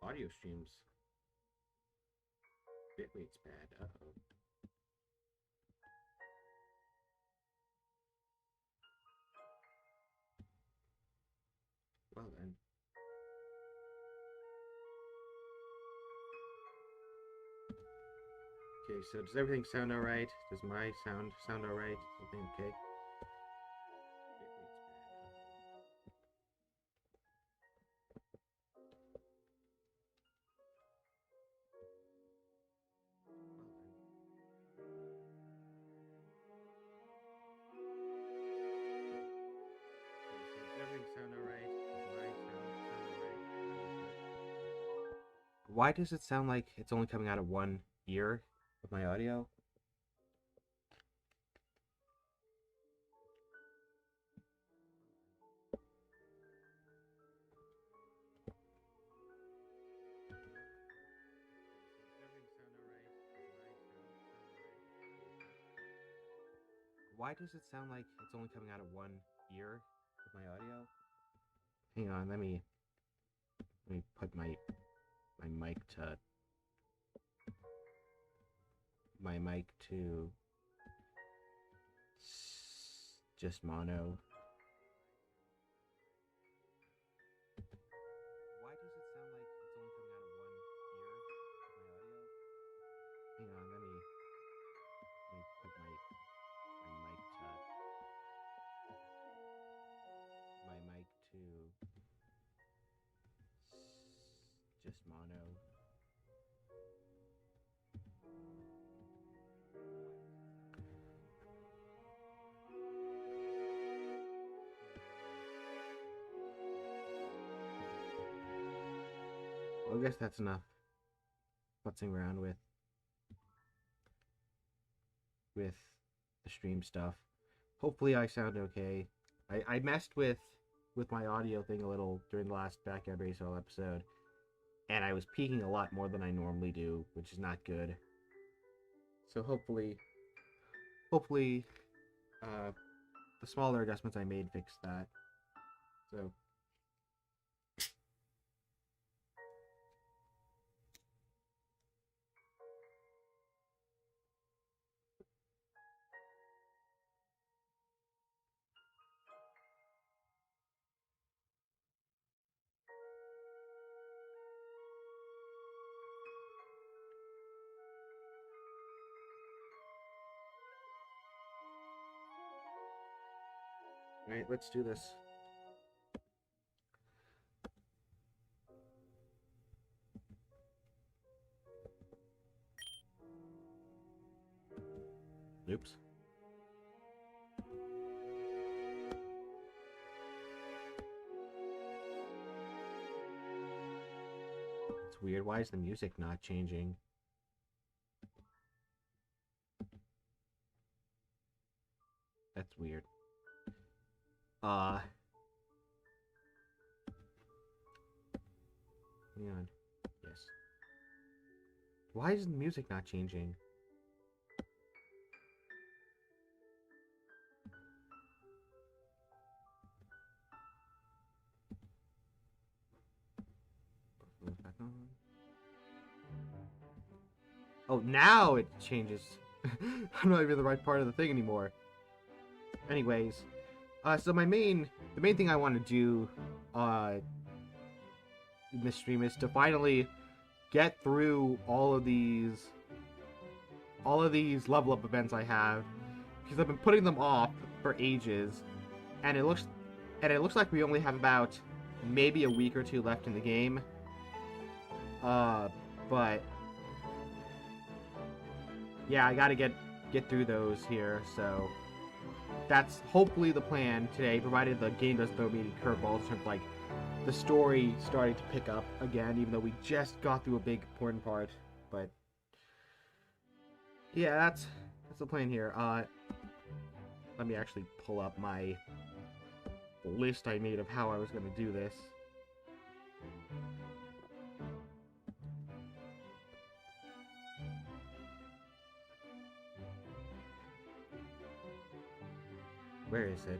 audio streams. Bitrate's bad. Uh-oh. Well then. Okay, so does everything sound alright? Does my sound alright? Everything okay? Why does it sound like it's only coming out of one ear of my audio? Why does it sound like it's only coming out of one ear of my audio? Hang on, let me put my mic to just mono. Why does it sound like it's only coming out of one ear of my audio? Hang on, let me put my mic to just mono. Well, I guess that's enough futzing around with the stream stuff. Hopefully I sound okay. I messed with my audio thing a little during the last Backyard Baseball episode, and I was peaking a lot more than I normally do, which is not good. So hopefully the smaller adjustments I made fixed that. So alright, let's do this. Oops. It's weird. Why is the music not changing? That's weird. Hang on. Yes. Why is the music not changing? Oh, now it changes. I'm not even the right part of the thing anymore. Anyways, so the main thing I want to do in this stream is to finally get through all of these level up events I have, because I've been putting them off for ages, and it looks like we only have about maybe a week or two left in the game. But yeah, I gotta get through those here, so that's hopefully the plan today, provided the game doesn't throw me any curveballs in terms of, like, the story starting to pick up again, even though we just got through a big important part. But yeah, that's the plan here. Let me actually pull up my list I made of how I was going to do this. Where is it?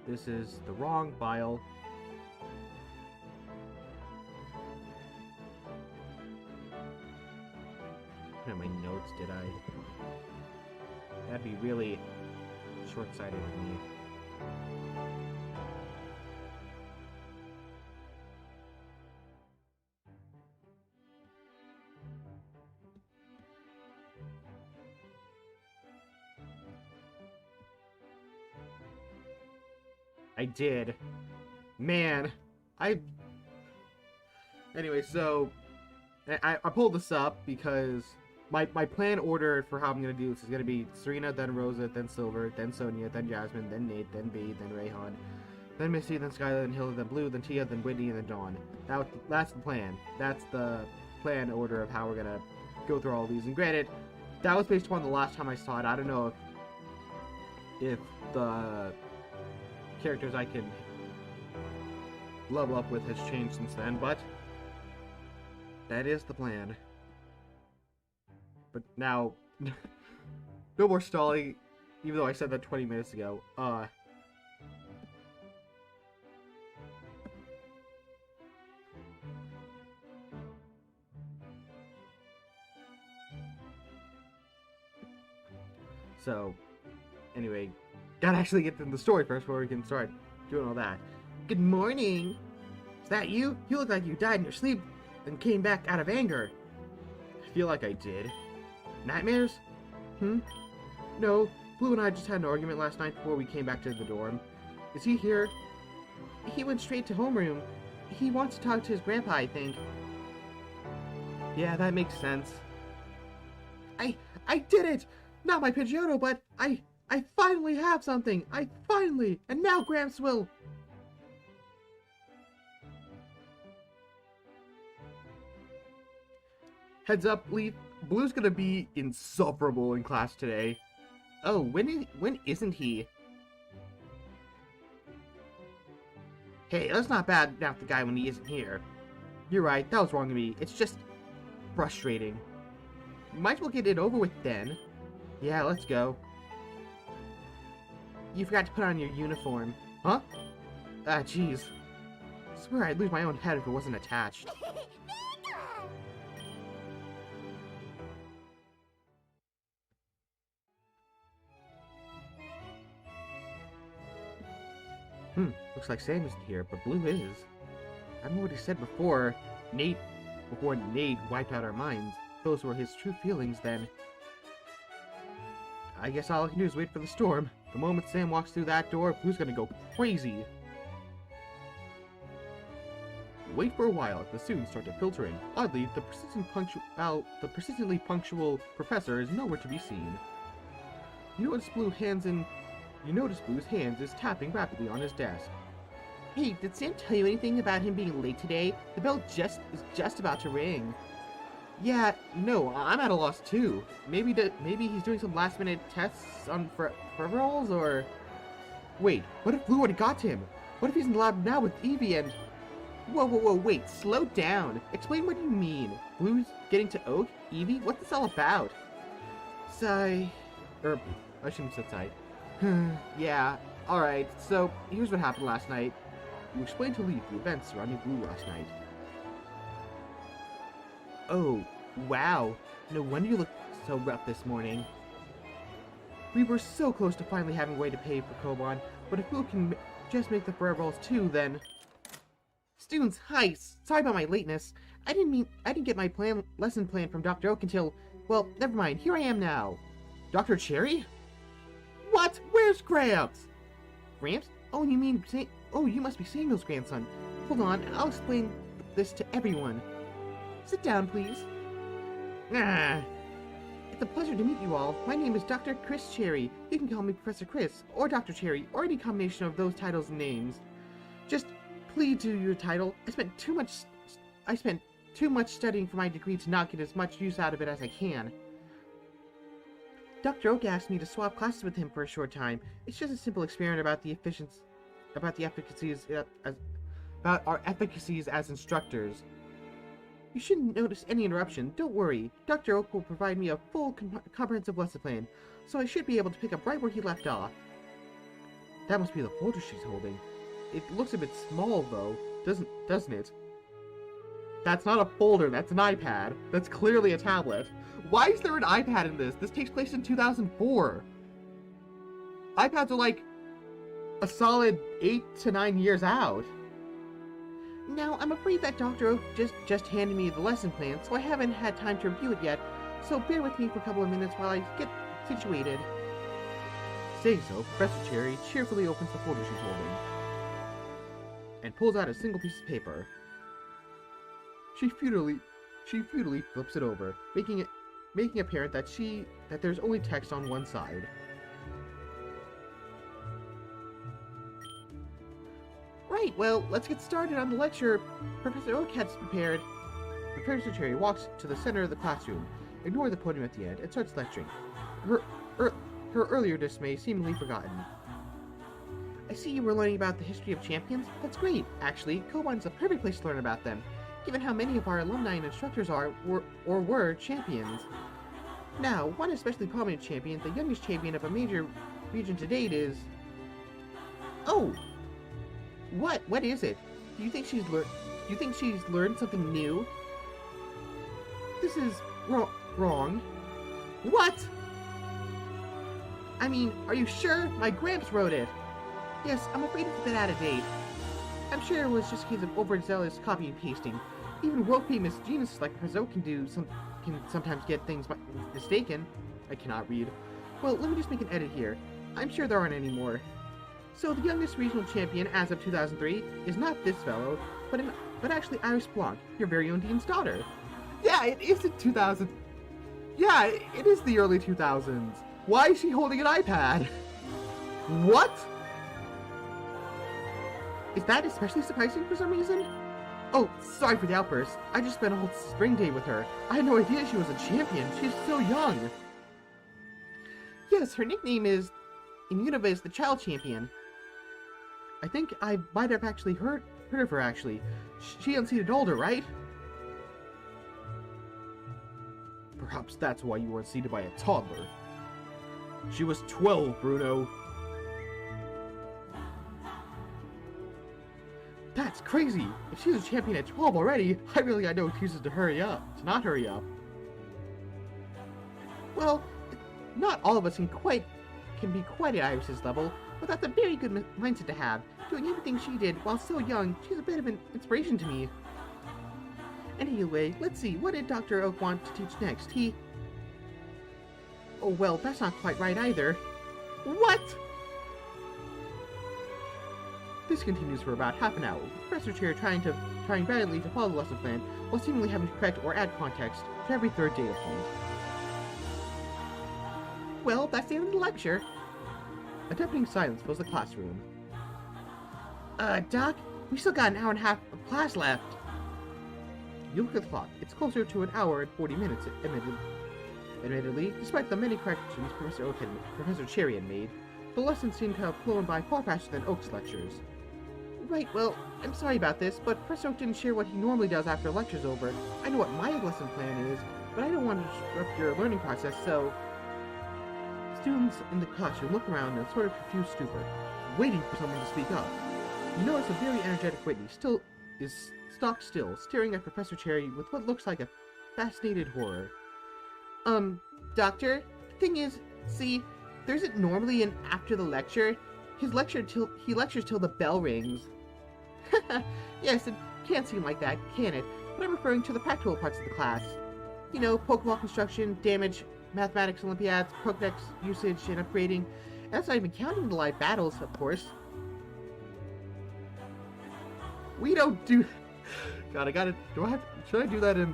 This is the wrong file. Put in my notes, did I? That'd be really short-sighted of me. I did. Man, Anyway, so I pulled this up because my plan order for how I'm gonna do this is gonna be Serena, then Rosa, then Silver, then Sonia, then Jasmine, then Nate, then Bea, then Rayhan, then Misty, then Skylar, then Hilda, then Blue, then Tia, then Whitney, and then Dawn. That's the plan. That's the plan order of how we're gonna go through all of these. And granted, that was based upon the last time I saw it. I don't know if the characters I can level up with has changed since then, but that is the plan. But now, no more stalling, even though I said that 20 minutes ago. So, anyway, gotta actually get to the story first before we can start doing all that. Good morning! Is that you? You look like you died in your sleep and came back out of anger. I feel like I did. Nightmares? No, Blue and I just had an argument last night before we came back to the dorm. Is he here? He went straight to homeroom. He wants to talk to his grandpa, I think. Yeah, that makes sense. I did it! Not my Pidgeotto, but I finally have something! And now Gramps will... Heads up, Leaf. Blue's gonna be insufferable in class today. Oh, when isn't he? Hey, let's not badmouth the guy when he isn't here. You're right, that was wrong of me. It's just frustrating. Might as well get it over with then. Yeah, let's go. You forgot to put on your uniform. Huh? Ah, jeez. I swear I'd lose my own head if it wasn't attached. Looks like Sam isn't here, but Blue is. I remember what he said before Nate wiped out our minds. Those were his true feelings then. I guess all I can do is wait for the storm. The moment Sam walks through that door, Blue's gonna go crazy. Wait for a while as the students start to filter in. Oddly, the persistently punctual professor is nowhere to be seen. You notice Blue's hands is tapping rapidly on his desk. Hey, did Sam tell you anything about him being late today? The bell is just about to ring. Yeah, no, I'm at a loss too. Maybe he's doing some last-minute tests on curveballs, or... Wait, what if Blue already got to him? What if he's in the lab now with Evie and... Whoa, wait, slow down. Explain what you mean. Blue's getting to Oak? Evie? What's this all about? Sigh... I shouldn't have said sigh. Yeah, alright, so here's what happened last night. You explained to Leaf the events surrounding Blue last night. Oh, wow. No wonder you look so rough this morning. We were so close to finally having a way to pay for Koban, but if Blue can just make the forever rolls too, then... Students, hi! Sorry about my lateness. I didn't get my lesson plan from Dr. Oak until... Well, never mind, here I am now. Dr. Cherry? What? Where's Gramps? Gramps? Oh, you must be Samuel's grandson. Hold on, I'll explain this to everyone. Sit down, please. It's a pleasure to meet you all. My name is Dr. Chris Cherry. You can call me Professor Chris, or Dr. Cherry, or any combination of those titles and names. Just plead to your title. I spent too much studying for my degree to not get as much use out of it as I can. Dr. Oak asked me to swap classes with him for a short time. It's just a simple experiment about our efficacies as instructors. You shouldn't notice any interruption. Don't worry. Dr. Oak will provide me a full comprehensive lesson plan, so I should be able to pick up right where he left off. That must be the folder she's holding. It looks a bit small, though, doesn't it? That's not a folder, that's an iPad. That's clearly a tablet. Why is there an iPad in this? This takes place in 2004. iPads are like a solid 8 to 9 years out. Now, I'm afraid that Dr. Oak just handed me the lesson plan, so I haven't had time to review it yet, so bear with me for a couple of minutes while I get situated. Saying so, Professor Cherry cheerfully opens the folder she's holding and pulls out a single piece of paper. She futilely flips it over, making apparent that there's only text on one side. Right, well, let's get started on the lecture Professor Oak has prepared. Professor Cherry walks to the center of the classroom, ignores the podium at the end, and starts lecturing. Her earlier dismay seemingly forgotten. I see you were learning about the history of champions. That's great, actually. Koban's a perfect place to learn about them, given how many of our alumni and instructors were champions. Now, one especially prominent champion, the youngest champion of a major region to date, is... Oh! What is it? Do you think she's learned something new? This is wrong. What? I mean, are you sure? My Gramps wrote it. Yes, I'm afraid it's a bit out of date. I'm sure it was just a case of overzealous copy and pasting. Even world-famous geniuses like Professor Oak can sometimes get things mistaken. I cannot read. Well, let me just make an edit here. I'm sure there aren't any more. So the youngest regional champion as of 2003 is not this fellow, but actually Iris Blanc, your very own Dean's daughter. Yeah, it is in 2000. Yeah, it is the early 2000s. Why is she holding an iPad? What? Is that especially surprising for some reason? Oh, sorry for the outburst. I just spent a whole spring day with her. I had no idea she was a champion. She's so young. Yes, her nickname is Immunovis the Child Champion. I think I might have actually heard of her, actually. She unseated older, right? Perhaps that's why you were unseated by a toddler. She was 12, Bruno. That's crazy! If she's a champion at 12 already, I really got no excuses to not hurry up. Well, not all of us can be quite at Iris's level, but that's a very good mindset to have. Doing everything she did while so young, she's a bit of an inspiration to me. Anyway, let's see, what did Dr. Oak want to teach next? Oh well, that's not quite right either. What? This continues for about half an hour, with Professor Chair trying valiantly to follow the lesson plan, while seemingly having to correct or add context to every third data point. Well, that's the end of the lecture. A deafening silence fills the classroom. Doc, we still got an hour and a half of class left. You look at the clock. It's closer to an hour and 40 minutes, admittedly, despite the many corrections Professor Cherry had made. The lessons seem to have flown by far faster than Oak's lectures. Right, well, I'm sorry about this, but Professor Oak didn't share what he normally does after a lecture's over. I know what my lesson plan is, but I don't want to disrupt your learning process, so... Students in the classroom look around in a sort of confused stupor, waiting for someone to speak up. You notice a very energetic Whitney is stock still, staring at Professor Cherry with what looks like a fascinated horror. Doctor, the thing is, see, there isn't normally an after the lecture. He lectures till the bell rings. Yes, it can't seem like that, can it? But I'm referring to the practical parts of the class. You know, Pokeball construction, damage, mathematics Olympiads, Pokedex usage and upgrading. And that's not even counting the live battles, of course. We don't do... God, should I do that in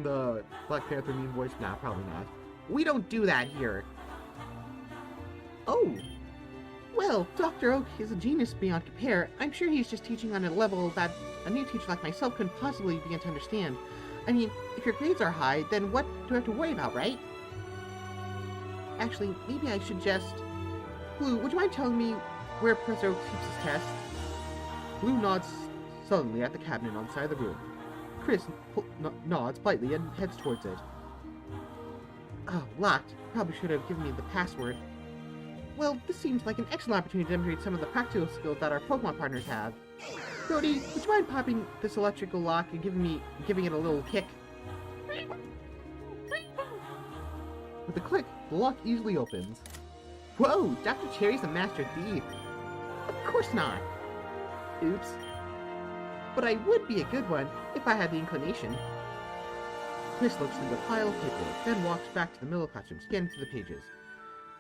the Black Panther meme voice? Nah, probably not. We don't do that here. Oh. Well, Dr. Oak is a genius beyond compare. I'm sure he's just teaching on a level that a new teacher like myself couldn't possibly begin to understand. I mean, if your grades are high, then what do I have to worry about, right? Actually, maybe I should just... Blue, would you mind telling me where Professor Oak keeps his tests? Blue nods sullenly at the cabinet on the side of the room. Chris nods politely and heads towards it. Oh, locked. Probably should have given me the password. Well, this seems like an excellent opportunity to demonstrate some of the practical skills that our Pokemon partners have. Brody, would you mind popping this electrical lock and giving it a little kick? With a click, the lock easily opens. Whoa, Dr. Cherry's a master thief. Of course not. Oops. But I would be a good one if I had the inclination. Chris looks through the pile of paperwork, then walks back to the middle classroom, scanning through the pages.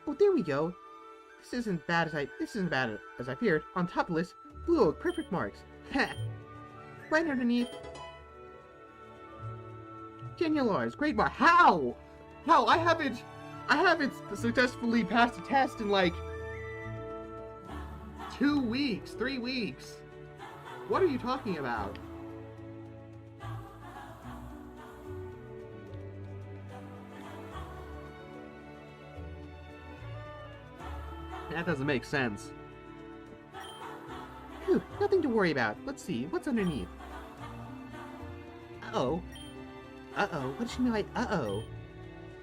Oh, there we go. This isn't bad as I feared. On top of the list, blue oak, perfect marks. Heh. Right underneath. Daniel Lars, great mark. How? How? I haven't successfully passed a test in like 2 weeks, 3 weeks. What are you talking about? That doesn't make sense. Phew, nothing to worry about. Let's see, what's underneath? Uh-oh. Uh-oh, what does she mean by uh-oh?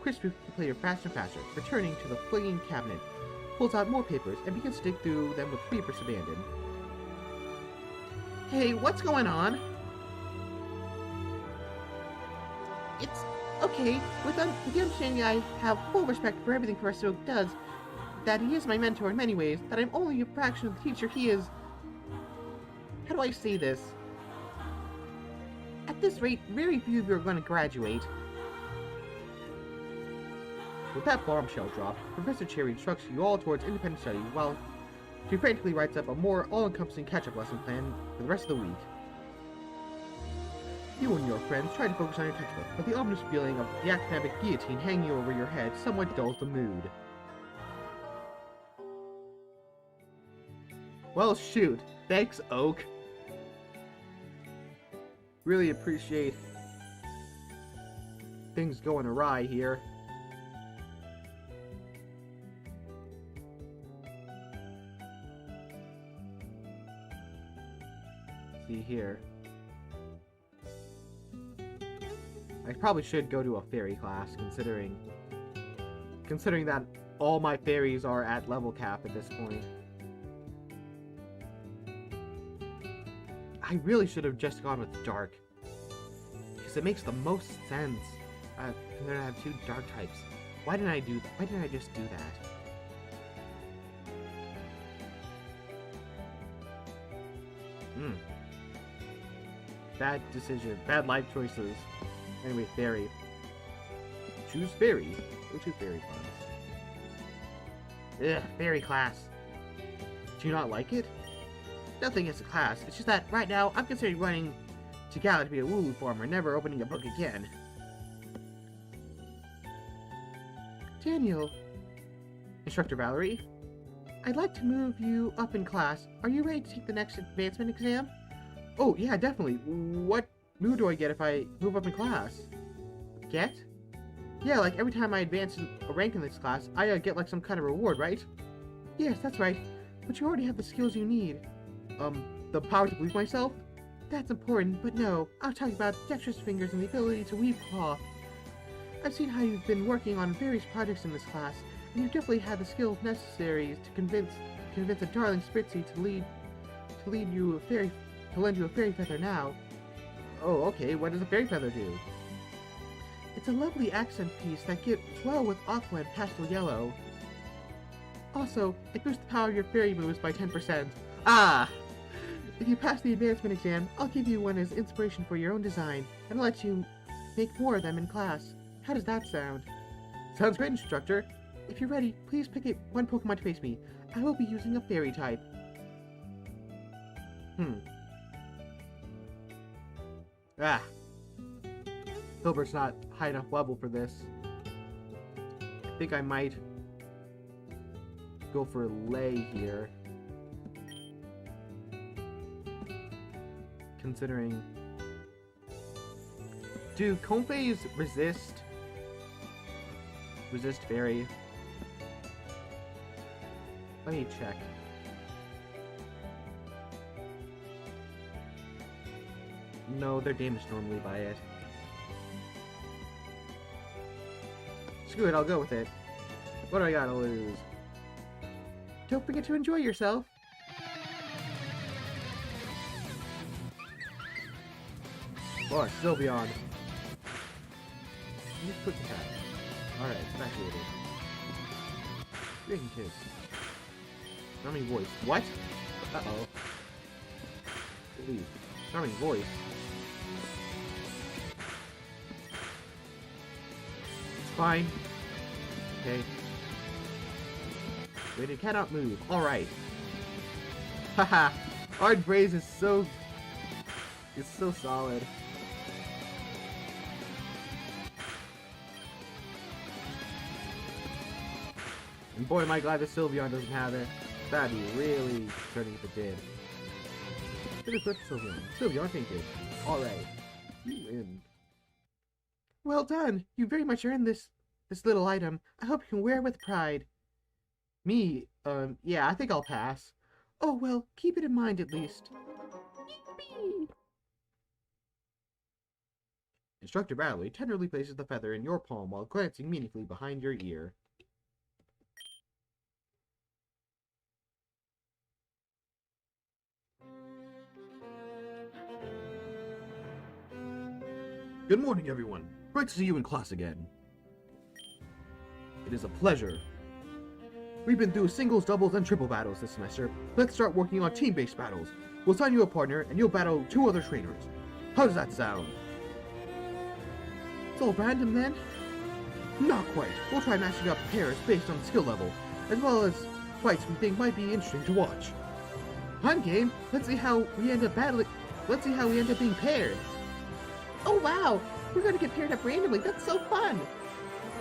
Chris moves the player faster and faster, returning to the flinging cabinet, pulls out more papers, and begins to dig through them with papers abandoned. Hey, what's going on? It's okay. With the understanding I have full respect for everything Professor Oak does, that he is my mentor in many ways, that I'm only a fraction of the teacher he is. How do I say this? At this rate, very few of you are going to graduate. With that bombshell drop, Professor Cherry instructs you all towards independent study, while she frantically writes up a more all-encompassing catch-up lesson plan for the rest of the week. You and your friends try to focus on your textbook, but the ominous feeling of the academic guillotine hanging over your head somewhat dulls the mood. Well, shoot. Thanks, Oak. Really appreciate things going awry here. See here. I probably should go to a fairy class, considering that all my fairies are at level cap at this point. I really should have just gone with dark, because it makes the most sense. Considering I have 2 dark types. Why didn't I just do that? Bad decision. Bad life choices. Anyway, fairy. Choose fairy. Go to fairy class. Ugh, fairy class. Do you not like it? Nothing against the class. It's just that right now I'm considering running to Gala to be a Wooloo farmer, never opening a book again. Daniel. Instructor Valerie. I'd like to move you up in class. Are you ready to take the next advancement exam? Oh, yeah, definitely. What move do I get if I move up in class? Get? Yeah, like every time I advance a rank in this class, I get like some kind of reward, right? Yes, that's right. But you already have the skills you need. The power to believe myself? That's important, but no. I'm talking about dexterous fingers and the ability to weave cloth. I've seen how you've been working on various projects in this class, and you've definitely had the skills necessary to convince a darling Spritzy to lend you a fairy feather now. Oh, okay. What does a fairy feather do? It's a lovely accent piece that gets well with aqua and pastel yellow. Also, it boosts the power of your fairy moves by 10%. Ah! If you pass the advancement exam, I'll give you one as inspiration for your own design, and I'll let you make more of them in class. How does that sound? Sounds great, instructor. If you're ready, please pick one Pokemon to face me. I will be using a fairy type. Ah. Hilbert's not high enough level for this. I think I might go for Lay here. Considering... Do Comfeys resist fairy? Let me check. No, they're damaged normally by it. Screw it, I'll go with it. What do I gotta lose? don't forget to enjoy yourself. Oh, Sylveon. Just quick attack. Alright, it's activated. Drinking kiss. Charming voice. What? Uh-oh. Leave. Charming voice. It's fine. Okay. Rated cannot move. Alright. Haha. Ard Braze is so... It's so solid. And boy, am I glad that Sylveon doesn't have it. That'd be really turning if it did. Good equip Sylveon. Sylveon, thank you. Alright. You win. Well done! You very much earned this little item. I hope you can wear it with pride. Me? Yeah, I think I'll pass. Oh well, keep it in mind at least. Yippee! Instructor Bradley tenderly places the feather in your palm while glancing meaningfully behind your ear. Good morning, everyone. Great to see you in class again. It is a pleasure. We've been through singles, doubles, and triple battles this semester. Let's start working on team-based battles. We'll assign you a partner, and you'll battle 2 other trainers. How does that sound? It's all random, then? Not quite. We'll try matching up pairs based on skill level, as well as fights we think might be interesting to watch. I'm game. Let's see how we end up battling. Let's see how we end up being paired. Oh wow! We're gonna get paired up randomly. That's so fun!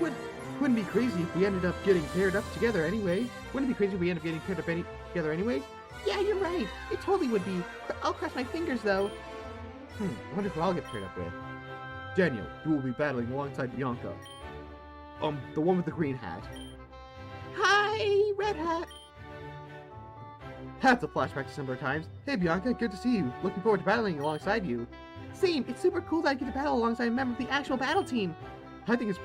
Wouldn't be crazy if we ended up getting paired up together anyway. Wouldn't it be crazy if we ended up getting paired up together anyway? Yeah, you're right. It totally would be. I'll cross my fingers though. I wonder who I'll get paired up with. Daniel, you will be battling alongside Bianca. The one with the green hat. Hi, Red Hat! That's a flashback to similar times. Hey Bianca, good to see you. Looking forward to battling alongside you. Same, it's super cool that I get to battle alongside a member of the actual battle team. I think it's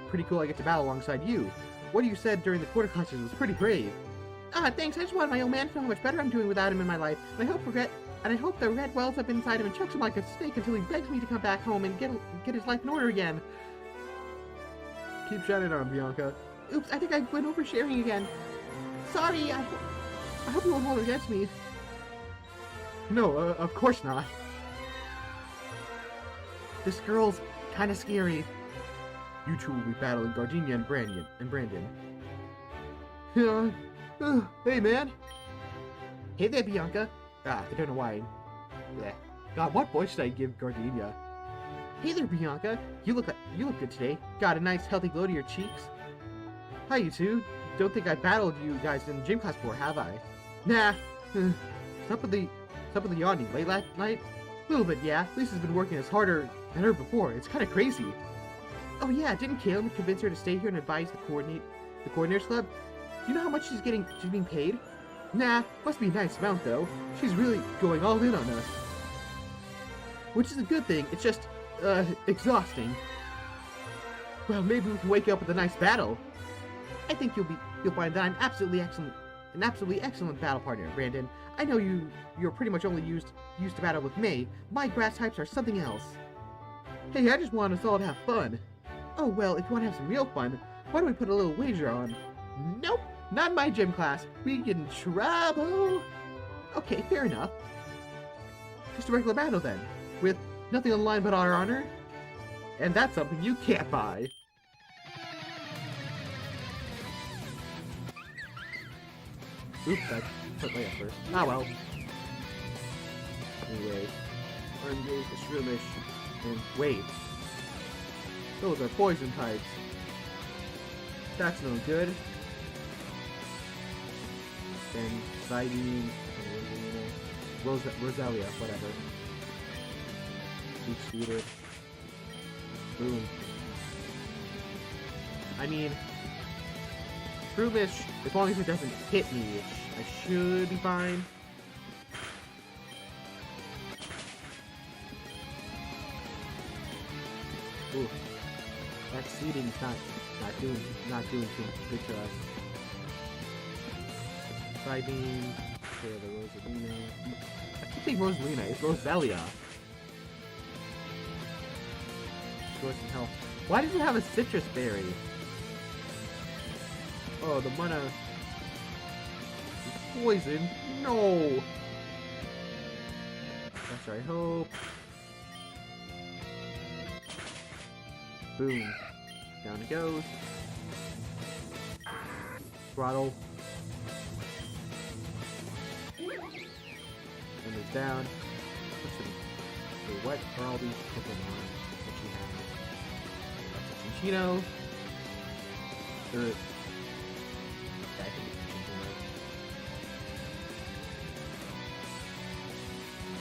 pretty cool I get to battle alongside you. What you said during the quarter classes was pretty brave. Ah, thanks, I just wanted my old man to know how much better I'm doing without him in my life, and I hope the red wells up inside him and chokes him like a snake until he begs me to come back home and get his life in order again. Keep shouting on, Bianca. Oops, I think I went oversharing again. Sorry, I hope you won't hold it against me. No, of course not. This girl's kinda scary. You two will be battling Gardenia and Brandon. Hey, man. Hey there, Bianca. I don't know why. Blech. God, what voice should I give Gardenia? Hey there, Bianca. You look good today. Got a nice, healthy glow to your cheeks. Hi, you two. Don't think I battled you guys in gym class before, have I? Nah. Stop with the yawning. Late last night? A little bit, yeah. Lisa's been working as harder than her before. It's kind of crazy. Oh yeah, didn't Caleb convince her to stay here and advise the coordinators club? Do you know how much she's being paid? Nah, must be a nice amount though. She's really going all in on us. Which is a good thing. It's just exhausting. Well, maybe we can wake up with a nice battle. I think you'll find that I'm an absolutely excellent battle partner, Brandon. I know you're pretty much only used to battle with May. My grass types are something else. Hey, I just want us all to have fun. Oh well, if you want to have some real fun, why don't we put a little wager on? Nope, not in my gym class. We get in trouble. Okay, fair enough. Just a regular battle then, with nothing on the line but our honor. And that's something you can't buy. Oops, I put my up first. Ah well. Anyway, engage the Shroomish, and wait. Those are poison types. That's no good. Then Sidene, Rosalia, whatever. Each suited. Boom. I mean, Shroomish, as long as it doesn't hit me, I should be fine. Ooh, that seeding's not doing too good to us. Side beam. Okay, the Rosalina. I keep saying Rosalina. It's Roselia. Restore some health. Why does it have a citrus berry? Oh, the mana is poison. No. That's right. Hope. Boom. Down it goes. Throttle. And it's down. Wait, what are all these Pokemon that you have? That's a Cinccino. There is. I think it's Cinccino.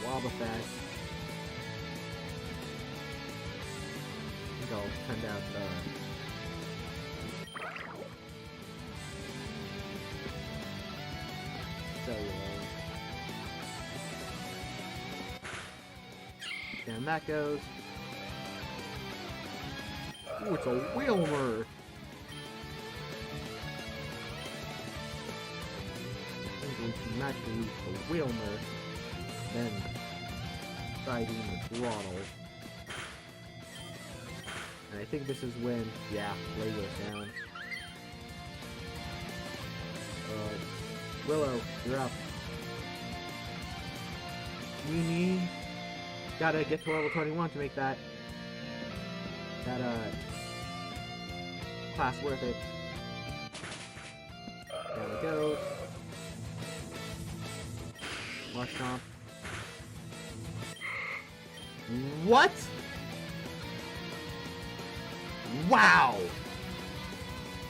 Wobbuffet. I think I'll send out Cellular. Down that goes. Ooh, it's a Wilmer. I'm going to naturally use the Wilmer. Then fighting the Throttle. And I think this is when, yeah, Play goes down. Willow, you're up. You gotta get to level 21 to make that class worth it. Down it goes. Marshtomp. What? Wow!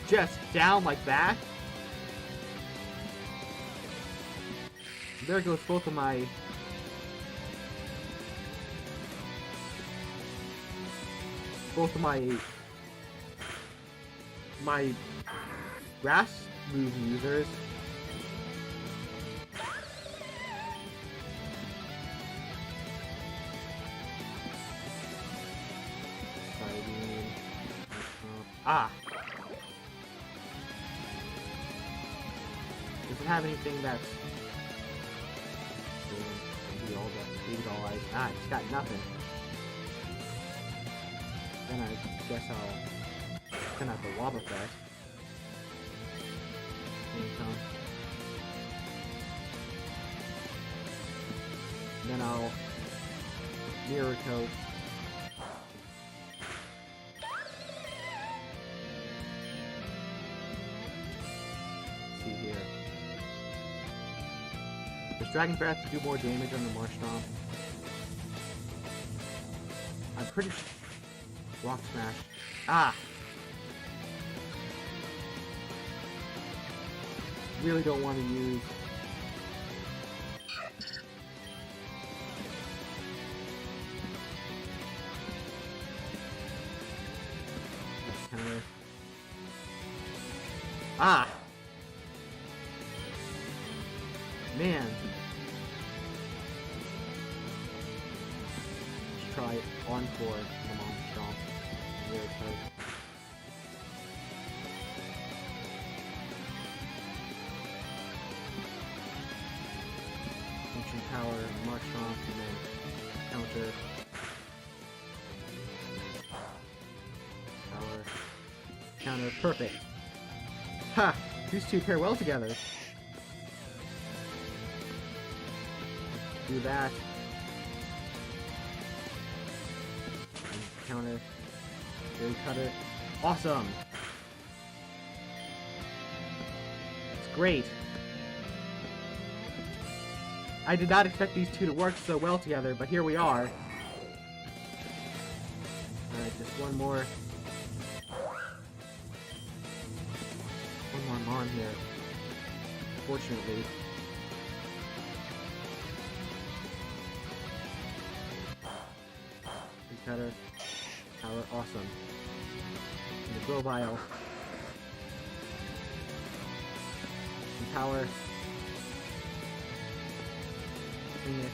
Just down like that? There goes both of my grass move users. Ah! Does it have anything that's all eyes? Ah, it's got nothing. Then I guess I'll send out the Wobbuffet. And then I'll Mirror Coat. See here. Does Dragon Breath do more damage on the Marshtomp? I'm pretty sure. Rock Smash. Ah! Really don't want to use. Ah! Man. Let's try Encore in the Marshtomp. Really tight. Ancient Power, Marshtomp, and then counter. Power. Counter. Perfect. Ha! These two pair well together. Do that. And counter. Very cutter. Awesome! It's great. I did not expect these two to work so well together, but here we are. Alright, just one more Mon here. Fortunately. Cutter. Power, awesome. And the Grovile. And power. Swing it.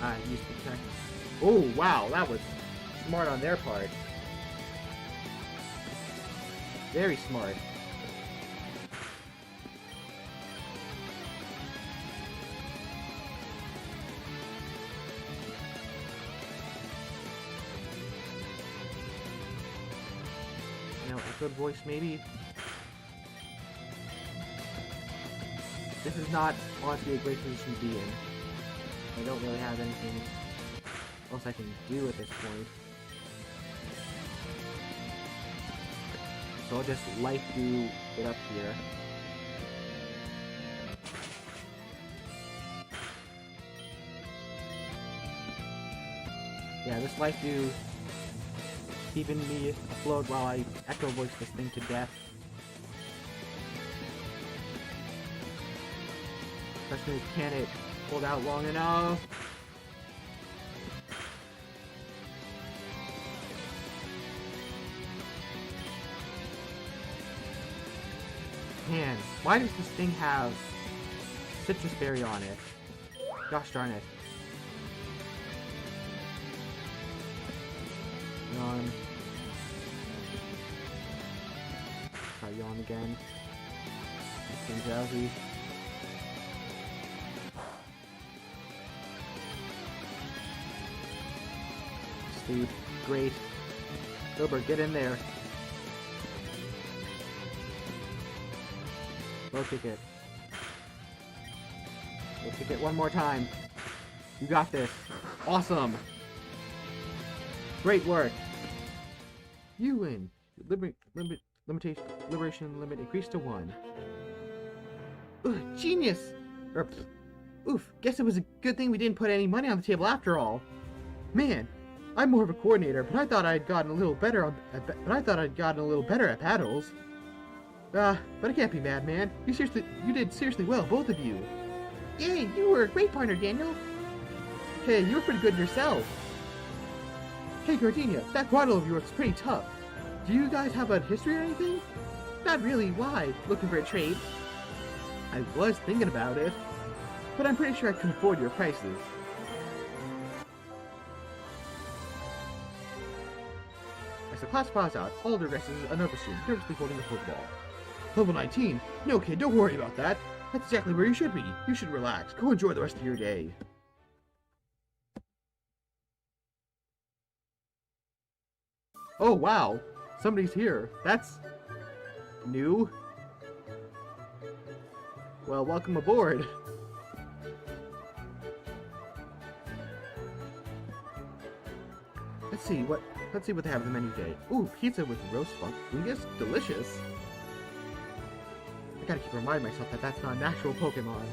Ah, use protect. Oh, wow, that was smart on their part. Very smart. You know, echoed voice maybe? This is not honestly a great position to be in. I don't really have anything else I can do at this point. So I'll just life do it up here. Yeah, this life do keeping me afloat while I echo voice this thing to death. Question is, can it hold out long enough? Man, why does this thing have citrus berry on it? Gosh darn it. Yawn. Try yawn again. Getting drowsy. Sleep. Great. Gilbert, get in there. Low kick it. Low kick it one more time. You got this. Awesome. Great work. You win. Liberation limit increased to 1. Ugh, genius. Oof. Guess it was a good thing we didn't put any money on the table after all. Man, I'm more of a coordinator, but I thought I'd gotten a little better at paddles. But I can't be mad, man. You did seriously well, both of you. Yay, you were a great partner, Daniel. Hey, you were pretty good yourself. Hey, Gardenia, that quaddle of yours is pretty tough. Do you guys have a history or anything? Not really. Why? Looking for a trade? I was thinking about it, but I'm pretty sure I can afford your prices. As the class files out, Alder rests another student, nervously holding the football. Level 19? No, kid, don't worry about that. That's exactly where you should be. You should relax. Go enjoy the rest of your day. Oh, wow. Somebody's here. That's new. Well, welcome aboard. Let's see what they have on the menu today. Ooh, pizza with roast fungus. Delicious. I gotta keep reminding myself that that's not an actual Pokemon.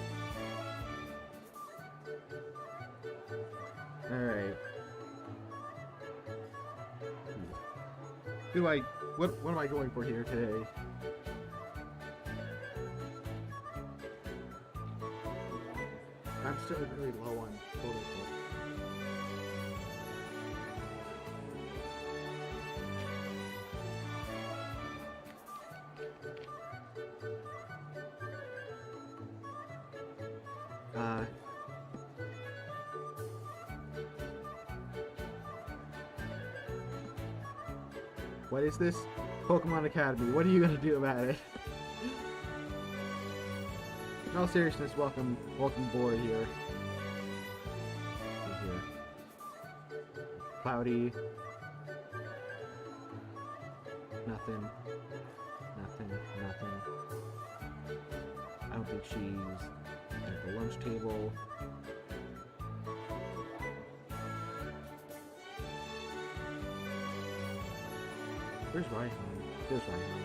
Alright. What am I going for here today? I'm still really low on total. What is this? Pokemon Academy. What are you gonna do about it? In all seriousness, welcome aboard here. Cloudy. Nothing. I don't think she's at the lunch table. Where's Raihan? There's Raihan.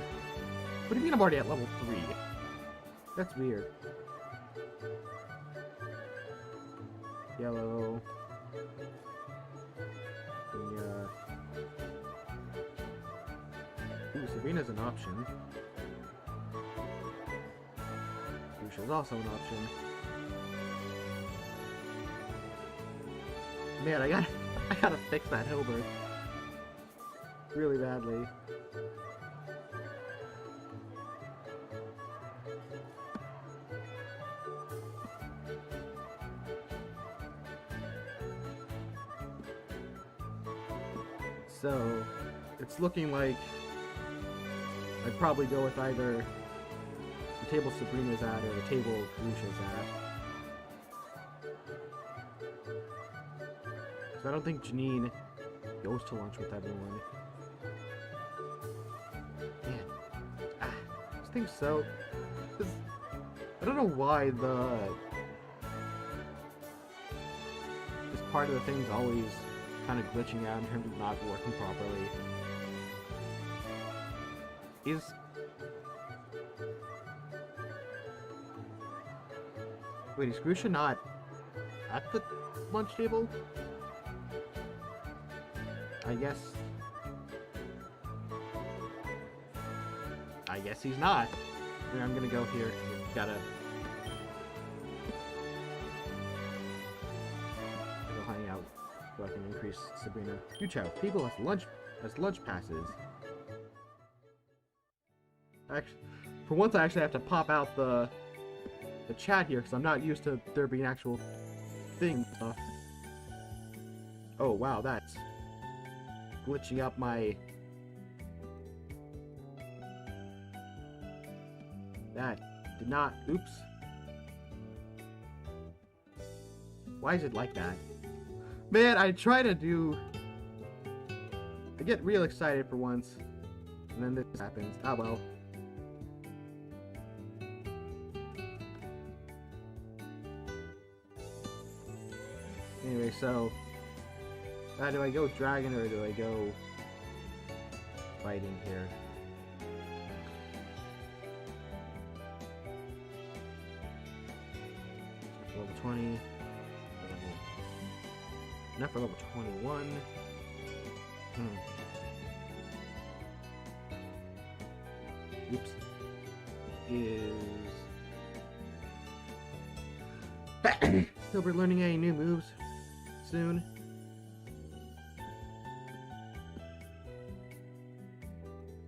What do you mean I'm already at level 3? That's weird. Yellow. Ooh, Sabrina's an option. Lucia's also an option. Man, I gotta fix that Hilbert. Really badly. So, it's looking like I'd probably go with either the table Sabrina's at or the table Lucia's at. So I don't think Janine goes to lunch with everyone. Man, this thing's so... I don't know why this part of the thing's always kind of glitching out in terms of not working properly. Wait, is Grusha not at the lunch table? I guess he's not. Here, I'm gonna go here. Gotta go hang out so I can increase Sabrina. Yuchao, people as lunch passes. Actually, for once I actually have to pop out the chat here because I'm not used to there being actual thing stuff. Oh wow, that's glitching up my... That did not... Oops. Why is it like that? Man, I try to do... I get real excited for once, and then this happens. Ah well. Anyway, so... do I go dragon or do I go fighting here? Level 20. Not for level 21. Oops. He'll be learning any new moves soon.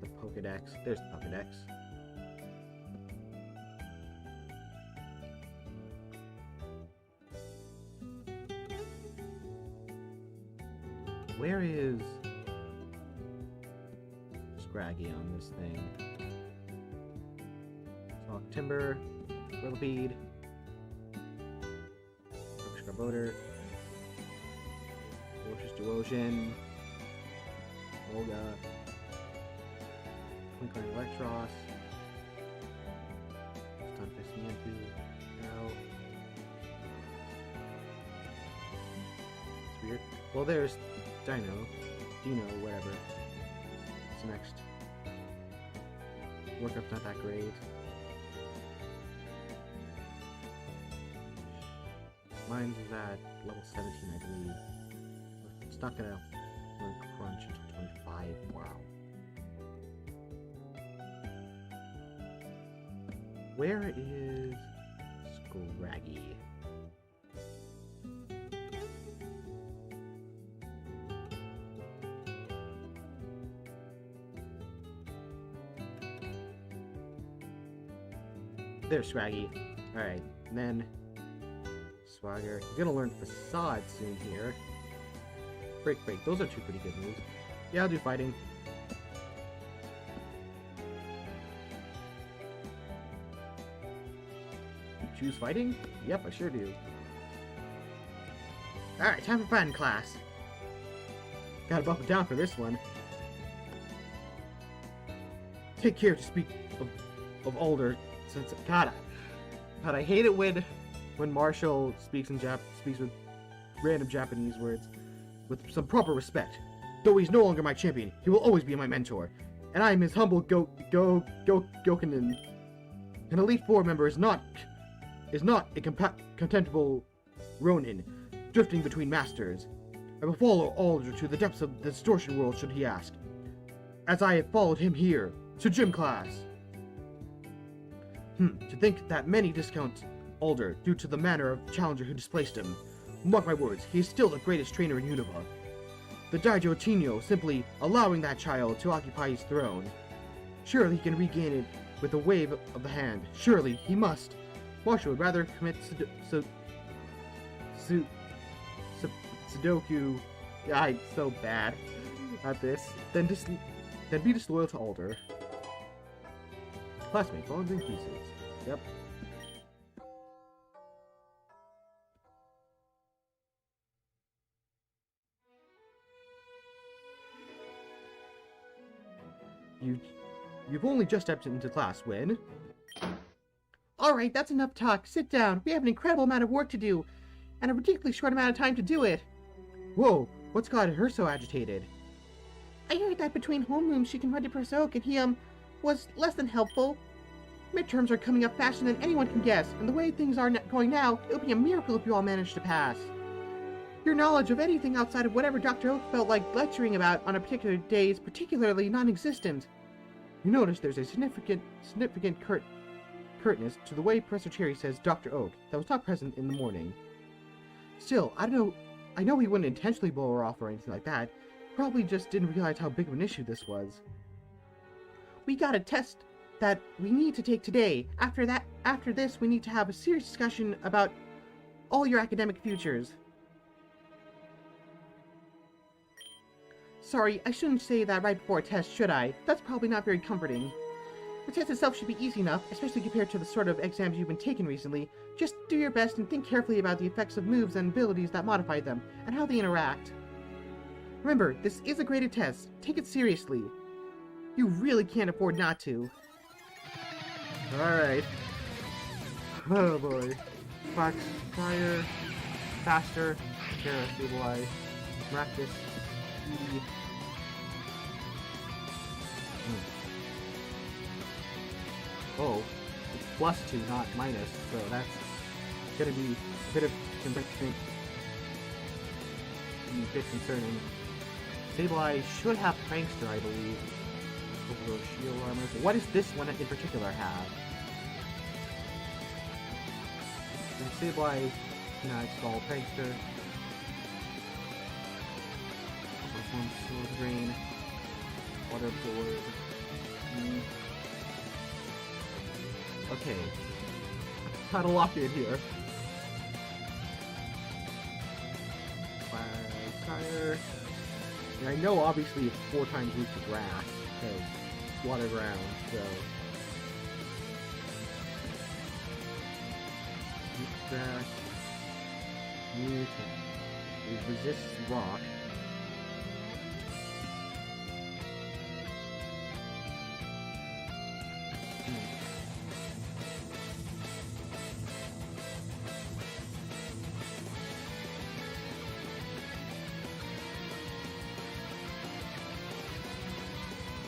The Pokedex. There's the Pokedex. Where is Scraggy on this thing? Sonic Timber, Whirlipede, Scarboder, Fortress Duosion, Olga, Twinkling Electros, Stunfisk Niantic, Arrow. It's weird. Well, there's Dino, whatever. What's next? Workup's not that great. Mine's is at level 17, I believe. It's not gonna learn Crunch until 25. Wow. Where is Scraggy? There's Scraggy. Alright, and then Swagger. He's gonna learn Facade soon here. Break. Those are two pretty good moves. Yeah, I'll do fighting. Choose fighting? Yep, I sure do. Alright, time for fighting class. Gotta bump it down for this one. Take care to speak of older. Since God, I hate it when Marshall speaks with random Japanese words with some proper respect. Though he's no longer my champion, he will always be my mentor, and I am his humble Gokunin. An Elite Four member is not a contemptible Ronin, drifting between masters. I will follow Alder to the depths of the distortion world should he ask, as I have followed him here to gym class. To think that many discount Alder due to the manner of the challenger who displaced him. Mark my words, he is still the greatest trainer in Unova. The Daijo Tino simply allowing that child to occupy his throne. Surely he can regain it with a wave of the hand. Surely he must. Marshall would rather commit Sudoku. I'm so bad at this. Than be disloyal to Alder. Classmate, phones in pieces. Yep. You've only just stepped into class, when? Alright, that's enough talk. Sit down. We have an incredible amount of work to do, and a ridiculously short amount of time to do it. Whoa, what's got her so agitated? I heard that between homerooms she confronted Professor Oak and he, was less than helpful. Midterms are coming up faster than anyone can guess, and the way things are going now, it would be a miracle if you all managed to pass. Your knowledge of anything outside of whatever Dr. Oak felt like lecturing about on a particular day is particularly non-existent. You notice there's a significant curtness to the way Professor Cherry says Dr. Oak that was not present in the morning. Still, I know he wouldn't intentionally blow her off or anything like that. Probably just didn't realize how big of an issue this was. We got a test that we need to take today. After this, we need to have a serious discussion about all your academic futures. Sorry, I shouldn't say that right before a test, should I? That's probably not very comforting. The test itself should be easy enough, especially compared to the sort of exams you've been taking recently. Just do your best and think carefully about the effects of moves and abilities that modify them, and how they interact. Remember, this is a graded test. Take it seriously. You really can't afford not to. Alright. Oh boy. Fox, fire, faster, Terra, stabilize, practice, speed. Oh, it's +2, not minus, so that's gonna be a bit of concerning. Stabilize should have Prankster, I believe. Overload shield armor. What does this one in particular have? And Stabilize, install Prankster. Perform Sword Drain. Water Absorb. Okay. Kind of locked in here. Fire. And I know obviously it's 4 times weak to grass, because it's water ground, so. Weak grass. Mutant. It resists rock.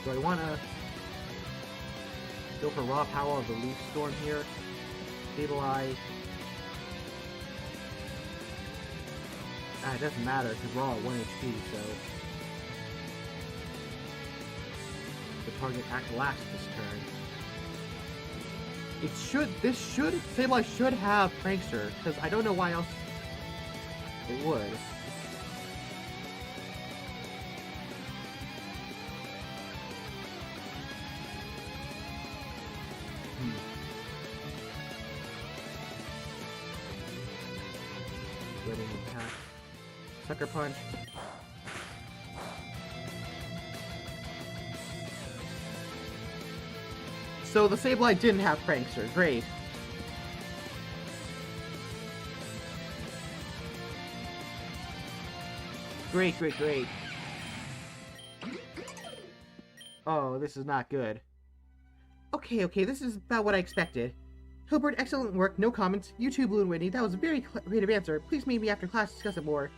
Do I want to go for raw power of the Leaf Storm here? Stabilize. It doesn't matter because we're all at 1 HP, so the target act last this turn. Stabilize should have Prankster, because I don't know why else it would. Attack. Sucker Punch. So the Sableye didn't have Prankster. Great. Great. Oh, this is not good. Okay, this is about what I expected. Hilbert, excellent work, no comments. You too, Blue and Whitney, that was a very creative answer. Please meet me after class to discuss it more.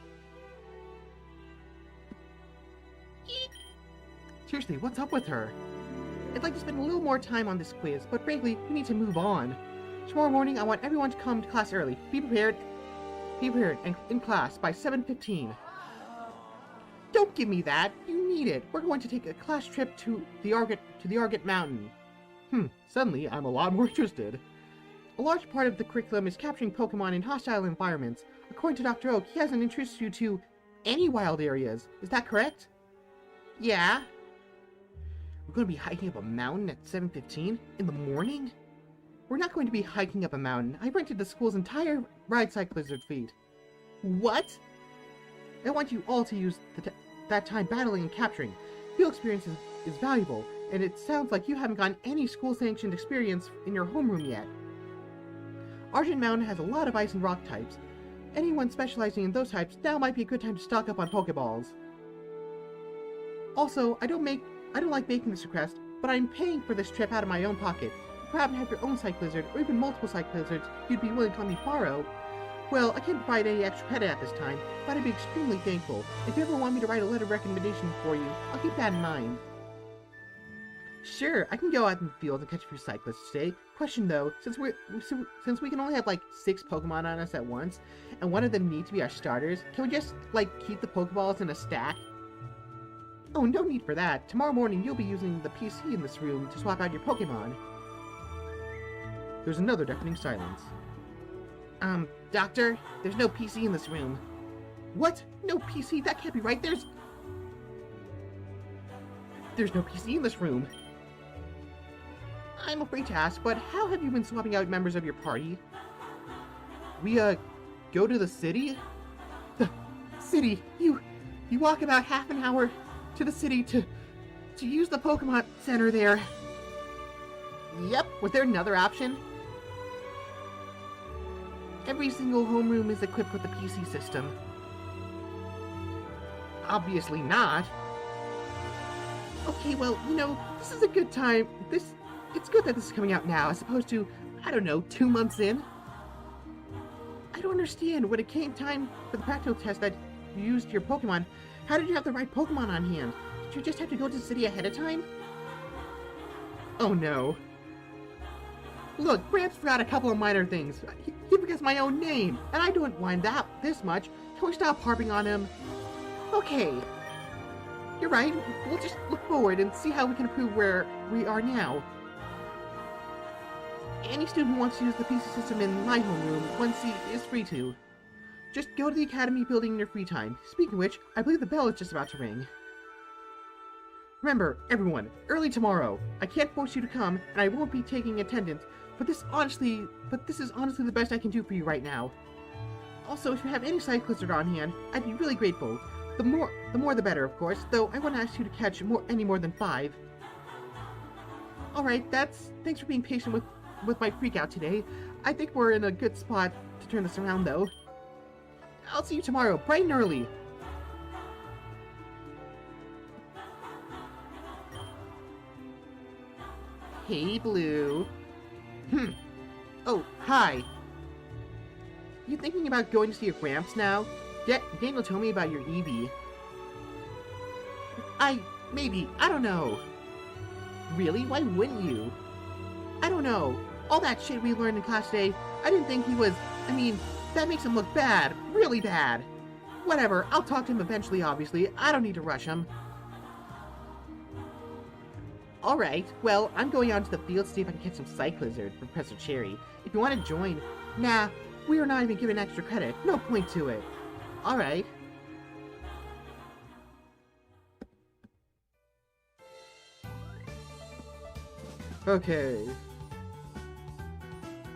Seriously, what's up with her? I'd like to spend a little more time on this quiz, but frankly, we need to move on. Tomorrow morning, I want everyone to come to class early. Be prepared and in class by 7:15. Don't give me that! You need it! We're going to take a class trip to the Argent Mountain. Suddenly, I'm a lot more interested. A large part of the curriculum is capturing Pokemon in hostile environments. According to Dr. Oak, he hasn't introduced you to any wild areas. Is that correct? Yeah. We're going to be hiking up a mountain at 7:15 in the morning? We're not going to be hiking up a mountain. I rented the school's entire ride cyclist fleet. What? I want you all to use that time battling and capturing. Field experience is valuable, and it sounds like you haven't gotten any school-sanctioned experience in your homeroom yet. Argent Mountain has a lot of ice and rock types. Anyone specializing in those types, now might be a good time to stock up on Pokeballs. Also, I don't like making this request, but I'm paying for this trip out of my own pocket. If you happen to have your own Cyclizard, or even multiple Cyclizards you'd be willing to let me borrow, well, I can't provide any extra credit at this time, but I'd be extremely thankful. If you ever want me to write a letter of recommendation for you, I'll keep that in mind. Sure, I can go out in the field and catch a few cyclists today. Question though, since we can only have like 6 Pokemon on us at once, and one of them need to be our starters, can we just like keep the Pokeballs in a stack? Oh, no need for that. Tomorrow morning you'll be using the PC in this room to swap out your Pokemon. There's another deafening silence. Doctor, there's no PC in this room. What? No PC? That can't be right. There's no PC in this room. I'm afraid to ask, but how have you been swapping out members of your party? We, go to the city? The city? You walk about half an hour to the city to use the Pokemon Center there. Yep, was there another option? Every single homeroom is equipped with the PC system. Obviously not. Okay, well, you know, this is a good time. It's good that this is coming out now, as opposed to, I don't know, 2 months in. I don't understand. When it came time for the practical test that you used your Pokemon, how did you have the right Pokemon on hand? Did you just have to go to the city ahead of time? Oh no. Look, Gramps forgot a couple of minor things. He forgets my own name, and I don't mind that this much. Can we stop harping on him? Okay. You're right. We'll just look forward and see how we can improve where we are now. Any student who wants to use the PC system in my homeroom, 1C, is free to. Just go to the Academy building in your free time. Speaking of which, I believe the bell is just about to ring. Remember, everyone, early tomorrow. I can't force you to come, and I won't be taking attendance, but this is honestly the best I can do for you right now. Also, if you have any Cyclizard on hand, I'd be really grateful. The more the better, of course, though I won't ask you to catch any more than 5. Alright, thanks for being patient with my freakout today. I think we're in a good spot to turn this around, though. I'll see you tomorrow, bright and early. Hey, Blue. Oh, hi. You thinking about going to see your Gramps now? Daniel told me about your Eevee. Maybe, I don't know. Really? Why wouldn't you? I don't know. All that shit we learned in class today, I didn't think he was... I mean, that makes him look bad. Really bad. Whatever, I'll talk to him eventually, obviously. I don't need to rush him. Alright, well, I'm going out into the field to see if I can catch some Cyclizard from Professor Cherry. If you want to join... Nah, we are not even given extra credit. No point to it. Alright. Okay.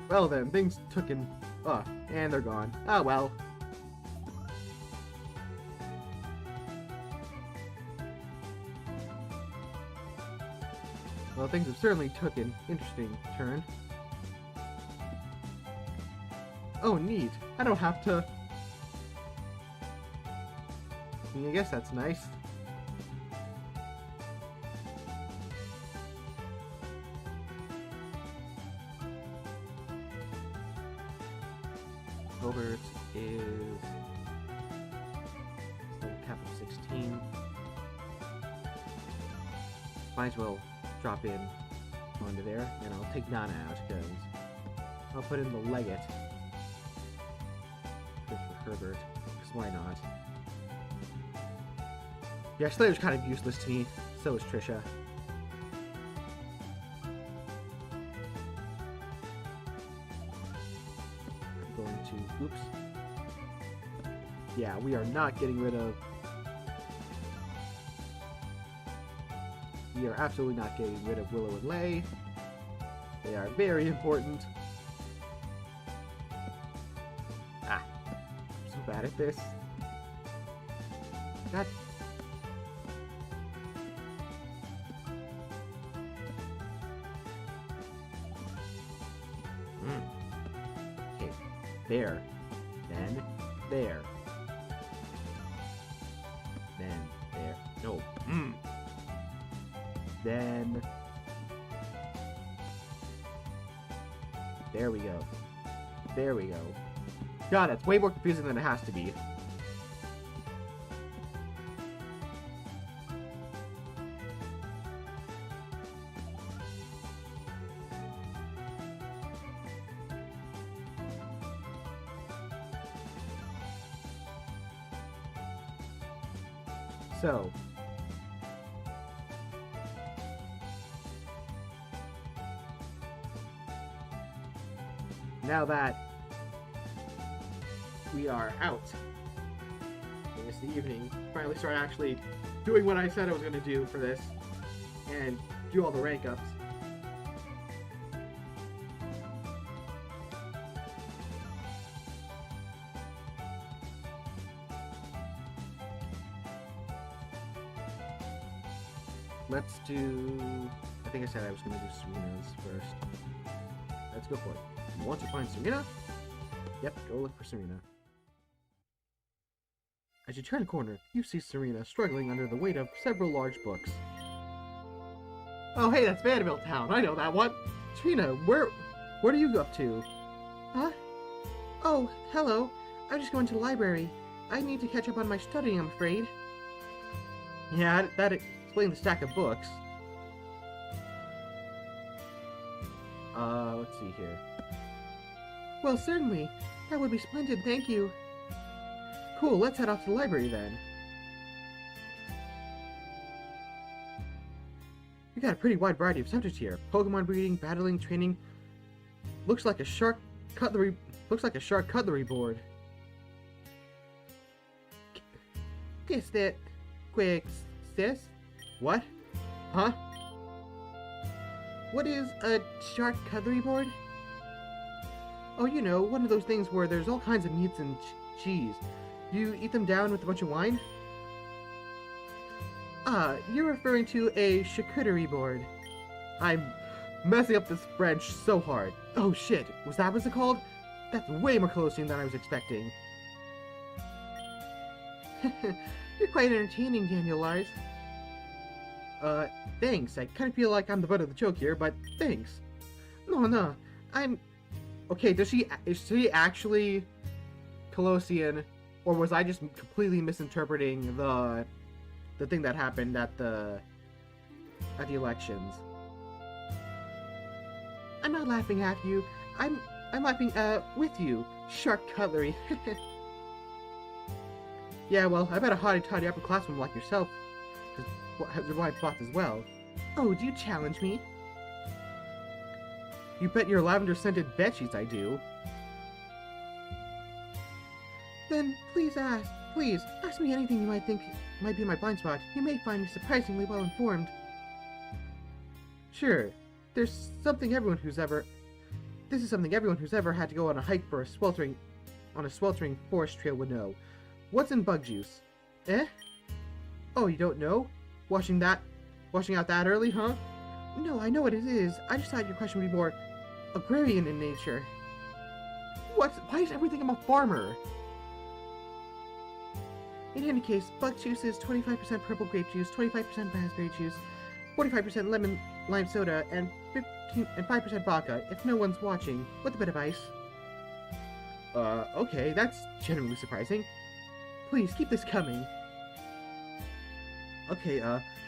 Well then, things took in... and they're gone. Oh well. Well, things have certainly took an interesting turn. Oh, neat. I don't have to... I guess that's nice. Gilbert is cap of 16. Might as well drop in onto there, and I'll take Nana out because I'll put in the Leggett for Herbert, because why not? Yeah, Slayer's kind of useless to me, so is Trisha. I'm going to... Oops. Yeah, we are not getting rid of... We are absolutely not getting rid of Willow and Lay. They are very important. Ah. I'm so bad at this. God. There. Then there. Then there. No. Then there we go. There we go. God, that's way more confusing than it has to be. So, now that we are out, it's the evening, finally start actually doing what I said I was going to do for this, and do all the rank ups. Let's do... I think I said I was going to do Serena's first. Let's go for it. You want to find Serena? Yep, go look for Serena. As you turn a corner, you see Serena struggling under the weight of several large books. Oh, hey, that's Vanderbilt Town. I know that one. Serena, what are you up to? Huh? Oh, hello. I'm just going to the library. I need to catch up on my studying, I'm afraid. Yeah, that explains the stack of books. Let's see here. Well, certainly. That would be splendid, thank you. Cool, let's head off to the library then. We got a pretty wide variety of subjects here. Pokemon breeding, battling, training. Looks like a shark cutlery board. Guess that quick, sis? What? Huh? What is a shark cutlery board? Oh, you know, one of those things where there's all kinds of meats and cheese. You eat them down with a bunch of wine? Ah, you're referring to a charcuterie board. I'm messing up this French so hard. Oh shit, was that what it's called? That's way more closing than I was expecting. You're quite entertaining, Daniel Lars. Thanks. I kind of feel like I'm the butt of the joke here, but thanks. No, I'm... Okay, is she actually Colossian, or was I just completely misinterpreting the thing that happened at the elections? I'm not laughing at you. I'm laughing with you. Shark cutlery. Yeah, well, I bet a hotty-toddy upperclasswoman like yourself has your wide thoughts as well. Oh, do you challenge me? You bet your lavender-scented bedsheets I do. Then, please ask me anything you might think might be my blind spot. You may find me surprisingly well informed. Sure. This is something everyone who's ever had to go on a hike for a sweltering forest trail would know. What's in bug juice? Eh? Oh, you don't know? Washing out that early, huh? No, I know what it is. I just thought your question would be more agrarian in nature. What? Why is everything about farmer? In any case, bug juice is 25% purple grape juice, 25% raspberry juice, 45% lemon lime soda, and 5% vodka, if no one's watching, with a bit of ice. Okay, that's genuinely surprising. Please, keep this coming. Okay,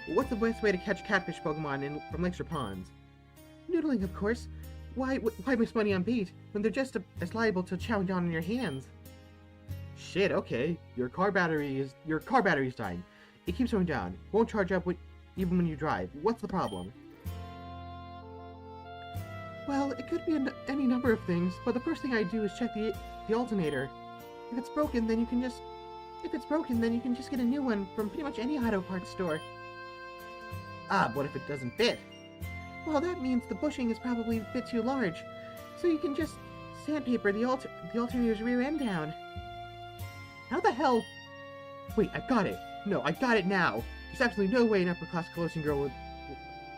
what's the best way to catch catfish Pokemon from lakes or ponds? Noodling, of course. Why waste money on bait when they're just as liable to chow down in your hands? Shit, okay. Your car battery's dying. It keeps going down. Won't charge up even when you drive. What's the problem? Well, it could be any number of things, but the first thing I do is check the alternator. If it's broken, then you can just get a new one from pretty much any auto parts store. Ah, what if it doesn't fit? Well, that means the bushing is probably a bit too large, so you can just sandpaper the alternator's rear end down. How the hell? Wait, I got it. No, I got it now. There's absolutely no way an upper-class Colossian girl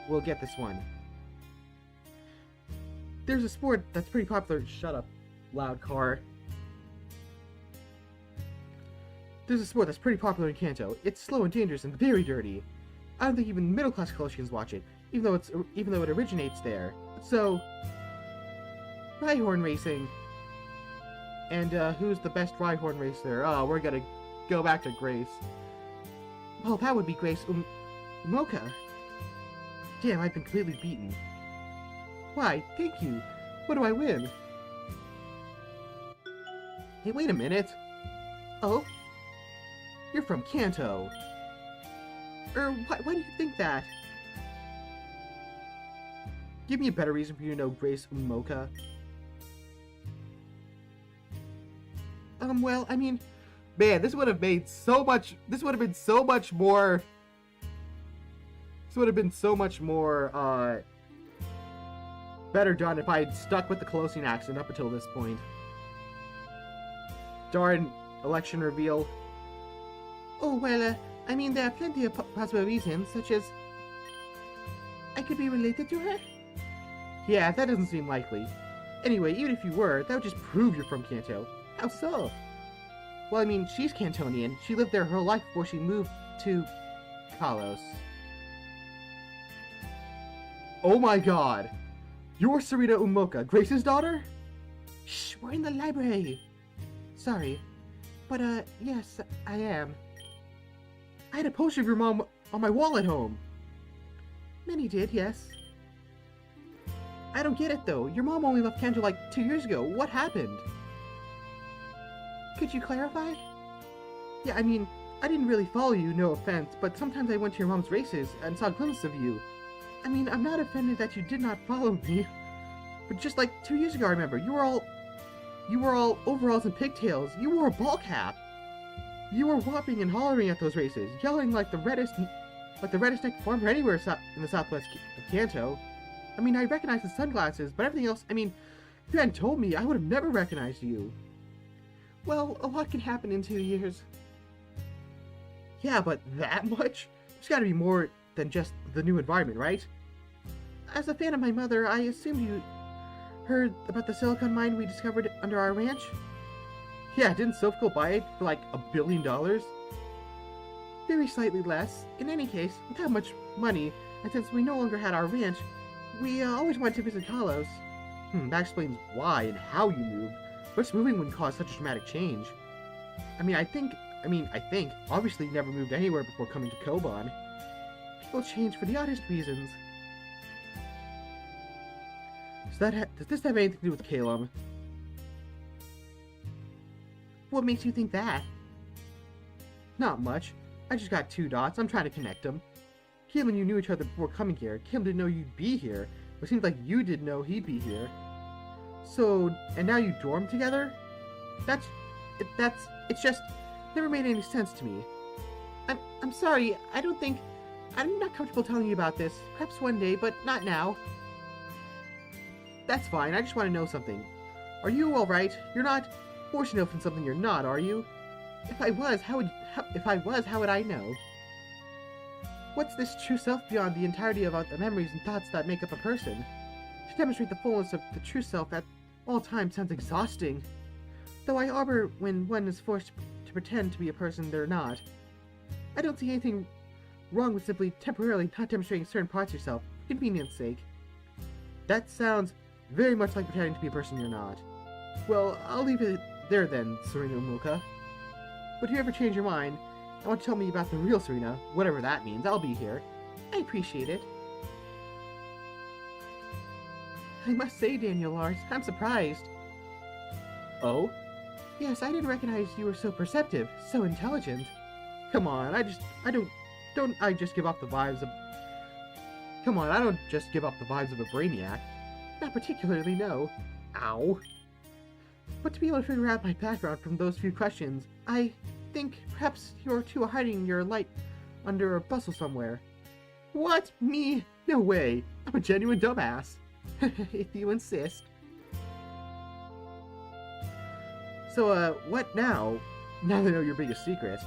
will get this one. There's a sport that's pretty popular. Shut up, loud car. There's a sport that's pretty popular in Kanto. It's slow and dangerous and very dirty. I don't think even middle-class Colossians watch it, even though it originates there. So, Rhyhorn racing. And who's the best Rhyhorn racer? Oh, we're gonna go back to Grace. Well, that would be Grace Umoka. Damn, I've been completely beaten. Why, thank you. What do I win? Hey, wait a minute. Oh? You're from Kanto. Why do you think that? Give me a better reason for you to know Grace Umoka. Well, I mean, man, this would have been so much more better done if I had stuck with the Colossian accent up until this point. Darn election reveal. Oh, well, I mean, there are plenty of possible reasons, such as I could be related to her? Yeah, that doesn't seem likely. Anyway, even if you were, that would just prove you're from Kanto. How so? Well, I mean, she's Cantonian. She lived there her whole life before she moved to Kalos. Oh my god! You're Sarita Umoka, Grace's daughter? Shh, we're in the library. Sorry. But, yes, I am. I had a poster of your mom on my wall at home. Many did, yes. I don't get it, though. Your mom only left Kanto like 2 years ago. What happened? Could you clarify? Yeah, I mean, I didn't really follow you, no offense, but sometimes I went to your mom's races and saw glimpses of you. I mean, I'm not offended that you did not follow me, but just like 2 years ago, I remember, you were all overalls and pigtails. You wore a ball cap. You were whopping and hollering at those races, yelling like the reddest neck farmer anywhere in the southwest of Kanto. I mean, I recognized the sunglasses, but everything else, I mean, if you hadn't told me, I would have never recognized you. Well, a lot can happen in 2 years. Yeah, but that much? There's gotta be more than just the new environment, right? As a fan of my mother, I assumed you heard about the silicon mine we discovered under our ranch? Yeah, didn't Sofco buy it for like $1 billion? Very slightly less. In any case, without much money, and since we no longer had our ranch, we always wanted to visit Kalos. That explains why and how you moved. What's moving would cause such a dramatic change? I think, obviously you never moved anywhere before coming to Koban. People change for the oddest reasons. So does this have anything to do with Calum? What makes you think that? Not much. I just got 2 dots. I'm trying to connect them. Calum and you knew each other before coming here. Calum didn't know you'd be here. But it seems like you did know he'd be here. So, and now you dorm together? It's just never made any sense to me. I'm sorry. I'm not comfortable telling you about this. Perhaps one day, but not now. That's fine. I just want to know something. Are you all right? You're not forcing open something you're not, are you? If I was, how would I know? What's this true self beyond the entirety of the memories and thoughts that make up a person? To demonstrate the fullness of the true self at all times sounds exhausting. Though I arbor when one is forced to pretend to be a person they're not. I don't see anything wrong with simply temporarily not demonstrating certain parts of yourself, for convenience sake. That sounds very much like pretending to be a person you're not. Well, I'll leave it there then, Serena Umoka. But if you ever change your mind, and want to tell me about the real Serena, whatever that means, I'll be here. I appreciate it. I must say, Daniel Lars, I'm surprised. Oh? Yes, I didn't recognize you were so perceptive, so intelligent. Come on, I don't just give off the vibes of a brainiac. Not particularly, no. Ow. But to be able to figure out my background from those few questions, I think perhaps you're too hiding your light under a bustle somewhere. What? Me? No way. I'm a genuine dumbass. If you insist. So, what now? Now that I know your biggest secret.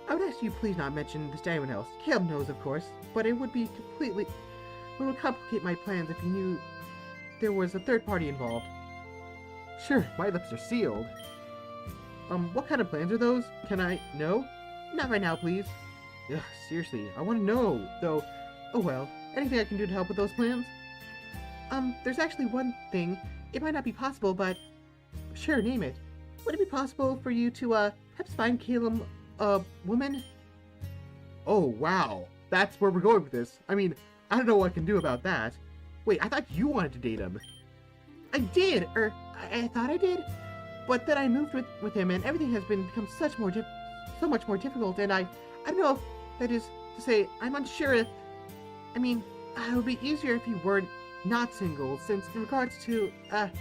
I would ask you please not mention this to anyone else. Caleb knows, of course, but it would complicate my plans if you knew there was a third party involved. Sure, my lips are sealed. what kind of plans are those? Can I know? Not right now, please. Ugh, seriously, I want to know, though. Oh well, anything I can do to help with those plans? There's actually one thing. It might not be possible, but... Sure, name it. Would it be possible for you to, perhaps find Caleb a woman? Oh, wow. That's where we're going with this. I mean, I don't know what I can do about that. Wait, I thought you wanted to date him. I did, I thought I did. But then I moved with him, and everything has become so much more difficult, and I don't know if that is to say, I'm unsure if... I mean, it would be easier if you weren't not single, since in regards to, what's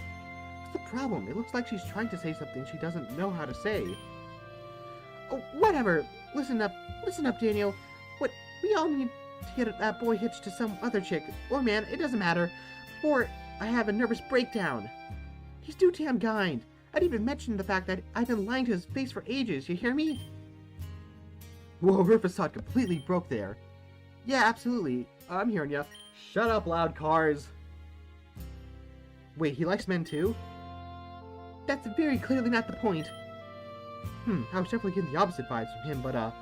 the problem? It looks like she's trying to say something she doesn't know how to say. Oh, whatever. Listen up, Daniel. We all need to get that boy hitched to some other chick, or man, it doesn't matter, or I have a nervous breakdown. He's too damn kind. I didn't even mention the fact that I've been lying to his face for ages, you hear me? Whoa, her facade completely broke there. Yeah, absolutely. I'm hearing ya. Shut up, loud cars. Wait, he likes men too? That's very clearly not the point. I was definitely getting the opposite vibes from him, but,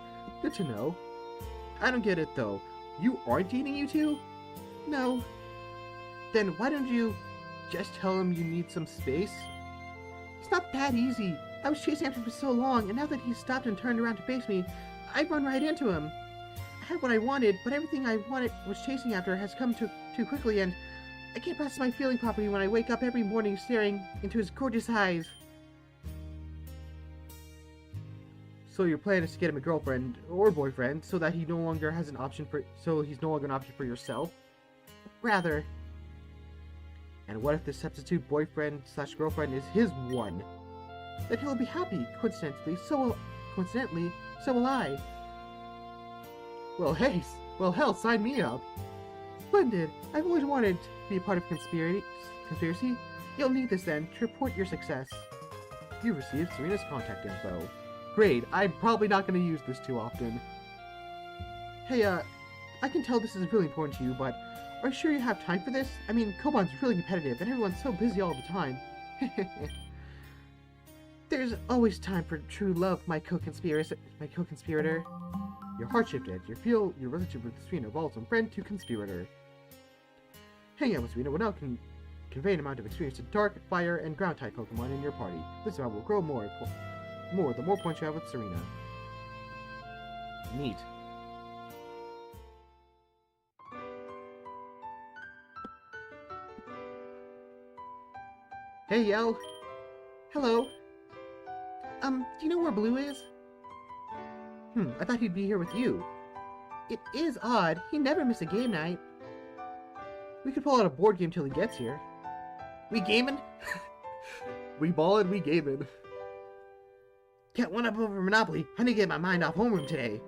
good to know. I don't get it, though. You aren't dating you two? No. Then why don't you just tell him you need some space? It's not that easy. I was chasing after him for so long, and now that he's stopped and turned around to face me, I run right into him. I had what I wanted, but everything I was chasing after has come too quickly, and I can't process my feeling properly when I wake up every morning staring into his gorgeous eyes. So your plan is to get him a girlfriend or boyfriend so that he's no longer an option for yourself? Rather. And what if the substitute boyfriend/girlfriend is his one? Then he'll be happy, coincidentally, so will I. Well, hey, hell, sign me up. Splendid. I've always wanted to be a part of conspiracy. You'll need this then to report your success. You received Serena's contact info. Great, I'm probably not going to use this too often. Hey, I can tell this is really important to you, but are you sure you have time for this? I mean, Koban's really competitive, and everyone's so busy all the time. There's always time for true love, my co-conspirator. Your heart shifted. You feel your relationship with Serena evolves from friend to conspirator. Hanging out with Serena will now convey an amount of experience to dark, fire, and ground-type Pokemon in your party. This amount will grow more the more points you have with Serena. Neat. Hey, Yell. Hello. Do you know where Blue is? I thought he'd be here with you. It is odd. He never misses a game night. We could pull out a board game till he gets here. We gaming? We ballin', we gaming. Can't one up over Monopoly. I need to get my mind off homeroom today.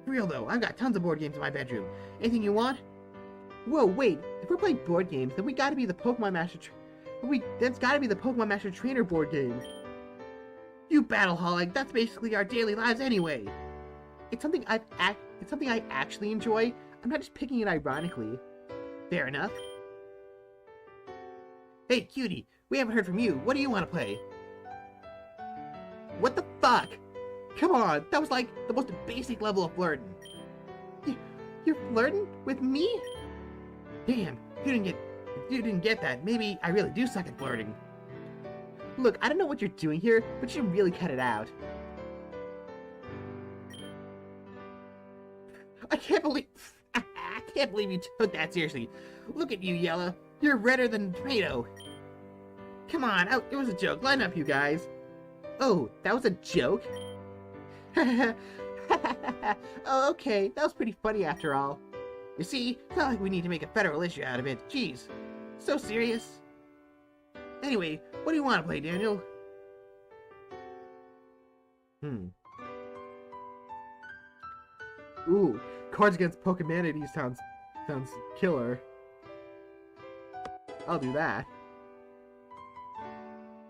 For real though, I've got tons of board games in my bedroom. Anything you want? Whoa, wait. If we're playing board games, then we gotta be the Pokemon Master that's gotta be the Pokemon Master Trainer board game. You battleholic, that's basically our daily lives anyway. It's something I actually enjoy. I'm not just picking it ironically. Fair enough. Hey, cutie, we haven't heard from you. What do you want to play? What the fuck? Come on, that was like the most basic level of flirting. You're flirting with me? Damn, you didn't get that. Maybe I really do suck at flirting. Look, I don't know what you're doing here, but you should really cut it out. I can't believe you took that seriously. Look at you, Yella. You're redder than a tomato. Come on, it was a joke. Line up, you guys. Oh, that was a joke? Oh, okay, that was pretty funny after all. You see, it's not like we need to make a federal issue out of it. Jeez, so serious. Anyway, what do you want to play, Daniel? Ooh, Cards Against Pokemanity sounds killer. I'll do that.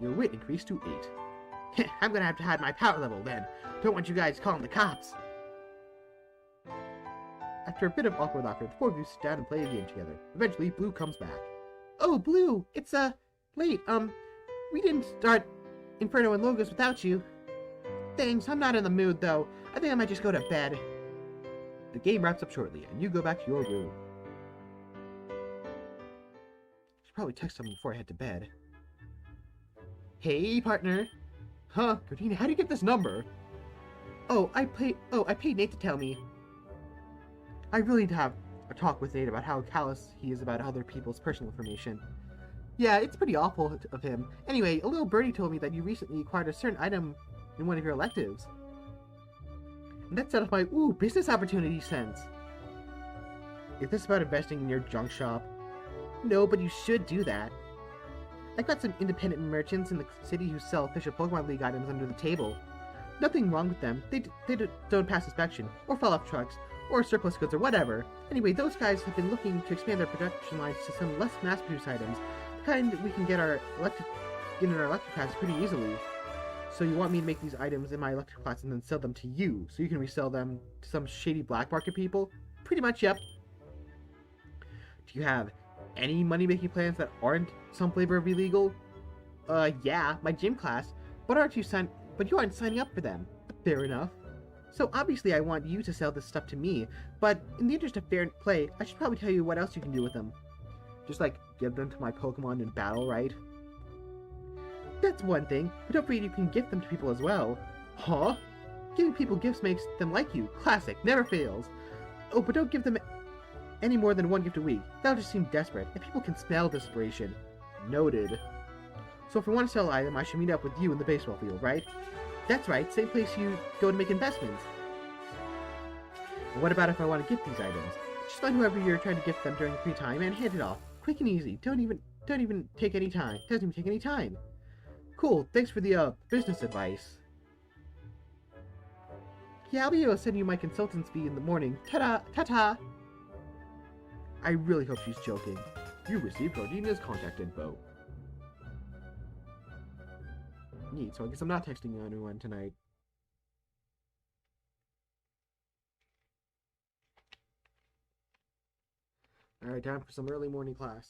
Your wit increased to 8. I'm gonna have to hide my power level then. Don't want you guys calling the cops. After a bit of awkward laughter, the four of you sit down and play a game together. Eventually, Blue comes back. Oh, Blue! It's, late. We didn't start Inferno and Logos without you. Thanks, I'm not in the mood though. I think I might just go to bed. The game wraps up shortly, and you go back to your room. Should probably text someone before I head to bed. Hey, partner. Huh, Gardena, how do you get this number? I paid Nate to tell me. I really need to have a talk with Nate about how callous he is about other people's personal information. Yeah, it's pretty awful of him. Anyway, a little birdie told me that you recently acquired a certain item in one of your electives. And that set off my, business opportunity sense. Is this about investing in your junk shop? No, but you should do that. I've got some independent merchants in the city who sell official Pokemon League items under the table. Nothing wrong with them. They don't pass inspection, or fall off trucks, or surplus goods, or whatever. Anyway, those guys have been looking to expand their production lines to some less mass-produced items, the kind we can get in our electric class pretty easily. So you want me to make these items in my electric class and then sell them to you, so you can resell them to some shady black market people? Pretty much, yep. Do you have any money-making plans that aren't some flavor of illegal? Yeah, my gym class. But you aren't signing up for them. Fair enough. So obviously I want you to sell this stuff to me, but in the interest of fair play, I should probably tell you what else you can do with them. Just like, give them to my Pokemon in battle, right? That's one thing, but don't forget you can gift them to people as well. Huh? Giving people gifts makes them like you. Classic, never fails. Oh, but don't give them any more than one gift a week. That'll just seem desperate, and people can smell desperation. Noted. So if I want to sell an item, I should meet up with you in the baseball field, right? That's right, same place you go to make investments. And what about if I want to gift these items? Just find whoever you're trying to gift them during free time and hand it off. Quick and easy. Don't even take any time. Doesn't even take any time. Cool, thanks for the business advice. Yeah, I'll be able to send you my consultant's fee in the morning. Ta-da! Ta-ta! I really hope she's joking. You received Gardena's contact info. Neat, so I guess I'm not texting anyone tonight. Alright, time for some early morning class.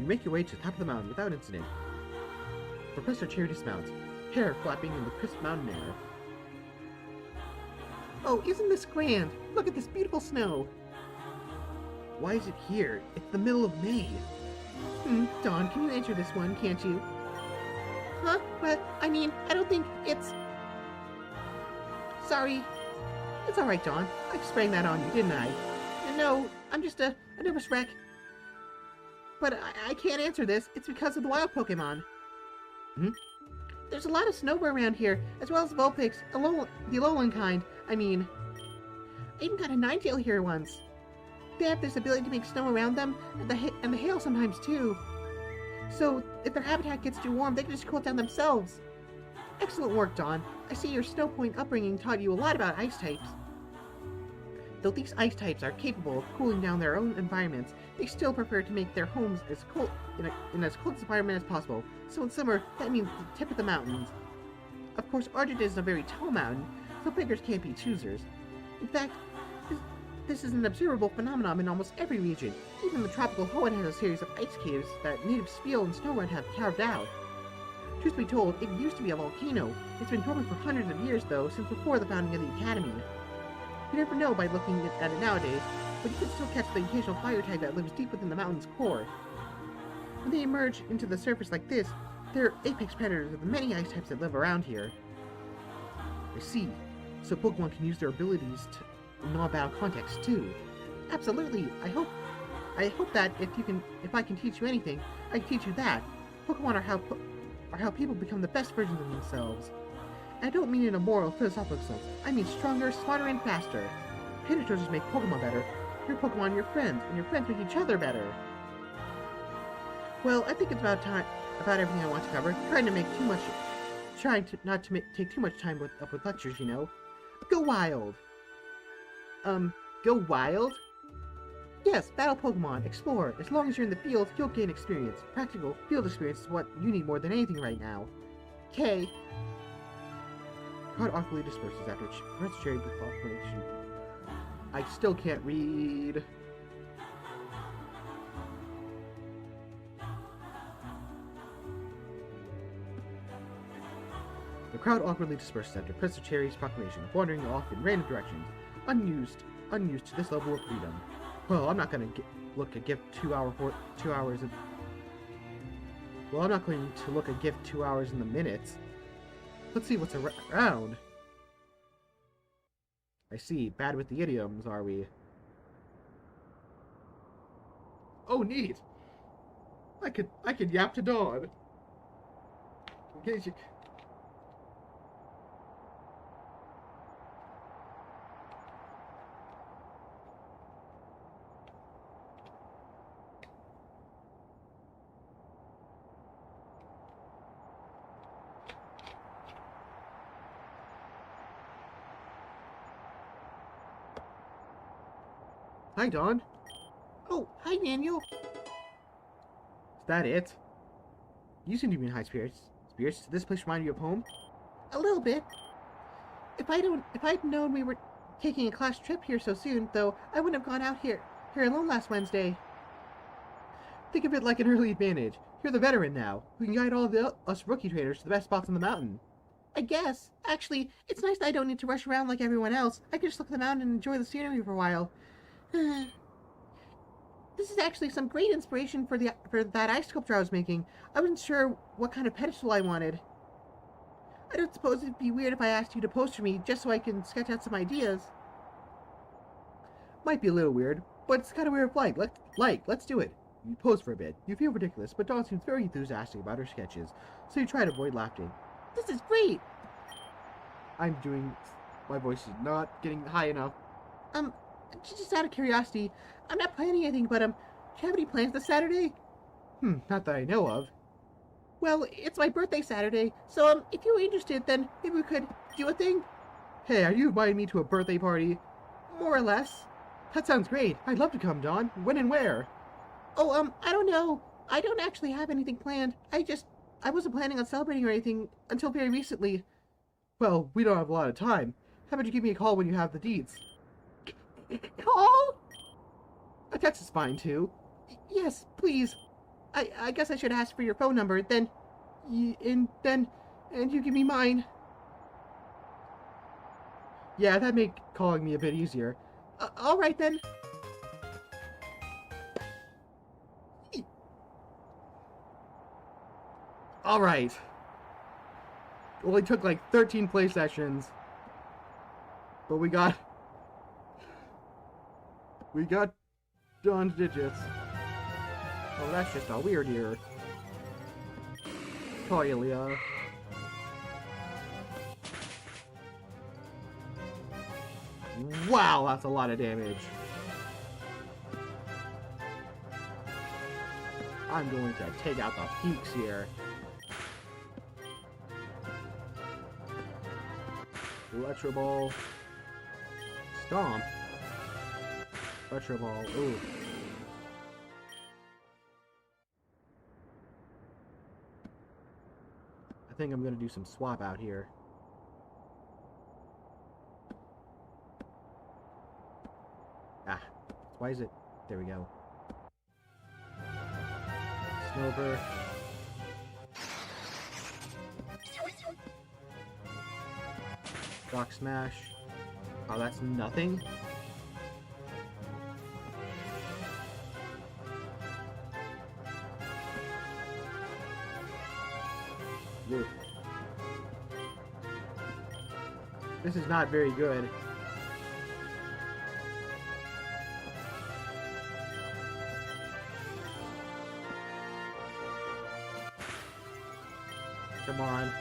make your way to the top of the mountain without incident. Professor Cherry dismounts, hair flapping in the crisp mountain air. Oh, isn't this grand? Look at this beautiful snow. Why is it here? It's the middle of May. Dawn, can you answer this one, can't you? Huh? Well, I mean, I don't think it's... Sorry. It's alright, Dawn. I just sprang that on you, didn't I? No, I'm just a nervous wreck. But I can't answer this. It's because of the wild Pokemon. There's a lot of Snowbird around here, as well as Vulpix, the Alolan kind. I mean, I even got a Ninetale here once. They have this ability to make snow around them, and the hail sometimes too. So, if their habitat gets too warm, they can just cool it down themselves. Excellent work, Dawn. I see your Snow Point upbringing taught you a lot about ice types. Though these ice types are capable of cooling down their own environments, they still prefer to make their homes as cold in as cold an environment as possible. So in summer, that means the tip of the mountains. Of course, Argent isn't a very tall mountain, so beggars can't be choosers. In fact, this is an observable phenomenon in almost every region. Even the tropical Hoenn has a series of ice caves that native Spiel and Snowrun have carved out. Truth be told, it used to be a volcano. It's been dormant for hundreds of years, though, since before the founding of the Academy. You never know by looking at it nowadays, but you can still catch the occasional fire type that lives deep within the mountain's core. When they emerge into the surface like this, they're apex predators of the many ice types that live around here. I see. So Pokemon can use their abilities in non-battle context too. Absolutely. I hope that if I can teach you anything, I can teach you that. Pokemon are how people become the best versions of themselves. And I don't mean in a moral, philosophical sense. I mean stronger, smarter, and faster. Predators make Pokemon better. Your Pokemon are your friends, and your friends make each other better. Well, I think it's about everything I want to cover. Trying not to take too much time with lectures, you know. Go wild! Go wild? Yes, battle Pokemon, explore. As long as you're in the field, you'll gain experience. Practical field experience is what you need more than anything right now. Okay. Crowd awkwardly disperses after Professor Cherry proclamation. I still can't read. The crowd awkwardly disperses after Professor Cherry's proclamation, wandering off in random directions, unused to this level of freedom. Well, I'm not going to look a gift 2 hours in... Well, I'm not going to look a gift 2 hours in the minutes. Let's see what's around. I see. Bad with the idioms, are we? Oh, neat! I could yap to Dawn. In case you... Hi, Dawn. Oh, hi, Daniel. Is that it? You seem to be in high spirits. Does this place remind you of home? A little bit. If I'd known we were taking a class trip here so soon, though, I wouldn't have gone out here alone last Wednesday. Think of it like an early advantage. You're the veteran now, who can guide all of us rookie traders to the best spots on the mountain. I guess. Actually, it's nice that I don't need to rush around like everyone else. I can just look at the mountain and enjoy the scenery for a while. This is actually some great inspiration for that ice sculpture I was making. I wasn't sure what kind of pedestal I wanted. I don't suppose it'd be weird if I asked you to pose for me just so I can sketch out some ideas. Might be a little weird, but it's kind of weird of let's do it. You pose for a bit. You feel ridiculous, but Dawn seems very enthusiastic about her sketches, so you try to avoid laughing. This is great! My voice is not getting high enough. Just out of curiosity, I'm not planning anything, but, do you have any plans this Saturday? Not that I know of. Well, it's my birthday Saturday, so, if you're interested, then maybe we could do a thing? Hey, are you inviting me to a birthday party? More or less. That sounds great. I'd love to come, Dawn. When and where? Oh, I don't know. I don't actually have anything planned. I wasn't planning on celebrating or anything until very recently. Well, we don't have a lot of time. How about you give me a call when you have the deeds? Call? A text is fine, too. Yes, please. I guess I should ask for your phone number, then you give me mine. Yeah, that'd make calling me a bit easier. Alright then. Alright. Only took like 13 play sessions. But we got Dawn's digits. Oh, that's just a weird ear. Call you, Leah. Wow, that's a lot of damage. I'm going to take out the peaks here. Electro Ball. Stomp. Electro Ball. Ooh. I think I'm going to do some swap out here. Ah. Why is it? There we go. Snover. Rock Smash. Oh, that's nothing? Ooh. This is not very good. Come on.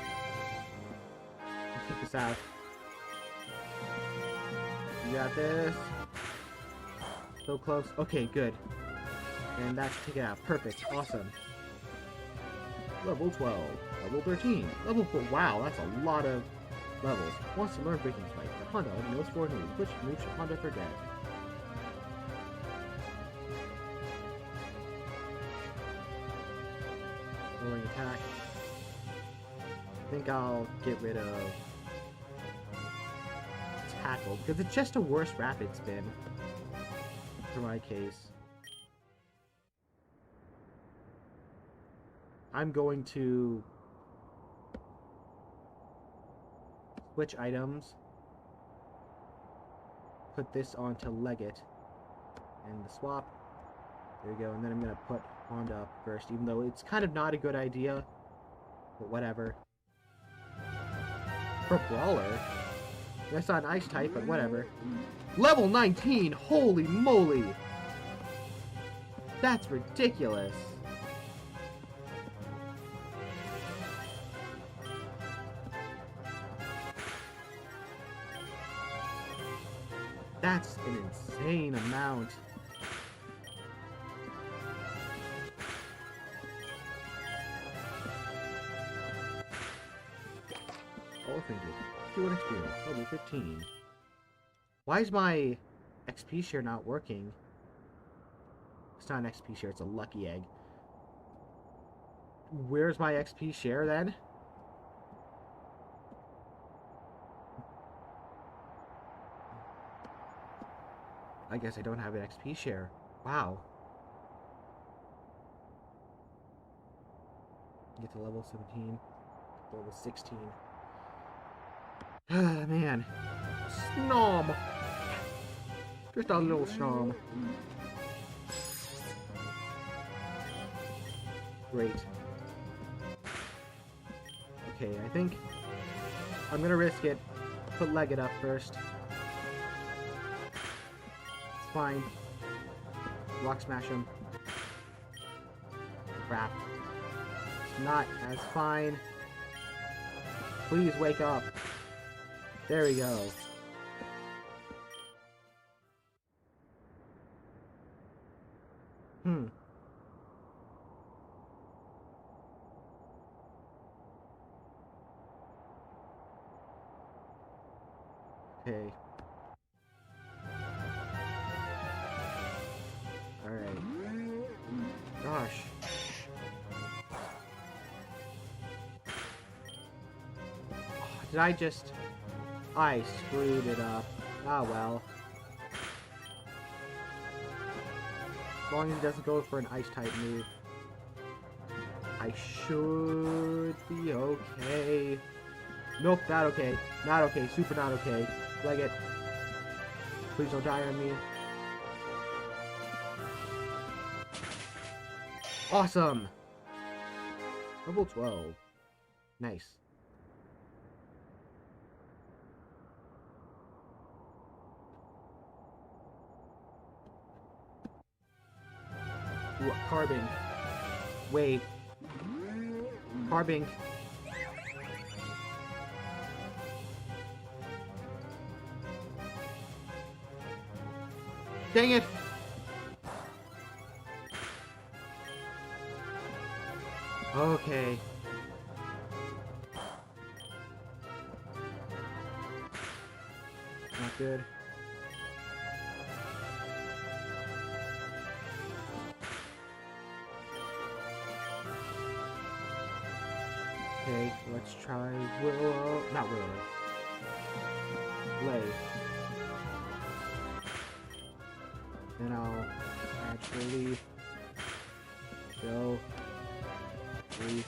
Let's get this out. You got this. So close. Okay, good. And that's take it out. Perfect. Awesome. Level 12. Level 13. Level 4. Wow, that's a lot of levels. Wants to learn Breaking Strike. The Honda knows 4 moves. Which moves should Honda forget? Lowering attack. I think I'll get rid of Tackle, because it's just a worse rapid spin for my case. I'm going to switch items, put this onto Leggett, and the swap. There we go, and then I'm going to put Honda up first, even though it's kind of not a good idea, but whatever. For Brawler, that's not an ice type, but whatever. Level 19! Holy moly! That's ridiculous. That's an insane amount. Oh, thank you. Q1 experience, level 15. Why is my XP share not working? It's not an XP share, it's a lucky egg. Where's my XP share then? I guess I don't have an XP share. Wow. Get to level 17. Level 16. Ah, man. Snom! Just a little snom. Great. Okay, I think I'm gonna risk it. Put Leggett up first. It's fine. Rock Smash him. Crap. It's not as fine. Please wake up. There we go. Okay. Alright. Gosh. Did I just... I screwed it up. Ah, well. As long as it doesn't go for an ice type move. I should be okay. Nope, not okay. Not okay. Super not okay. Leg it. Please don't die on me. Awesome! Level 12. Nice. Ooh, carbon. Wait. Carbon. Dang it! Okay. Not good. Okay, let's try Willow. Not Willow. Lay. Then I'll actually go. Leaf.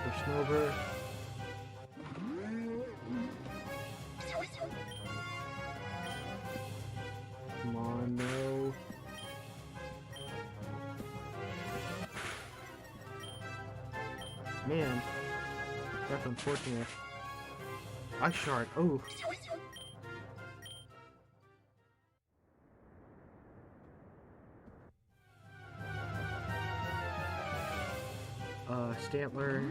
Push over. Come on, no. Man, that's unfortunate. Ice shard. Oh. Stantler.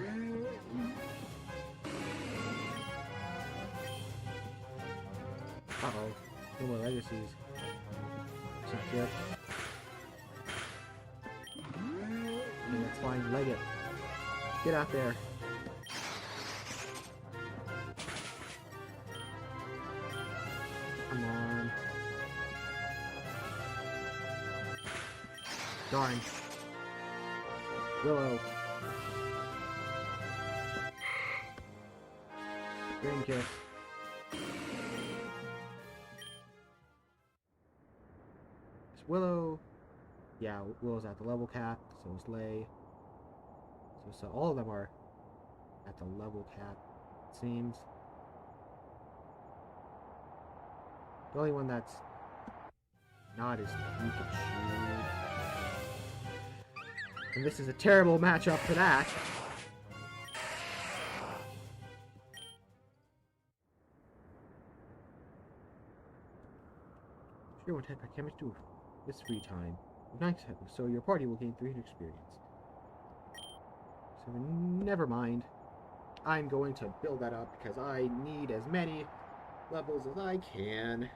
Uh-oh. No more legacies. That's not good. Okay, that's fine. Leg it. Get out there. Come on. Darn. Willow. Green kiss. It's Willow. Yeah, Willow's at the level cap, so is Lay. So all of them are at the level cap, it seems. The only one that's not is Pikachu. And this is a terrible matchup for that. Sure, what type of chemistry this free time? Nice, so your party will gain 300 experience. So never mind. I'm going to build that up because I need as many levels as I can.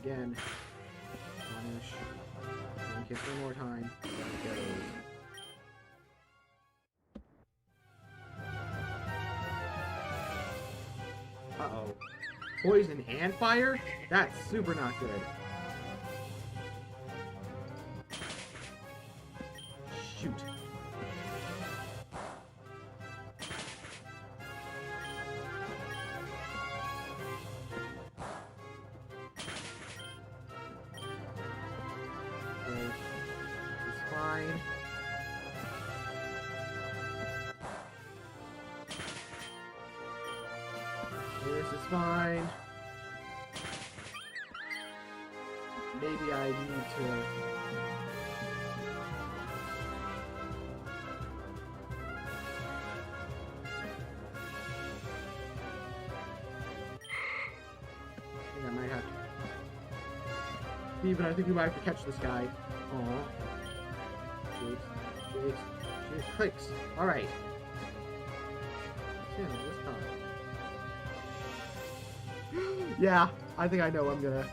Again, punish, and kiss one more time. There it goes. Uh-oh. Poison and fire? That's super not good. Shoot. Fine. This is fine. Maybe I need to... I think I might have to... Steven, I think we might have to catch this guy. Aww. Shakes, clicks. Alright. Yeah, I think I know I'm gonna...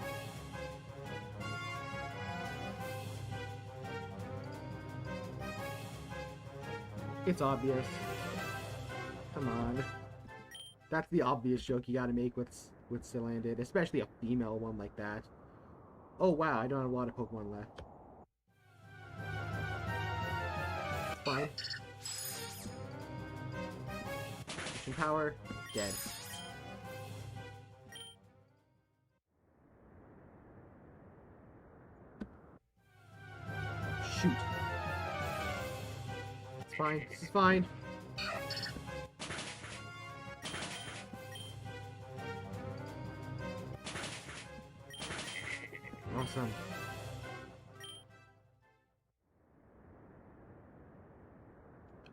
It's obvious. Come on. That's the obvious joke you gotta make with Cylanded, especially a female one like that. Oh wow, I don't have a lot of Pokemon left. Fine. Mission power, dead. Shoot. It's fine, this is fine. Awesome.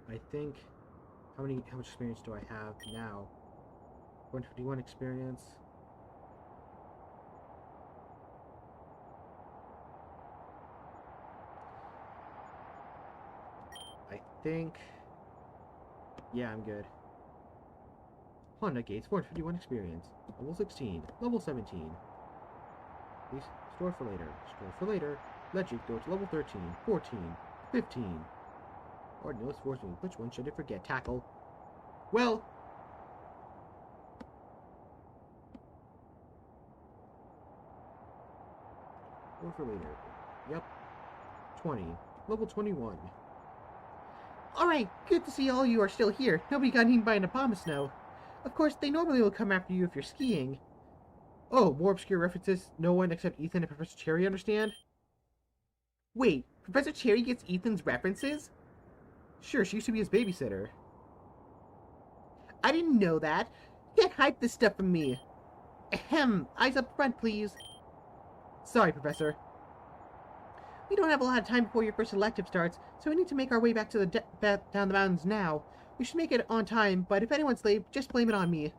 I think how much experience do I have now? 151 experience. I think yeah, I'm good. Honda Gates, 451 experience. Level 16, level 17. Please store for later. Store for later. Legend go to level 13, 14, 15. Or no, force me. Which one should I forget? Tackle. Well. Store for later. Yep. 20. Level 21. Alright, good to see all you are still here. Nobody got eaten by an Abomasnow. Of course, they normally will come after you if you're skiing. Oh, more obscure references no one except Ethan and Professor Cherry understand? Wait, Professor Cherry gets Ethan's references? Sure, she used to be his babysitter. I didn't know that. You can't hide this stuff from me. Ahem, eyes up front, please. Sorry, Professor. We don't have a lot of time before your first elective starts, so we need to make our way back to the down the mountains now. We should make it on time, but if anyone's late, just blame it on me.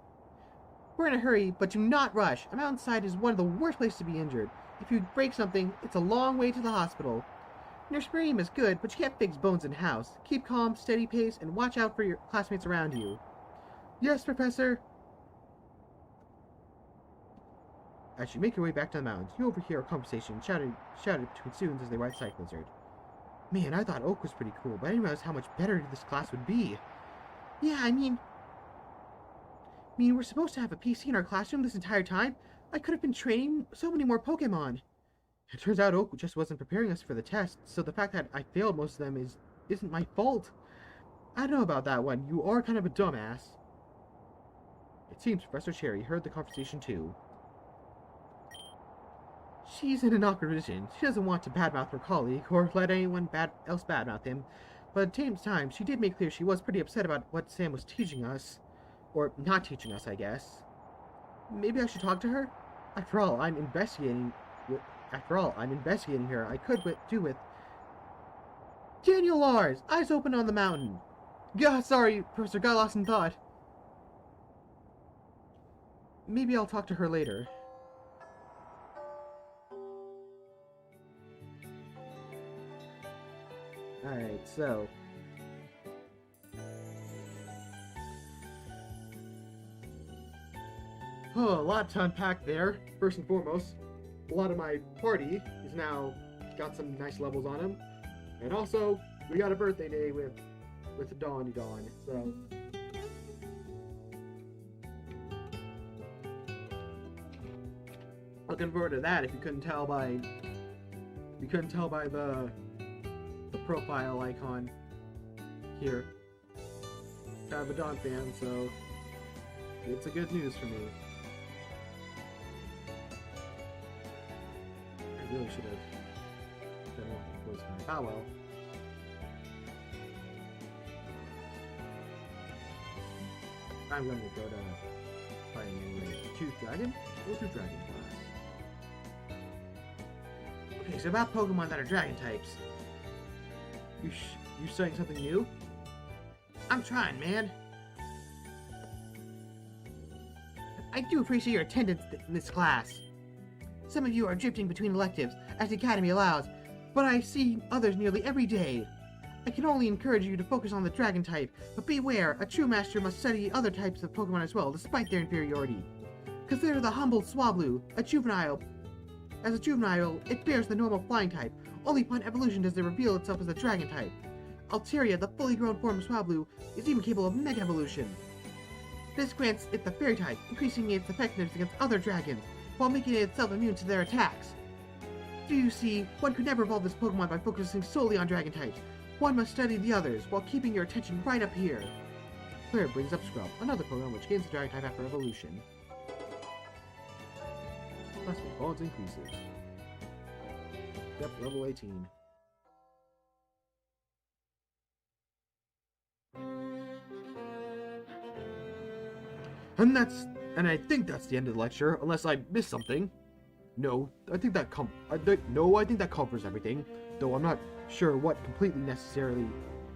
We're in a hurry, but do not rush. A mountainside is one of the worst places to be injured. If you break something, it's a long way to the hospital. Nursery is good, but you can't fix bones in-house. Keep calm, steady pace, and watch out for your classmates around you. Yes, Professor. As you make your way back to the mountains, you overhear a conversation shouted between students as they ride Cyclizard. Man, I thought Oak was pretty cool, but I didn't realize how much better this class would be. Yeah, I mean, we're supposed to have a PC in our classroom this entire time? I could have been training so many more Pokemon. It turns out Oak just wasn't preparing us for the test, so the fact that I failed most of them isn't my fault. I don't know about that one. You are kind of a dumbass. It seems Professor Cherry heard the conversation too. She's in an awkward position. She doesn't want to badmouth her colleague or let anyone else badmouth him, but at the same time, she did make clear she was pretty upset about what Sam was teaching us. Or not teaching us, I guess. Maybe I should talk to her? After all, I'm investigating her. I could do with Daniel Lars, eyes open on the mountain. God, sorry, Professor, got lost in thought. Maybe I'll talk to her later. Alright, so oh, a lot to unpack there. First and foremost, a lot of my party is now got some nice levels on him. And also, we got a birthday day with Dawn, so looking forward to that. If you couldn't tell by the profile icon here. Kind of a Dawn fan, so it's a good news for me. I really should have done one close by. Oh well. I'm going to go to fighting anyway. Choose Dragon? Go to Dragon class. Okay, so about Pokemon that are Dragon types. You studying something new? I'm trying, man. I do appreciate your attendance in this class. Some of you are drifting between electives, as the Academy allows, but I see others nearly every day. I can only encourage you to focus on the Dragon type, but beware, a true master must study other types of Pokemon as well, despite their inferiority. Consider the humble Swablu, a juvenile. As a juvenile, it bears the normal flying type. Only upon evolution does it reveal itself as the Dragon type. Alteria, the fully grown form of Swablu, is even capable of Mega Evolution. This grants it the Fairy type, increasing its effectiveness against other dragons, while making it itself immune to their attacks. Do you see, one could never evolve this Pokemon by focusing solely on Dragon types. One must study the others, while keeping your attention right up here. Claire brings up Scrub, another Pokemon which gains the Dragon type after evolution. Plus, bonds increases. Yep, level 18. And I think that's the end of the lecture, unless I missed something. No, I think that covers everything. Though I'm not sure what completely necessary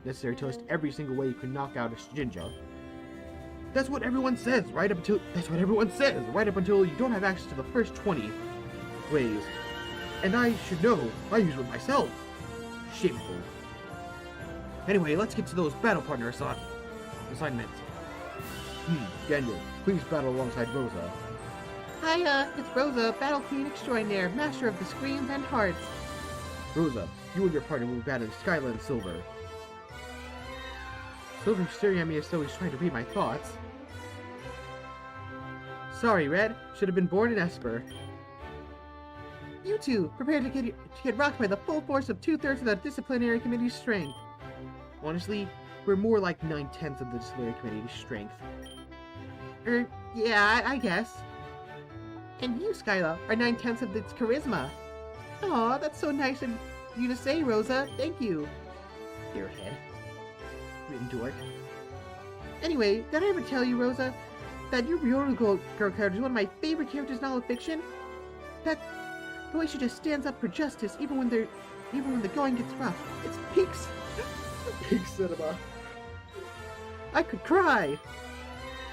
to list every single way you can knock out a Shinja. That's what everyone says, right up until you don't have access to the first 20 ways. And I should know, I use one myself. Shameful. Anyway, let's get to those battle partner assignments. Daniel, please battle alongside Rosa. Hi, it's Rosa, Battle Queen Extraordinaire, Master of the Screams and Hearts. Rosa, you and your partner will be battling Skyla and Silver. Silver's staring at me as though he's trying to read my thoughts. Sorry, Red. Should have been born in Esper. You two, prepare to get rocked by the full force of 2/3 of the Disciplinary Committee's strength. Honestly, we're more like 9/10 of the Disciplinary Committee's strength. Yeah, I guess. And you, Skyla, are 9/10 of its charisma. Aw, that's so nice of you to say, Rosa. Thank you. Airhead. Written dork. Anyway, did I ever tell you, Rosa, that your Ryoru Girl character is one of my favorite characters in all of fiction? That the way she just stands up for justice, even when the going gets rough. It's peaks. Peak cinema. I could cry.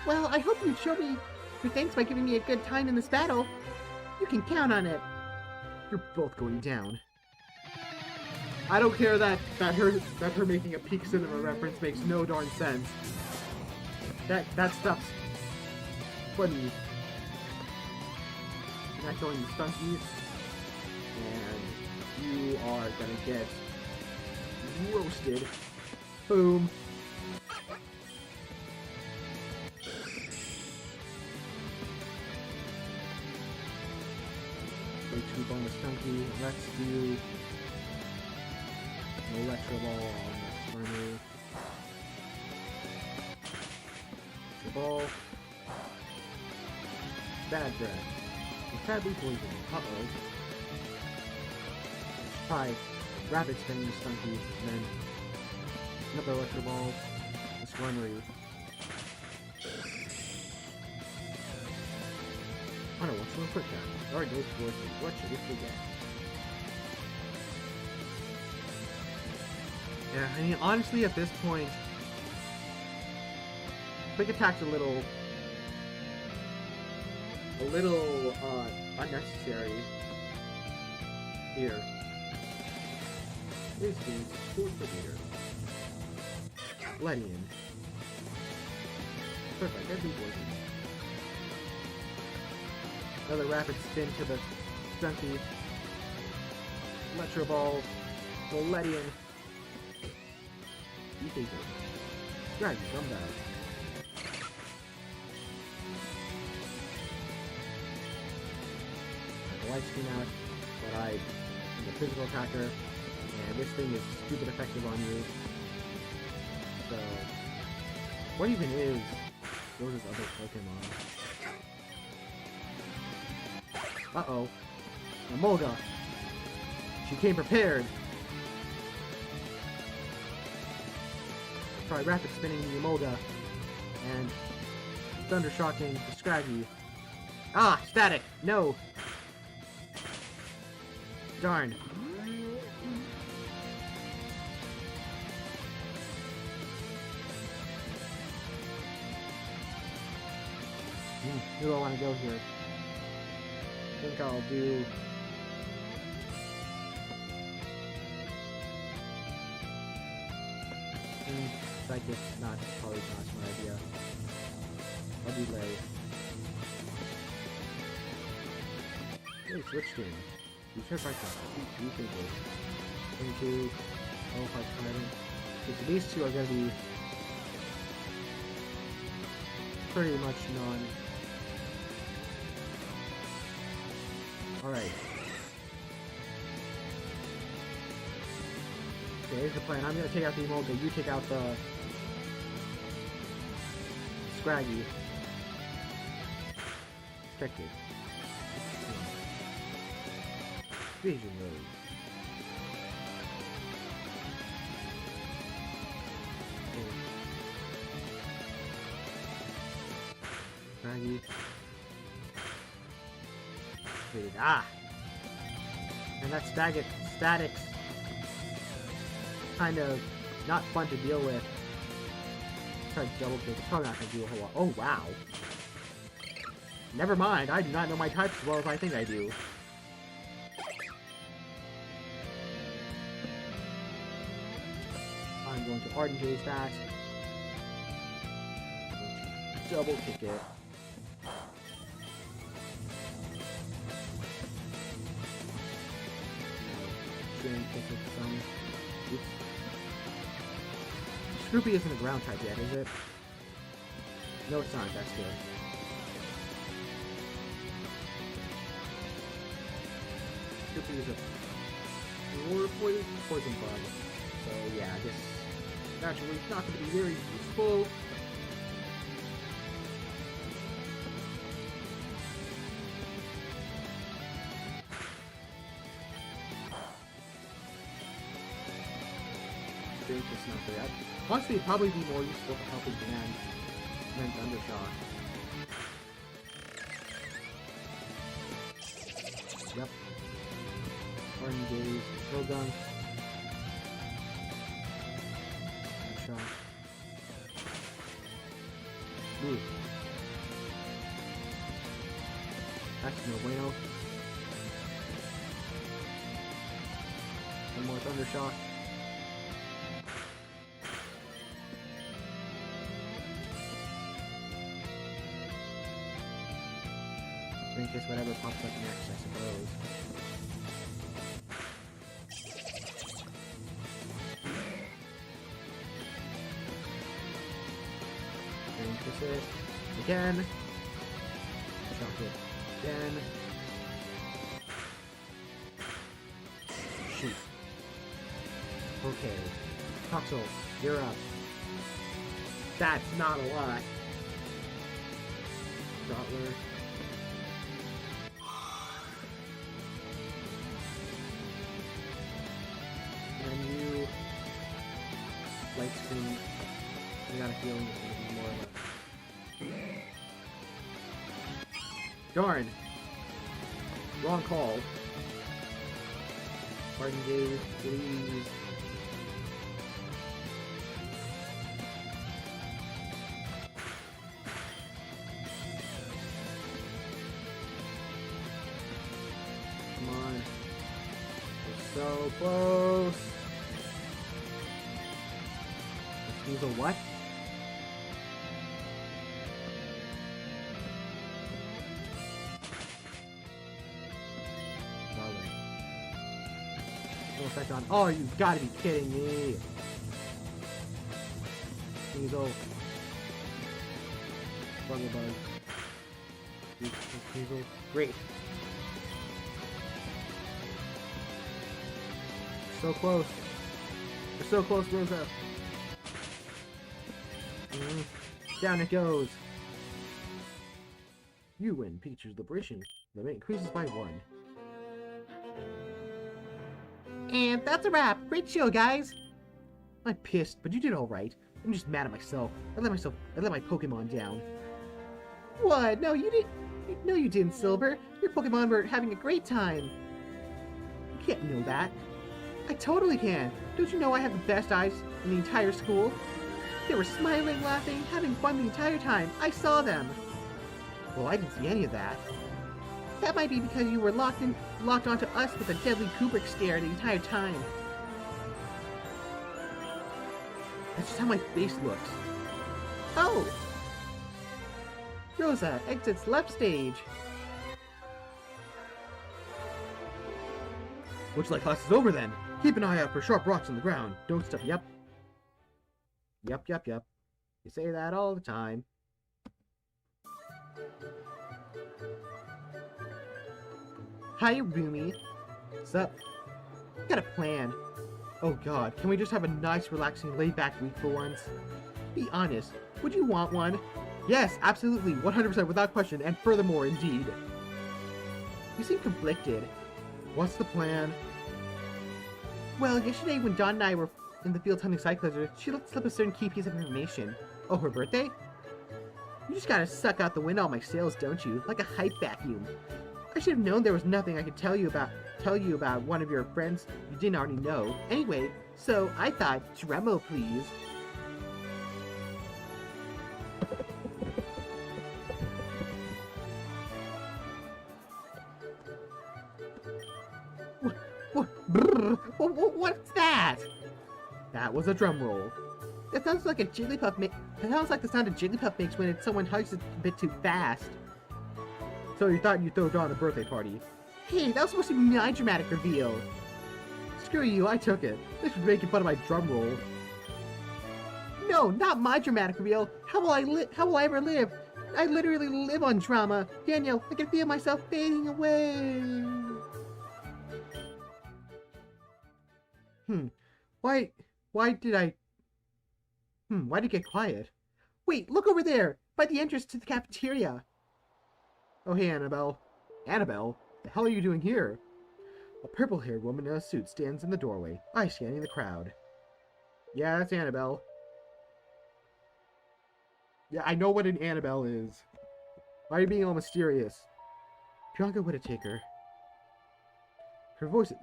Well, I hope you'd show me your thanks by giving me a good time in this battle. You can count on it. You're both going down. I don't care that her making a peak cinema reference makes no darn sense. That stuff's funny. You're not going to Stunky, and you are gonna get roasted. Boom. Two bonus Stunky. Let's do Electro Ball on the Slimer. Ball. Bad breath. It's sadly poisoned. Uh-oh. Try rapid spinning Stunky, and then another Electro Ball. The Slimery. I don't know what's going to put that. Alright, goes towards me. What should we forget? Yeah, I mean, honestly, at this point, Quick Attack's a little unnecessary here. This is 4 meter. Ledian. Perfect, that'd be poison. Another rapid spin to the Stunky. Electro Ball. Ledian. You think it. Dragon, come back. The light screen out, but I'm a physical attacker, and this thing is stupid effective on you. So, what even is Rosa's other Pokemon? Uh-oh. Emolga. She came prepared. Try rapid spinning the Emolga. And Thunder Shocking the Scraggy. Ah! Static! No! Darn. Who do I want to go here? I think I'll do... Psychic, probably not a smart idea. I'll do Lay. Hey, switch team. You should fight that. 22. Oh, 5 Trident. Okay, so these two are going to be pretty much none. Alright. Okay, here's the plan. I'm going to take out the Emolga, you take out the Scraggy. Protected. Vision Road. Scraggy. Ah! And that static's kind of not fun to deal with. Try to double kick. It's probably not going to do a whole lot. Oh, wow. Never mind. I do not know my types as well as I think I do. I'm going to Ardent Gaze that. Double kick it. Kick it some. Oops. Scroopy isn't a ground type yet, is it? No, it's not. That's good. Scroopy is a poison bug. So yeah, this naturally is not going to be very useful. It's not for that. Honestly, it'd probably be more useful for helping Dan than Thundershock. Yep. Ardent Gaze, Shogun. Thundershock. Ooh. That's no bueno. One more Thundershock. In case whatever pops up next, I suppose. Focus it. Again. Shock it. Again. Shoot. Okay. Toxel, you're up. That's not a lot. Grottler. LiveStream. I got a feeling it's going to be more of a... Darn! Wrong call. Ardent Gaze, please. Come on. We're so close. He's a what? No effect on. Oh, you gotta be kidding me! Weasel. Buggle bug. Weasel. Great. So close. We're so close, Rosa. Down it goes. You win Peach's Liberation. Limit increases by 1. And that's a wrap. Great show, guys. I'm pissed, but you did all right. I'm just mad at myself. I let my Pokemon down. What? No, you didn't. No, you didn't, Silver. Your Pokemon were having a great time. You can't know that. I totally can. Don't you know I have the best eyes in the entire school? They were smiling, laughing, having fun the entire time. I saw them. Well, I didn't see any of that. That might be because you were locked onto us with a deadly Kubrick stare the entire time. That's just how my face looks. Oh! Rosa exits left stage. Looks like class is over then. Keep an eye out for sharp rocks on the ground. Don't step. Yep. Yup, yup, yup. You say that all the time. Hi, Rumi. Sup? Got a plan. Oh god, can we just have a nice, relaxing, laid-back week for once? Be honest, would you want one? Yes, absolutely, 100% without question, and furthermore, indeed. You seem conflicted. What's the plan? Well, yesterday when Dawn and I were in the field hunting cyclists, she let slip a certain key piece of information. Oh, her birthday? You just gotta suck out the wind all my sails, don't you? Like a hype vacuum. I should have known there was nothing I could tell you about one of your friends you didn't already know. Anyway, so I thought, Dremo, please. What's that? That was a drum roll. That sounds like a Jigglypuff That sounds like the sound a Jigglypuff makes when someone hugs it a bit too fast. So you thought you'd throw Dawn a birthday party? Hey, that was supposed to be my dramatic reveal. Screw you, I took it. This was making fun of my drum roll. No, not my dramatic reveal. How will I ever live? I literally live on drama. Daniel, I can feel myself fading away. Why did it get quiet? Wait, look over there, by the entrance to the cafeteria. Oh, hey, Annabelle. Annabelle? The hell are you doing here? A purple-haired woman in a suit stands in the doorway, eyes scanning the crowd. Yeah, that's Annabelle. Yeah, I know what an Annabelle is. Why are you being all mysterious? Bianca Whittaker. Her voice is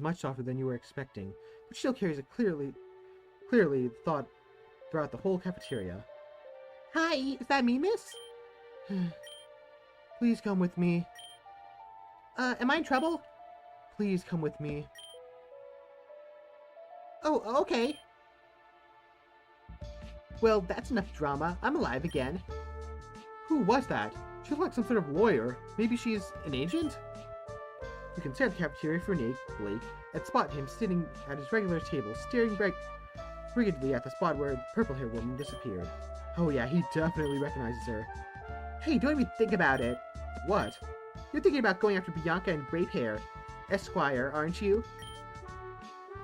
much softer than you were expecting, but still carries a clearly thought throughout the whole cafeteria. Hi, is that me, miss? Please come with me. Am I in trouble? Please come with me. Oh, okay. Well, that's enough drama. I'm alive again. Who was that? She looked like some sort of lawyer. Maybe she's an agent? You can stare at the cafeteria for Blake and spot him sitting at his regular table, staring brightly at the spot where the purple-haired woman disappeared. Oh yeah, he definitely recognizes her. Hey, don't even think about it. What? You're thinking about going after Bianca and Grape Hair, Esquire, aren't you?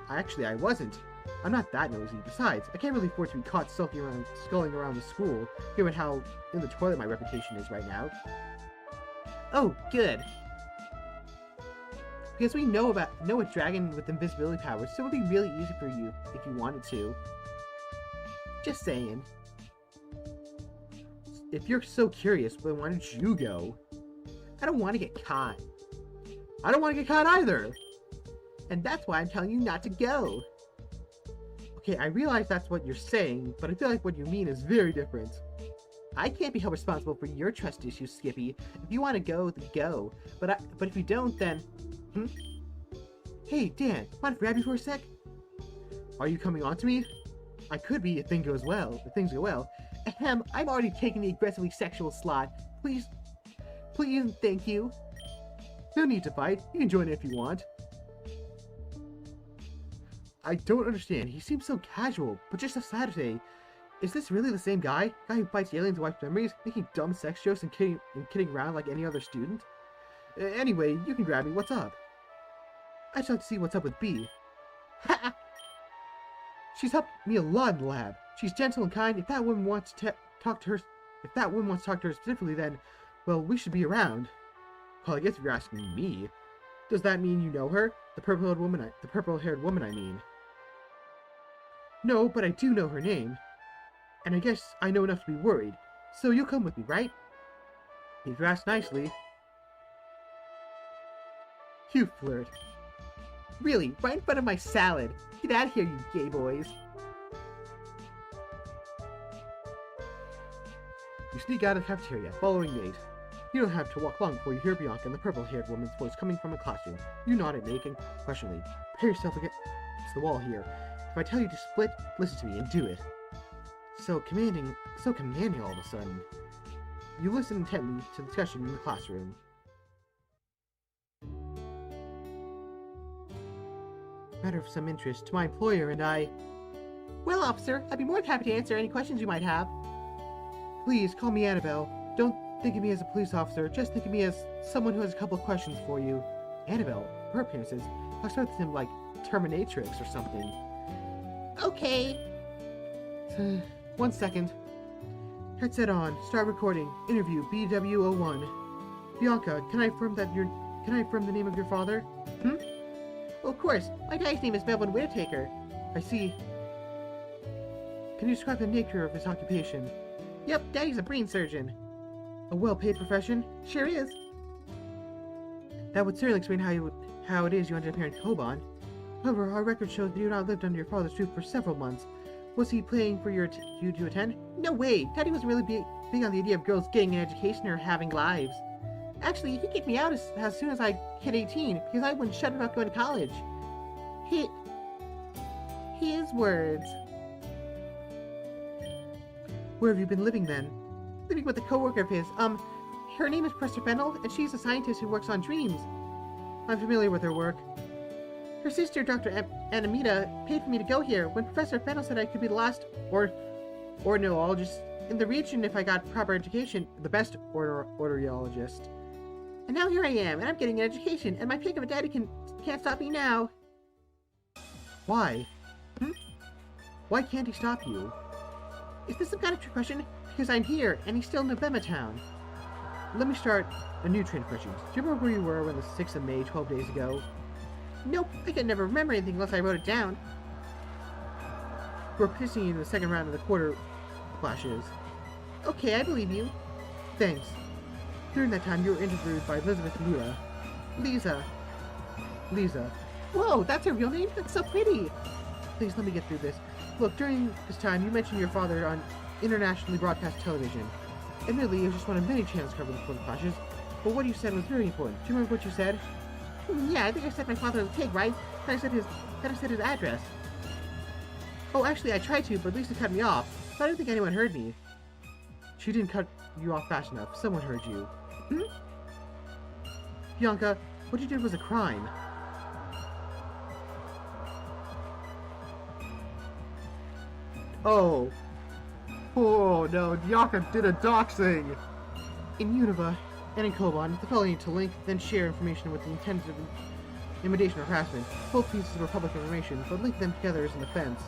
Actually, I wasn't. I'm not that nosy. Besides, I can't really afford to be caught skulling around the school, given how in the toilet my reputation is right now. Oh, good. Because we know a dragon with invisibility powers, so it would be really easy for you if you wanted to. Just saying. If you're so curious, then why don't you go? I don't want to get caught. I don't want to get caught either! And that's why I'm telling you not to go. Okay, I realize that's what you're saying, but I feel like what you mean is very different. I can't be held responsible for your trust issues, Skippy. If you want to go, then go. But if you don't, then... Hey, Dan, mind if I grab you for a sec? Are you coming on to me? I could be if things go well. Ahem, I'm already taking the aggressively sexual slot. Please and thank you. No need to fight. You can join if you want. I don't understand. He seems so casual, but just a Saturday. Is this really the same guy? Guy who fights aliens and wipes memories, making dumb sex jokes and kidding around like any other student? Anyway, you can grab me. What's up? I'd just like to see what's up with B. Ha! She's helped me a lot in the lab. She's gentle and kind. If that woman wants to talk to her specifically, then, well, we should be around. Well, I guess if you're asking me, does that mean you know her? The purple-haired woman, I mean. No, but I do know her name. And I guess I know enough to be worried. So you'll come with me, right? If you ask nicely. You flirt. Really, right in front of my salad. Get out of here, you gay boys. You sneak out of the cafeteria, following Nate. You don't have to walk long before you hear Bianca and the purple-haired woman's voice coming from a classroom. You nod at Nate and questioningly. Prepare yourself against the wall here. If I tell you to split, listen to me and do it. So commanding all of a sudden. You listen intently to the discussion in the classroom. Matter of some interest to my employer and I... Well, officer, I'd be more than happy to answer any questions you might have. Please, call me Annabelle. Don't think of me as a police officer, just think of me as someone who has a couple of questions for you. Annabelle, her appearances, I start with him like Terminatrix or something. Okay. 1 second. Headset on. Start recording. Interview BW01. Bianca, can I affirm the name of your father? Well, of course. My dad's name is Melvin Whittaker. I see. Can you describe the nature of his occupation? Yep, Daddy's a brain surgeon. A well-paid profession? Sure is. That would certainly explain how it is you ended up here in Koban. However, our record shows that you have not lived under your father's roof for several months. Was he playing for you to attend? No way! Daddy wasn't really big on the idea of girls getting an education or having lives. Actually, he kicked me out as soon as I hit 18 because I wouldn't shut about going to college. His words. Where have you been living then? Living with a coworker of his. Her name is Professor Fennel, and she's a scientist who works on dreams. I'm familiar with her work. Her sister, Dr. Anamita, paid for me to go here. When Professor Fennel said I could be the last ornithologist in the region if I got proper education, the best ornithologist. And now here I am, and I'm getting an education, and my pick of a daddy can't stop me now. Why? Why can't he stop you? Is this some kind of trick question? Because I'm here, and he's still in November Town. Let me start a new train of questions. Do you remember where you were on the 6th of May, 12 days ago? Nope, I could never remember anything unless I wrote it down. We're participating in the second round of the quarter flashes. Okay, I believe you. Thanks. During that time, you were interviewed by Elizabeth Lura. Lisa. Whoa, that's her real name? That's so pretty. Please, let me get through this. Look, during this time, you mentioned your father on internationally broadcast television. Admittedly, it was just one of many channels covering the quarter flashes, but what you said was very important. Do you remember what you said? Yeah, I think I said my father was a pig, right? Then I said his address. Oh, actually, I tried to, but Lisa cut me off, so I don't think anyone heard me. She didn't cut you off fast enough. Someone heard you. Bianca, what you did was a crime. Oh no, Bianca did a doxing! In Unova and in Koban, the fellow need to link, then share information with the intent of intimidation or harassment. Both pieces were public information, but link them together is an offense.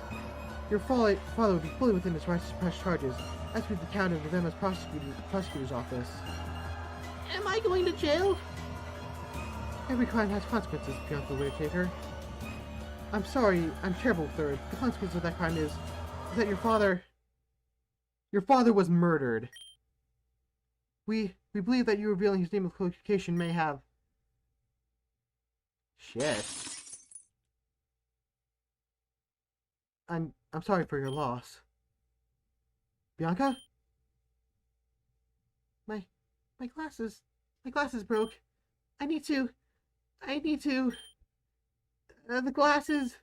Your father would be fully within his rights to press charges, as per the count of November's prosecutor's office. Am I going to jail? Every crime has consequences, Bianca Whittaker. I'm sorry, I'm terrible, third. The consequence of that crime is that your father was murdered. We believe that you revealing his name of location may have... Shit. I'm sorry for your loss. Bianca? My glasses broke. I need to... the glasses...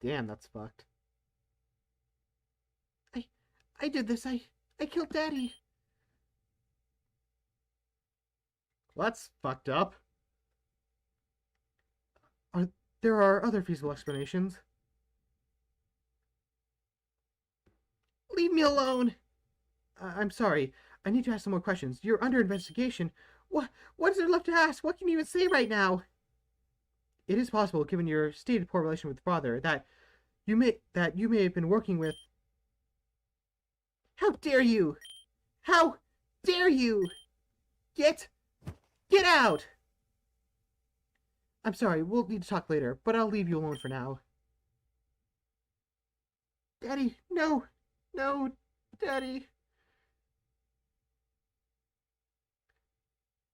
Damn, that's fucked. I did this. I killed Daddy. Well, that's fucked up. There are other feasible explanations. Leave me alone! I'm sorry. I need to ask some more questions. You're under investigation. What is there left to ask? What can you even say right now? It is possible, given your stated poor relation with father, that you may have been working with... How dare you! How dare you! Get out! I'm sorry, we'll need to talk later, but I'll leave you alone for now. Daddy, no! No, Daddy!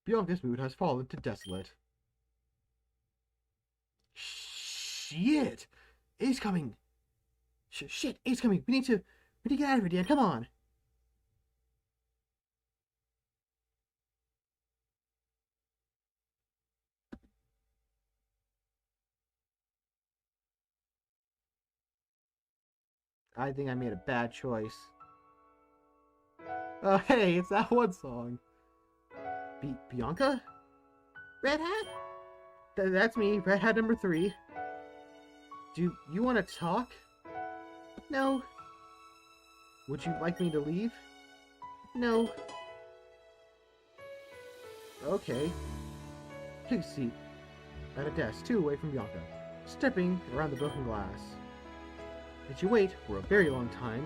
Bianca's mood has fallen to desolate. Shit! A's coming! Shit, A's coming! We need to get out of here, Dan, come on! I think I made a bad choice. Oh, hey, it's that one song. Bianca? Red Hat? That's me, Red Hat number 3. Do you want to talk? No. Would you like me to leave? No. Okay. Take a seat at a desk 2 away from Bianca, stepping around the broken glass. As you wait for a very long time,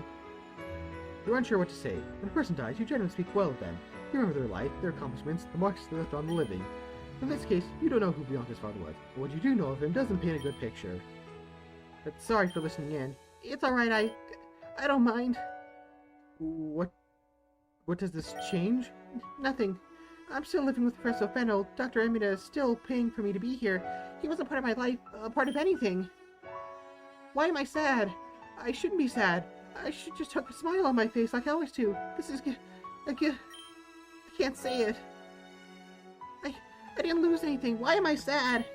you're unsure what to say. When a person dies, you generally speak well of them. You remember their life, their accomplishments, the marks they left on the living. In this case, you don't know who Bianca's father was, but what you do know of him doesn't paint a good picture. But sorry for listening in. It's alright, I don't mind. What does this change? Nothing. I'm still living with Professor Fennel. Dr. Amita is still paying for me to be here. He wasn't part of my life, part of anything. Why am I sad? I shouldn't be sad. I should just have a smile on my face like I always do. This is... I can't say it. I didn't lose anything. Why am I sad?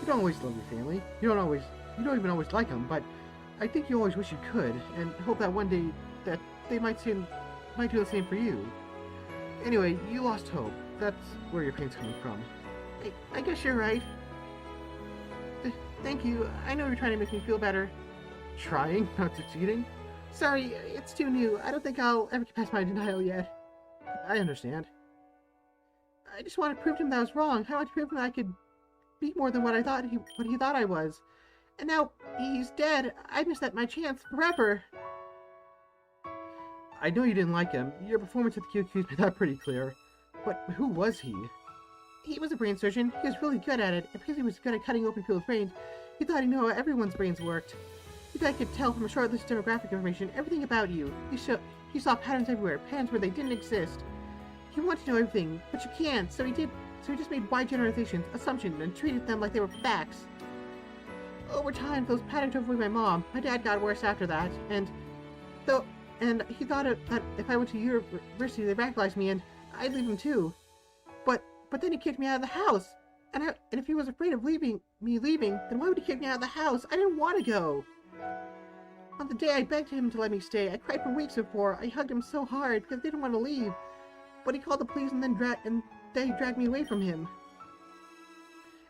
You don't always love your family. You don't even always like them, but I think you always wish you could, and hope that one day that they might do the same for you. Anyway, you lost hope. That's where your pain's coming from. I guess you're right. Thank you. I know you're trying to make me feel better. Trying? Not succeeding? Sorry, it's too new. I don't think I'll ever get past my denial yet. I understand. I just want to prove to him that I was wrong. I want to prove to him that I could be more than what he thought I was. And now he's dead. I missed my chance forever. I know you didn't like him. Your performance at the QQ's made that pretty clear. But who was he? He was a brain surgeon. He was really good at it. And because he was good at cutting open people's brains, he thought he knew how everyone's brains worked. He thought he could tell from a short list of demographic information everything about you. He saw patterns everywhere, patterns where they didn't exist. He wanted to know everything, but you can't. So he just made wide generalizations, assumptions, and treated them like they were facts. Over time, those patterns drove away my mom. My dad got worse after that, and he thought that if I went to university, they'd radicalize me, and I'd leave him too. But then he kicked me out of the house. And if he was afraid of me leaving, then why would he kick me out of the house? I didn't want to go. On the day I begged him to let me stay, I cried for weeks before. I hugged him so hard because I didn't want to leave. But he called the police and they dragged me away from him.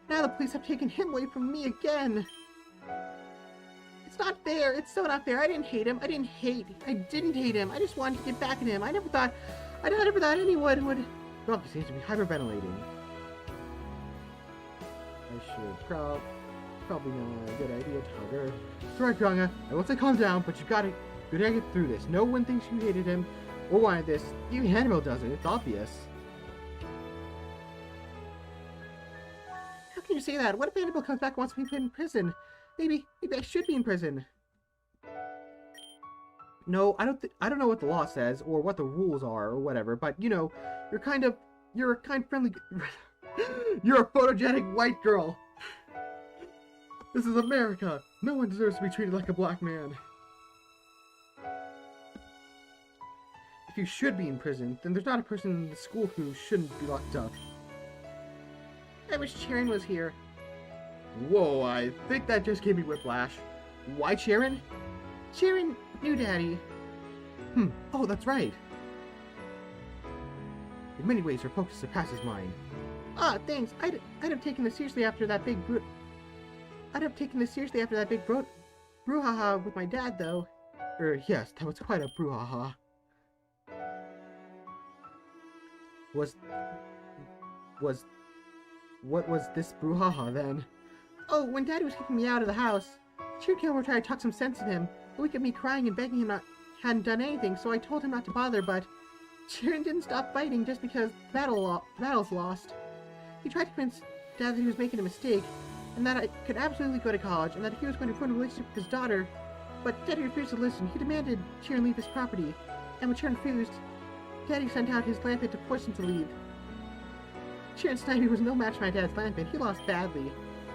Now the police have taken him away from me again. It's not fair. It's so not fair. I didn't hate him. I didn't hate him. I just wanted to get back at him. I never thought anyone would... Well, he seems to be hyperventilating. I should probably not a good idea to hug her. It's alright, Granga. I won't say calm down, but you gotta get through this. No one thinks you hated him or wanted this. Even Hannibal does it. It's obvious. How can you say that? What if Hannibal comes back and wants me put in prison? Maybe I should be in prison. No, I don't know what the law says or what the rules are or whatever, but you know, you're a kind friendly you're a photogenic white girl. This is America. No one deserves to be treated like a black man. If you should be in prison, then there's not a person in the school who shouldn't be locked up. I wish Sharon was here. Whoa, I think that just gave me whiplash. Why Sharon? Sharon knew Daddy. Oh, that's right. In many ways, her focus surpasses mine. Ah, thanks. I'd have taken this seriously after that big brouhaha with my dad, though. Yes, that was quite a brouhaha. What was this brouhaha then? Oh, when Daddy was kicking me out of the house, Cheer Kilmer tried to talk some sense in him. A week of me crying and begging him hadn't done anything, so I told him not to bother, but Sharon didn't stop fighting just because the battle's lost. He tried to convince Dad that he was making a mistake, and that I could absolutely go to college, and that he was going to ruin a relationship with his daughter. But Daddy refused to listen. He demanded Sharon leave his property, and when Sharon refused, Daddy sent out his Lampet to force him to leave. Sharon Snivy was no match for my dad's Lampet. He lost badly.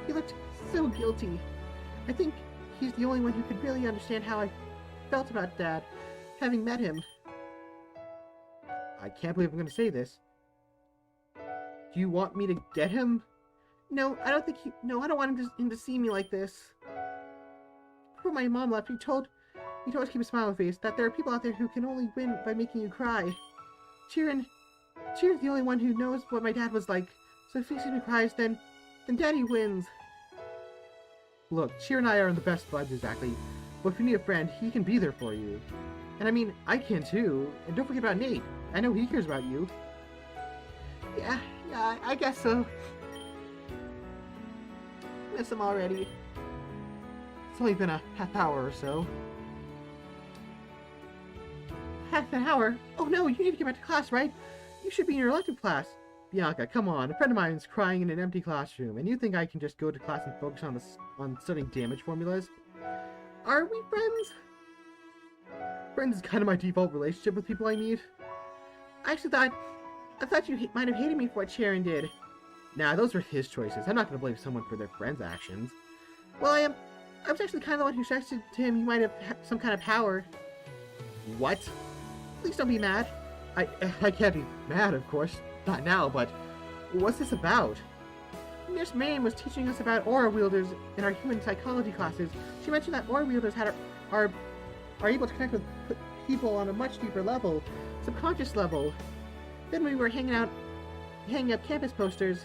He looked so guilty. I think he's the only one who could really understand how I felt about Dad, having met him. I can't believe I'm going to say this. Do you want me to get him? No, I don't want him to see me like this. Before my mom left, he told us to keep a smile on his face, that there are people out there who can only win by making you cry. Sharon's the only one who knows what my dad was like, so if he sees me cries, then Daddy wins. Look, Cheer and I are in the best buds exactly, but if you need a friend, he can be there for you. And I mean, I can too. And don't forget about Nate. I know he cares about you. Yeah, I guess so. Miss him already. It's only been a half hour or so. Half an hour? Oh no, you need to get back to class, right? You should be in your elective class. Bianca, come on. A friend of mine is crying in an empty classroom, and you think I can just go to class and focus on studying damage formulas? Are we friends? Friends is kind of my default relationship with people I meet. I thought you might have hated me for what Sharon did. Nah, those were his choices. I'm not gonna blame someone for their friend's actions. Well, I was actually kind of the one who suggested to him you might have some kind of power. What? Please don't be mad. I can't be mad, of course. Not now, but what's this about? Miss Miriam was teaching us about aura wielders in our human psychology classes. She mentioned that aura wielders are able to connect with people on a much deeper level, subconscious level. Then we were hanging up campus posters.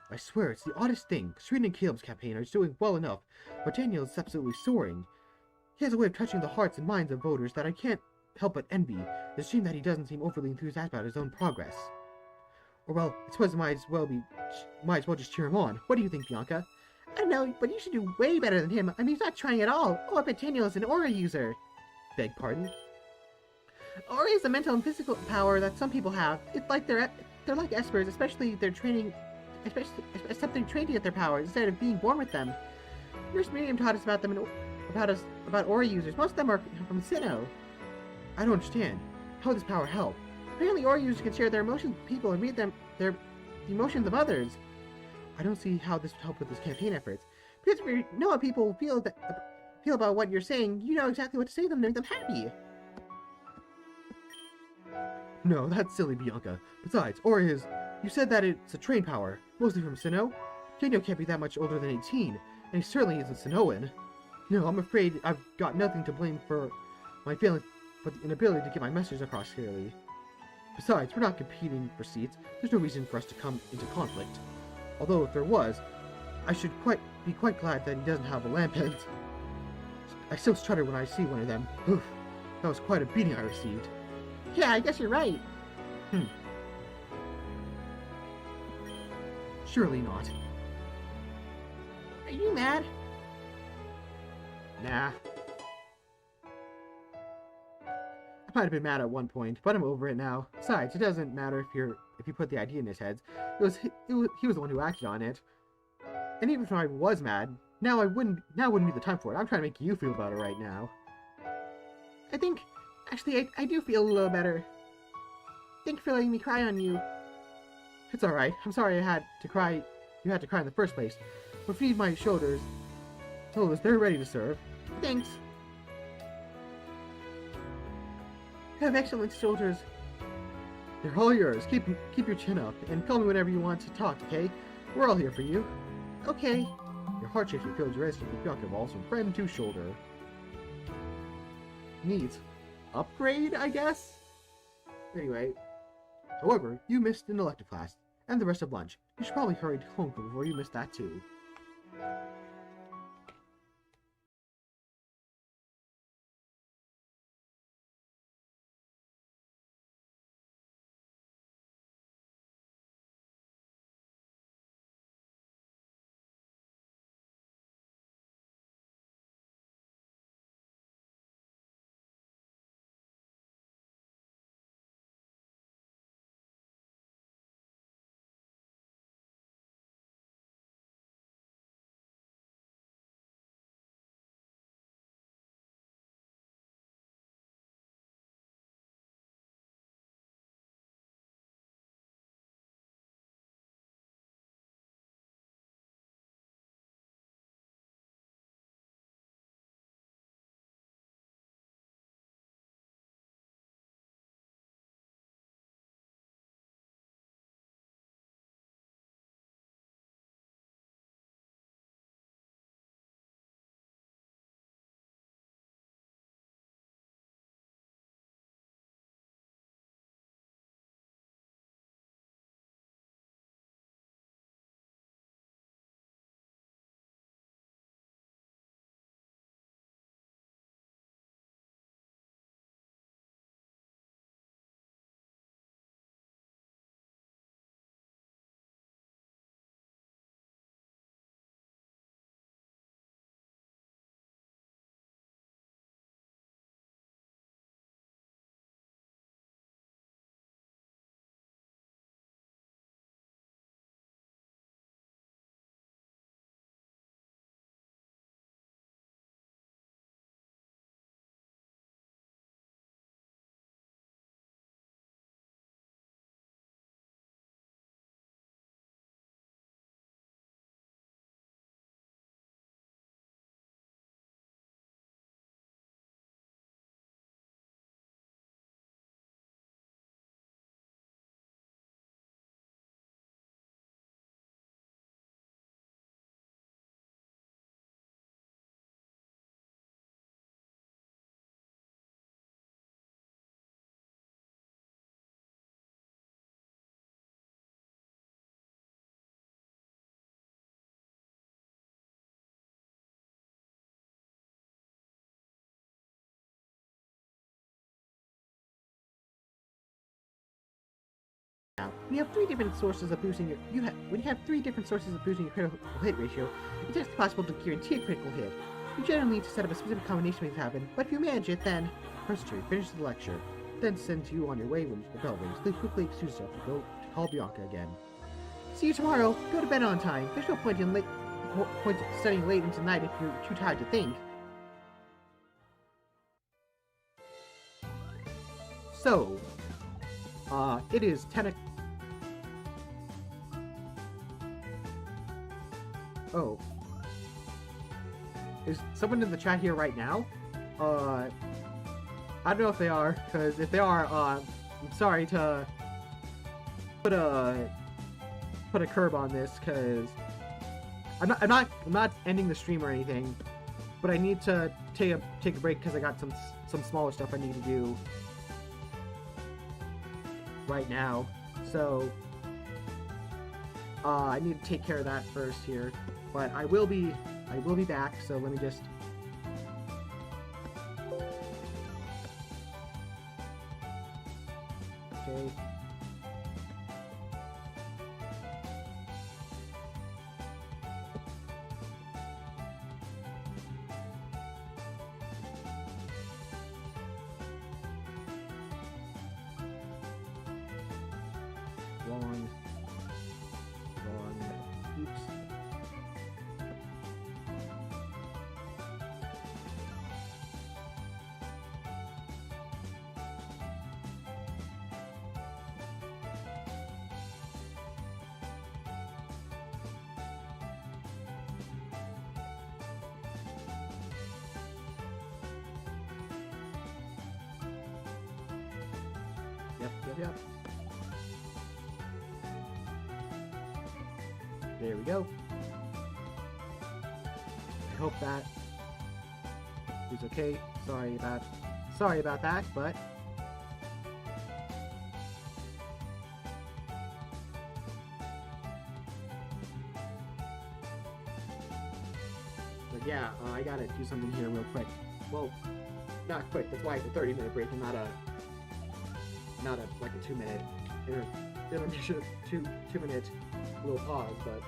I swear, it's the oddest thing. Shreen and Caleb's campaign are doing well enough, but Daniel is absolutely soaring. He has a way of touching the hearts and minds of voters that I can't help but envy. It's a shame that he doesn't seem overly enthusiastic about his own progress. Or well, I suppose I might as well just cheer him on. What do you think, Bianca? I don't know, but you should do way better than him. I mean, he's not trying at all. Oh, I bet Daniel is an aura user. Beg pardon? Aura is a mental and physical power that some people have. It's like they're like espers, especially except they're trained to get their powers instead of being born with them. Nurse Miriam taught us about them about aura users. Most of them are from Sinnoh. I don't understand. How would this power help? Apparently, aura users can share their emotions with people and read the emotions of others. I don't see how this would help with his campaign efforts. Because if you know how people feel about what you're saying, you know exactly what to say to them to make them happy. No, that's silly, Bianca. Besides, aura is... You said that it's a trained power, mostly from Sinnoh. Daniel can't be that much older than 18, and he certainly isn't Sinnohan. No, I'm afraid I've got nothing to blame for my failing, but the inability to get my message across clearly. Besides, we're not competing for seats. There's no reason for us to come into conflict. Although if there was, I should be quite glad that he doesn't have a lampent. I still shudder when I see one of them. Oof, that was quite a beating I received. Yeah, I guess you're right. Surely not. Are you mad? Nah. I might have been mad at one point, but I'm over it now. Besides, it doesn't matter if you put the idea in his head. He was the one who acted on it. And even if I was mad, now wouldn't be the time for it. I'm trying to make you feel better right now. Actually, I do feel a little better. Thank you for letting me cry on you. It's alright. I'm sorry you had to cry in the first place. But if you need my shoulders, they're ready to serve. Thanks. You have excellent shoulders. They're all yours. Keep your chin up, and call me whenever you want to talk, okay? We're all here for you. Okay. Your heart shapes filled your residence with Bianca balls from friend to shoulder. Neat. Upgrade, I guess? Anyway. However, you missed an elective class, and the rest of lunch. You should probably hurry home before you miss that too. Now, when you have three different sources of boosting when you have three different sources of boosting your critical hit ratio, it's actually possible to guarantee a critical hit. You generally need to set up a specific combination to make it happen, but if you manage it, then Professor Cherry finishes the lecture, then sends you on your way when the bell rings. Then quickly excuse yourself to go to call Bianca again. See you tomorrow. Go to bed on time. There's no point in studying late into the night if you're too tired to think. So, it is 10 o'clock. Oh. Is someone in the chat here right now? I don't know if they are, because if they are, I'm sorry to put a curb on this, because I'm not ending the stream or anything, but I need to take a break because I got some smaller stuff I need to do right now. So I need to take care of that first here, but I will be back. So let me just. Okay. Wrong. Oops. Yep. There we go. I hope that is okay. Sorry about that, but yeah, I gotta do something here real quick. Well, not quick. That's why it's a 30-minute break and not a like a 2-minute intermission, 2-minute little pause, but.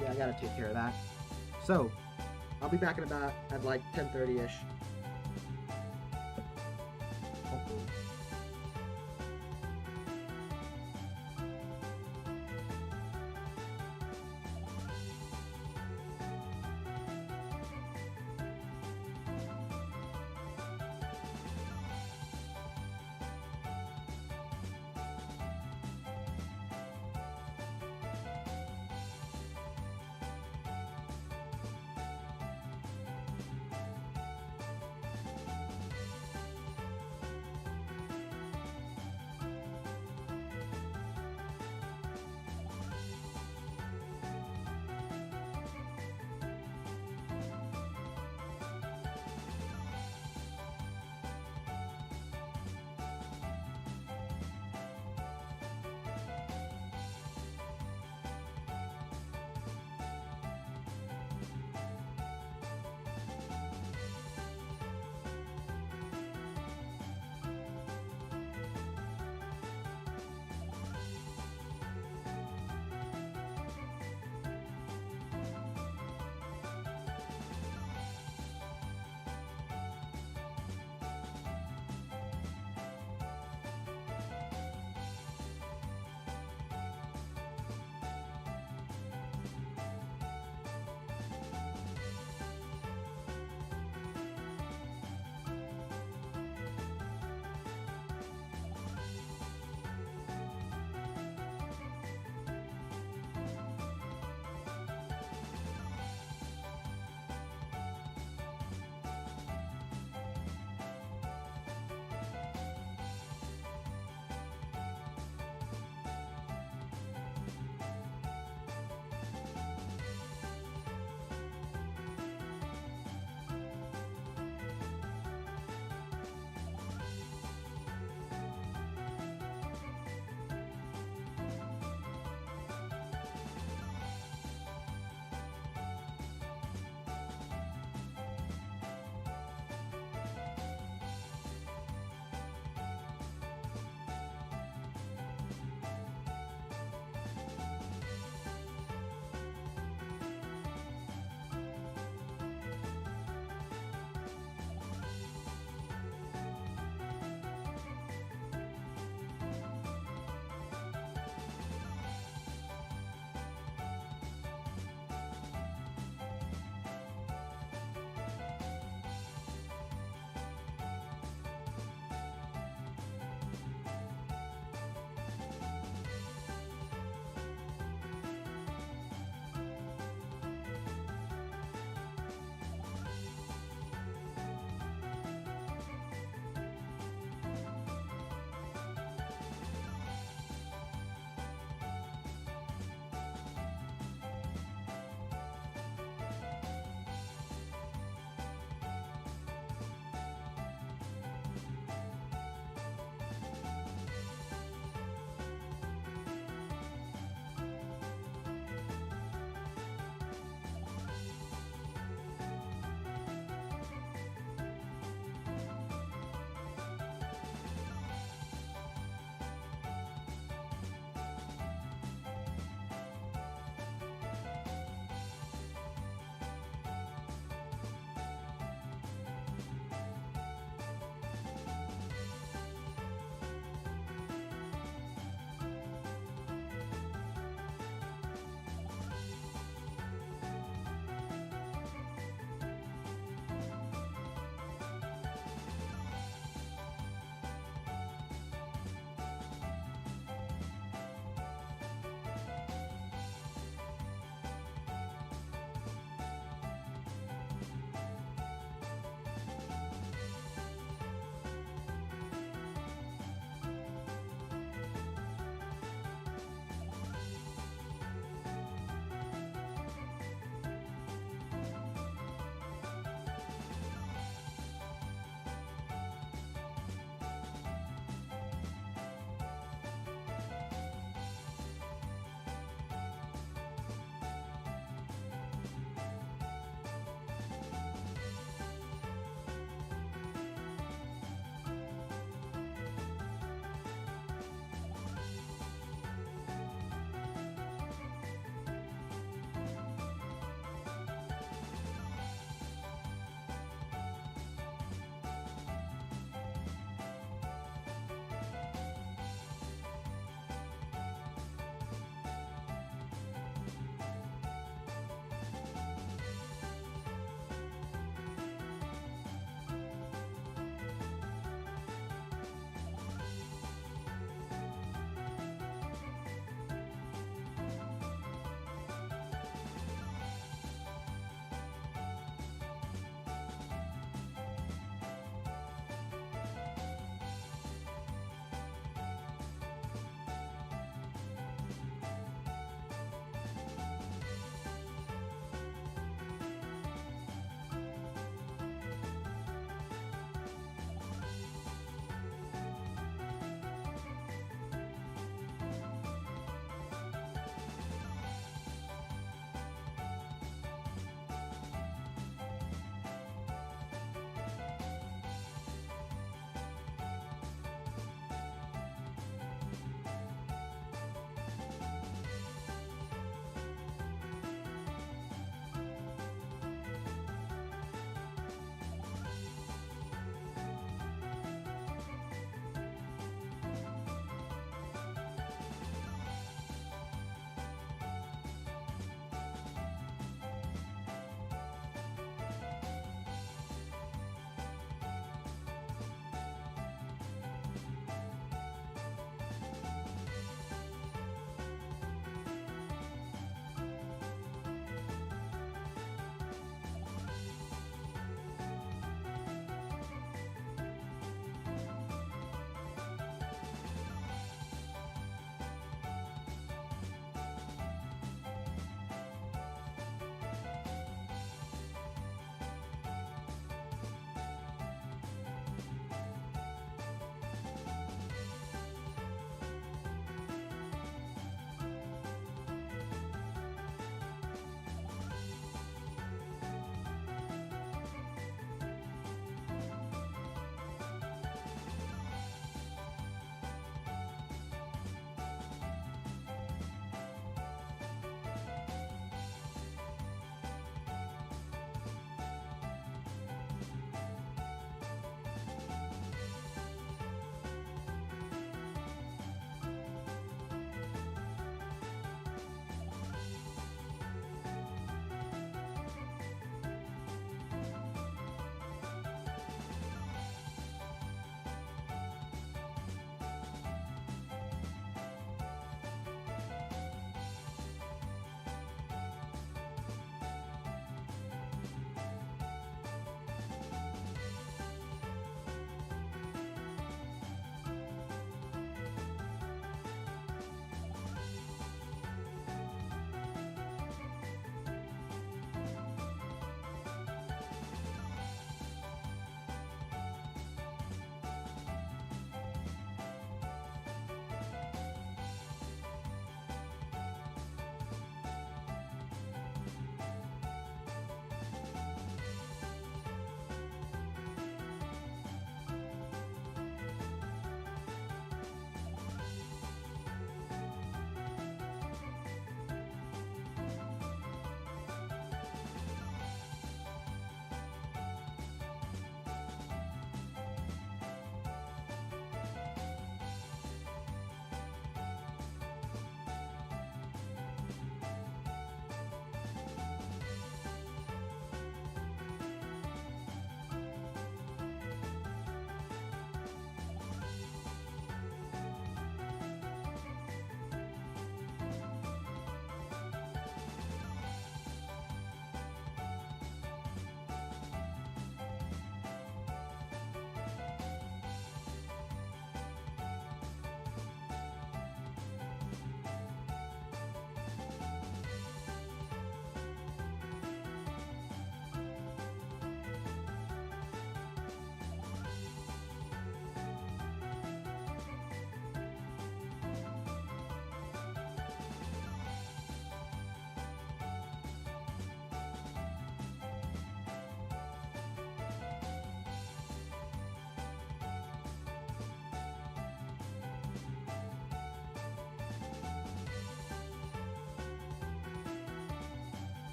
Yeah, I gotta take care of that. So, I'll be back at like 10:30ish. Hopefully.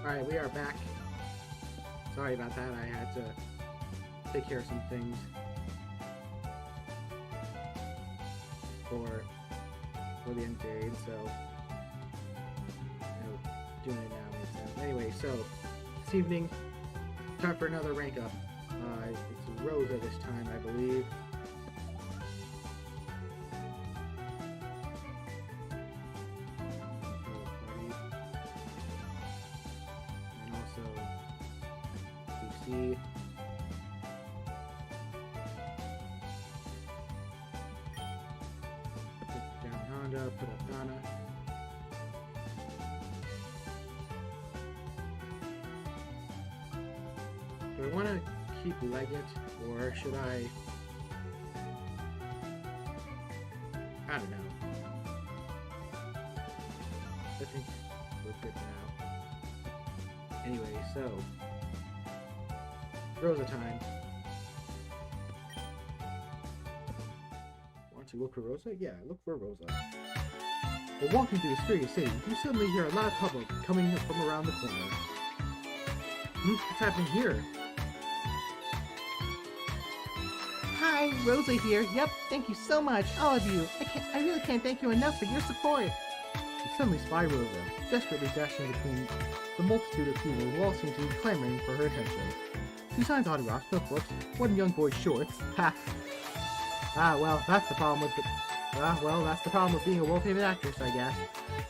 Alright, we are back. Sorry about that, I had to take care of some things for the end period, so doing it now makes sense. Anyway, so this evening, time for another rank up. It's Rosa this time, I believe. And also PC. Put down Honda, put up Donna. Do I want to keep Leggett, or should I don't know. I think we're good now. Anyway, so Rosa time. Want to look for Rosa? Yeah, look for Rosa. While walking through Aspiria City, you suddenly hear a loud hubbub coming from around the corner. What's happening here? Hi, Rosa here. Yep, thank you so much, all of you. I really can't thank you enough for your support. You suddenly spy Rosa, desperately dashing between the multitude of people who all seem to be clamoring for her attention. She signs autographs, notebooks, one young boy's shorts. Ha! Well, that's the problem with being a world-famous actress, I guess.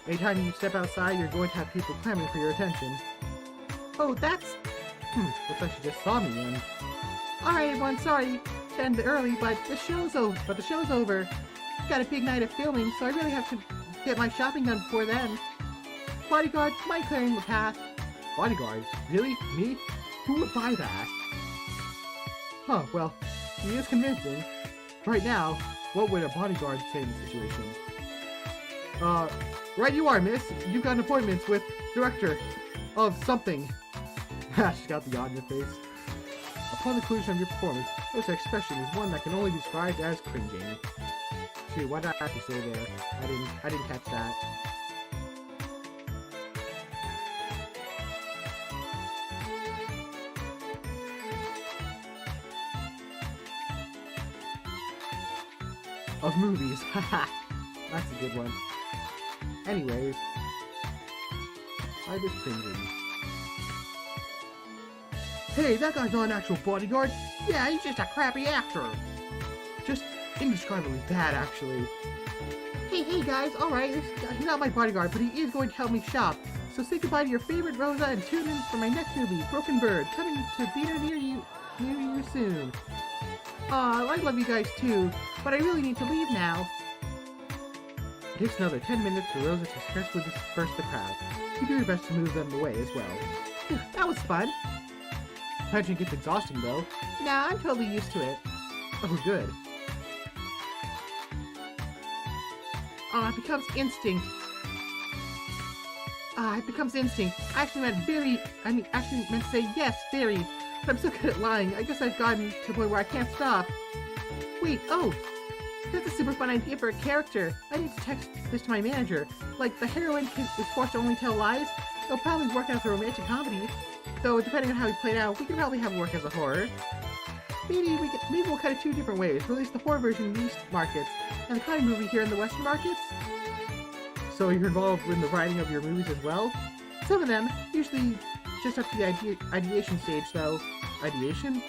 Anytime you step outside, you're going to have people clamoring for your attention. Oh, that's... looks like she just saw me in. Alright, everyone, sorry to end early, but the show's over. Got a big night of filming, so I really have to get my shopping done before then. Bodyguard, mind clearing the path. Bodyguard? Really? Me? Who would buy that? Huh, well, he is convincing. Right now, what would a bodyguard say in the situation? Right you are, miss. You've got an appointment with director of something. She's got the yawn in her face. Upon the conclusion of your performance, Rosa's expression is one that can only be described as cringing. Shoot, why did I have to say there? I didn't catch that. Of movies, haha. That's a good one. Anyways, I was cringing. Hey, that guy's not an actual bodyguard. Yeah, he's just a crappy actor. Just indescribably bad, actually. Hey guys, alright, he's not my bodyguard, but he is going to help me shop. So say goodbye to your favorite Rosa and tune in for my next movie, Broken Bird, coming to a theater near you soon. Aw, I love you guys too, but I really need to leave now. It takes another 10 minutes for Rosa to successfully disperse the crowd. You do your best to move them away as well. Phew, that was fun. Imagine it gets exhausting though. Nah, I'm totally used to it. Oh, good. It becomes instinct. It becomes instinct. I actually meant to say yes, very. But I'm so good at lying. I guess I've gotten to the point where I can't stop. Wait, that's a super fun idea for a character. I need to text this to my manager. Like, the heroine is forced to only tell lies. It'll probably work as a romantic comedy. Though, depending on how we play it out, we can probably have it work as a horror. Maybe we'll cut it two different ways. Release the horror version in the East markets, and the comedy movie here in the Western markets. So you're involved in the writing of your movies as well? Some of them, usually just up to the ideation stage, though. Ideation?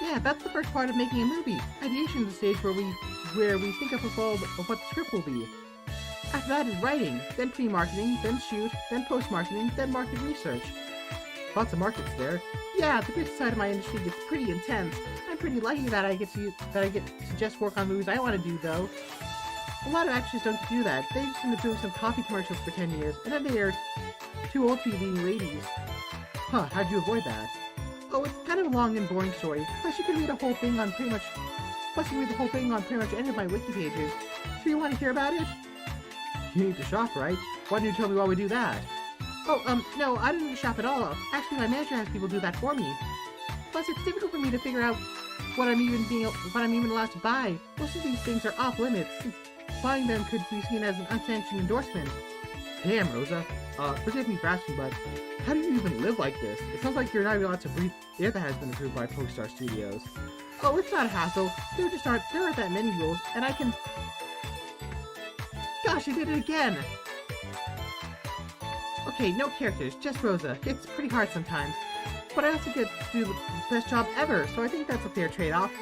Yeah, that's the first part of making a movie. Ideation is the stage where we think of what the script will be. After that is writing, then pre-marketing, then shoot, then post-marketing, then market research. Lots of markets there. Yeah, the business side of my industry gets pretty intense. I'm pretty lucky that I get to just work on movies I want to do, though. A lot of actors don't do that. They just end up doing some coffee commercials for 10 years, and then they are too old to be leading ladies. Huh, how'd you avoid that? Oh, it's kind of a long and boring story. Plus, you can read the whole thing on pretty much any of my wiki pages. So you want to hear about it? You need to shop, right? Why didn't you tell me while we do that? Oh, no, I didn't shop at all. Actually, my manager has people do that for me. Plus, it's difficult for me to figure out what I'm even allowed to buy. Most of these things are off limits, since buying them could be seen as an unsanctioned endorsement. Damn, Rosa. Forgive me for asking, but how do you even live like this? It sounds like you're not even allowed to breathe air that has been approved by Pokestar Studios. Oh, it's not a hassle. There aren't that many rules, and I can... Gosh, I did it again! Okay, no characters, just Rosa. It's pretty hard sometimes. But I also get to do the best job ever, so I think that's a fair trade-off.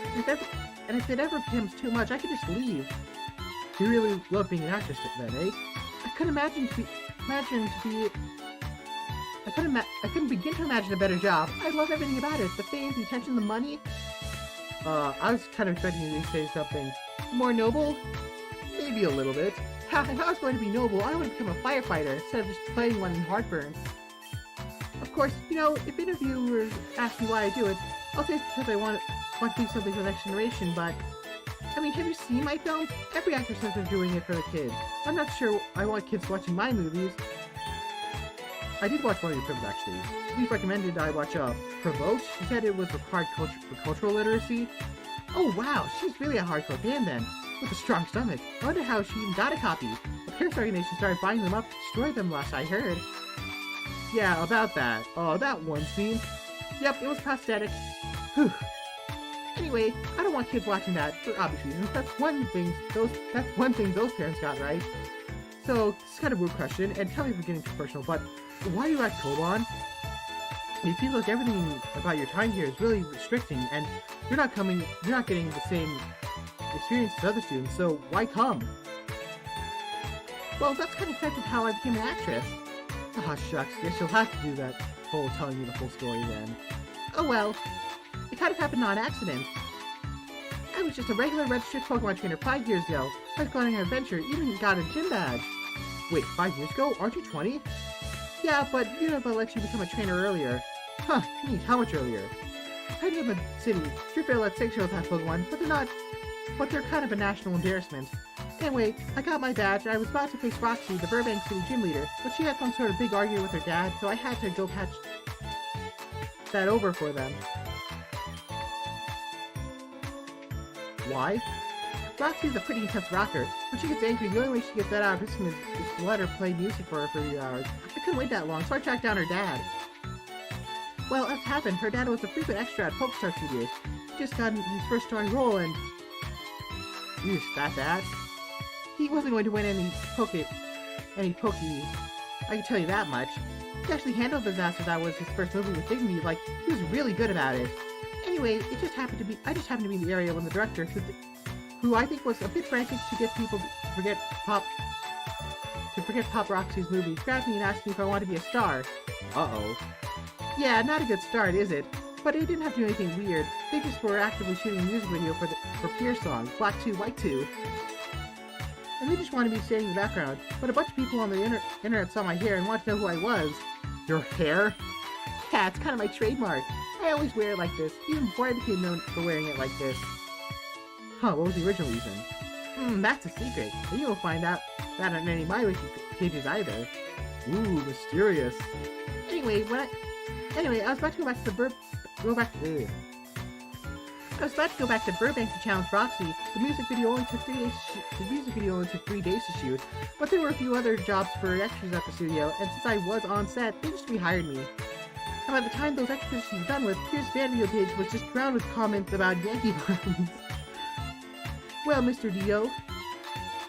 And if it ever becomes too much, I could just leave. You really love being an actress then, eh? I couldn't begin to imagine a better job. I love everything about it. The fame, the attention, the money. I was kind of expecting you to say something more noble. Maybe a little bit. If I was going to be noble, I would become a firefighter instead of just playing one in Heartburn. Of course, you know, if interviewers ask me why I do it, I'll say it's because I want to do something for the next generation, but... I mean, have you seen my films? Every actor says they're doing it for the kids. I'm not sure I want kids watching my movies. I did watch one of your films, actually. Steve recommended I watch Provoked. She said it was required for cultural literacy. Oh wow, she's really a hardcore fan then, with a strong stomach. I wonder how she even got a copy. The parents' organization started buying them up to destroy them last I heard. Yeah, about that. Oh, that one scene. Yep, it was prosthetic. Whew. Anyway, I don't want kids watching that for obvious reasons. That's one thing those parents got right. So, this is kind of a weird question, and tell me if we're getting too personal, but why are you at Koban? It feels like everything about your time here is really restricting, and you're not getting the same experience as other students, so why come? Well, that's kind of affected how I became an actress. Ah, shucks, guess you'll have to do that whole telling me the whole story then. Oh well, it kind of happened on accident. I was just a regular registered Pokemon trainer 5 years ago. I was going on an adventure, even got a gym badge. Wait, 5 years ago? Aren't you 20? Yeah, but you never let you become a trainer earlier. Huh, neat, how much earlier? I live in the city. Streetfair lets 6 shows have Pokemon, but they're kind of a national embarrassment. Anyway, I got my badge, and I was about to face Roxy, the Burbank City gym leader, but she had some sort of big argument with her dad, so I had to go patch that over for them. Why? Roxy's a pretty intense rocker. When she gets angry, the only way she gets that out of her system is to let her play music for her for a few hours. I couldn't wait that long, so I tracked down her dad. Well, as happened, her dad was a frequent extra at Pokestar Studios. He just got his first starring role, and... Eesh, that bad? He wasn't going to win any Pokies. I can tell you that much. He actually handled the disaster that was his first movie with dignity, like, he was really good about it. Anyway, I just happened to be in the area when the director, who I think was a bit frantic to get people to forget Pop Roxy's movies, grabbed me and asked me if I wanted to be a star. Uh-oh. Yeah, not a good start, is it? But they didn't have to do anything weird. They just were actively shooting a music video for Pierre's song, Black 2, White 2. And they just wanted me to stay in the background, but a bunch of people on the internet saw my hair and wanted to know who I was. Your hair? Yeah, it's kind of my trademark. I always wear it like this, even before I became known for wearing it like this. Huh, what was the original reason? That's a secret, and you won't find out that on any of my wiki pages either. Ooh, mysterious. Anyway, I was about to go back to Burbank to challenge Roxy. The music video only took 3 days to shoot, but there were a few other jobs for extras at the studio, and since I was on set, they just rehired me. And by the time those extra positions were done with, Pierre's fan video page was just drowned with comments about Yankee buttons. Well, Mr. Dio,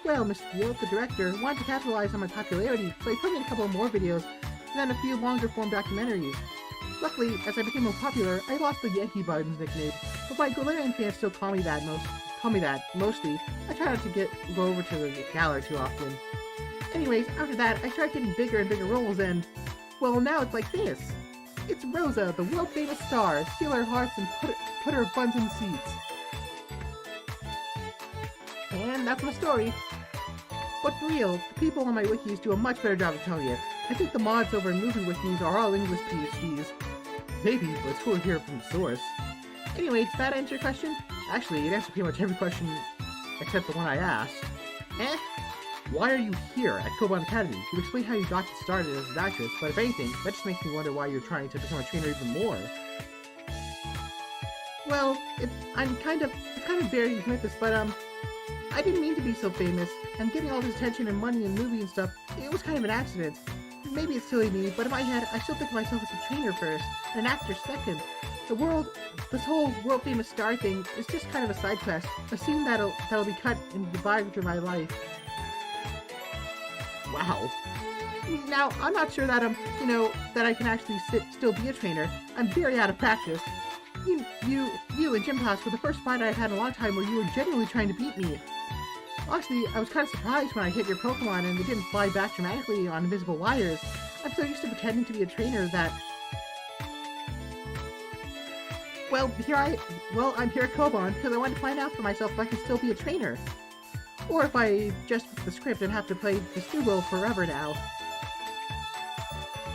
the director, wanted to capitalize on my popularity, so he put me in a couple more videos, and then a few longer-form documentaries. Luckily, as I became more popular, I lost the Yankee Buttons nickname, but my Galarian fans still call me that mostly. I try not to go over to the Galar too often. Anyways, after that, I started getting bigger and bigger roles, and, well, now it's like this. It's Rosa, the world-famous star, steal our hearts and put our buns in seats. And that's my story. But for real, the people on my wikis do a much better job of telling it. I think the mods over in movie wikis are all English PhDs. Maybe, but it's cool to hear it from the source. Anyway, does that answer your question? Actually, it answered pretty much every question except the one I asked. Why are you here at Koban Academy? You explained how you got started as an actress, but if anything, that just makes me wonder why you're trying to become a trainer even more. Well, it's kind of embarrassing to admit this, but I didn't mean to be so famous, and getting all this attention and money and movie and stuff, it was kind of an accident. Maybe it's silly me, but in my head, I still think of myself as a trainer first, and an actor second. This whole world-famous star thing is just kind of a side quest, a scene that'll be cut in the biography of my life. Wow. Now, I'm not sure that that I can actually still be a trainer. I'm very out of practice. You in gym class were the first fight I've had in a long time where you were genuinely trying to beat me. Honestly, I was kind of surprised when I hit your Pokemon and they didn't fly back dramatically on invisible wires. I'm so used to pretending to be a trainer that... Well, I'm here at Koban because I wanted to find out for myself if I can still be a trainer. Or if I just flip the script and have to play this new role forever now.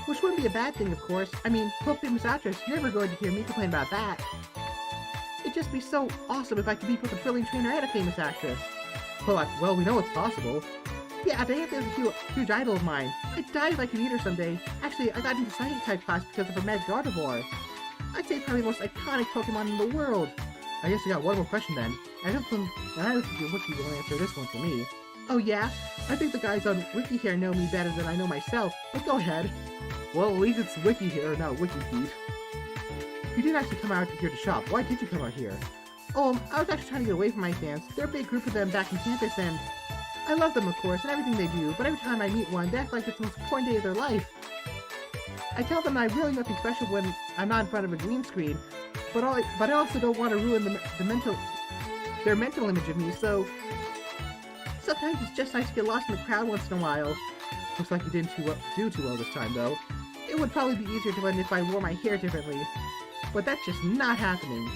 Which wouldn't be a bad thing, of course. I mean, Pokemon's actress, you're never going to hear me complain about that. It'd just be so awesome if I could be both a brilliant trainer and a famous actress. Well, we know it's possible. Yeah, Diantha is a huge idol of mine. I died if I could meet her someday. Actually, I got into Psychic type class because of her magic Gardevoir. I'd say probably the most iconic Pokemon in the world. I guess I got one more question then. I don't think your wiki will answer this one for me. Oh yeah? I think the guys on Wiki here know me better than I know myself, but go ahead. Well, at least it's Wiki here, not WikiFeed. You didn't actually come out here to shop. Why did you come out here? Oh, I was actually trying to get away from my fans. They're a big group of them back in campus, and I love them, of course, and everything they do, but every time I meet one, they act like it's the most important day of their life. I tell them I'm really nothing special when I'm not in front of a green screen, but I also don't want to ruin their mental image of me, so sometimes it's just nice to get lost in the crowd once in a while. Looks like you didn't do too well this time, though. It would probably be easier to win if I wore my hair differently, but that's just not happening.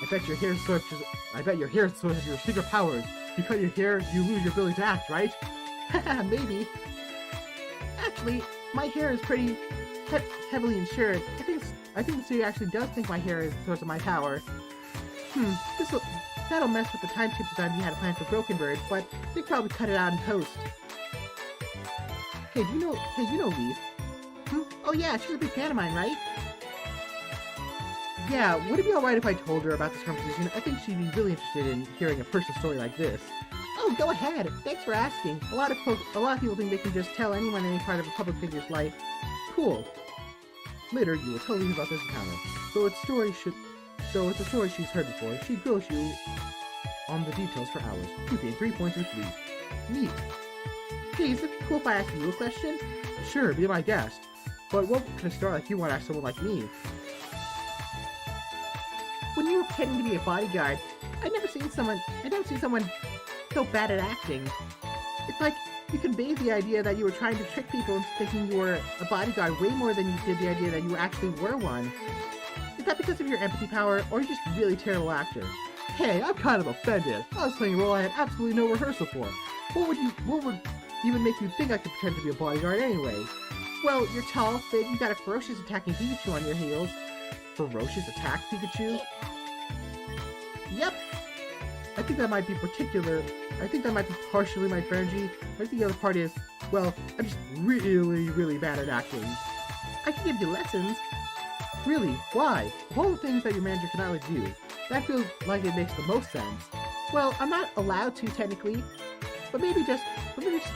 I bet your hair source has your secret powers. You cut your hair, you lose your ability to act, right? Haha, maybe. Actually, my hair is pretty heavily insured. I think the studio actually does think my hair is the source of my power. That'll mess with the time skip design we had planned for Broken Bird, but they probably cut it out in post. Hey, you know Leaf? Oh yeah, she's a big fan of mine, right? Yeah, would it be alright if I told her about this conversation? I think she'd be really interested in hearing a personal story like this. Oh, go ahead. Thanks for asking. A lot of people think they can just tell anyone any part of a public figure's life. Cool. Later, you will tell me about this encounter. Though it's a story she's heard before, she grills you on the details for hours. You gain 3 points with Leaf. Neat. Hey, is it cool if I ask you a question? Sure, be my guest. But what kind of story like you want to ask someone like me? When you were pretending to be a bodyguard, I'd never seen someone so bad at acting. It's like you conveyed the idea that you were trying to trick people into thinking you were a bodyguard way more than you did the idea that you actually were one. Is that because of your empathy power, or are you just a really terrible actor? Hey, I'm kind of offended. I was playing a role I had absolutely no rehearsal for. What would even make you think I could pretend to be a bodyguard anyway? Well, you're tall, fit, you got a ferocious attacking Pikachu on your heels. Ferocious attack Pikachu? Yep. I think that might be partially my strategy. I think the other part is, well, I'm just really, really bad at acting. I can give you lessons. Really? Why? Of all the things that your manager can let you do, that feels like it makes the most sense. Well, I'm not allowed to, technically, but maybe just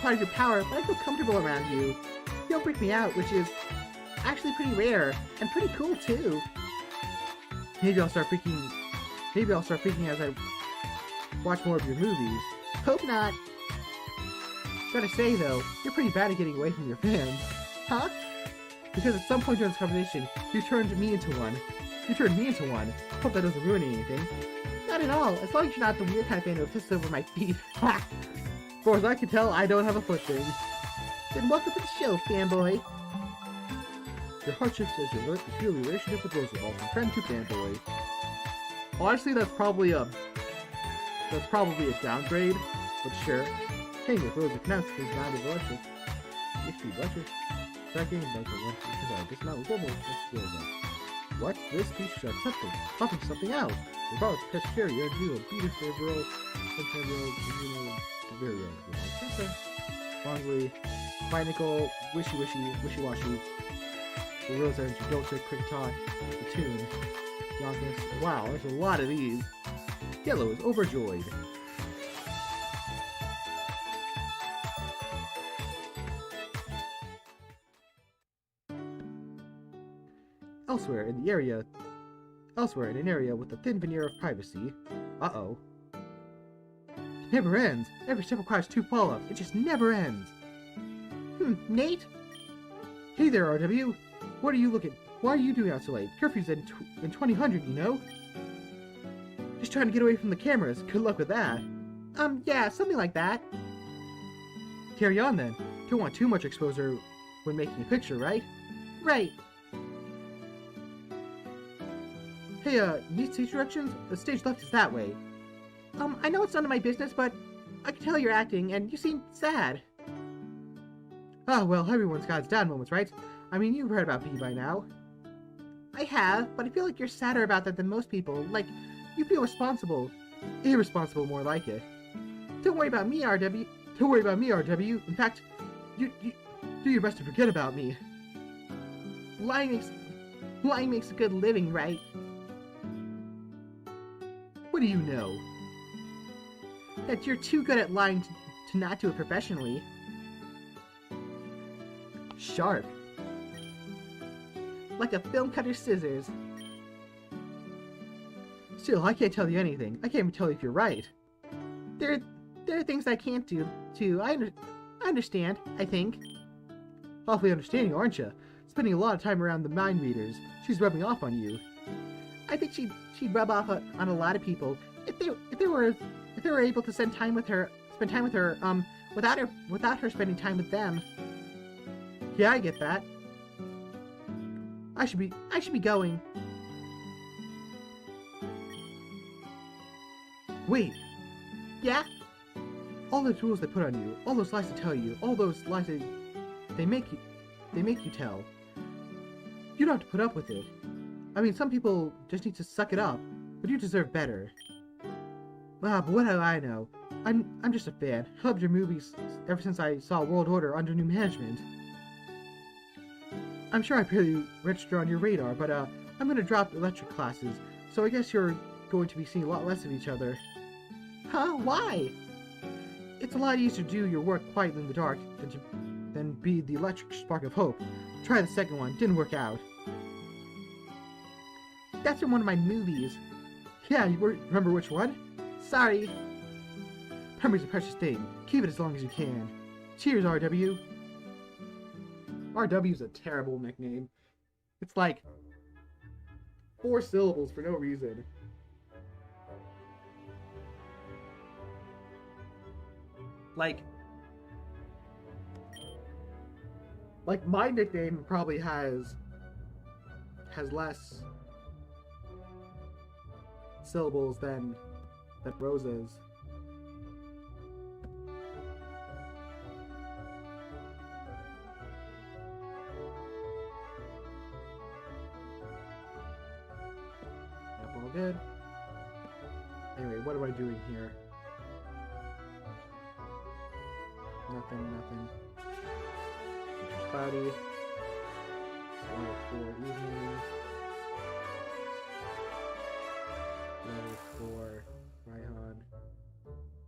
part of your power, but I feel comfortable around you. You don't freak me out, which is actually pretty rare, and pretty cool, too. Maybe I'll start freaking as I watch more of your movies. Hope not. Gotta say, though, you're pretty bad at getting away from your fans. Huh? Because at some point during this conversation, you turned me into one. Hope that doesn't ruin anything. Not at all, as long as you're not the weird kind of fan who pisses over my feet. Ha! As far as I can tell, I don't have a foot thing. Then welcome to the show, fanboy. Your hardships as you learn to feel the relationship with Roosevelt from friend to fanboy. Honestly, that's probably a downgrade, but sure. Hang with Rosa pronounced his mind of electric. If you electric. Second, like the one to dismount with almost Rosa. What? This piece shut something out. The ball to catch carrier and do a beater favorable, Fondly, Binacle, wishy-washy, Rosa and Jodolce, Quick Talk, the tune, Yonkers. Wow, there's a lot of these. Yellow is overjoyed. elsewhere in an area with a thin veneer of privacy. Uh-oh. It never ends. Every step requires 2 follow-ups. It just never ends. Nate? Hey there, RW. Why are you doing out so late? Curfew's in 2000, you know? Just trying to get away from the cameras. Good luck with that. Yeah, something like that. Carry on then. Don't want too much exposure when making a picture, right? Right. Hey, need stage directions? The stage left is that way. I know it's none of my business, but I can tell you're acting, and you seem sad. Oh, well, everyone's got its down moments, right? I mean, you've heard about B by now. I have, but I feel like you're sadder about that than most people. Like, you feel responsible. Irresponsible, more like it. Don't worry about me, RW. Don't worry about me, RW. In fact, you do your best to forget about me. Lying makes a good living, right? What do you know? That you're too good at lying to not do it professionally. Sharp. Like a film cutter's scissors. Still, I can't tell you anything. I can't even tell you if you're right. There are things I can't do, too. I understand, I think. Awfully understanding, aren't you? Spending a lot of time around the mind readers. She's rubbing off on you. I think she'd rub off on a lot of people if they were able to spend time with her, without her spending time with them. Yeah, I get that. I should be going. Wait. Yeah? All those rules they put on you, all those lies they tell you, all those lies they make you tell. You don't have to put up with it. I mean, some people just need to suck it up, but you deserve better. Ah, but what do I know? I'm just a fan. I loved your movies ever since I saw World Order under new management. I'm sure I barely register on your radar, but I'm gonna drop electric classes, so I guess you're going to be seeing a lot less of each other. Huh? Why? It's a lot easier to do your work quietly in the dark than be the electric spark of hope. Try the second one. Didn't work out. That's from one of my movies. Yeah, you remember which one? Sorry. Memory's a precious thing. Keep it as long as you can. Cheers, RW. RW's a terrible nickname. It's like 4 syllables for no reason. Like my nickname probably has less syllables than Rose's. Yep, all good. Anyway, what am I doing here? Nothing. It's cloudy. 104 evening. 104 Raihan.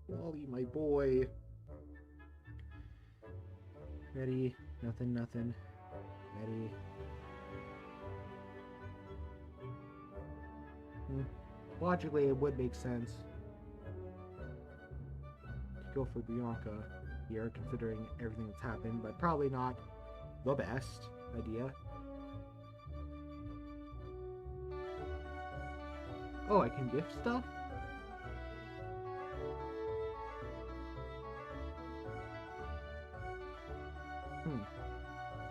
Wally, my boy. Ready. Nothing. Ready. Logically, it would make sense to go for Bianca here, considering everything that's happened, but probably not the best idea. Oh, I can gift stuff?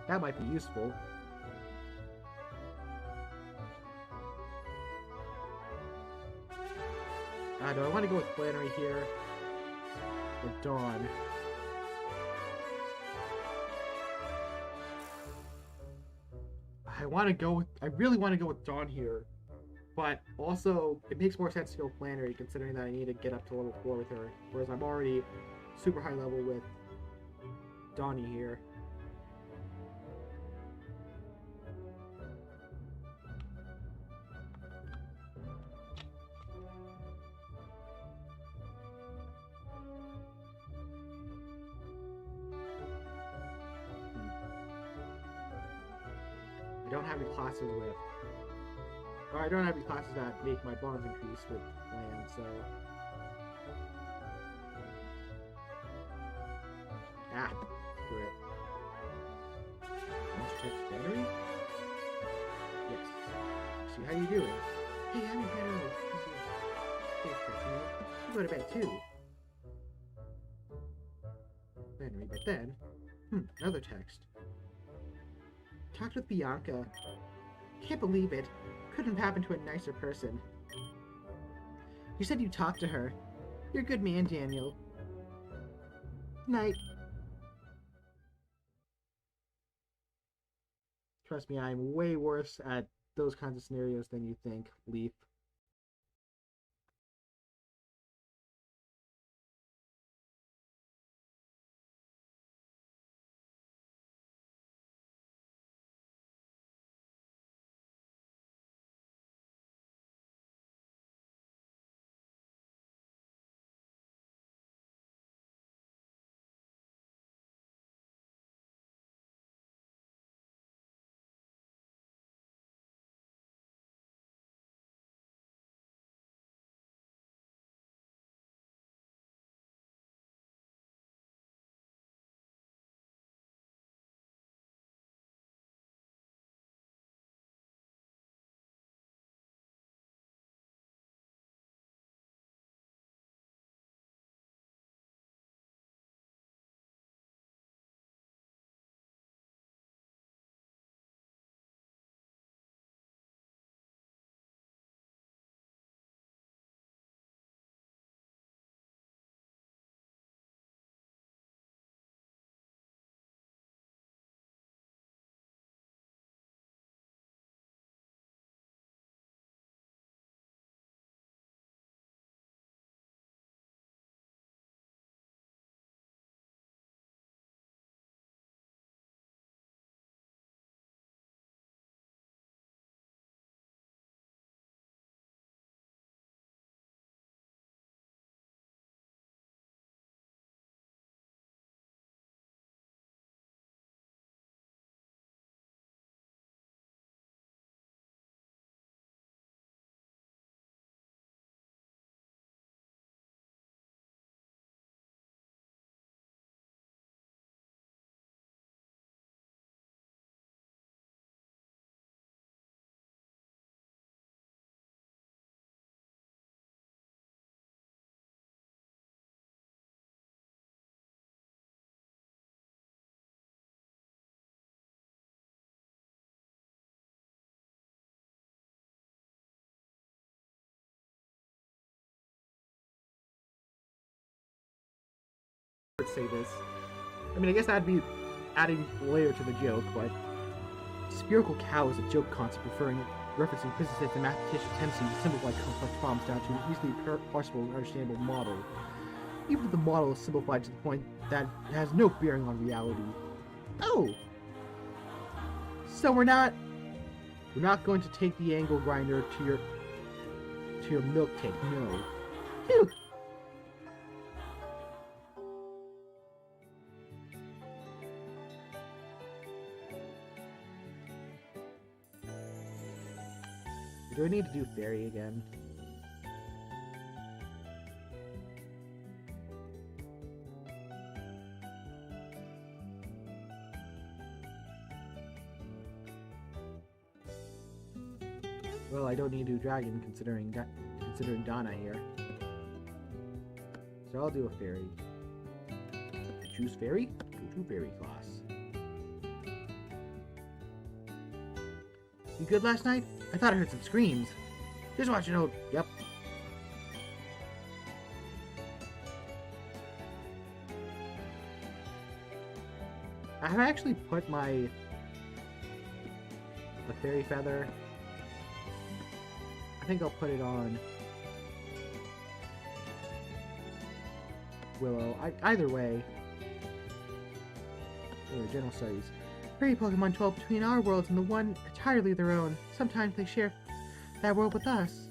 That might be useful. Do I want to go with Flannery here? Or Dawn? I really want to go with Dawn here. But also, it makes more sense to go with Flannery, considering that I need to get up to level 4 with her. Whereas I'm already super high level with Donnie here. I don't have any classes with Or I don't have any classes that make my bonds increase with land, so... Ah, screw it. Check battery? Yes. See, how you doing? Hey, I'm in bed early. You go to bed too. Henry, but then... another text. Talked with Bianca. Can't believe it. Couldn't have happened to a nicer person. You said you talked to her. You're a good man, Daniel. Night. Trust me, I'm way worse at those kinds of scenarios than you think, Leaf. Say this. I mean, I guess that'd be adding layer to the joke, but spherical cow is a joke concept referencing physicists and mathematicians' tendency to simplify complex problems down to an easily parsable and understandable model. Even if the model is simplified to the point that it has no bearing on reality. Oh! So we're not going to take the angle grinder to your milk tank, no. Phew! Do I need to do fairy again? Well, I don't need to do dragon considering Donna here. So I'll do a fairy. Choose fairy? Go to fairy class. You good last night? I thought I heard some screams. Just watching old... Yep. I have actually put the fairy feather... I think I'll put it on Willow. Either way. Anyway, general studies. Fairy Pokemon dwell between our worlds and the one entirely their own. Sometimes they share that world with us.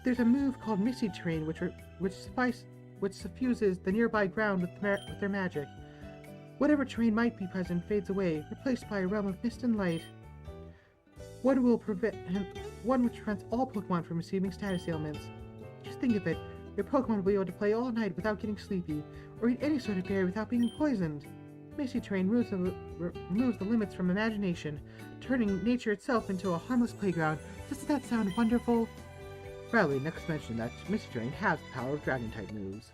There's a move called Misty Terrain, which suffuses the nearby ground with their magic. Whatever terrain might be present fades away, replaced by a realm of mist and light. One will prevent one which prevents all Pokemon from receiving status ailments. Just think of it. Your Pokemon will be able to play all night without getting sleepy, or eat any sort of berry without being poisoned. Misty Terrain removes the limits from imagination, turning nature itself into a harmless playground. Doesn't that sound wonderful? Riley next mentioned that Misty Terrain has the power of Dragon-type moves.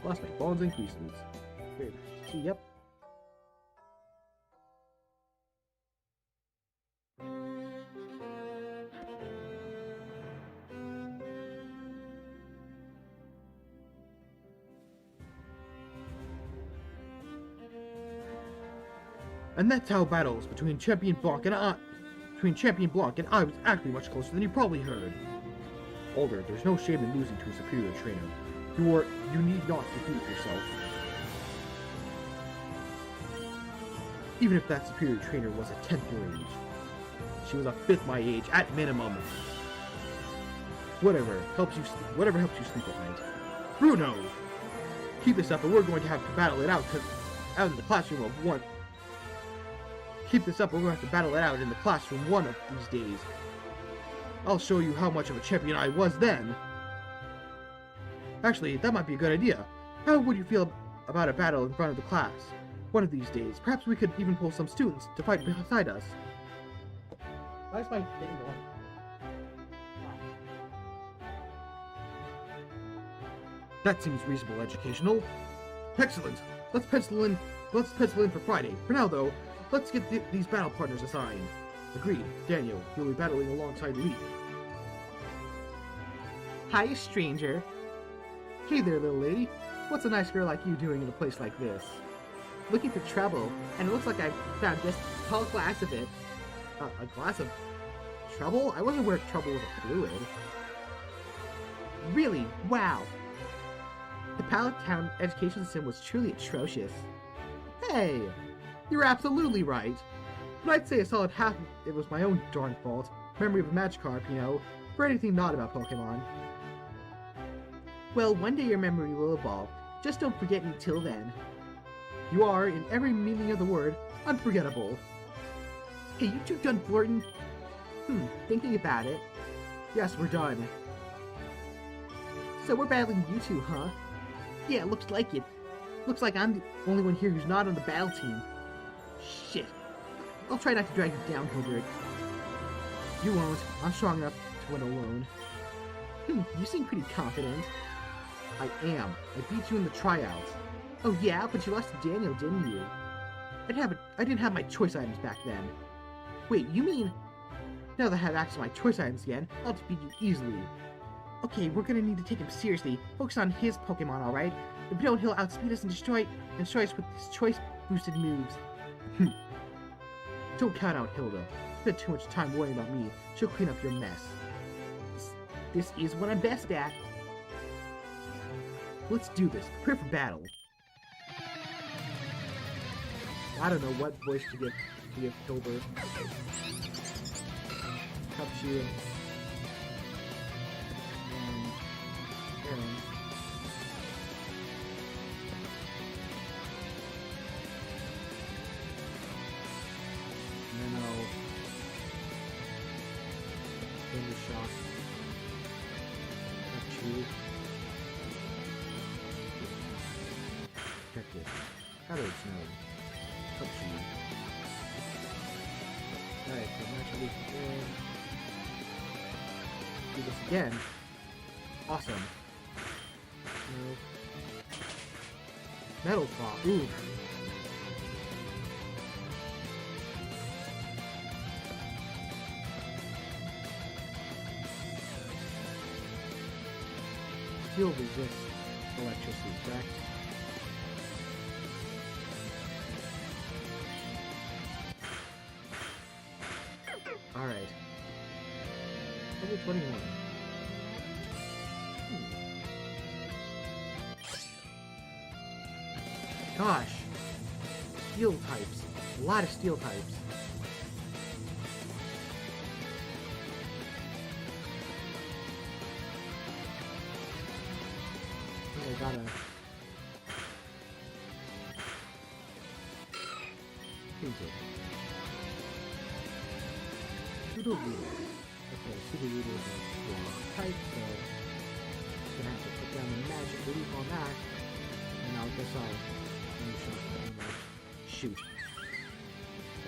Lost my bones and creases. Very nice. Yep. And that's how battles between Champion Blanc and I was actually much closer than you probably heard. Older, there's no shame in losing to a superior trainer. You need not defeat yourself. Even if that superior trainer was a 10th your age. She was a 5th my age, at minimum. Whatever helps you sleep at night. Bruno! Keep this up and we're going to have to battle it out in the classroom of one. Keep this up, we're going to have to battle it out in the classroom one of these days. I'll show you how much of a champion I was then. Actually, that might be a good idea. How would you feel about a battle in front of the class? One of these days, perhaps we could even pull some students to fight beside us. Why is my thing on? That seems reasonable, educational. Excellent. Let's pencil in for Friday. For now, though, let's get these battle partners assigned. Agreed. Daniel, you'll be battling alongside Lee. Hiya, stranger. Hey there, little lady. What's a nice girl like you doing in a place like this? Looking for trouble, and it looks like I found just a tall glass of it. A glass of trouble? I wasn't aware trouble was a fluid. Really? Wow. The Pallet Town education system was truly atrocious. Hey! You're absolutely right. But I'd say a solid half of it was my own darn fault. Memory of a Magikarp, you know, for anything not about Pokemon. Well, one day your memory will evolve. Just don't forget me till then. You are, in every meaning of the word, unforgettable. Hey, you two done flirting? Thinking about it. Yes, we're done. So we're battling you two, huh? Yeah, looks like it. Looks like I'm the only one here who's not on the battle team. Shit. I'll try not to drag you down, Hilbert. You won't. I'm strong enough to win alone. You seem pretty confident. I am. I beat you in the tryouts. Oh yeah, but you lost to Daniel, didn't you? I didn't have my choice items back then. Wait, you mean... Now that I have access to my choice items again, I'll defeat you easily. Okay, we're gonna need to take him seriously. Focus on his Pokemon, alright? If we don't, he'll outspeed us and destroy us with his choice-boosted moves. Don't count out Hilda. Spend too much time worrying about me. She'll clean up your mess. This is what I'm best at. Let's do this. Prepare for battle. I don't know what voice to give Hilbert. Cupshoe and Aaron. And then I'll Thunder Shock. Cupshoe. Protected. Shadow Snow. Cupshoe. Alright, so naturally again. Do this again. Awesome. No. Metal Claw. Ooh. Steel resists electricity, correct? Alright. Level 21. Gosh. Steel types. A lot of steel types. I gotta... Who's it? Pseudo Rudo. Okay, Pseudo Rudo is a type, so I'm gonna have to put down the magic leaf on that. And I guess I'll shoot.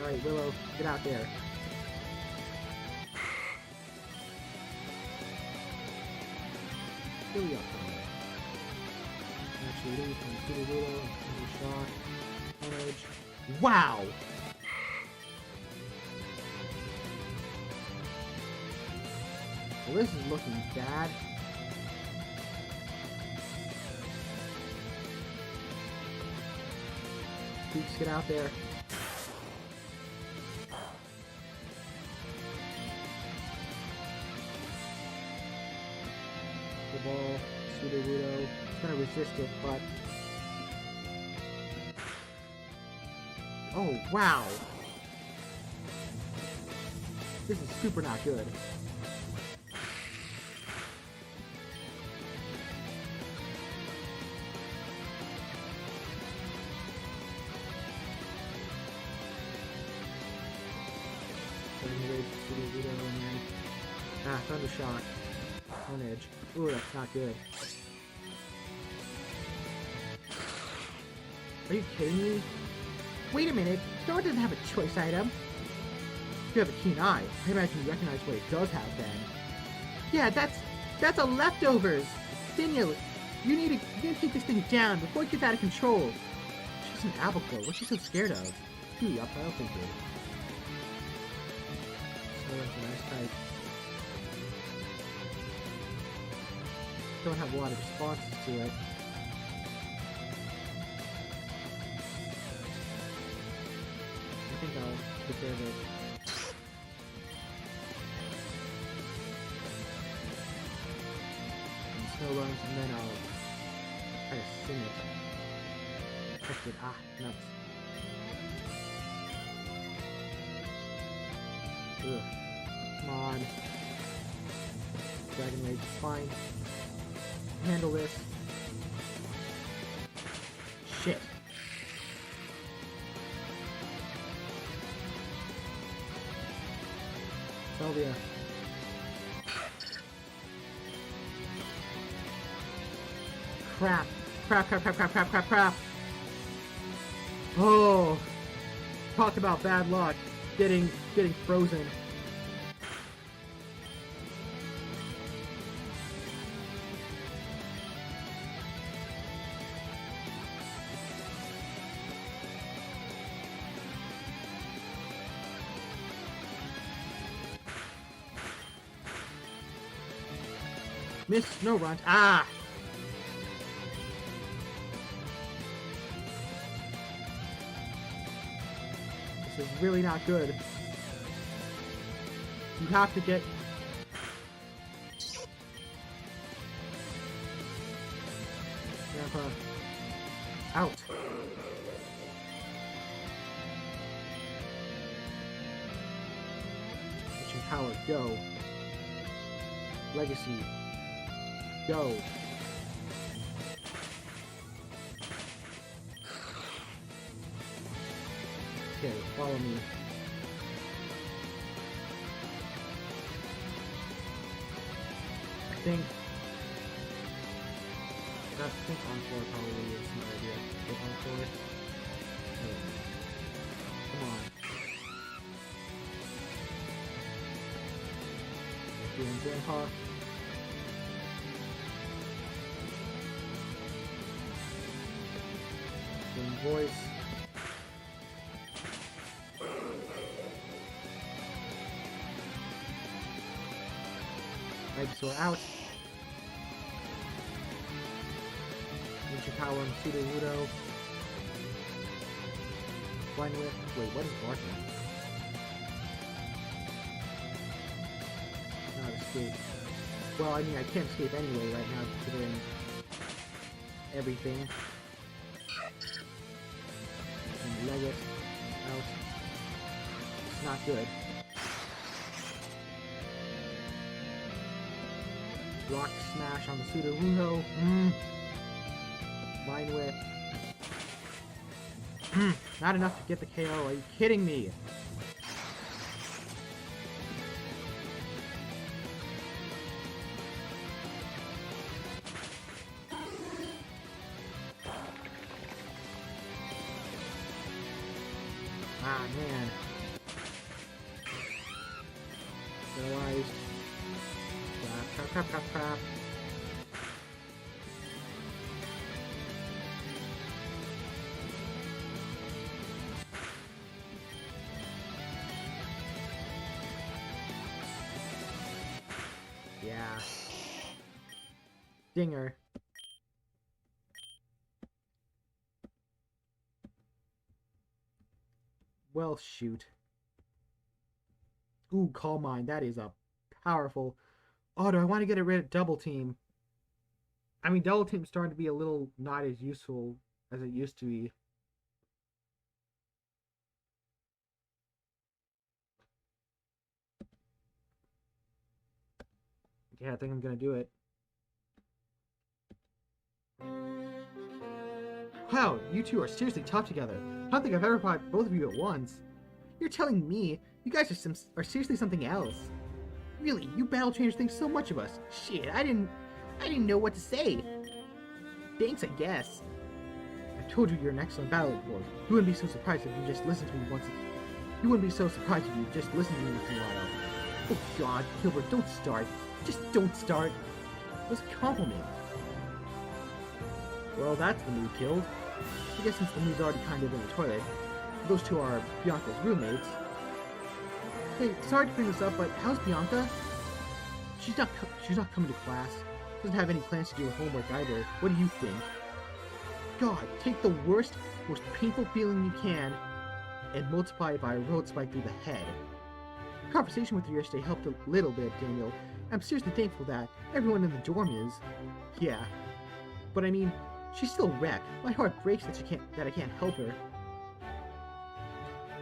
Alright, Willow, get out there. Here we are, Actually, leave from Pseudo Rudo, shot, damage. Wow! Well, this is looking bad. Peaks, get out there. The ball, Pseudo Rudo. It's gonna resist it, but... Oh, wow! This is super not good. Ah, Thunder Shock. On edge. Ooh, that's not good. Are you kidding me? Wait a minute. Thor doesn't have a choice item. You have a keen eye. I imagine you recognize what it does have then. Yeah, that's a leftovers. Daniel, you need to keep this thing down before it gets out of control. She's an Albacore. What's she so scared of? Gee, up, I don't think it. So that's a nice type. Don't have a lot of responses to it. I think I'll take care of it. And snow runs, and then I'll try to sing it. Check it. Ah, nuts. Ugh. Come on. Dragon Rage is fine. Handle this. Shit. Sylvia. Crap. Crap. Oh. Talk about bad luck. Getting frozen. Miss Snow Runt. Ah! This is really not good. You have to get... Grandpa. Out. Kitchen Power, go. Legacy. Go. Okay, follow me. I think Encore probably is a smart idea. Get Encore. Come on. Doing Grandpa. Voice. Ivysaur out. Ninja Power and Pseudo Rudo. Blind Whip. Wait, what is barking? Not escape. Well, I mean, I can't escape anyway right now, considering everything. Leg it out. It's not good. Rock smash on the Pseudo Rudo. Vine Whip. Not enough to get the KO. Are you kidding me? Ah, man. Otherwise... Crap. Yeah. Dinger. Well, shoot. Ooh, Call Mine. That is a powerful... Oh, do I want to get rid of Double Team? I mean, Double Team's starting to be a little not as useful as it used to be. Yeah, I think I'm gonna do it. Wow, you two are seriously tough together. I don't think I've ever fought both of you at once. You're telling me you guys are seriously something else. Really, you battle trainers think so much of us. Shit, I didn't know what to say. Thanks, I guess. I told you you're an excellent battle dwarf. You wouldn't be so surprised if you just listened to me once. You wouldn't be so surprised if you just listened to me once in a while. Oh God, Gilbert, don't start. Just don't start. It was a compliment. Well, that's the mood killed. I guess since the mood's already kind of in the toilet, those two are Bianca's roommates. Hey, sorry to bring this up, but how's Bianca? She's not coming to class. Doesn't have any plans to do her homework either. What do you think? God, take the worst, most painful feeling you can and multiply it by a road spike through the head. Conversation with you yesterday helped a little bit, Daniel. I'm seriously thankful that everyone in the dorm is. Yeah. But I mean, she's still a wreck. My heart breaks that I can't help her.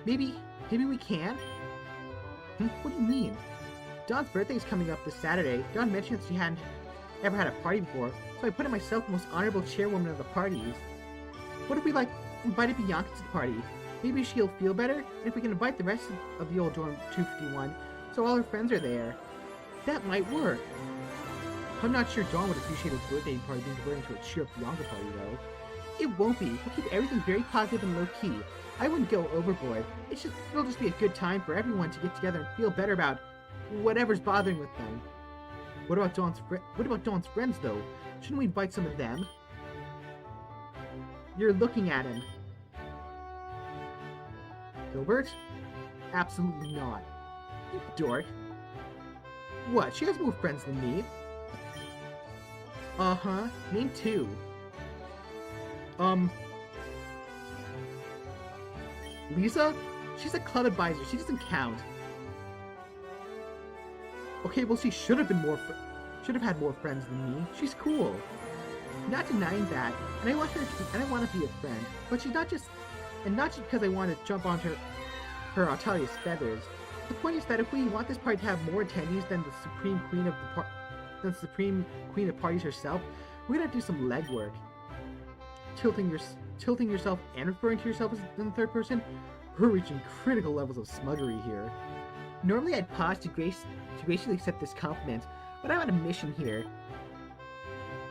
Maybe we can? What do you mean? Dawn's birthday is coming up this Saturday. Dawn mentioned that she hadn't ever had a party before, so I put in myself the most honorable chairwoman of the parties. What if we, invited Bianca to the party? Maybe she'll feel better, and if we can invite the rest of the old dorm 251, so all her friends are there. That might work. I'm not sure Dawn would appreciate her birthday party being converted into a cheer up Bianca party, though. It won't be. We'll keep everything very positive and low-key. I wouldn't go overboard. It'll just be a good time for everyone to get together and feel better about whatever's bothering with them. What about Dawn's friends, though? Shouldn't we invite some of them? You're looking at him. Gilbert? Absolutely not. You dork. What? She has more friends than me. Uh-huh. Name two. Lisa? She's a club advisor. She doesn't count. Okay, well, she should have had more friends than me. She's cool. Not denying that, and I want to be a friend. But she's not just because I want to jump onto her Altalia's feathers. The point is that if we want this party to have more attendees than the supreme queen of parties herself, we're gonna have to do some legwork. Tilting yourself and referring to yourself as in the third person, we're reaching critical levels of smuggery here. Normally I'd pause to graciously accept this compliment, but I'm on a mission here.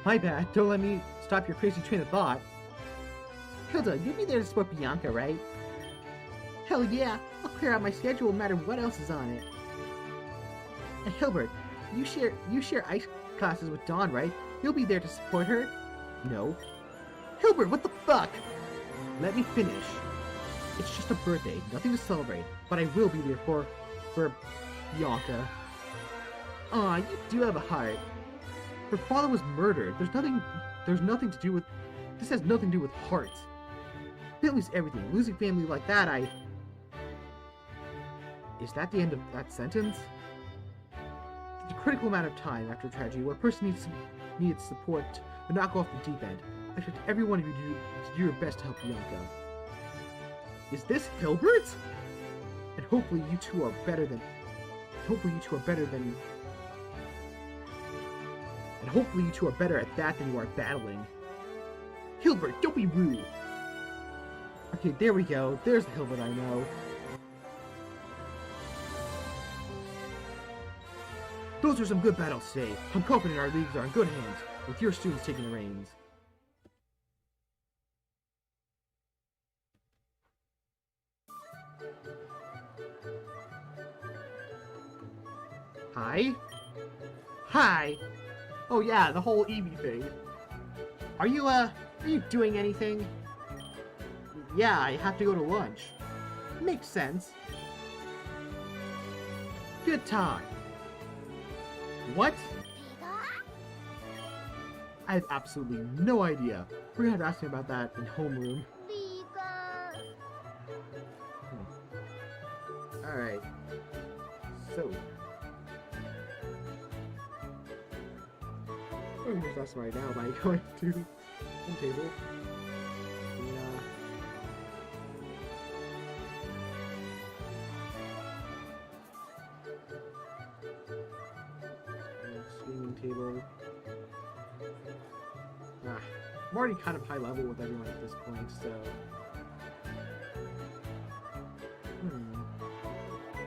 My bad, don't let me stop your crazy train of thought. Hilda, you'll be there to support Bianca, right? Hell yeah, I'll clear out my schedule no matter what else is on it. And Hilbert, you share ice classes with Dawn, right? You'll be there to support her? No. Hilbert, what the fuck? Let me finish. It's just a birthday, nothing to celebrate, but I will be there for Bianca. Aw, you do have a heart. Her father was murdered. This has nothing to do with hearts. Family's everything. Losing family like that, Is that the end of that sentence? It's a critical amount of time after a tragedy where a person needs support to not go off the deep end. I expect every one of you to do your best to help Bianca. Is this Hilbert? And hopefully you two are better than... And hopefully you two are better at that than you are at battling. Hilbert, don't be rude! Okay, there we go. There's the Hilbert I know. Those are some good battles today. I'm confident our leagues are in good hands, with your students taking the reins. Hi? Hi! Oh yeah, the whole Eevee thing. Are you doing anything? Yeah, I have to go to lunch. Makes sense. Good time. What? I have absolutely no idea. We're gonna have to ask me about that in homeroom. Alright. So. We're gonna just right now by going to the table. Yeah. Swimming table. I'm already kind of high level with everyone at this point, so.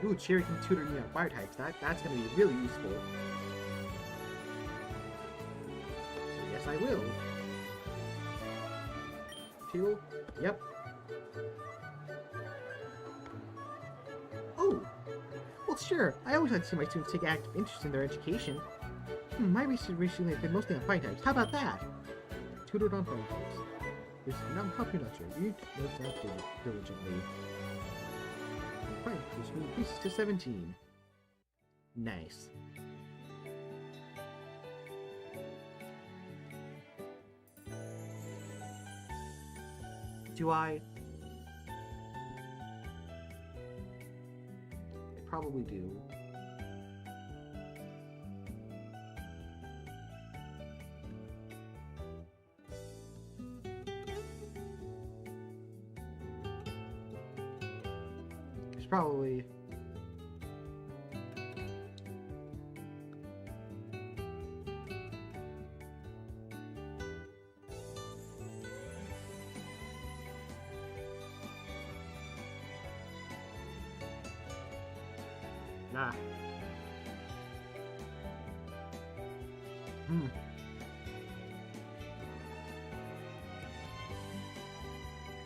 Ooh, Cherry can tutor me on fire types. That's gonna be really useful. So yes, I will. Table? Yep. Oh! Well, sure. I always like to see my students take active interest in their education. My research recently has been mostly on fire types. How about that? Tutored on fire types. There's an unpopular lecture. You need to note that diligently. Fire which increases to 17. Nice. Do I? I probably do. It's probably... Nah.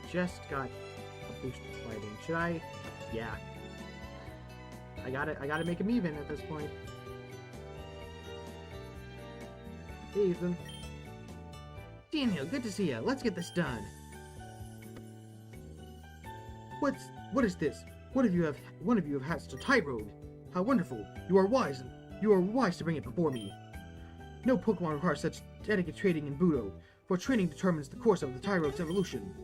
Just got a boost of fighting. Should I? Yeah. I gotta make him even at this point. Hey, Ethan. Daniel, good to see you. Let's get this done. What is this? One of you have hatched a tyrogue. How wonderful! You are wise to bring it before me. No Pokemon requires such delicate training in Budo, for training determines the course of the tyrogue's evolution.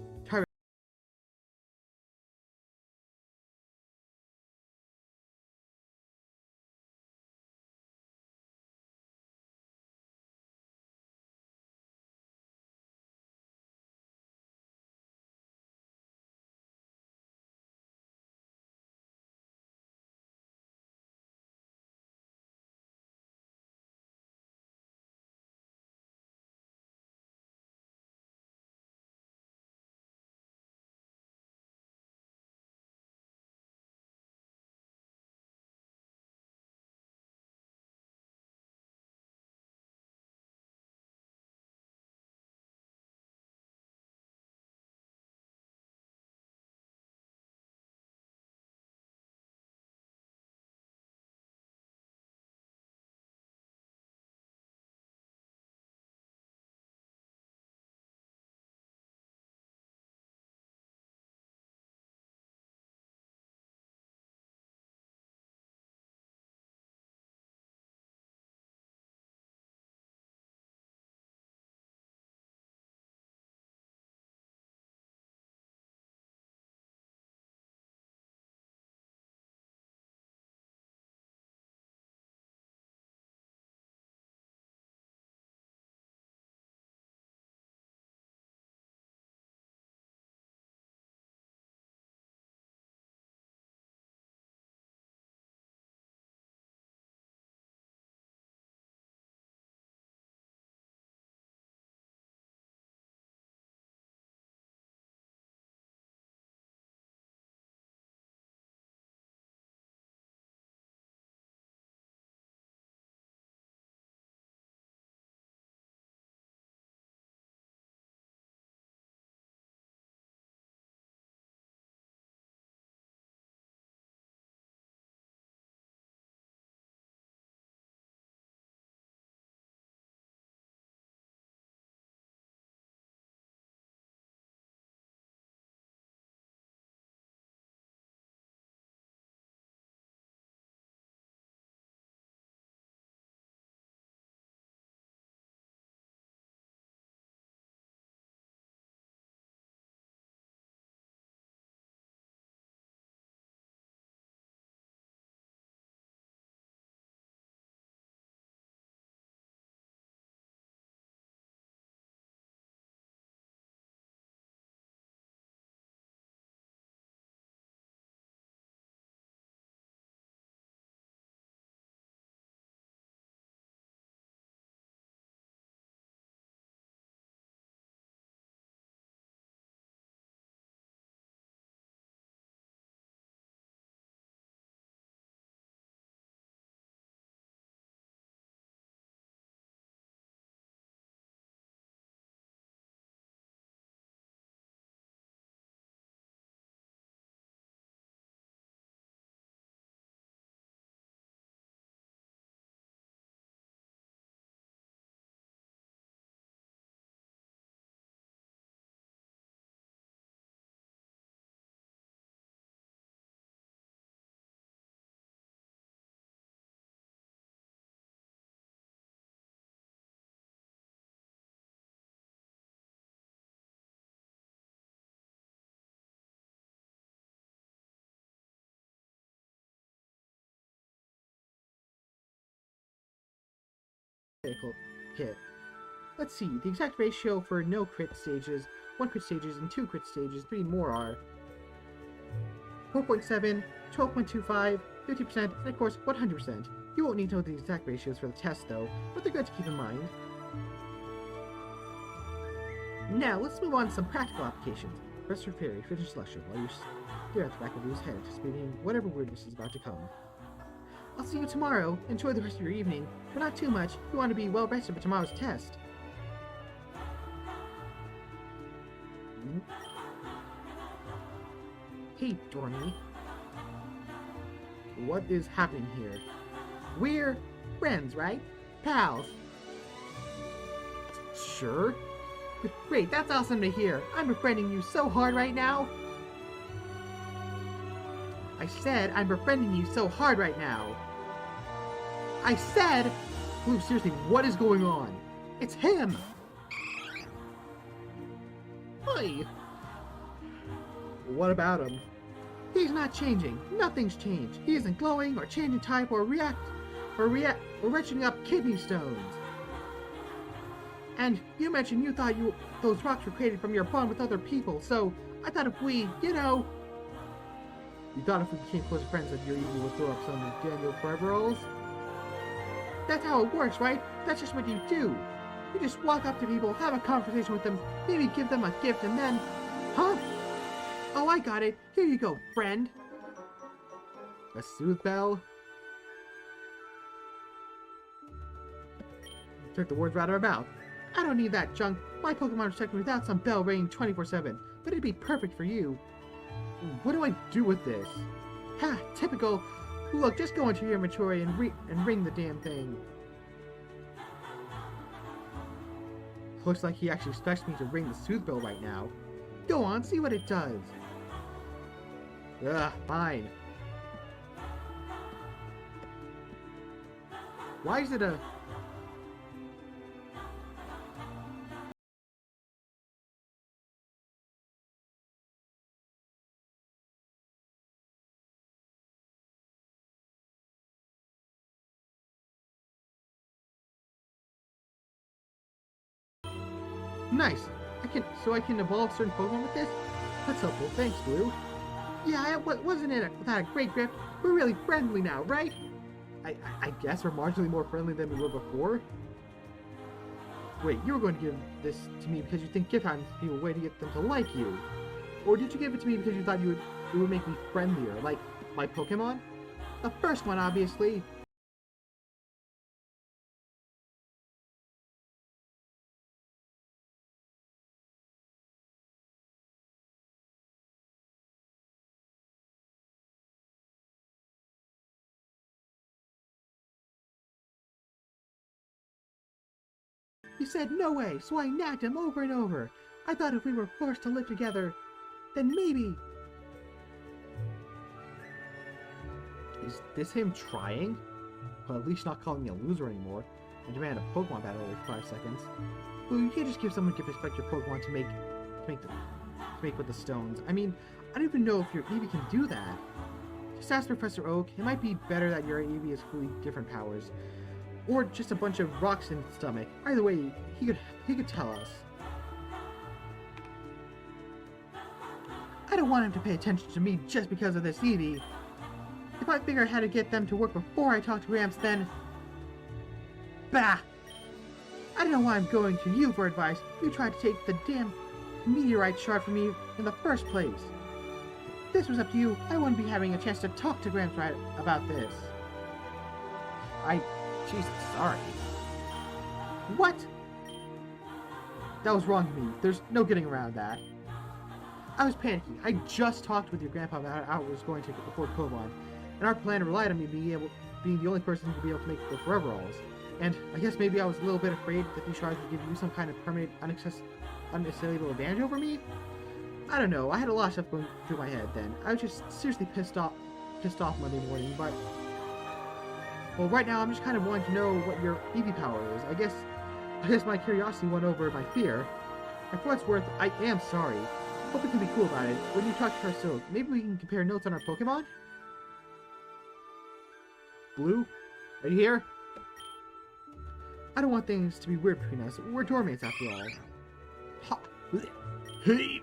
critical hit. Let's see, the exact ratio for no crit stages, 1 crit stages, and 2 crit stages, 3 more are 4.7, 12.25, 50%, and of course 100%. You won't need to know the exact ratios for the test though, but they're good to keep in mind. Now, let's move on to some practical applications. Press your fairy, finish selection while you stare at the back of his head, anticipating whatever weirdness is about to come. I'll see you tomorrow. Enjoy the rest of your evening, but not too much. You want to be well rested for tomorrow's test. Hey, Dormy. What is happening here? We're friends, right? Pals. Sure. Great, that's awesome to hear. I'm befriending you so hard right now. I said I'm befriending you so hard right now. I said... Blue, seriously, what is going on? It's him! Hey! What about him? He's not changing. Nothing's changed. He isn't glowing or changing type or retching up kidney stones. And you mentioned you thought those rocks were created from your bond with other people, so I thought if we, you know... You thought if we became closer friends that your Eevee would throw up some Daniel forever rolls? That's how it works, right? That's just what you do. You just walk up to people, have a conversation with them, maybe give them a gift, and then... Huh? Oh, I got it. Here you go, friend. A soothe bell? Took the words right out of her mouth. I don't need that junk. My Pokemon are protect me without some bell ringing 24/7, but it'd be perfect for you. What do I do with this? Ha! Typical. Look, just go into your inventory and ring the damn thing. Looks like he actually expects me to ring the soothe bell right now. Go on, see what it does. Ugh, fine. Why is it a... Nice! I can evolve certain Pokemon with this? That's helpful, thanks, Blue. Yeah, wasn't it without a great grip? We're really friendly now, right? I guess we're marginally more friendly than we were before? Wait, you were going to give this to me because you think gift items would be a way to get them to like you? Or did you give it to me because you thought it would make me friendlier, like my Pokemon? The first one, obviously. He said no way, so I nagged him over and over. I thought if we were forced to live together, then maybe... Is this him trying? Well, at least not calling me a loser anymore, and demand a Pokemon battle every 5 seconds. Well, you can't just give someone gift respect your Pokemon to make with the stones. I mean, I don't even know if your Eevee can do that. Just ask Professor Oak. It might be better that your Eevee has completely different powers. Or just a bunch of rocks in its stomach. Either way, he could tell us. I don't want him to pay attention to me just because of this Eevee. If I figure out how to get them to work before I talk to Gramps, then... Bah! I don't know why I'm going to you for advice. You tried to take the damn meteorite shard from me in the first place. If this was up to you, I wouldn't be having a chance to talk to Gramps right about this. Jesus, sorry. What? That was wrong of me. There's no getting around that. I was panicking. I just talked with your grandpa about how I was going to afford Pokemon, and our plan relied on me being the only person who would be able to make the forever rolls. And I guess maybe I was a little bit afraid that these shards would give you some kind of permanent, unassailable advantage over me. I don't know. I had a lot of stuff going through my head then. I was just seriously pissed off Monday morning, but... Well, right now I'm just kind of wanting to know what your Eevee power is. I guess my curiosity won over my fear. And for what it's worth, I am sorry. Hope we can be cool about it. When you talk to her so, maybe we can compare notes on our Pokemon? Blue? Are you here? I don't want things to be weird between us. We're doormates after all. Ha! Hey!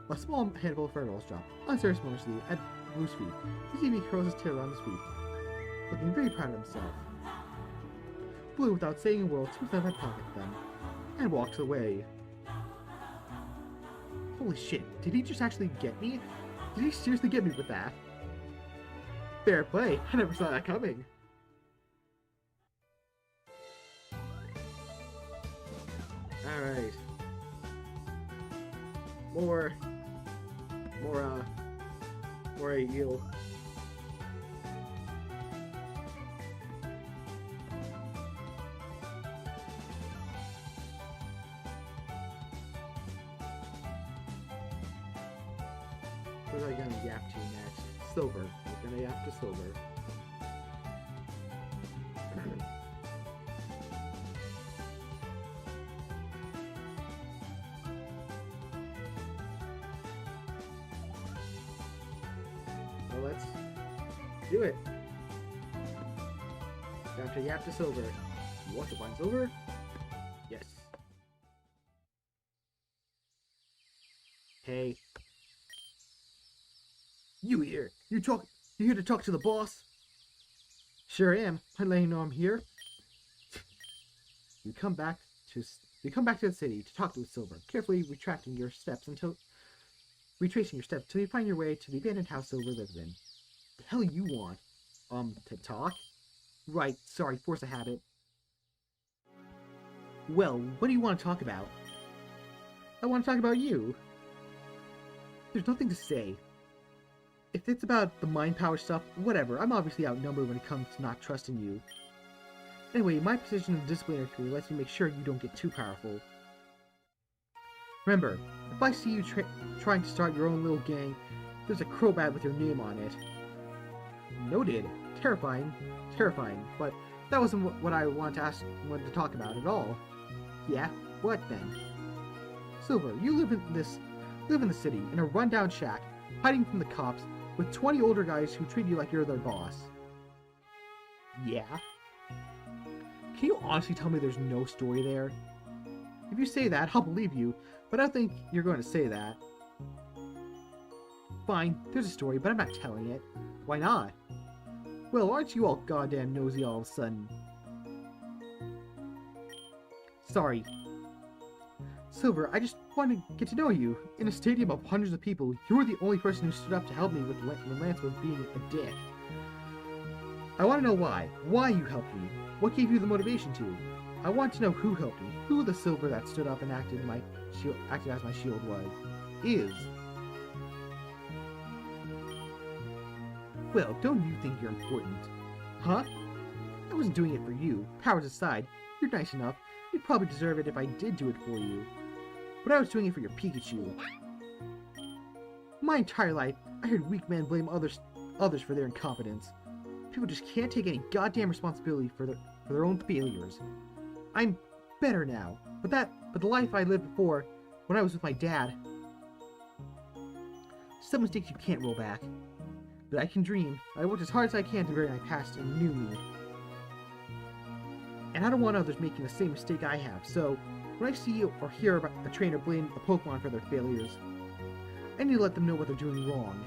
A small handful of fireballs drop unceremoniously at Blue's feet. You see he curls his tail around his feet, looking very proud of himself. Blue, without saying a word, takes out my pocket them and walks away. Holy shit, did he just actually get me? Did he seriously get me with that? Fair play, I never saw that coming. Alright. More eel. What are I gonna yap to next? Silver. We're gonna yap to Silver. Well, let's do it. Down to yap to Silver. You want to find Silver? Yes. Hey. You here? You here to talk to the boss? Sure am. I'm letting you know I'm here. You come back to the city to talk to Silver, carefully retracing your steps retracing your steps till you find your way to the abandoned house Silver lives in. The hell you want? To talk? Right, sorry, force a habit. Well, what do you want to talk about? I want to talk about you. There's nothing to say. If it's about the mind power stuff, whatever. I'm obviously outnumbered when it comes to not trusting you. Anyway, my position as disciplinary crew lets me make sure you don't get too powerful. Remember, if I see you trying to start your own little gang, there's a crowbat with your name on it. Noted. Terrifying. Terrifying. But that wasn't what I wanted to talk about at all. Yeah? What then? Silver, you live in the city, in a rundown shack, hiding from the cops, with 20 older guys who treat you like you're their boss. Yeah? Can you honestly tell me there's no story there? If you say that, I'll believe you, but I don't think you're going to say that. Fine, there's a story, but I'm not telling it. Why not? Well, aren't you all goddamn nosy all of a sudden? Sorry. Silver, I just want to get to know you. In a stadium of hundreds of people, you were the only person who stood up to help me when Lance was being a dick. I want to know why. Why you helped me. What gave you the motivation to? I want to know who helped me. Who the Silver that stood up and acted as my shield was. Is. Well, don't you think you're important? Huh? I wasn't doing it for you. Powers aside, you're nice enough. You'd probably deserve it if I did do it for you. But I was doing it for your Pikachu. My entire life, I heard weak men blame others for their incompetence. People just can't take any goddamn responsibility for their own failures. I'm better now, but the life I lived before, when I was with my dad, some mistakes you can't roll back. But I can dream. I worked as hard as I can to bury my past and new me. And I don't want others making the same mistake I have, so when I see or hear about a trainer blame a Pokemon for their failures, I need to let them know what they're doing wrong.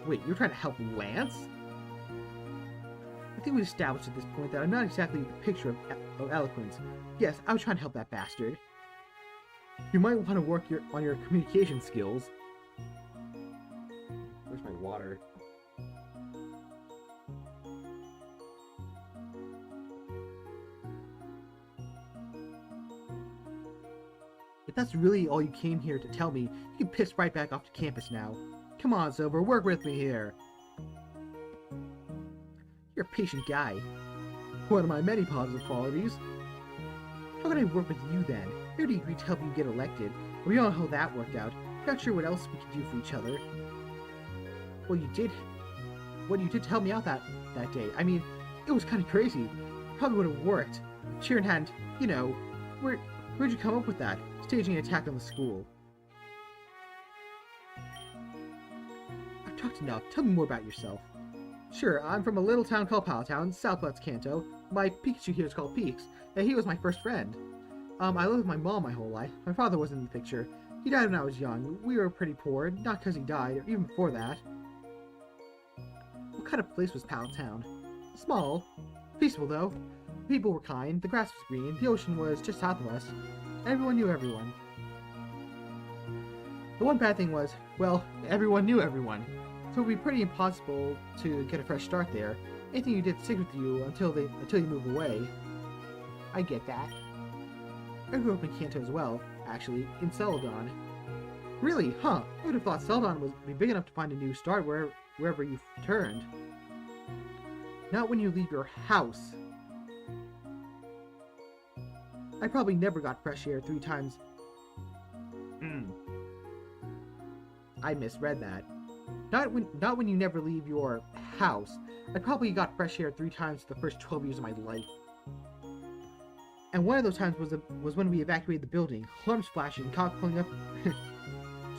Wait, you're trying to help Lance? I think we established at this point that I'm not exactly the picture of eloquence. Yes, I was trying to help that bastard. You might want to work on your communication skills. Where's my water? If that's really all you came here to tell me, you can piss right back off to campus now. Come on, Silver, work with me here. You're a patient guy. One of my many positive qualities. How can I work with you then? I already agreed to help you get elected. We all know how that worked out. Not sure what else we could do for each other. Well, you did help me out that day. I mean, it was kind of crazy. Probably would have worked. Cheer in hand, you know, where'd you come up with that? Staging an attack on the school. I've talked enough. Tell me more about yourself. Sure, I'm from a little town called Palatown, southwest Kanto. My Pikachu here is called Peaks, and he was my first friend. I lived with my mom my whole life. My father wasn't in the picture. He died when I was young. We were pretty poor, not because he died, or even before that. What kind of place was Palatown? Small. Peaceful, though. The people were kind, the grass was green, the ocean was just south of us. Everyone knew everyone. The one bad thing was, well, everyone knew everyone. So it would be pretty impossible to get a fresh start there. Anything you did stick with you until you move away. I get that. I grew up in Kanto as well, actually, in Celadon. Really? Huh. I would have thought Celadon would be big enough to find a new start wherever you turned. Not when you leave your house. I probably never got fresh air 3 times. I misread that. Not when you never leave your house. I probably got fresh air 3 times the first 12 years of my life. And one of those times was when we evacuated the building. Alarms flashing, cops pulling up.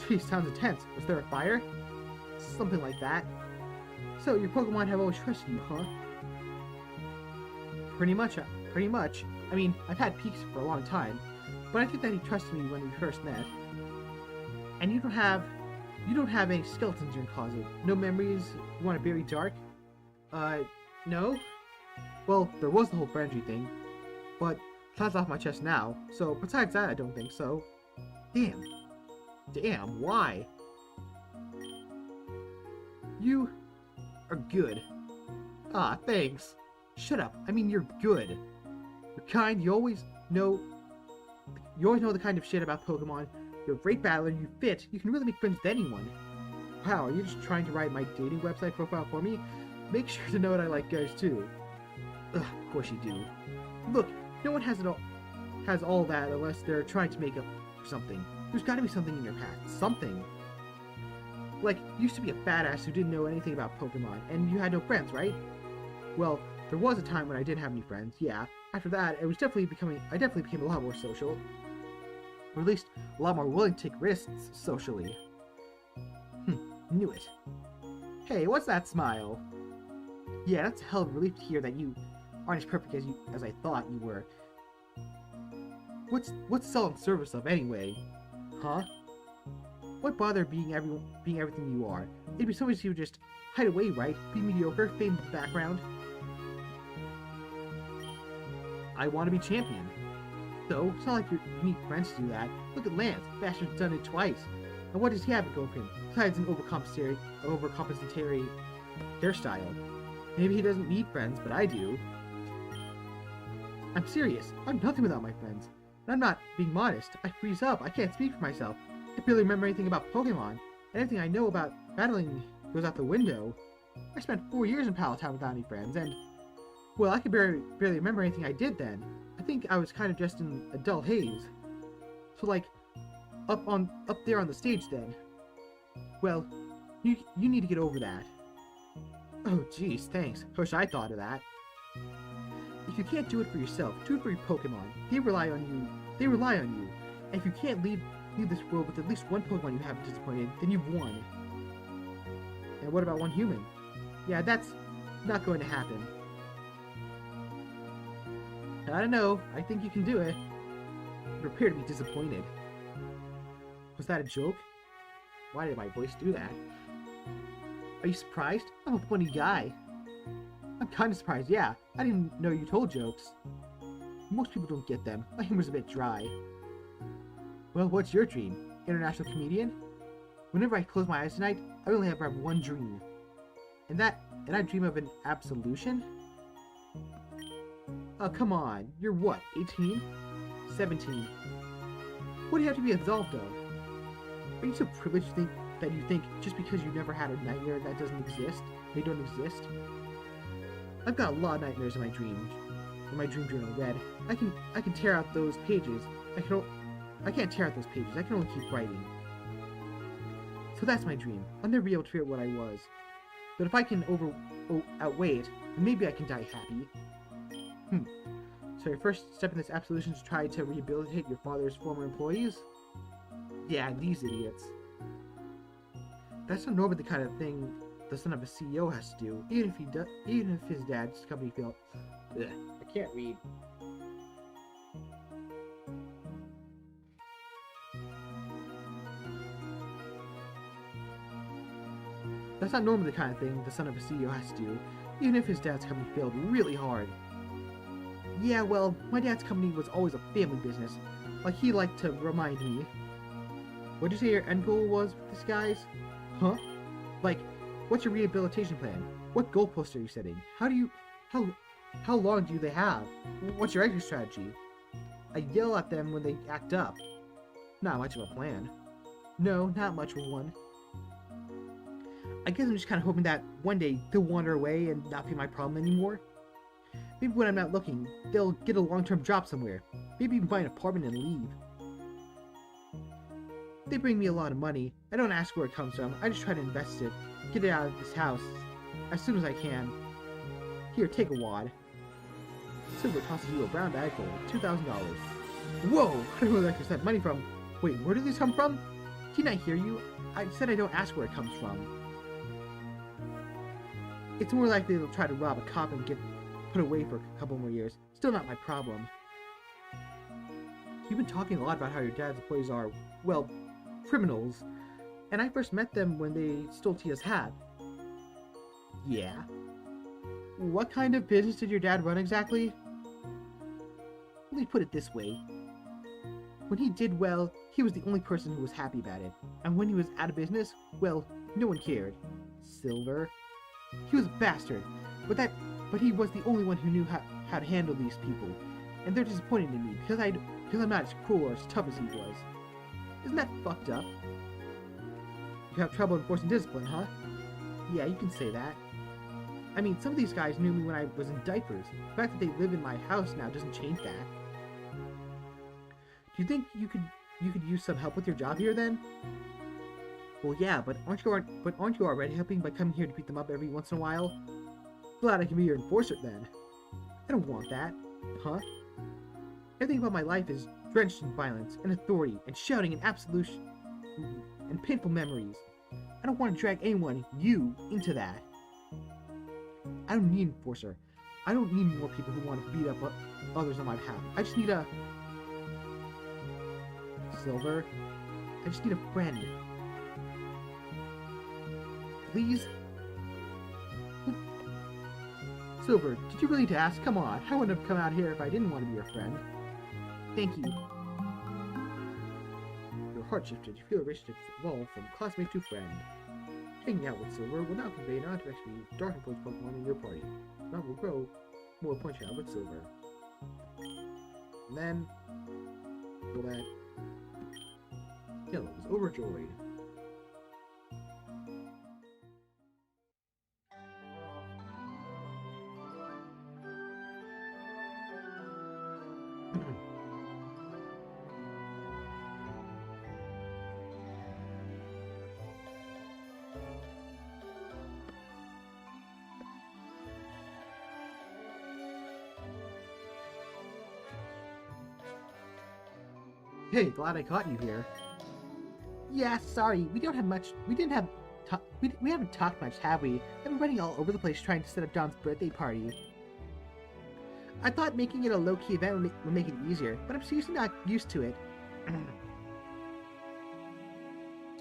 Geez, sounds intense. Was there a fire? Something like that. So your Pokemon have always trusted you, huh? Pretty much. I mean, I've had Peaks for a long time, but I think that he trusted me when we first met. And you don't have any skeletons in your closet. No memories you want to bury dark? No? Well, there was the whole Friendry thing, but that's off my chest now, so besides that, I don't think so. Damn, why? You are good. Ah, thanks. Shut up, I mean you're good. You're kind, you always know the kind of shit about Pokemon. You're a great battler, you fit, you can really make friends with anyone. Wow, are you just trying to write my dating website profile for me? Make sure to note I like guys too. Ugh, of course you do. Look, no one has all that unless they're trying to make up for something. There's gotta be something in your past. Something. Like, you used to be a badass who didn't know anything about Pokemon, and you had no friends, right? Well, there was a time when I didn't have any friends, yeah. After that, I definitely became a lot more social. Or at least, a lot more willing to take risks socially. Knew it. Hey, what's that smile? Yeah, that's a hell of a relief to hear that you aren't as perfect as I thought you were. What's this all in service of anyway? Huh? What bother being everything you are? It'd be so easy to just hide away, right? Be mediocre, fade into the background. I want to be champion. So, it's not like you need friends to do that. Look at Lance. Bastion's done it twice. And what does he have going for him? Besides an overcompensatory hairstyle. Maybe he doesn't need friends, but I do. I'm serious. I'm nothing without my friends. And I'm not being modest. I freeze up. I can't speak for myself. I barely remember anything about Pokemon. And everything I know about battling goes out the window. I spent 4 years in Palatown without any friends, and... well, I can barely remember anything I did then. I think I was kind of just in a dull haze. So, like, up there on the stage then. Well, you need to get over that. Oh, geez, thanks. Wish I thought of that. If you can't do it for yourself, do it for your Pokemon. They rely on you. And if you can't leave this world with at least one Pokemon you haven't disappointed, then you've won. And what about one human? Yeah, that's not going to happen. I don't know. I think you can do it. Prepare to be disappointed. Was that a joke? Why did my voice do that? Are you surprised? I'm a funny guy. I'm kind of surprised, yeah. I didn't know you told jokes. Most people don't get them. My humor's a bit dry. Well, what's your dream? International comedian? Whenever I close my eyes tonight, I only ever have one dream. And I dream of an absolution? Oh, come on. You're what, 18? 17. What do you have to be absolved of? Are you so privileged that you think just because you never had a nightmare that doesn't exist, they don't exist? I've got a lot of nightmares in my dream journal read. I can tear out those pages. I can't tear out those pages. I can only keep writing. So that's my dream. I'll never be able to figure out what I was. But if I can outweigh it, then maybe I can die happy. So your first step in this absolution is to try to rehabilitate your father's former employees? Yeah, these idiots. That's not normally the kind of thing the son of a CEO has to do, even if his dad's company failed. Ugh, I can't read. That's not normally the kind of thing the son of a CEO has to do, even if his dad's company failed really hard. Yeah, well, my dad's company was always a family business, like he liked to remind me. What'd you say your end goal was with this, guys? Huh? Like, what's your rehabilitation plan? What goalpost are you setting? How long do they have? What's your exit strategy? I yell at them when they act up. Not much of a plan. No, not much of one. I guess I'm just kind of hoping that one day they'll wander away and not be my problem anymore. Maybe when I'm not looking, they'll get a long-term job somewhere. Maybe even buy an apartment and leave. They bring me a lot of money. I don't ask where it comes from. I just try to invest it. Get it out of this house as soon as I can. Here, take a wad. Silver tosses you a brown bag full of $2,000. Whoa! I don't know where that money from. Wait, where did these come from? Didn't I hear you? I said I don't ask where it comes from. It's more likely they'll try to rob a cop and get put away for a couple more years. Still not my problem. You've been talking a lot about how your dad's employees are, well, criminals. And I first met them when they stole Tia's hat. Yeah? What kind of business did your dad run exactly? Let me put it this way. When he did well, he was the only person who was happy about it. And when he was out of business, well, no one cared. Silver? He was a bastard, but he was the only one who knew how to handle these people. And they're disappointed in me because I'm not as cruel or as tough as he was. Isn't that fucked up? You have trouble enforcing discipline, huh? Yeah, you can say that. I mean, some of these guys knew me when I was in diapers. The fact that they live in my house now doesn't change that. Do you think you could use some help with your job here then? Well, yeah, but aren't you already helping by coming here to beat them up every once in a while? Glad I can be your enforcer then. I don't want that, huh? Everything about my life is drenched in violence and authority and shouting and absolution and painful memories. I don't want to drag anyone, you, into that. I don't need an enforcer. I don't need more people who want to beat up others on my behalf. I just need a... Silver? I just need a friend. Please? Silver, did you really need to ask? Come on, I wouldn't have come out here if I didn't want to be your friend. Thank you. Your heart shifted. You feel a relationship evolve from classmate to friend. Hanging out with Silver will now convey non-directly dark influence Pokemon in your party. Not will grow more punching out with Silver. And then, go back. Yellow is overjoyed. Hey, glad I caught you here. Yeah, sorry, we haven't talked much, have we? I've been running all over the place trying to set up Don's birthday party. I thought making it a low-key event would make it easier, but I'm seriously not used to it.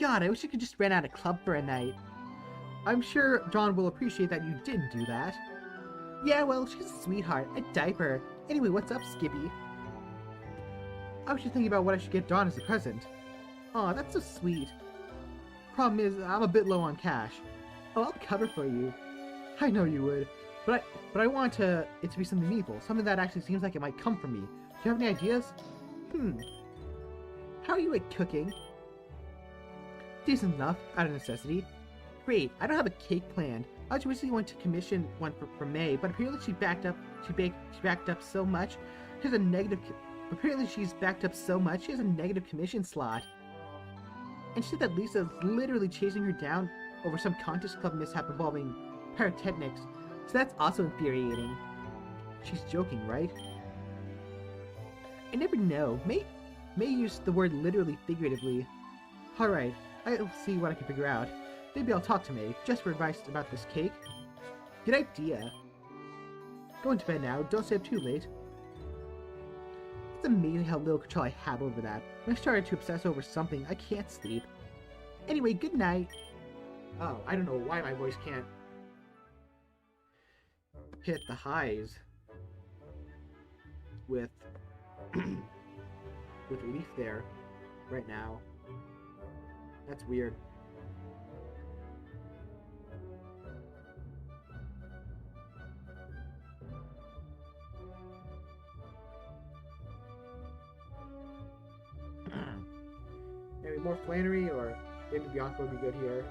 God, I wish I could just rent out a club for a night. I'm sure Dawn will appreciate that you didn't do that. Yeah, well, she's a sweetheart. A diaper. Anyway, what's up, Skippy? I was just thinking about what I should get Dawn as a present. Aw, that's so sweet. Problem is, I'm a bit low on cash. Oh, I'll cover for you. I know you would. But I want it to be something meaningful. Something that actually seems like it might come from me. Do you have any ideas? How are you at cooking? Decent enough, out of necessity. Great, I don't have a cake planned. I was originally going to commission one for May, but apparently she backed up so much. Apparently she's backed up so much, she has a negative commission slot. And she said that Lisa is literally chasing her down over some contest club mishap involving pyrotechnics. So that's also infuriating. She's joking, right? I never know. May use the word literally figuratively. Alright, I'll see what I can figure out. maybe I'll talk to May, just for advice about this cake. Good idea. Going to bed now, don't stay up too late. It's amazing how little control I have over that. When I started to obsess over something, I can't sleep. Anyway, good night. Oh, I don't know why my voice can't hit the highs with with Leaf there right now. That's weird. Maybe more Flannery, or maybe Bianca would be good here.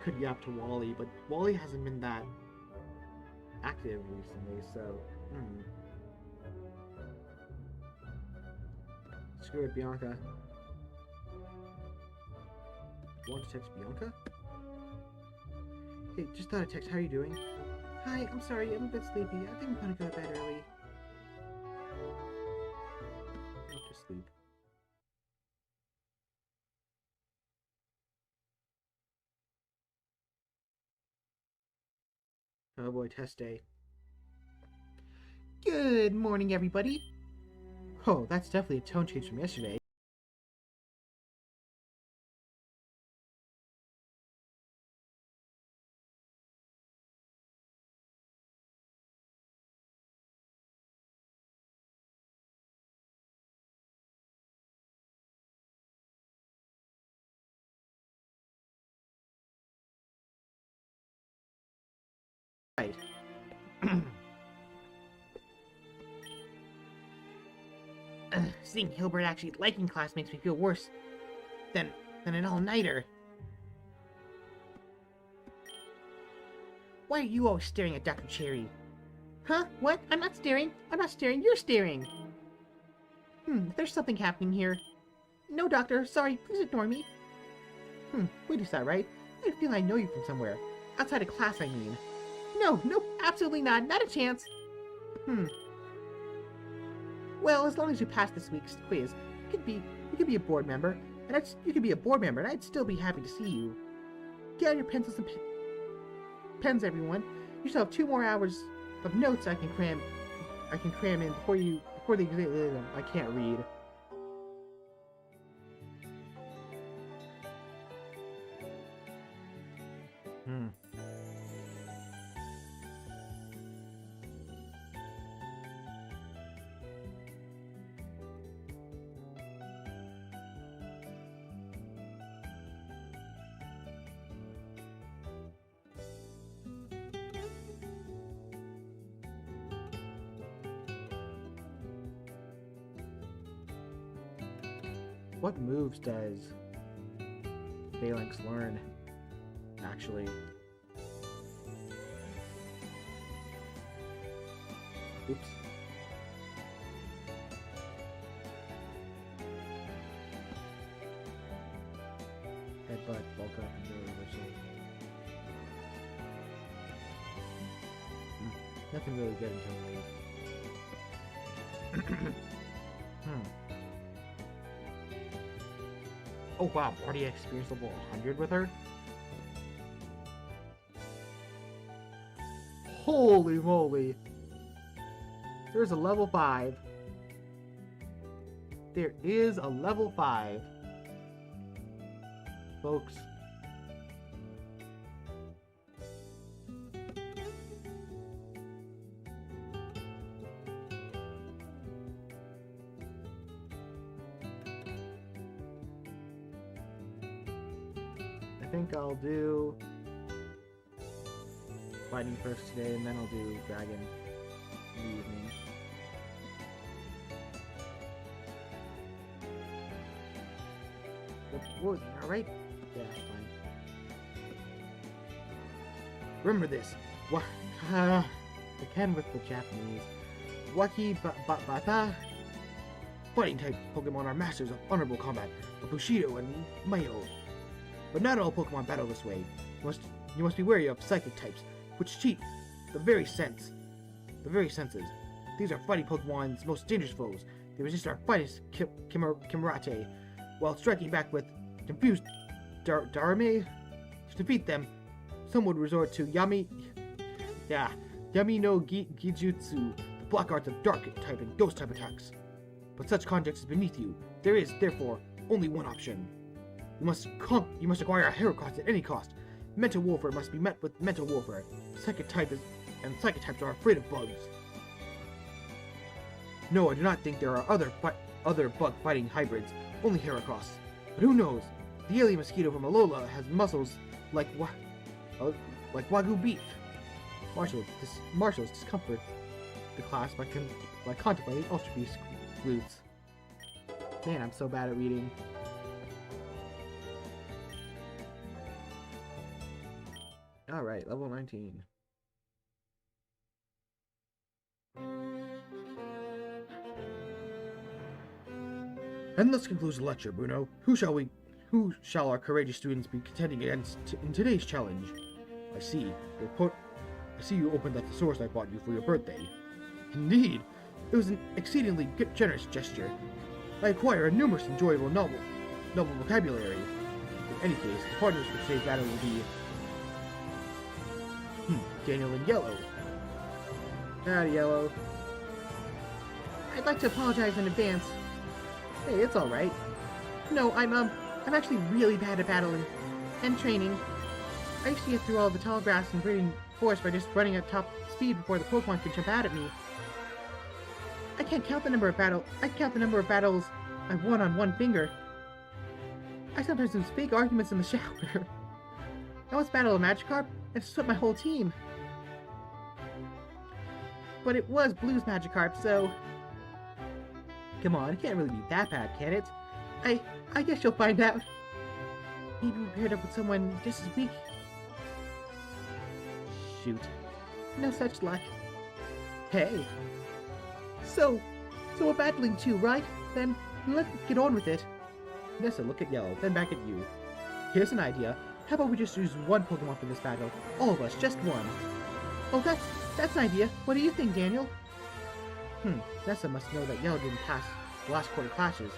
Could yap to Wally, but Wally hasn't been that active recently, so screw it, Bianca. Want to text Bianca? Hey, just thought I'd text. How are you doing? Hi, I'm sorry, I'm a bit sleepy. I think I'm gonna go to bed early. Go to sleep. Oh boy, test day. Good morning, everybody. Oh, that's definitely a tone change from yesterday. Right. Seeing Hilbert actually liking class makes me feel worse than an all-nighter. Why are you always staring at Dr. Cherry? Huh? What? I'm not staring. I'm not staring. You're staring. There's something happening here. No, Doctor. Sorry. Please ignore me. Wait, is that right? I feel I know you from somewhere. Outside of class, I mean. No, absolutely not. Not a chance. Well, as long as you pass this week's quiz, you could be a board member, and you could be a board member, and I'd still be happy to see you. Get out your pencils and pens, everyone. You still have 2 more hours of notes I can cram in before the exam. I can't read. What moves does Phalanx learn, actually? Oops. Headbutt, bulk up, and do reversal. Nothing really good until late. Oh wow, already experienced level 100 with her? Holy moly! There's a level 5. There is a level 5. Folks. I think I'll do fighting first today, and then I'll do dragon in the evening. Alright? Yeah, fine. Remember this. Again with the Japanese. Bata. Fighting type Pokemon are masters of honorable combat, of Bushido and Mayo. But not all Pokemon battle this way. You must be wary of psychic types, which cheat the very senses. These are fighting Pokemon's most dangerous foes. They resist our finest Kimarate, while striking back with confused Darame. To defeat them, some would resort to Yami no Gijutsu, the black arts of dark type and ghost type attacks. But such context is beneath you. There is, therefore, only one option. You must acquire a Heracross at any cost. Mental warfare must be met with mental warfare. Psychic types are afraid of bugs. No, I do not think there are other bug-fighting hybrids, only Heracross. But who knows? The alien mosquito from Alola has muscles like Wagyu beef. Marshall's discomfort the class by contemplating Ultra Beast glutes. Man, I'm so bad at reading. Alright, level 19. And thus concludes the lecture, Bruno. Who shall our courageous students be contending against in today's challenge? I see you opened that thesaurus I bought you for your birthday. Indeed, it was an exceedingly generous gesture. I acquire a numerous enjoyable novel vocabulary. In any case, the partners for today's battle will be Daniel and Yellow. Howdy, Yellow. I'd like to apologize in advance. Hey, it's alright. No, I'm actually really bad at battling and training. I used to get through all the tall grass and breeding forest by just running at top speed before the Pokemon could jump out at me. I can't count the number of battles I've won on one finger. I sometimes lose big arguments in the shower. I once battled a Magikarp and swept my whole team. But it was Blue's Magikarp, so... Come on, it can't really be that bad, can it? I guess you'll find out. Maybe we paired up with someone just as weak. Shoot. No such luck. Hey. So we're battling too, right? Then let's get on with it. Nessa, look at Yellow, then back at you. Here's an idea. How about we just use one Pokemon for this battle? All of us, just one. Oh, that's an idea. What do you think, Daniel? Nessa must know that Yellow didn't pass the last quarter clashes.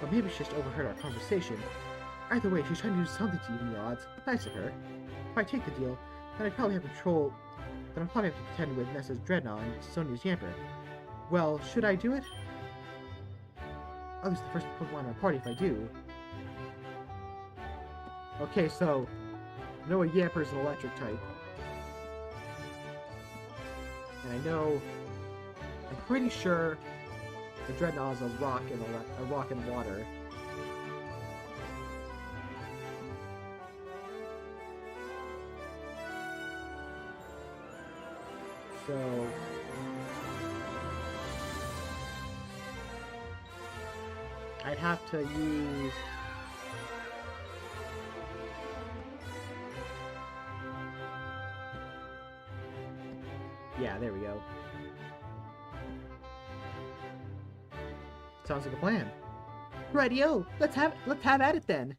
Or maybe she just overheard our conversation. Either way, she's trying to do something to even the odds. Nice of her. If I take the deal, then I'd probably have to contend with Nessa's Dreadnought and Sonia's Yamper. Well, should I do it? I'll lose the first Pokemon in our party if I do. Okay, so I know a Yamper is an electric type. And I'm pretty sure the Dreadnought is a rock and water. So I'd have to use there we go. Sounds like a plan. Rightio, let's have at it then.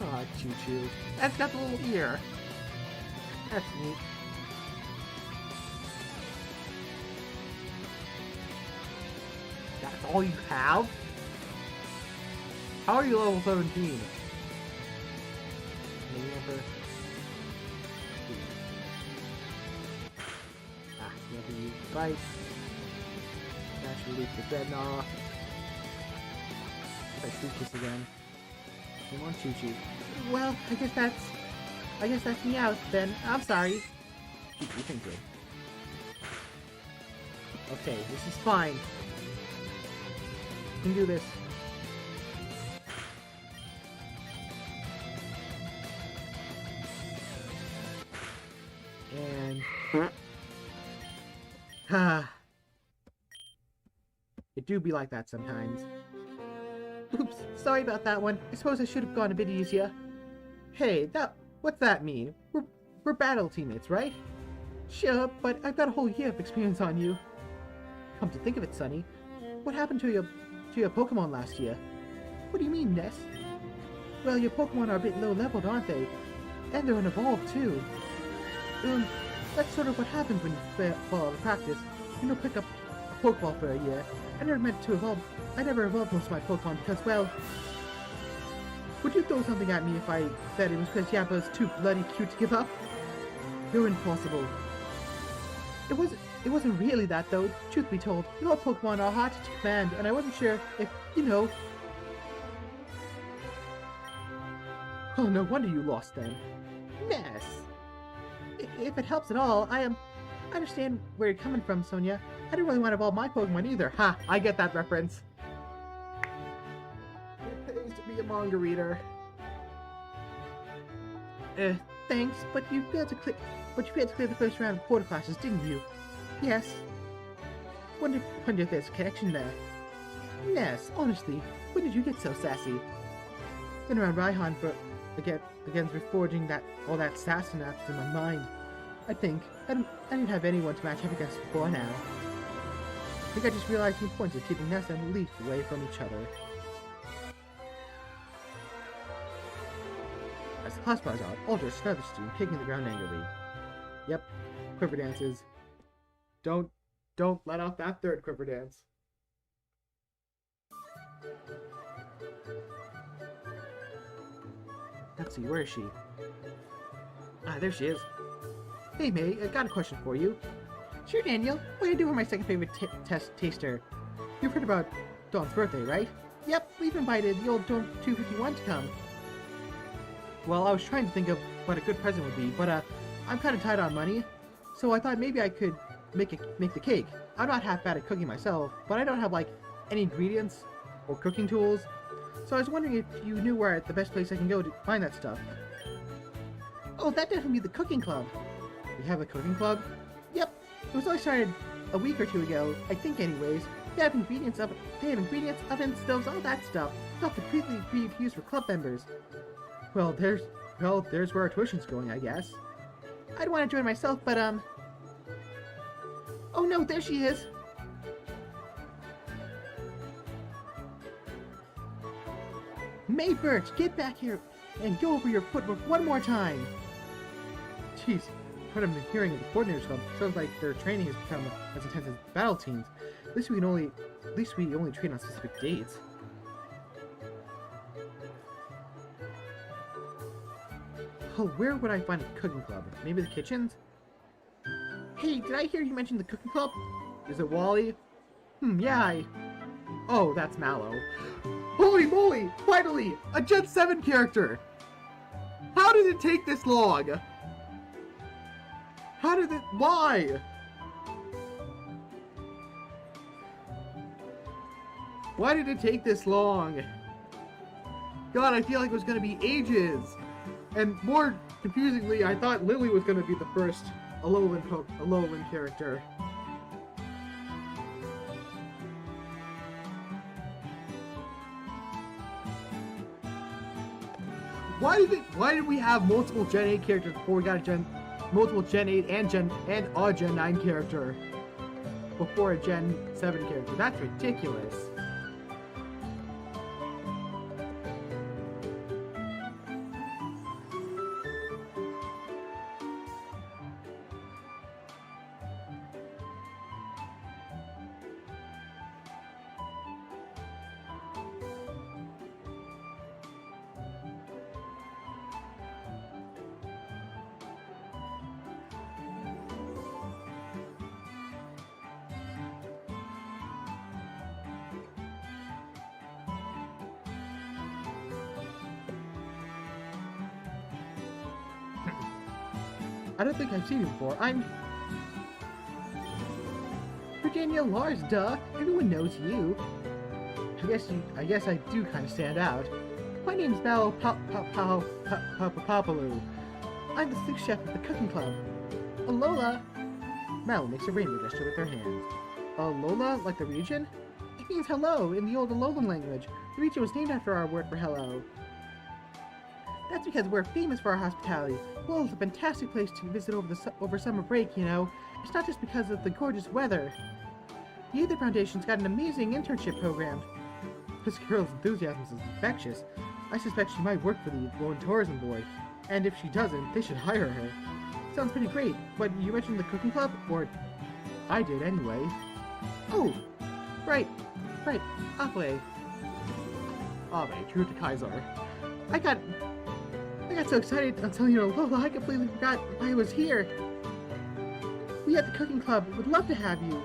Aw, Choo-Choo. That's got the little ear. That's neat. That's all you have? How are you level 17? Never use the bite. Naturally leave the Dreadnought. If I shoot this again. Come on, Choo-Choo. Well, I guess that's me out then. I'm sorry. You've been good. Okay, this is fine. You can do this. And It do be like that sometimes. Oops, sorry about that one. I suppose I should have gone a bit easier. Hey, what's that mean? We're battle teammates, right? Sure, but I've got a whole year of experience on you. Come to think of it, Sonny, what happened to your Pokemon last year? What do you mean, Ness? Well, your Pokemon are a bit low-leveled, aren't they? And they're unevolved, too. That's sort of what happens when you fall out of practice. You don't pick up a Pokeball for a year. I never evolved most of my Pokemon because, well... Would you throw something at me if I said it was because Yappa was too bloody cute to give up? You're impossible. It wasn't really that, though. Truth be told, your Pokemon are hard to command, and I wasn't sure if, you know... Oh, no wonder you lost then. Ness! If it helps at all, I understand where you're coming from, Sonia. I didn't really want to evolve my Pokemon either. Ha! I get that reference. It pays to be a manga reader. Thanks, but you failed to clear the first round of quarter classes, didn't you? Yes. Wonder if there's a connection there. Ness, honestly, when did you get so sassy? Been around Raihan for against reforging all that sass synapse in my mind. I didn't have anyone to match up against before now. I think I just realized the importance of keeping Ness and Leaf away from each other. As the class bars out, Aldous another student kicking the ground angrily. Yep, quiver dances. Don't let off that third quiver dance. Let's see, where is she? Ah, there she is. Hey May, I got a question for you. Sure, Daniel. What do you do for my second favorite test taster? You've heard about Dawn's birthday, right? Yep, we've invited the old Dawn 251 to come. Well, I was trying to think of what a good present would be, but I'm kind of tight on money, so I thought maybe I could make the cake. I'm not half bad at cooking myself, but I don't have like any ingredients or cooking tools, so I was wondering if you knew where the best place I can go to find that stuff. Oh, that definitely be the cooking club. We have a cooking club? Yep, it was only started a week or two ago, I think anyways. They have ingredients, ovens, stoves, all that stuff. Not completely free to use for club members. Well, there's where our tuition's going, I guess. I'd want to join myself, but oh no, there she is! May Birch, get back here and go over your footwork one more time! Jeez, what I've been hearing at the Coordinators Club sounds like their training has become as intense as battle teams. At least we only train on specific dates. Oh, where would I find a cooking club? Maybe the kitchens? Hey, did I hear you mention the cooking club? Is it Wally? Yeah, Oh, that's Mallow. Holy moly! Finally! A Gen 7 character! How did it take this long? Why? Why did it take this long? God, I feel like it was gonna be ages! And more confusingly, I thought Lily was going to be the first Alolan character. Why did we have multiple Gen 8 characters before we got multiple Gen 8 and a Gen 9 character before a Gen 7 character? That's ridiculous. I don't think I've seen you before. You're Danielle Lars, duh. Everyone knows you. I guess I do kind of stand out. My name's Mallow Papaloo. I'm the sous chef of the cooking club. Alola. Mallow makes a rainbow gesture with her hands. Alola, like the region? It means hello in the old Alolan language. The region was named after our word for hello. That's because we're famous for our hospitality. Well, it's a fantastic place to visit over summer break, you know. It's not just because of the gorgeous weather. The Aether Foundation's got an amazing internship program. This girl's enthusiasm is infectious. I suspect she might work for the Lone Tourism Board. And if she doesn't, they should hire her. Sounds pretty great, but you mentioned the cooking club? Or I did anyway. Oh! Right. Ave, true to Kaiser. I got so excited until, you know, Lola, I completely forgot why I was here. We at the cooking club would love to have you.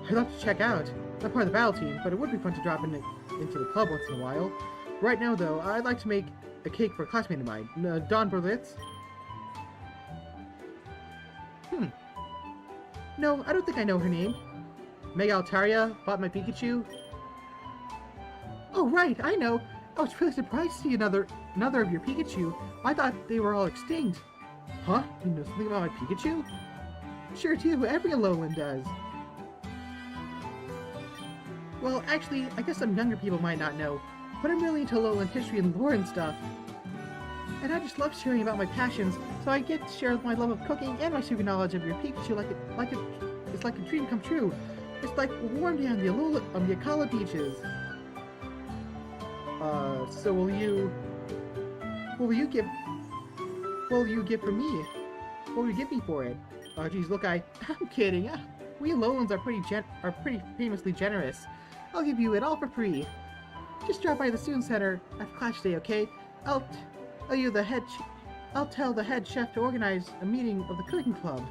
I'd love to check out. I'm part of the battle team, but it would be fun to drop into the club once in a while. Right now, though, I'd like to make a cake for a classmate of mine, Dawn Berlitz. No, I don't think I know her name. Meg Altaria bought my Pikachu. Oh, right, I know. I was really surprised to see another of your Pikachu. I thought they were all extinct. Huh? You know something about my Pikachu? Sure do, every Alolan does. Well, actually, I guess some younger people might not know, but I'm really into Alolan history and lore and stuff. And I just love sharing about my passions, so I get to share my love of cooking and my super knowledge of your Pikachu it's like a dream come true. It's like a warm day on the Akala beaches. So what will you give for me? What will you give me for it? Oh, geez, look, I'm kidding. We Lowlands are pretty famously generous. I'll give you it all for free. Just drop by the Student Center after class today, okay? I'll tell the head chef to organize a meeting of the cooking club.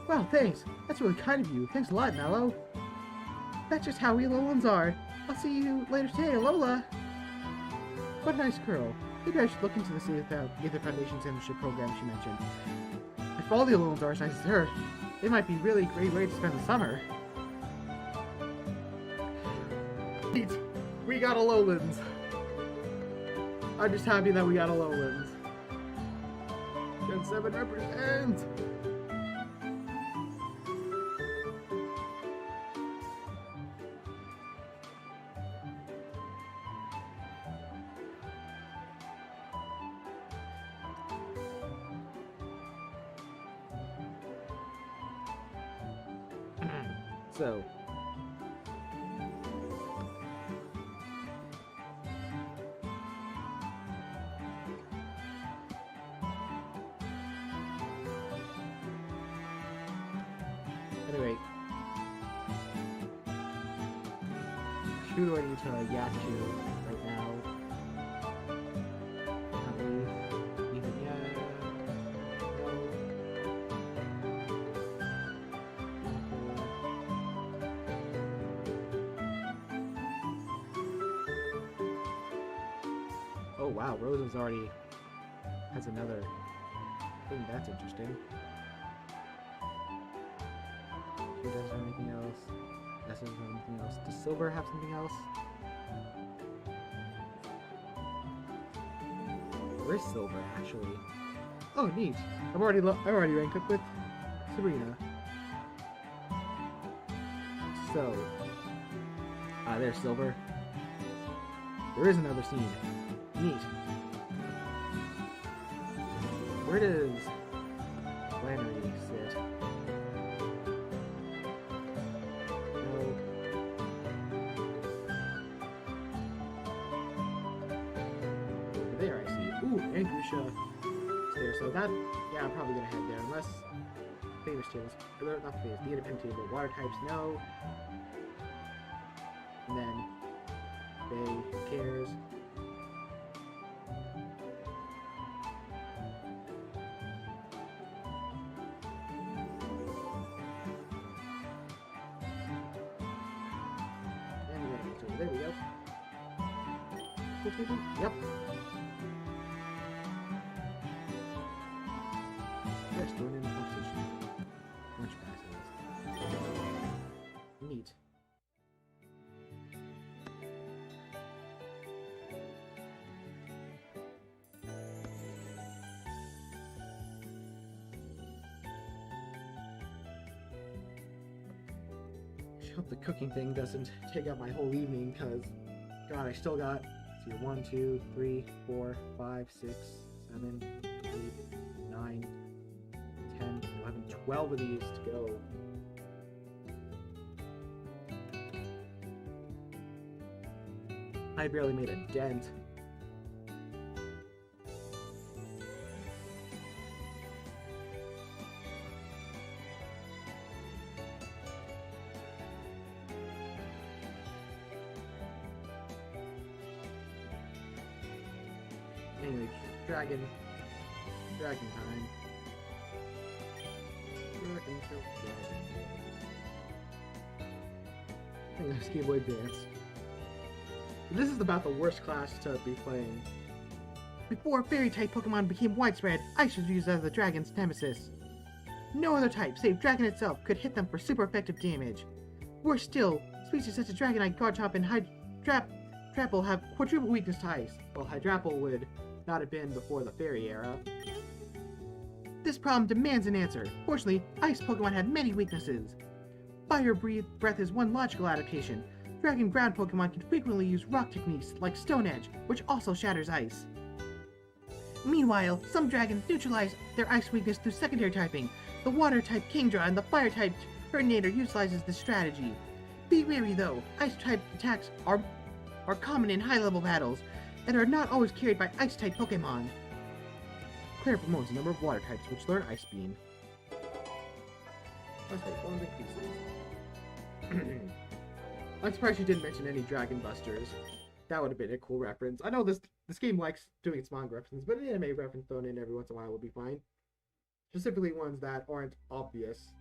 Wow, thanks. That's really kind of you. Thanks a lot, Mallow. That's just how we Lowlands are. I'll see you later today, Lola. What a nice girl. Maybe I should look into this Aether Foundation's internship program she mentioned. If all the Alolans are as nice as her, it might be a really great way to spend the summer. We got Alolans. I'm just happy that we got Alolans. Gen 7 represents! So, anyway, who do I need to yak to right now? Not really even yet. Oh wow, Rosen's already has another thing. That's interesting. He doesn't have anything else. That doesn't have anything else. Does Silver have something else? Where's Silver actually? Oh, neat. I'm already ranked up with Sabrina. So, there's Silver. There is another scene. Neat. Where does Flannery sit? No. Over there, I see. Ooh, and Grisha is there. So that, yeah, I'm probably gonna head there unless famous tables, not famous, the independent table. Water types, no. And then Bay, who cares? There we go. Cool table? Yep. Yes, join in the conversation. Much passes. Neat. hope the cooking thing doesn't take up my whole evening, because, God, I still got, let's see, 1, 2, 3, 4, 5, 6, 7, 8, 9, 10, 11, 12 of these to go. I barely made a dent. Anyway, dragon time. I think that's Game Boy Advance. This is about the worst class to be playing. Before fairy-type Pokemon became widespread, Ice was used as the dragon's nemesis. No other type, save Dragon itself, could hit them for super effective damage. Worse still, species such as Dragonite, Garchomp, and Hydrapple have quadruple weakness to Ice. Well, Hydrapple would not have been before the fairy era. This problem demands an answer. Fortunately, Ice Pokemon had many weaknesses. Fire Breath is one logical adaptation. Dragon ground Pokemon can frequently use rock techniques like Stone Edge, which also shatters ice. Meanwhile, some dragons neutralize their ice weakness through secondary typing. The water-type Kingdra and the fire-type Turtonator utilizes this strategy. Be wary though, ice-type attacks are common in high-level battles, and are not always carried by ice-type Pokemon. Claire promotes a number of water types which learn Ice Beam. Let's take one big pieces. I'm surprised you didn't mention any Dragon Busters. That would have been a cool reference. I know this game likes doing its manga references, but an anime reference thrown in every once in a while would be fine. Specifically ones that aren't obvious.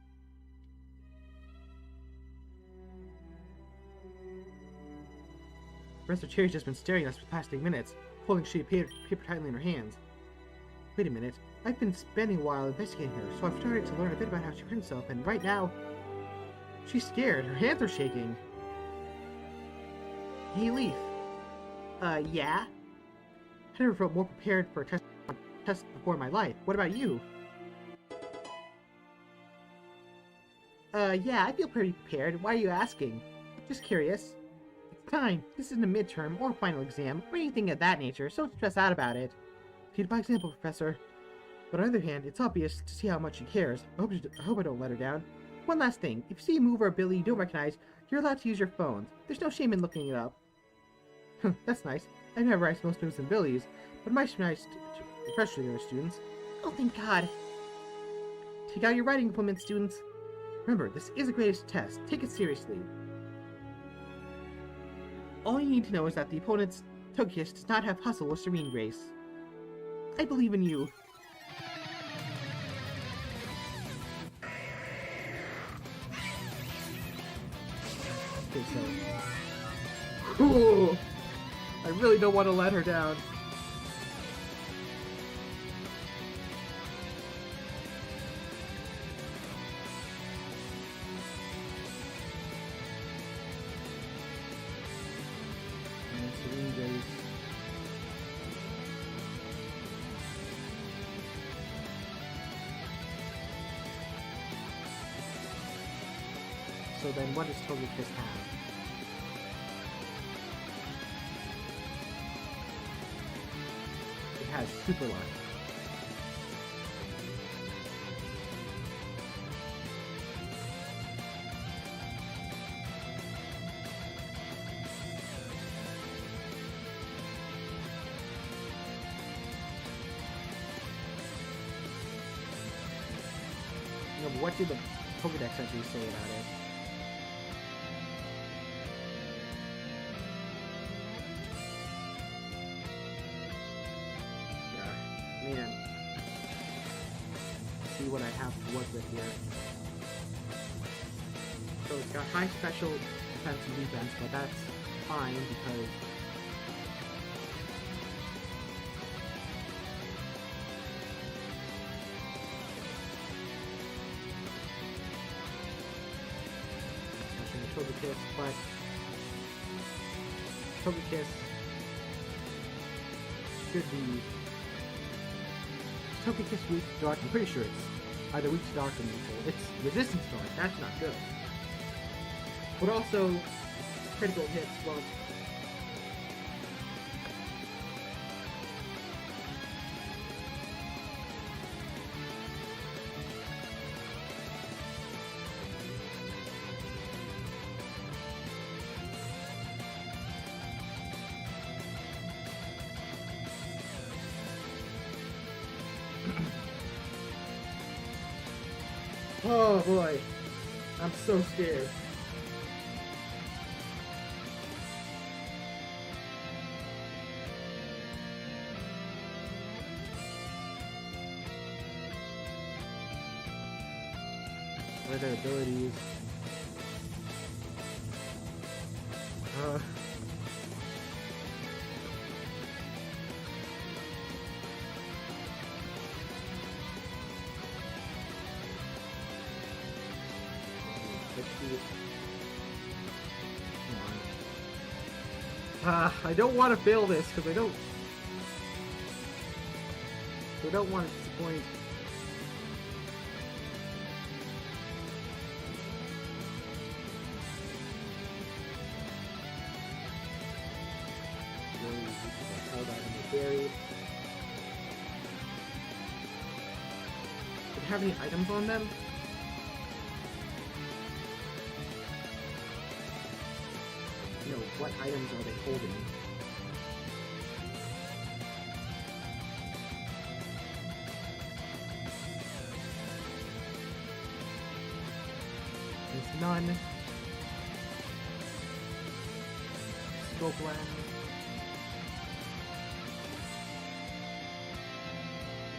Professor Cherry's just been staring at us for the past 8 minutes, holding a sheet of paper tightly in her hands. Wait a minute. I've been spending a while investigating her, so I've started to learn a bit about how she hurt herself, and right now, she's scared. Her hands are shaking. Hey, Leaf. Yeah? I never felt more prepared for a test before in my life. What about you? Yeah, I feel pretty prepared. Why are you asking? Just curious. It's time. This isn't a midterm or final exam or anything of that nature, so don't stress out about it. Lead by example, Professor. But on the other hand, it's obvious to see how much she cares. I hope I don't let her down. One last thing. If you see a move or ability you don't recognize, you're allowed to use your phones. There's no shame in looking it up. That's nice. I memorized most moves and abilities, but my nice especially other students. Oh, thank God. Take out your writing implements, students. Remember, this is a greatest test. Take it seriously. All you need to know is that the opponent's Togekiss does not have hustle or serene grace. I believe in you. Okay, so... Ooh, I really don't want to let her down. So then what does Togekiss have? It has Super Luck. No, but what did the Pokedex entries say about it? Man, see what I have to work with here. So it's got high special defense and defense, but that's fine because Togekiss, but Togekiss should be Togekiss weak to dark. I'm pretty sure it's either weak to dark or neutral. It's resistance to dark. That's not good. but also critical hits won't. Oh boy, I'm so scared. What are their abilities? I don't want to fail this because I don't want to disappoint. Buried. Do they have any items on them? No, what items are they holding? There's none. Scope lens.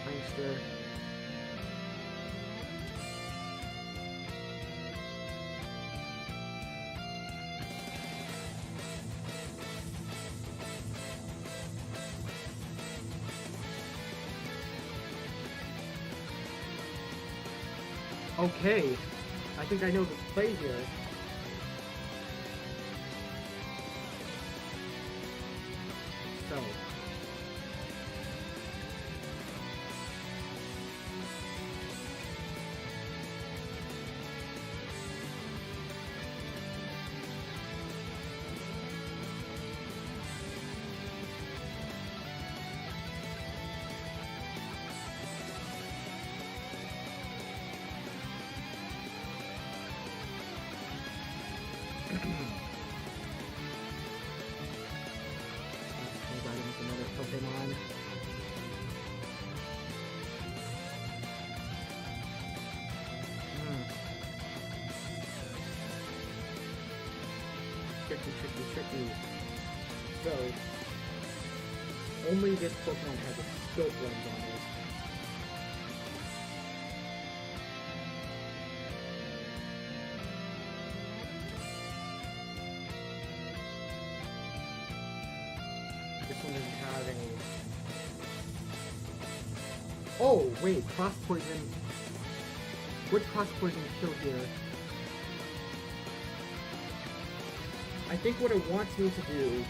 Prankster. Okay, I think I know the play here. So. Another Pokemon. Tricky. So, only this Pokemon has a scope lens on it. This one doesn't have any. Oh, wait, cross poison. Would cross poison kill here? I think what it wants me to do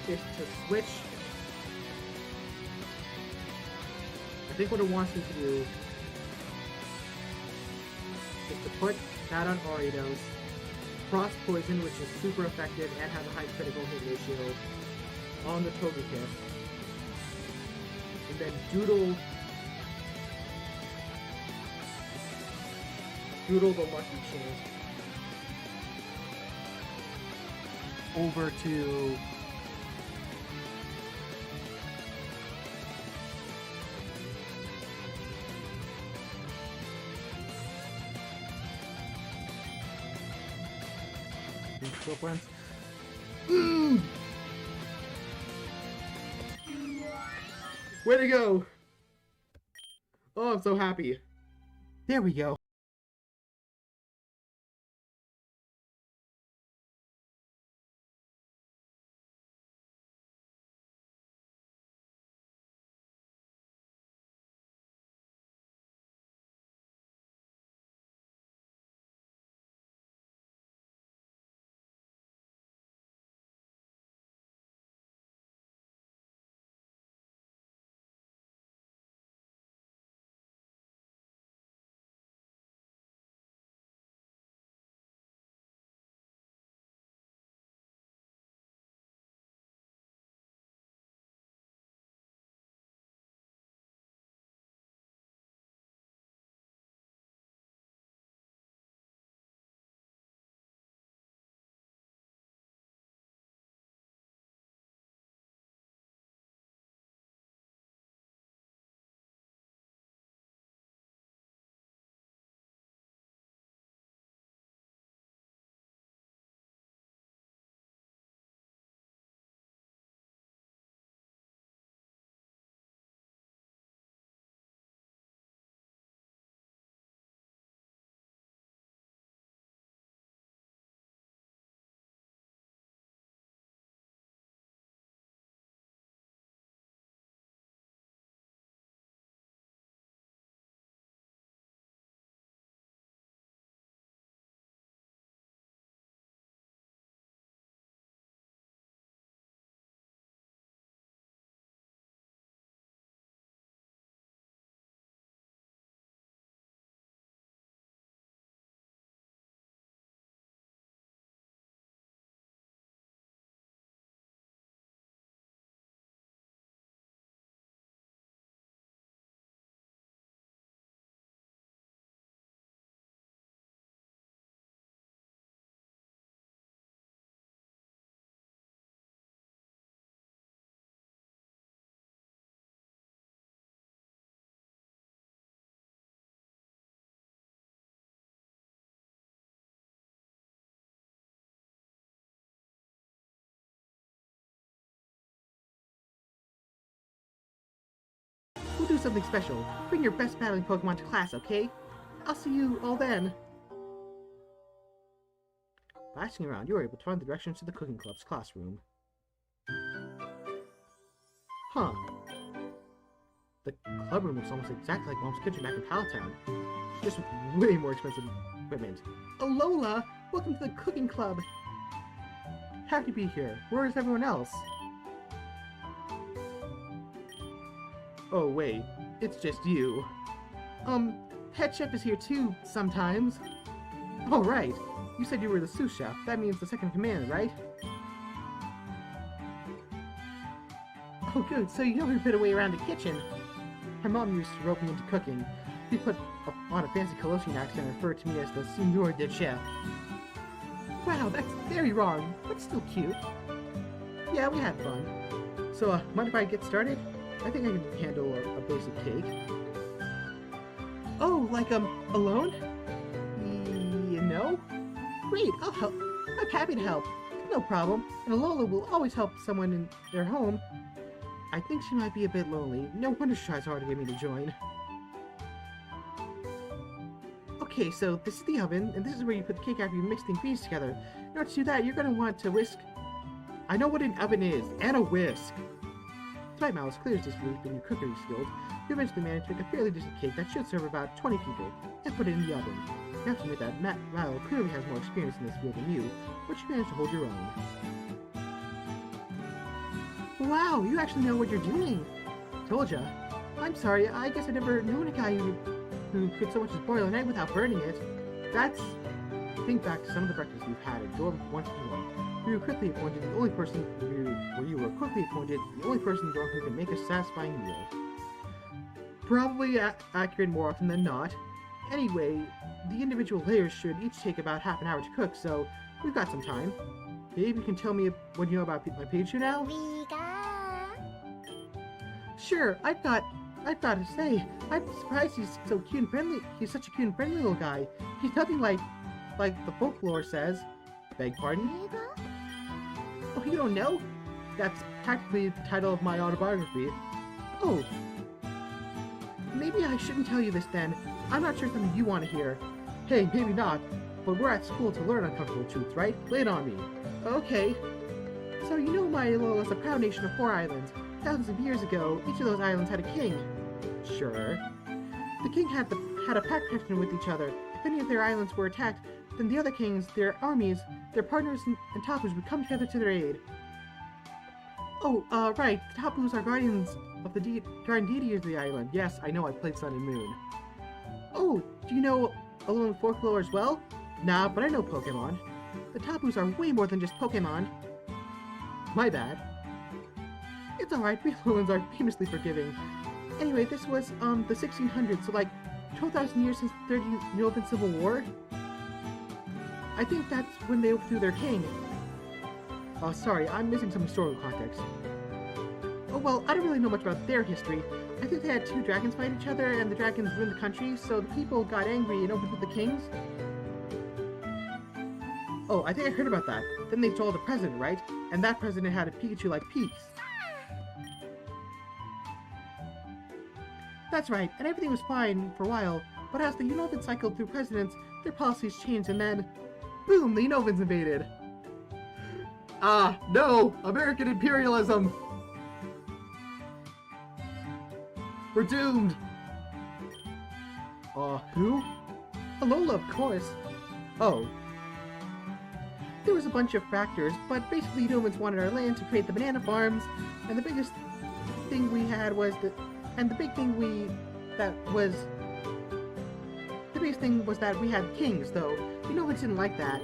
is to switch. I think what it wants me to do is to put that on Ariados, cross poison, which is super effective and has a high critical hit ratio, on the Togekiss, and then doodle the Lucky Chance over to Fliplands. Way to go! Oh, I'm so happy. There we go. We'll do something special. Bring your best battling Pokemon to class, okay? I'll see you all then. By asking around, you were able to find the directions to the Cooking Club's classroom. Huh. The clubroom looks almost exactly like Mom's kitchen back in Palatown. Just with way more expensive equipment. Alola! Welcome to the Cooking Club! Happy to be here. Where is everyone else? Oh, wait. It's just you. Head chef is here too, sometimes. Oh, right. You said you were the sous chef. That means the second in command, right? Oh, good. So you know every bit of way around the kitchen. My mom used to rope me into cooking. She put on a fancy Colossian accent and referred to me as the Senor de Chef. Wow, that's very wrong, but still cute. Yeah, we had fun. So, mind if I get started? I think I can handle a basic cake. Oh, like, alone? You know? Great, I'll help. I'm happy to help. No problem. And Alola will always help someone in their home. I think she might be a bit lonely. No wonder she tries hard to get me to join. Okay, so this is the oven, and this is where you put the cake after you mix the ingredients together. In order to do that, you're going to want to whisk... I know what an oven is, and a whisk! Despite Malice clears disbelief in your cookery skills, you eventually manage to make a fairly decent cake that should serve about 20 people, and put it in the oven. You have to admit that Mallow clearly has more experience in this field than you, but you managed to hold your own. Wow, you actually know what you're doing! Told ya. I'm sorry, I guess I never known a guy who could so much as boil an egg without burning it. That's... Think back to some of the breakfasts you've had at Dorm 121. You were quickly appointed the only person in Dorm who can make a satisfying meal. Probably accurate more often than not. Anyway, the individual layers should each take about half an hour to cook, so we've got some time. Maybe you can tell me what you know about my Pikachu now? Sure, I've got to say, I'm surprised he's so cute and friendly. He's such a cute and friendly little guy. He's nothing like the folklore says. Beg pardon? Oh, you don't know? That's practically the title of my autobiography. Oh. Maybe I shouldn't tell you this then. I'm not sure something you want to hear. Hey, maybe not, but we're at school to learn uncomfortable truths, right? Lay it on me. Okay. So you know my Alola's a proud nation of 4 islands. Thousands of years ago, each of those islands had a king. Sure. The king had a pact connection with each other. If any of their islands were attacked, then the other kings, their armies, their partners and Tapus would come together to their aid. Oh, right. The Tapus are guardians of the guardian deities of the island. Yes, I know, I played Sun and Moon. Oh, do you know Alolan folklore as well? Nah, but I know Pokemon. The Tapus are way more than just Pokemon. My bad. It's alright, we Alolans are famously forgiving. Anyway, this was, the 1600s, so like, 12,000 years since the Third Unova Civil War? I think that's when they overthrew their king. Oh, sorry, I'm missing some historical context. Oh, well, I don't really know much about their history. I think they had 2 dragons fight each other, and the dragons ruined the country, so the people got angry and overthrew the kings. Oh, I think I heard about that. Then they stole the president, right? And that president had a Pikachu like Peaks. That's right, and everything was fine for a while, but as the Unovans cycled through presidents, their policies changed, and then... boom! The Unovans invaded! Ah, no! American imperialism! We're doomed! Who? Alola, of course. Oh. There was a bunch of factors, but basically Unovans wanted our land to create the banana farms, and the biggest thing we had was that... And the big thing the biggest thing was that we had kings, though. Unovans didn't like that.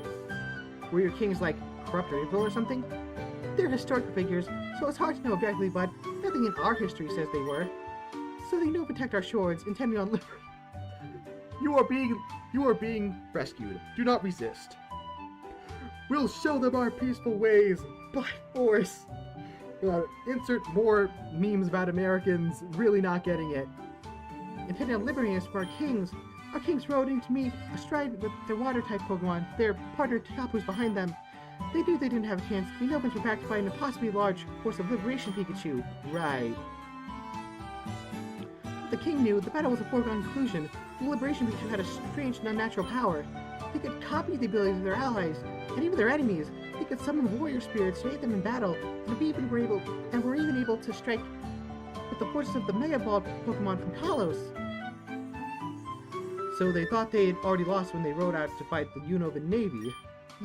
Were your kings, like, corrupt or evil or something? They're historical figures, so it's hard to know exactly, but nothing in our history says they were. So they know protect our shores, intending on liberty. You are being rescued. Do not resist. We'll show them our peaceful ways by force. Insert more memes about Americans really not getting it. Intending on liberating us from our kings rode in to meet astride with their water-type Pokemon, their partner Tapus behind them. They knew they didn't have a chance. The Unovans were backed by an impossibly large force of Liberation Pikachu. Right. the king knew, the battle was a foregone conclusion. The Liberation Pikachu had a strange and unnatural power. They could copy the abilities of their allies, and even their enemies. They could summon warrior spirits to aid them in battle, and were even able to strike with the forces of the Mega Ball Pokemon from Kalos. So they thought they had already lost when they rode out to fight the Unova Navy.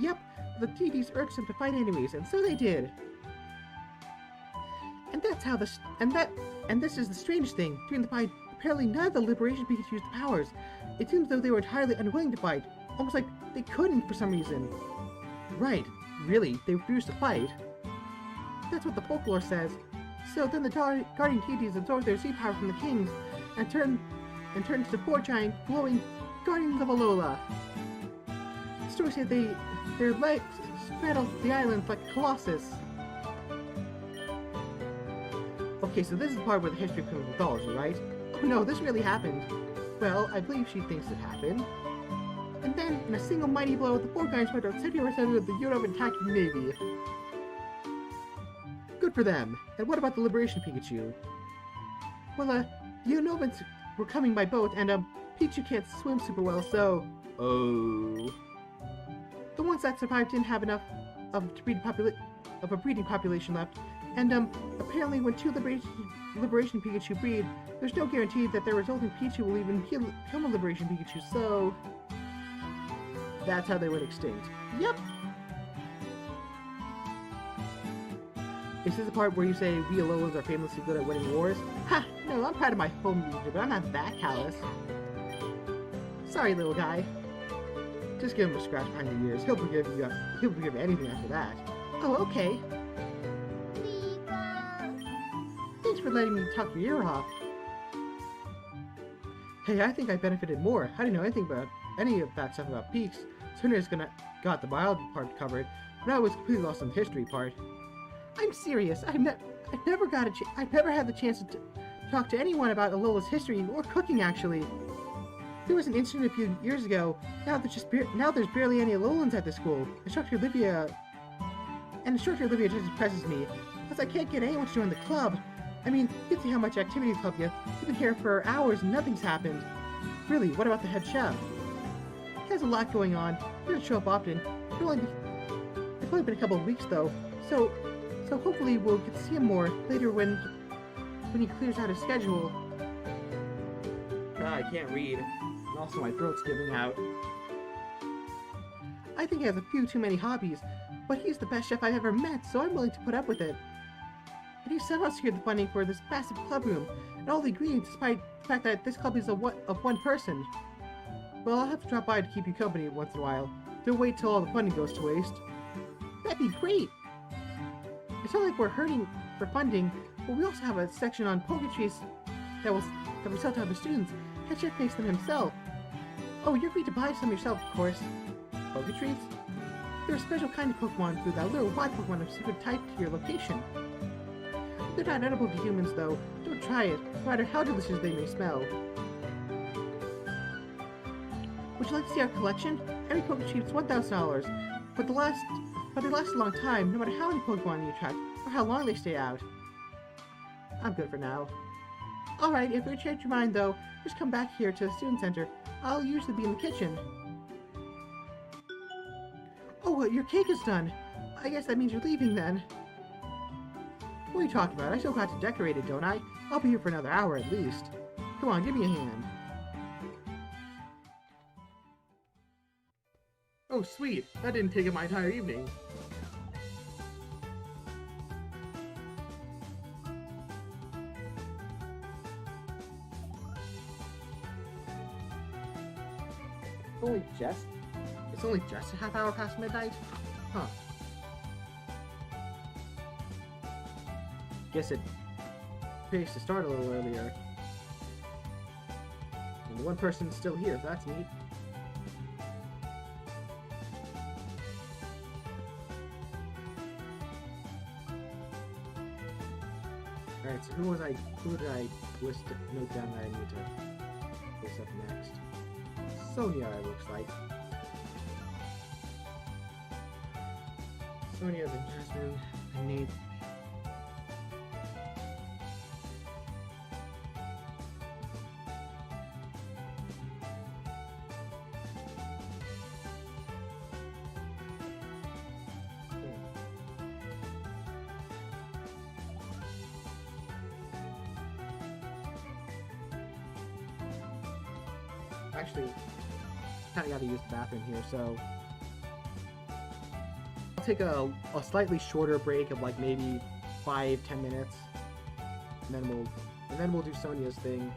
Yep, the TVs urged them to fight anyways, and so they did. And that's how this is the strange thing. During the fight, apparently none of the Liberation Pikachu used the powers. It seems as though they were entirely unwilling to fight, almost like they couldn't for some reason. Right, really, they refused to fight. That's what the folklore says. So then the Guardian TVs absorbed their Z power from the Kings, and turned into four giant, glowing Guardians of Alola. The story said their legs straddled the island like a colossus. Okay, so this is the part where the history comes with mythology, right? Oh no, this really happened. Well, I believe she thinks it happened. And then, in a single mighty blow, the four guys went out 70% of the Unova attacking Navy. Good for them. And what about the Liberation Pikachu? Well, the Unovans were coming by boat, and, Pichu can't swim super well, so... Oh... The ones that survived didn't have enough of a breeding population left, and, apparently when two Liberation Pikachu breed, there's no guarantee that their resulting Pichu will even become a Liberation Pikachu, so... That's how they went extinct. Yep! Is this the part where you say we Alolans are famously good at winning wars? Ha! No, I'm proud of my home region, but I'm not that callous. Sorry, little guy. Just give him a scratch behind the ears. He'll forgive anything after that. Oh, okay. Thanks for letting me talk your ear off. Hey, I think I benefited more. I didn't know anything about any of that stuff about peaks. Turner's got the biology part covered, but I was completely lost on the history part. I'm serious. I've never had the chance to talk to anyone about Alola's history or cooking. Actually, there was an incident a few years ago. Now there's barely any Alolans at the school. Instructor Olivia just depresses me because I can't get anyone to join the club. I mean, you can see how much activity the club gets. We've been here for hours and nothing's happened. Really, what about the head chef? He has a lot going on. He doesn't show up often. It's only been a couple of weeks though, so hopefully we'll get to see him more later when he clears out his schedule. I can't read. And also my throat's giving out. I think he has a few too many hobbies, but he's the best chef I've ever met, so I'm willing to put up with it. And he somehow secured the funding for this massive club room, and all the ingredients despite the fact that this club is of one person. Well, I'll have to drop by to keep you company once in a while. Don't wait till all the funding goes to waste. That'd be great! It's not like we're hurting for funding, but we also have a section on Poketrees that we sell to other students. Head chef makes them himself. Oh, you're free to buy some yourself, of course. Poketrees? They're a special kind of Pokemon food that lure wild Pokemon of secret type to your location. They're not edible to humans, though. Don't try it, no matter how delicious they may smell. Would you like to see our collection? Every Poketreat is $1,000, but they last a long time, no matter how many Pokemon you attract, or how long they stay out. I'm good for now. Alright, if you change your mind though, just come back here to the student center. I'll usually be in the kitchen. Oh, your cake is done. I guess that means you're leaving then. What are you talking about? I still got to decorate it, don't I? I'll be here for another hour at least. Come on, give me a hand. Oh, sweet. That didn't take up my entire evening. It's only just a half hour past midnight? Huh. Guess it pays to start a little earlier. And one person's still here, so that's neat. Alright, so who did I note down that I need to face up next? Sonia, it looks like. Sonia, then Jasmine, and Nate. actually, kind of got to use the bathroom here, so I'll take a slightly shorter break of like maybe 5-10 minutes, and then we'll do Sonia's thing.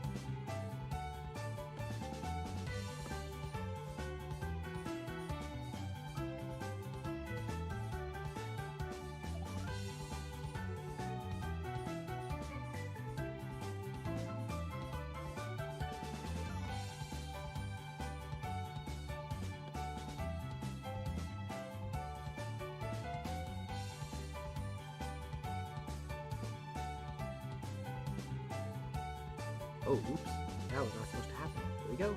Oh, oops. That was not supposed to happen. Here we go.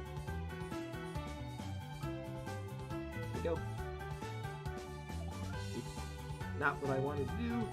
Here we go. Oops. Not what I wanted to do.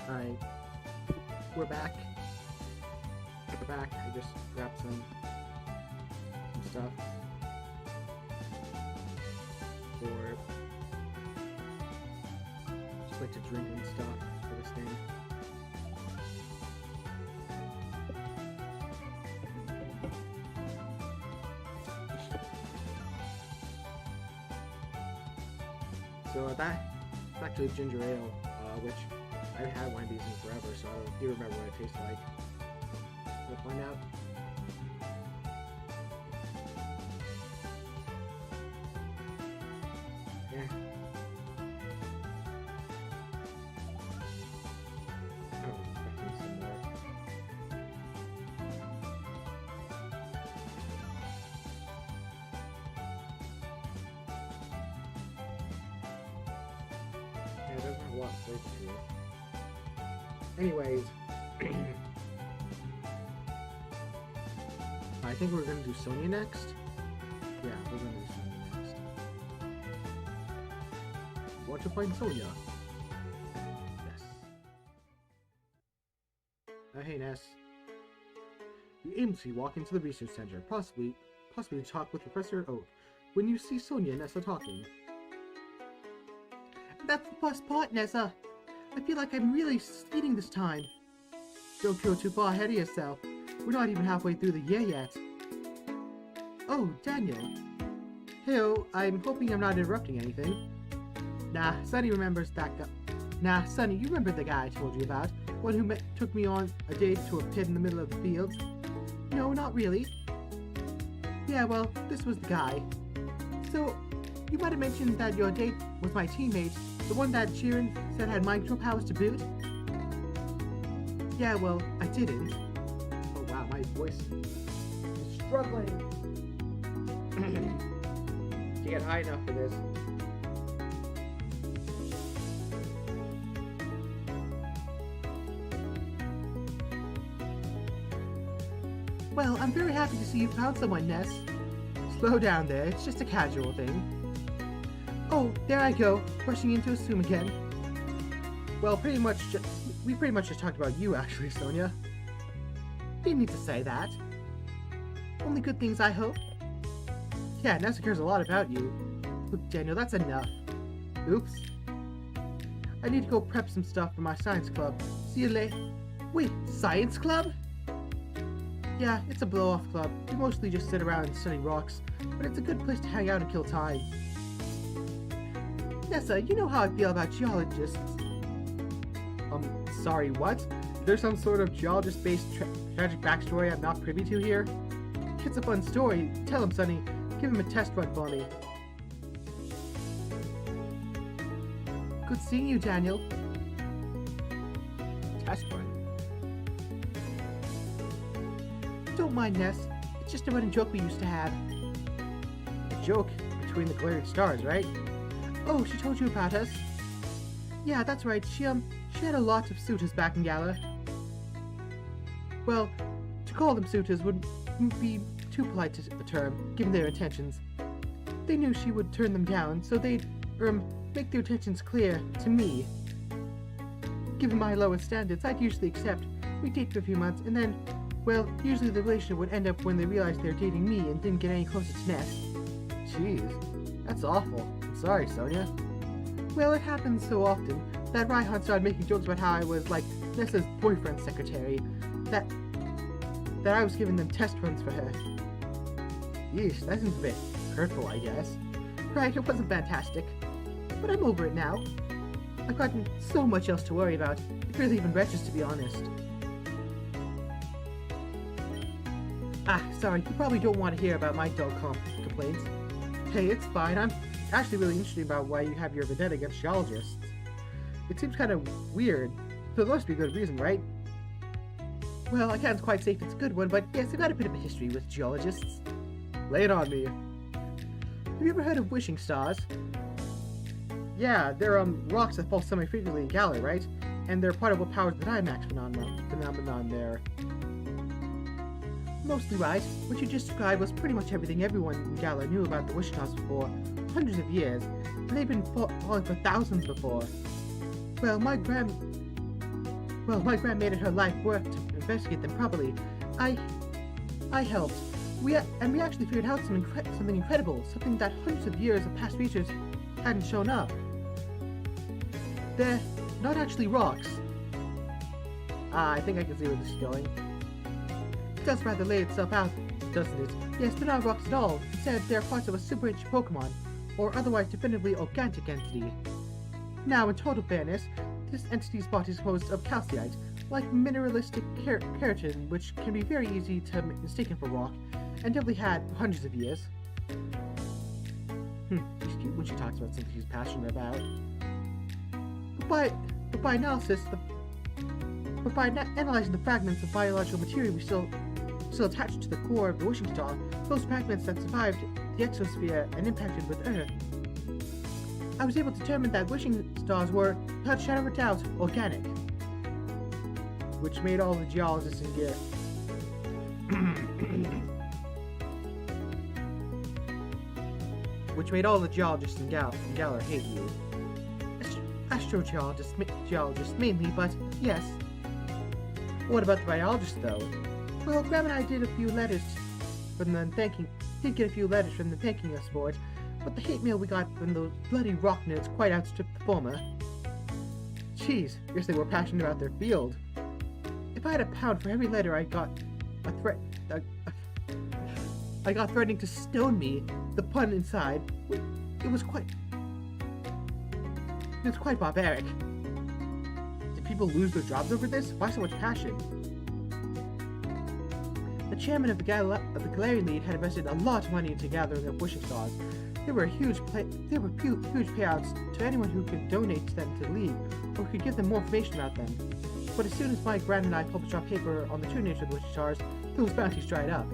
Alright. We're back. We're back. I just grabbed some stuff for just like to drink and stuff for this thing. So that's actually ginger ale, which I haven't had one of these in forever, so I don't even remember what it tastes like. Wanna find out? Yeah. Oh, expecting some more. Yeah, it doesn't have a lot of flavor to it. Anyways, I think we're gonna do Sonia next. Yeah, we're gonna do Sonia next. Want to find Sonia? Yes. Hey Ness. You aimlessly walk into the research center, possibly to talk with Professor Oak. When you see Sonia and Nessa talking. That's the best part, Nessa. I feel like I'm really succeeding this time. Don't go too far ahead of yourself. We're not even halfway through the year yet. Oh, Daniel. Hey, I'm hoping I'm not interrupting anything. Nah, Sonny remembers that guy. Nah, Sonny, you remember the guy I told you about? One who took me on a date to a pit in the middle of the fields? No, not really. Yeah, well, this was the guy. So, you might have mentioned that your date was my teammate, the one that Sheeran said had mind control powers to boot? Yeah, well, I didn't. Oh wow, my voice is struggling to get high enough for this. Well, I'm very happy to see you found someone, Ness. Slow down there, it's just a casual thing. Oh, there I go, rushing into a swim again. Well, we pretty much just talked about you, actually, Sonia. Didn't need to say that. Only good things, I hope. Yeah, Nessa cares a lot about you. Look, Daniel, that's enough. Oops. I need to go prep some stuff for my science club. See you later. Wait, science club? Yeah, it's a blow-off club. We mostly just sit around and study rocks, but it's a good place to hang out and kill time. Nessa, you know how I feel about geologists. Sorry, what? There's some sort of geologist-based tragic backstory I'm not privy to here? It's a fun story. Tell him, Sonny. Give him a test run for me. Good seeing you, Daniel. Test run? Don't mind, Ness. It's just a running joke we used to have. A joke between the glaring stars, right? Oh, she told you about us? Yeah, that's right. She had a lot of suitors back in Gala. Well, to call them suitors would be too polite to a term, given their intentions. They knew she would turn them down, so they'd, make their intentions clear to me. Given my lowest standards, I'd usually accept. We'd date for a few months, and then, well, usually the relationship would end up when they realized they were dating me and didn't get any closer to Ness. Jeez, that's awful. I'm sorry, Sonia. Well, it happens so often that Raihan started making jokes about how I was like Nessa's boyfriend's secretary, that I was giving them test runs for her. Yeesh, that seems a bit hurtful, I guess. Right, it wasn't fantastic. But I'm over it now. I've gotten so much else to worry about. It really even wretches, to be honest. Ah, sorry, you probably don't want to hear about my dull complaints. Hey, it's fine. I'm actually really interested about why you have your vendetta against geologists. It seems kind of weird, so there must be a good reason, right? Well, I can't quite say if it's a good one, but yes, I've got a bit of a history with geologists. Lay it on me. Have you ever heard of wishing stars? Yeah, they're rocks that fall semi-frequently in Gala, right? And they're part of what powers the Dynamax phenomenon there. Mostly right. What you just described was pretty much everything everyone in Gala knew about the wish stars for hundreds of years, and they've been falling for thousands before. Well, my Well, my grand made it her life work to investigate them properly. I helped. We actually figured out something incredible, something that hundreds of years of past research hadn't shown up. They're not actually rocks. I think I can see where this is going. It does rather lay itself out, doesn't it? Yes, they're not rocks at all. Instead, they're parts of a super ancient Pokemon, or otherwise definitively organic entity. Now, in total fairness, this entity's body is composed of calcite, like mineralistic keratin, which can be very easy to be mistaken for rock, and definitely had for hundreds of years. She's cute when she talks about something she's passionate about. But by analyzing the fragments of biological material we still attached to the core of the wishing star, those fragments that survived the exosphere and impacted with Earth, I was able to determine that wishing stars were, without a shadow of a doubt, organic. Which made all the geologists in gear. Which made all the geologists in Galar hate you. Astrogeologists mainly, but yes. What about the biologists, though? Well, Graham and I did get a few letters from them thanking us for it, but the hate mail we got from those bloody rock nerds quite outstripped the former. Jeez, guess they were passionate about their field. If I had a pound for every letter I got threatening to stone me, the pun inside, it was quite barbaric. Did people lose their jobs over this? Why so much passion? The chairman of the Galarian League had invested a lot of money into gathering up wishing stars. There were huge payouts to anyone who could donate to them to the League, or could give them more information about them. But as soon as my grand and I published our paper on the true nature of the wishing stars, those bounties dried up.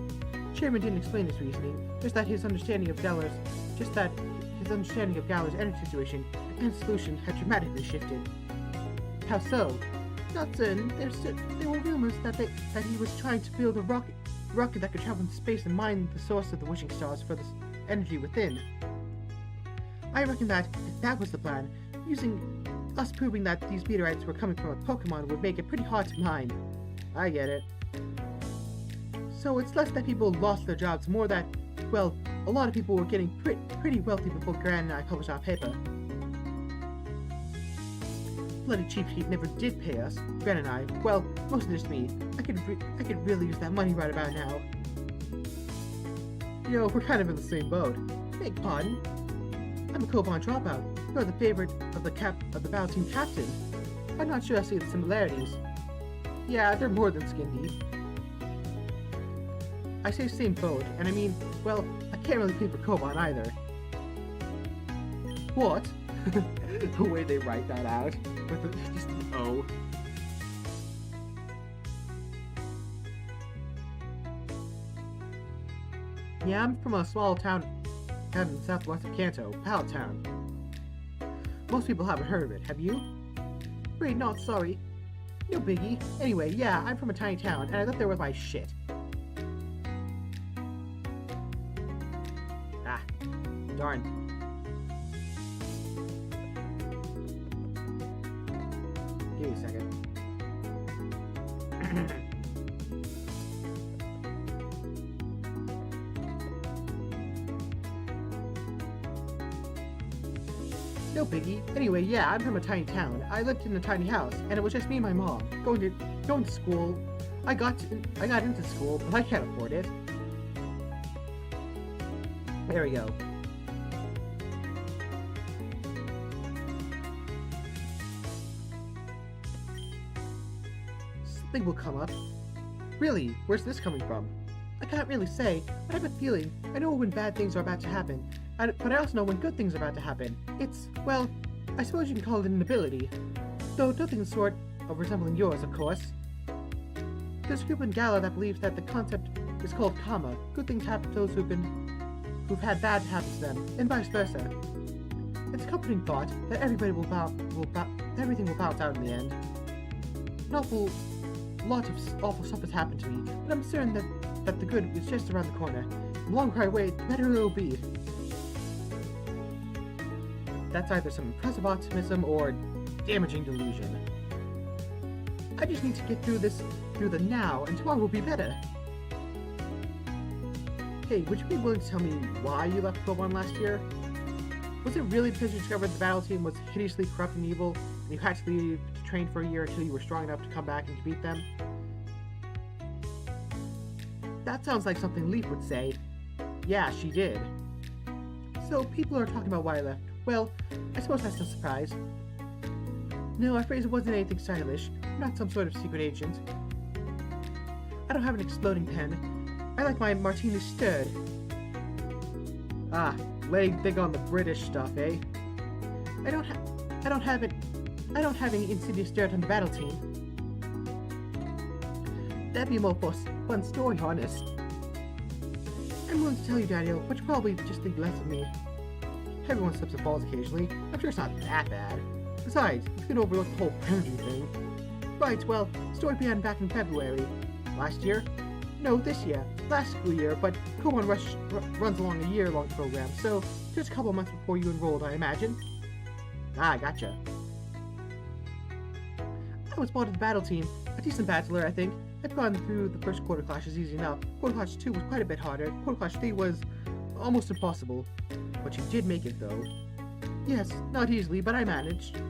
Chairman didn't explain his reasoning, just that his understanding of Galar's energy situation and solution had dramatically shifted. How so? Not certain. There were rumors that he was trying to build a rocket that could travel into space and mine the source of the wishing stars for the energy within. I reckon that if that was the plan, us proving that these meteorites were coming from a Pokemon would make it pretty hard to mine. I get it. So it's less that people lost their jobs, more that, well, a lot of people were getting pretty wealthy before Gran and I published our paper. Bloody cheapskate never did pay us, Gran and I. Well, mostly just me. I could really use that money right about now. You know, we're kind of in the same boat. Beg pardon? I'm a Koban dropout. You're the favorite of the battle team captain. I'm not sure I see the similarities. Yeah, they're more than skin deep. I say same boat, and I mean, well, I can't really pay for Koban either. What? The way they write that out, with just an O. Yeah, I'm from a small town in the southwest of Kanto, Pallet Town. Most people haven't heard of it, have you? Great, not sorry. No biggie. Anyway, yeah, I'm from a tiny town, and I lived there with my shit. Ah, darn. Give me a second. No biggie. Anyway, yeah, I'm from a tiny town. I lived in a tiny house, and it was just me and my mom. Going to school. I got into school, but I can't afford it. There we go. Something will come up. Really? Where's this coming from? I can't really say, but I have a feeling. I know when bad things are about to happen, but I also know when good things are about to happen. It's, well, I suppose you can call it an ability. Though nothing sort of resembling yours, of course. There's a group in Galar that believes that the concept is called karma. Good things happen to those who've had bad happen to them, and vice versa. It's a comforting thought that everything will balance out in the end. An awful lot of awful stuff has happened to me, but I'm certain that the good is just around the corner. The longer I wait, the better it'll be. That's either some impressive optimism or damaging delusion. I just need to get through the now, and tomorrow will be better. Hey, would you be willing to tell me why you left Koban last year? Was it really because you discovered the battle team was hideously corrupt and evil, and you had to leave to train for a year until you were strong enough to come back and defeat them? That sounds like something Leaf would say. Yeah, she did. So people are talking about why I left. Well, I suppose that's no surprise. No, I'm afraid it wasn't anything stylish. I'm not some sort of secret agent. I don't have an exploding pen. I like my martini stirred. Ah, laying big on the British stuff, eh? I don't have any insidious dirt on the battle team. That'd be a more fun story, honest. I'm willing to tell you, Daniel, but you probably just think less of me. Everyone slips and falls occasionally. I'm sure it's not that bad. Besides, you can overlook the whole energy thing. Right, well, story began back in February. Last year? No, this year. Last school year, but Koban runs along a year-long program, so just a couple months before you enrolled, I imagine. Ah, gotcha. I was brought to the battle team. A decent battler, I think. I've gone through the first quarter clashes easy enough. Quarter clash 2 was quite a bit harder. Quarter clash 3 was almost impossible. But you did make it, though. Yes, not easily, but I managed.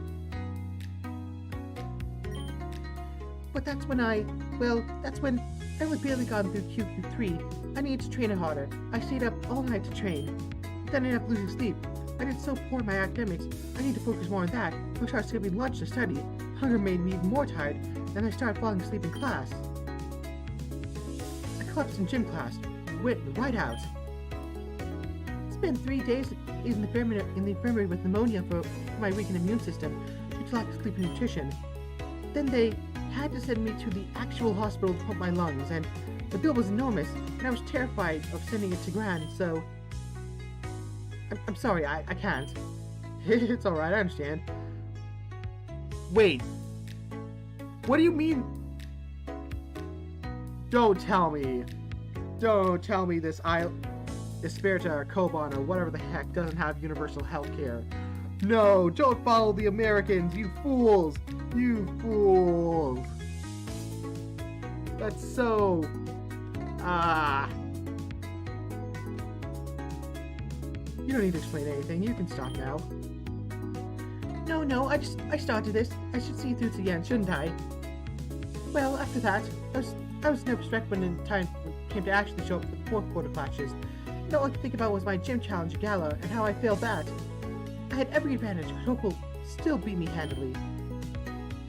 But that's when I had barely gone through QQ3. I needed to train it harder. I stayed up all night to train. Then I ended up losing sleep. I did so poor in my academics, I need to focus more on that. I started skipping lunch to study. Hunger made me even more tired, and I started falling asleep in class. I collapsed in gym class, went right out. Spent 3 days in the infirmary with pneumonia for my weakened immune system due to lack of sleep and nutrition. Then they had to send me to the actual hospital to pump my lungs, and the bill was enormous, and I was terrified of sending it to Gran, so... I'm sorry, I can't. It's alright, I understand. Wait. What do you mean? Don't tell me. Don't tell me this Esperta or Koban or whatever the heck doesn't have universal health care. No, don't follow the Americans, you fools! You fools! That's so... You don't need to explain anything, you can stop now. No, I started this. I should see through to the end, shouldn't I? Well, after that, I was nervous wreck when it came to actually show up for the fourth quarter clashes. And all I could think about was my gym challenge gala and how I failed that. I had every advantage, but Hope will still beat me handily.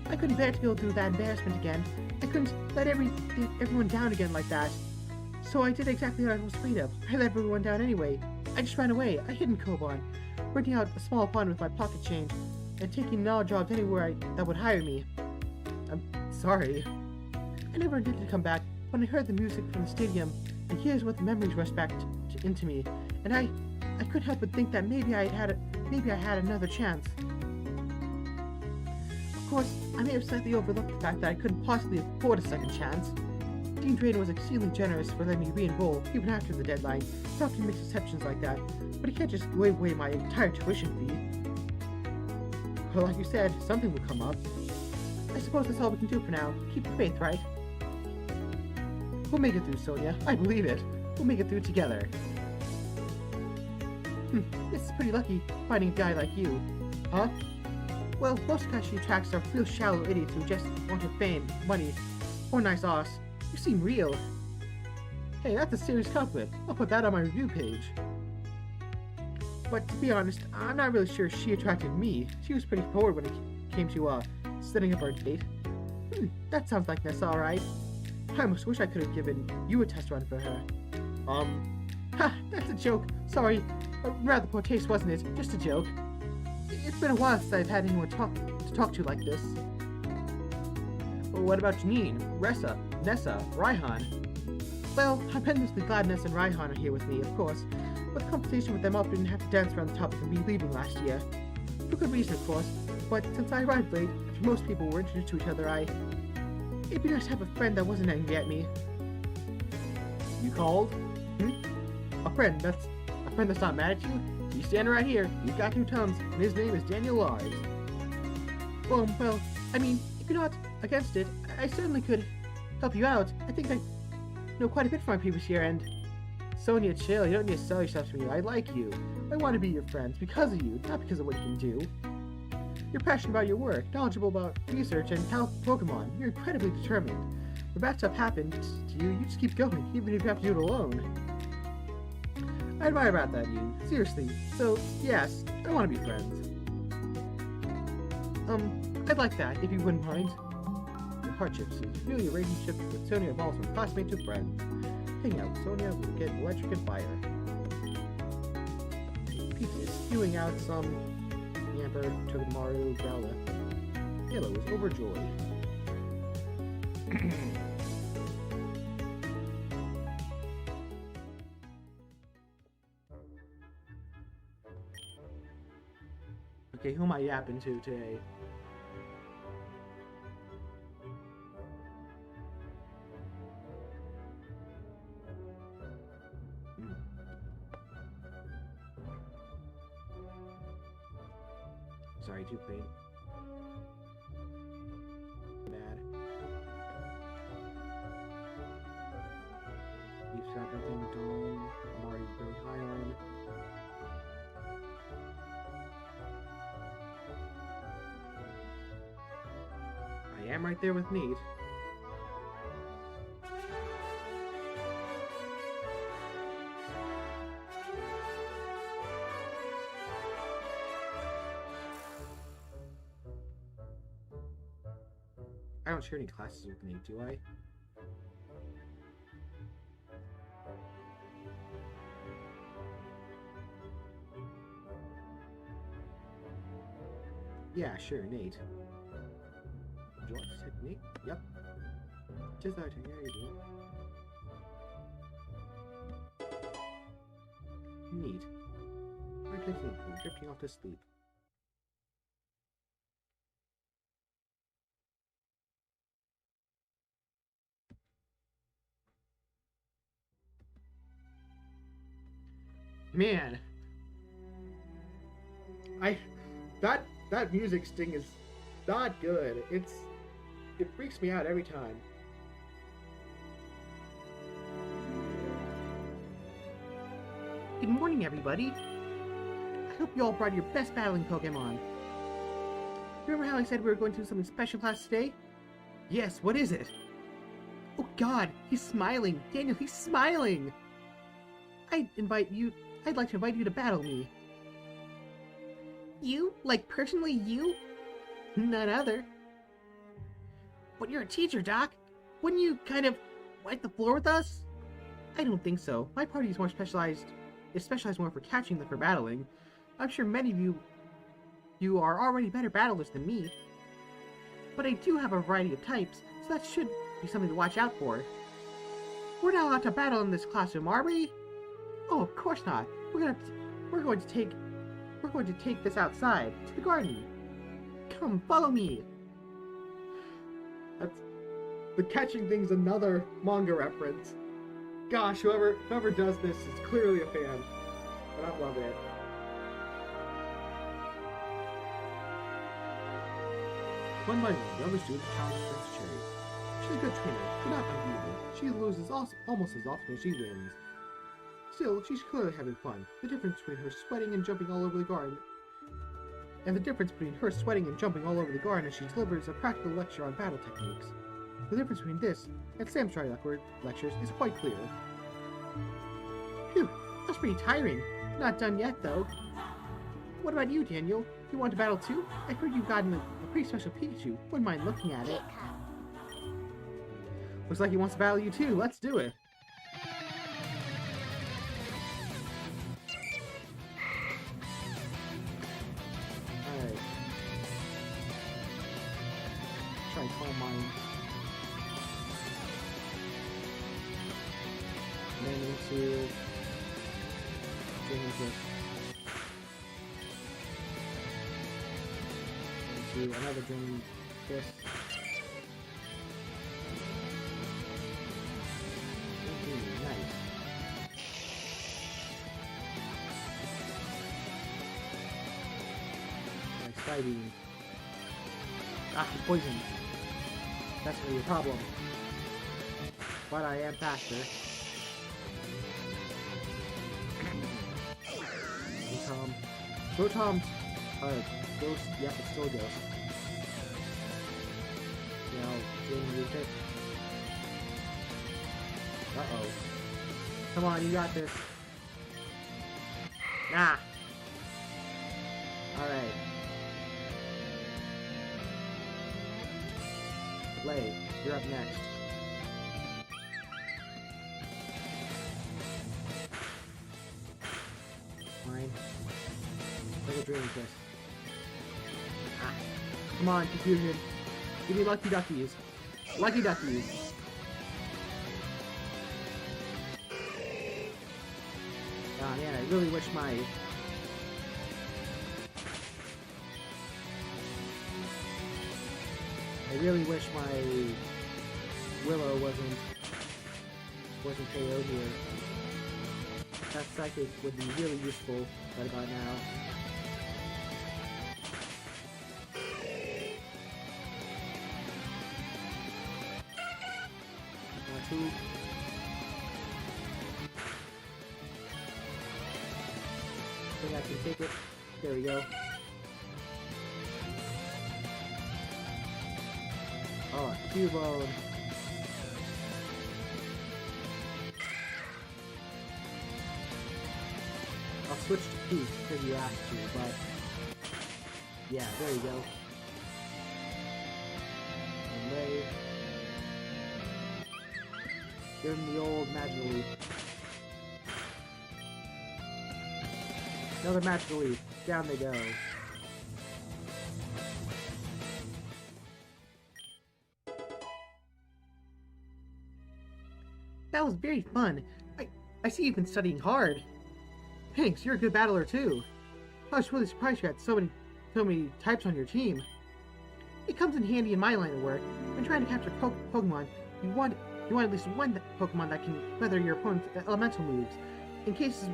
I couldn't bear to go through that embarrassment again. I couldn't let everyone down again like that. So I did exactly what I was afraid of. I let everyone down anyway. I just ran away. I hid in Koban, renting out a small fund with my pocket change, and taking knowledge jobs anywhere that would hire me. I'm sorry. I never intended to come back. When I heard the music from the stadium, and here's what the memories rushed back into me, and I couldn't help but think that maybe I had another chance. Of course, I may have slightly overlooked the fact that I couldn't possibly afford a second chance. Dean Drain was exceedingly generous for letting me re-enroll, even after the deadline. He often makes exceptions like that, but he can't just waive away my entire tuition fee. Well, like you said, something will come up. I suppose that's all we can do for now. Keep the faith, right? We'll make it through, Sonia. I believe it. We'll make it through together. This is pretty lucky, finding a guy like you. Huh? Well, most guys she attracts are real shallow idiots who just want her fame, money, or nice ass. You seem real. Hey, that's a serious compliment. I'll put that on my review page. But to be honest, I'm not really sure she attracted me. She was pretty forward when it came to, setting up our date. That sounds like Nessa, alright. I almost wish I could have given you a test run for her. That's a joke. Sorry. Rather poor taste, wasn't it? Just a joke. It's been a while since I've had anyone to talk to like this. Well, what about Janine, Ressa, Nessa, Raihan? Well, I'm endlessly glad Nessa and Raihan are here with me, of course. But the conversation with them up didn't have to dance around the topic of me leaving last year. For good reason, of course. But since I arrived late, after most people were introduced to each other, it'd be nice to have a friend that wasn't angry at me. You called? A friend that's not mad at you? He's standing right here. He's got 2 tongues, and his name is Daniel Lars. Well, I mean, if you're not, against it, I certainly could help you out. I think I know quite a bit from my previous year, and Sonia, chill. You don't need to sell yourself to me. I like you. I want to be your friends because of you, not because of what you can do. You're passionate about your work, knowledgeable about research and how Pokemon. You're incredibly determined. When bad stuff happens to you, you just keep going, even if you have to do it alone. I admire about that you. Seriously. So, yes, I want to be friends. I'd like that, if you wouldn't mind. The hardships is really a relationship with Sonia evolves from classmate to friend. Hanging out with Sonia will get electric and fire. Pizza is spewing out some Yamper, Togedemaru, Growlithe. Halo is overjoyed. Okay, who am I yapping to today? Sorry, too plain. Bad. You've got nothing done. Mario's really high on. I am right there with Nate. I don't share any classes with Nate, do I? Yeah, sure, Nate. Would you like to take Nate? Yep. Just out here, you do. Neat. I can think I'm drifting off to sleep. Man, that music sting is not good. It freaks me out every time. Good morning, everybody. I hope you all brought your best battling Pokemon. Remember how I said we were going to do something special class today? Yes, what is it? Oh God, he's smiling. Daniel, he's smiling. I'd like to invite you to battle me. You? Like, personally you? None other. But you're a teacher, Doc. Wouldn't you kind of wipe the floor with us? I don't think so. My party is more specialized. It's specialized more for catching than for battling. I'm sure many of you are already better battlers than me. But I do have a variety of types, so that should be something to watch out for. We're not allowed to battle in this classroom, are we? Oh, of course not. We're going to take this outside to the garden. Come, follow me. The catching thing's another manga reference. Gosh, whoever does this is clearly a fan, and I'm loving it. One by one, the other students challenge Prince Cherry. She's a good trainer, but not uneven. She loses almost as often as she wins. Still, she's clearly having fun. The difference between her sweating and jumping all over the garden as she delivers a practical lecture on battle techniques. The difference between this and Sam's try lectures is quite clear. Phew, that's pretty tiring. Not done yet, though. What about you, Daniel? You want to battle too? I heard you've gotten a pretty special Pikachu. Wouldn't mind looking at it. Looks like he wants to battle you too. Let's do it. Alright. Try and call mine. And then into another Dream Fist. Nice. Nice fighting. Ah, he's poisoned. That's gonna be a problem. But I am faster. Rotom. Rotom's ghost. Yep, it's still a ghost. Now, didn't use it. Uh-oh. Come on, you got this. Nah. Alright. Play. You're up next. Fine. Double Dragon Kiss. Ah. Come on, Confusion. Give me Lucky Duckies. Lucky Duckies. Oh man, I really wish my... Willow wasn't KO'd here. That psychic would be really useful right about now. Two. I think I can take it. There we go. Oh, Cubone. I'll switch to Peach because you asked to, but yeah, there you go. And Ray. Give him the old Magical Leaf. Another Magical Leaf. Down they go. That was very fun. I see you've been studying hard. Thanks, you're a good battler too. I was really surprised you had so many types on your team. It comes in handy in my line of work. When trying to capture Pokemon, you want at least one Pokemon that can weather your opponent's elemental moves. In case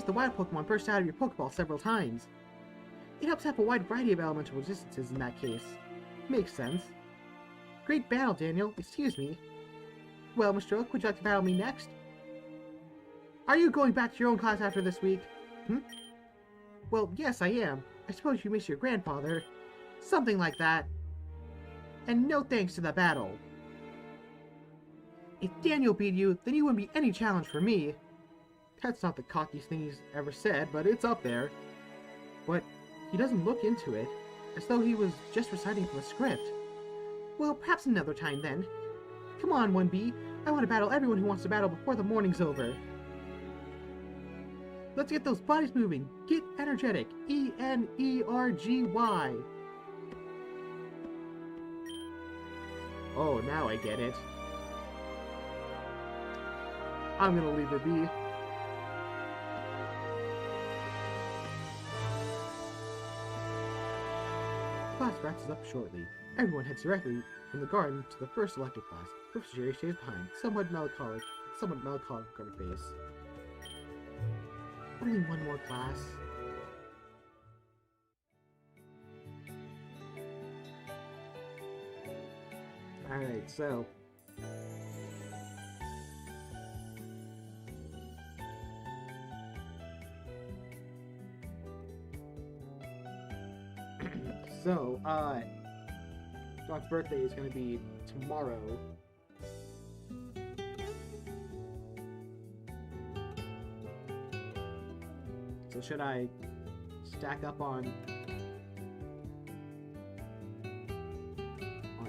the wild Pokemon burst out of your Pokeball several times. It helps have a wide variety of elemental resistances in that case. Makes sense. Great battle, Daniel. Excuse me. Well, Mr. Oak, would you like to battle me next? Are you going back to your own class after this week? Well, yes, I am. I suppose you miss your grandfather. Something like that. And no thanks to the battle. If Daniel beat you, then you wouldn't be any challenge for me. That's not the cockiest thing he's ever said, but it's up there. But he doesn't look into it, as though he was just reciting from a script. Well, perhaps another time then. Come on, 1B. I want to battle everyone who wants to battle before the morning's over. Let's get those bodies moving. Get energetic. E-N-E-R-G-Y. Oh, now I get it. I'm gonna leave her be. Class wraps up shortly. Everyone heads directly from the garden to the first elective class. Professor Jerry stays behind, somewhat melancholic on her face. Only one more class. Alright, so... Doc's birthday is going to be tomorrow. So should I stack up on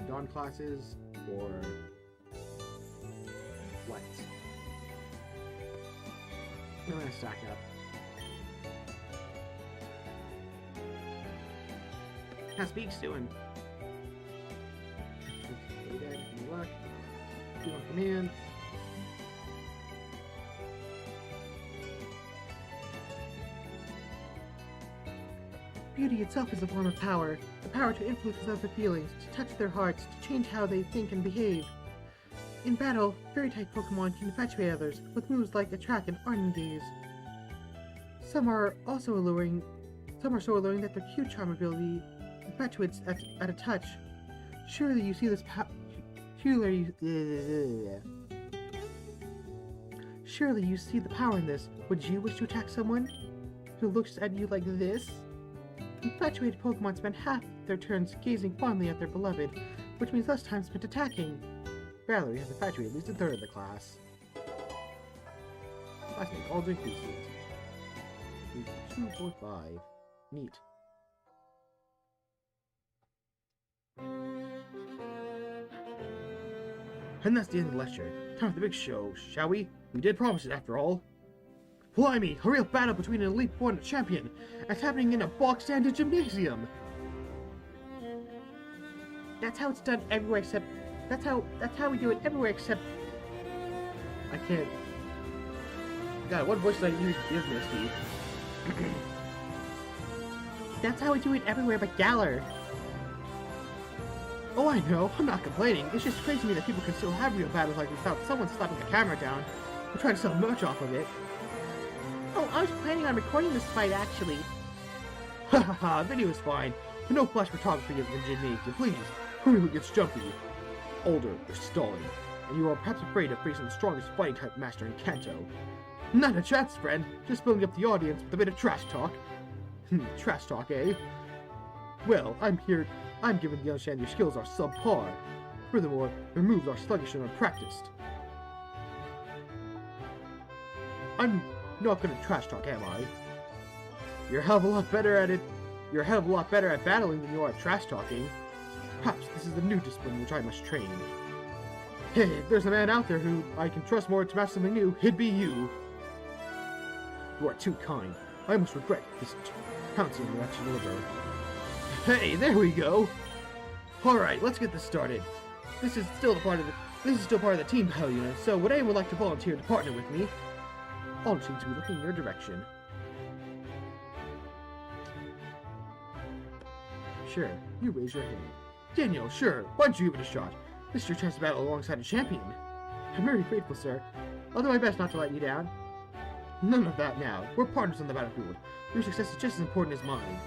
Dawn classes, or what? I'm going to stack up. How's Beaks doing? Good luck. Do on command. Beauty itself is a form of power. The power to influence other feelings, to touch their hearts, to change how they think and behave. In battle, fairy-type Pokemon can infatuate others with moves like Attract and Ardent Gaze. Some are so alluring that their cute charm ability infatuates at a touch. Surely you see this Surely you see the power in this. Would you wish to attack someone who looks at you like this? Infatuated Pokemon spend half their turns gazing fondly at their beloved, which means less time spent attacking. Valerie has infatuated at least a third of the class. Classmates all drink these things. 2, 4, 5. Neat. And that's the end of the lecture. Time for the big show, shall we? We did promise it after all. Blimey, a real battle between an elite four and a champion. It's happening in a box-standard gymnasium. That's how it's done everywhere except... That's how we do it everywhere except... I can't... God, what voice did I use to give Misty? That's how we do it everywhere but Galar. Oh, I know. I'm not complaining. It's just crazy to me that people can still have real battles like without someone slapping the camera down or trying to sell merch off of it. Oh, I was planning on recording this fight, actually. Hahaha, video is fine, but no flash photography in the gymnasium, please. Who gets jumpy? Older, you're stalling, and you are perhaps afraid of facing the strongest fighting type master in Kanto. Not a chance, friend. Just building up the audience with a bit of trash talk. Trash talk, eh? Well, I'm given to understand your skills are subpar. Furthermore, your moves are sluggish and unpracticed. I'm not good at trash talk, am I? You're a hell of a lot better at it. You're a hell of a lot better at battling than you are at trash talking. Perhaps this is the new discipline which I must train. Hey, if there's a man out there who I can trust more to master something new, it'd be you. You are too kind. I almost regret this pouncing you actually deliver. Hey, there we go. All right, let's get this started. This is still part of the team battle unit. So, would anyone like to volunteer to partner with me? All seem to be looking in your direction. Sure, you raise your hand. Daniel, sure. Why don't you give it a shot? This is your chance to battle alongside a champion. I'm very grateful, sir. I'll do my best not to let you down. None of that now. We're partners on the battlefield. Your success is just as important as mine.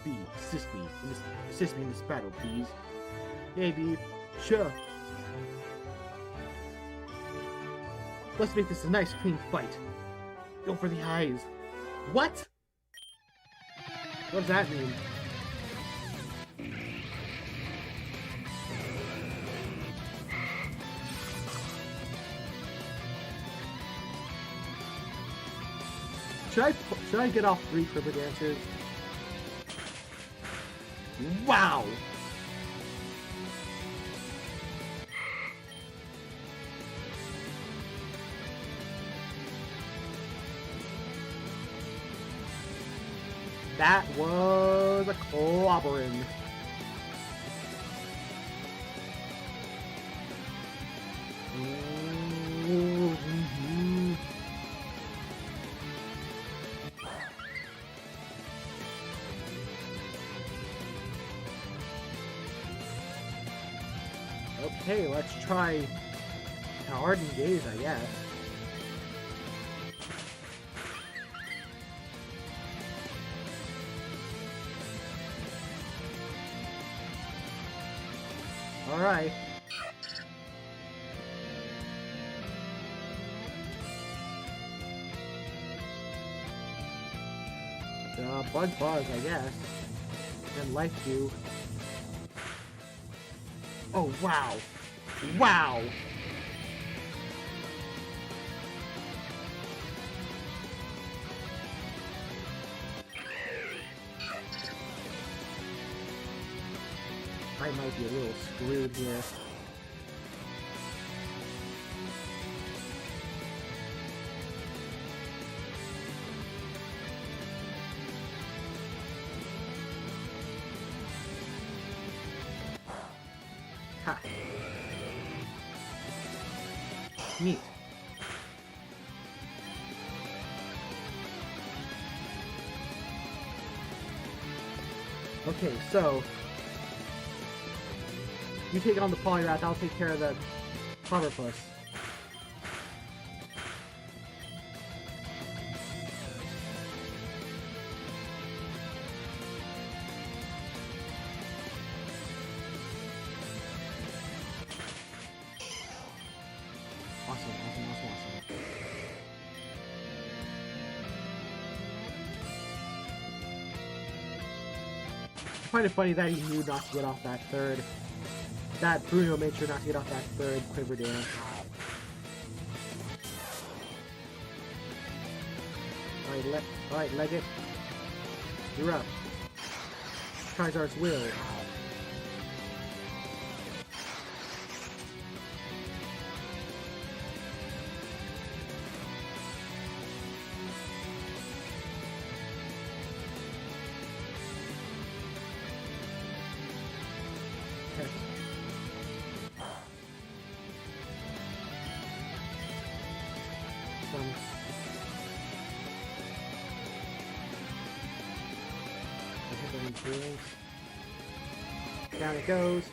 B, assist me in this battle, please. Hey, B. Sure. Let's make this a nice, clean fight. Go for the eyes. What? What does that mean? Should I get off 3 Quiver Dances? Wow! That was a clobbering. Okay, let's try Ardent Gaze, I guess. Alright. Bug Buzz, I guess. And Life Dew. Oh, wow. Wow! I might be a little screwed here. Ha! Neat. Okay, so you take on the Poliwrath, I'll take care of the Clobberpuss. find it funny that he knew not to get off that third. That Bruno made sure not to get off that third quiver dance. Alright, leg it. You're up. Charizard's will. Down it goes.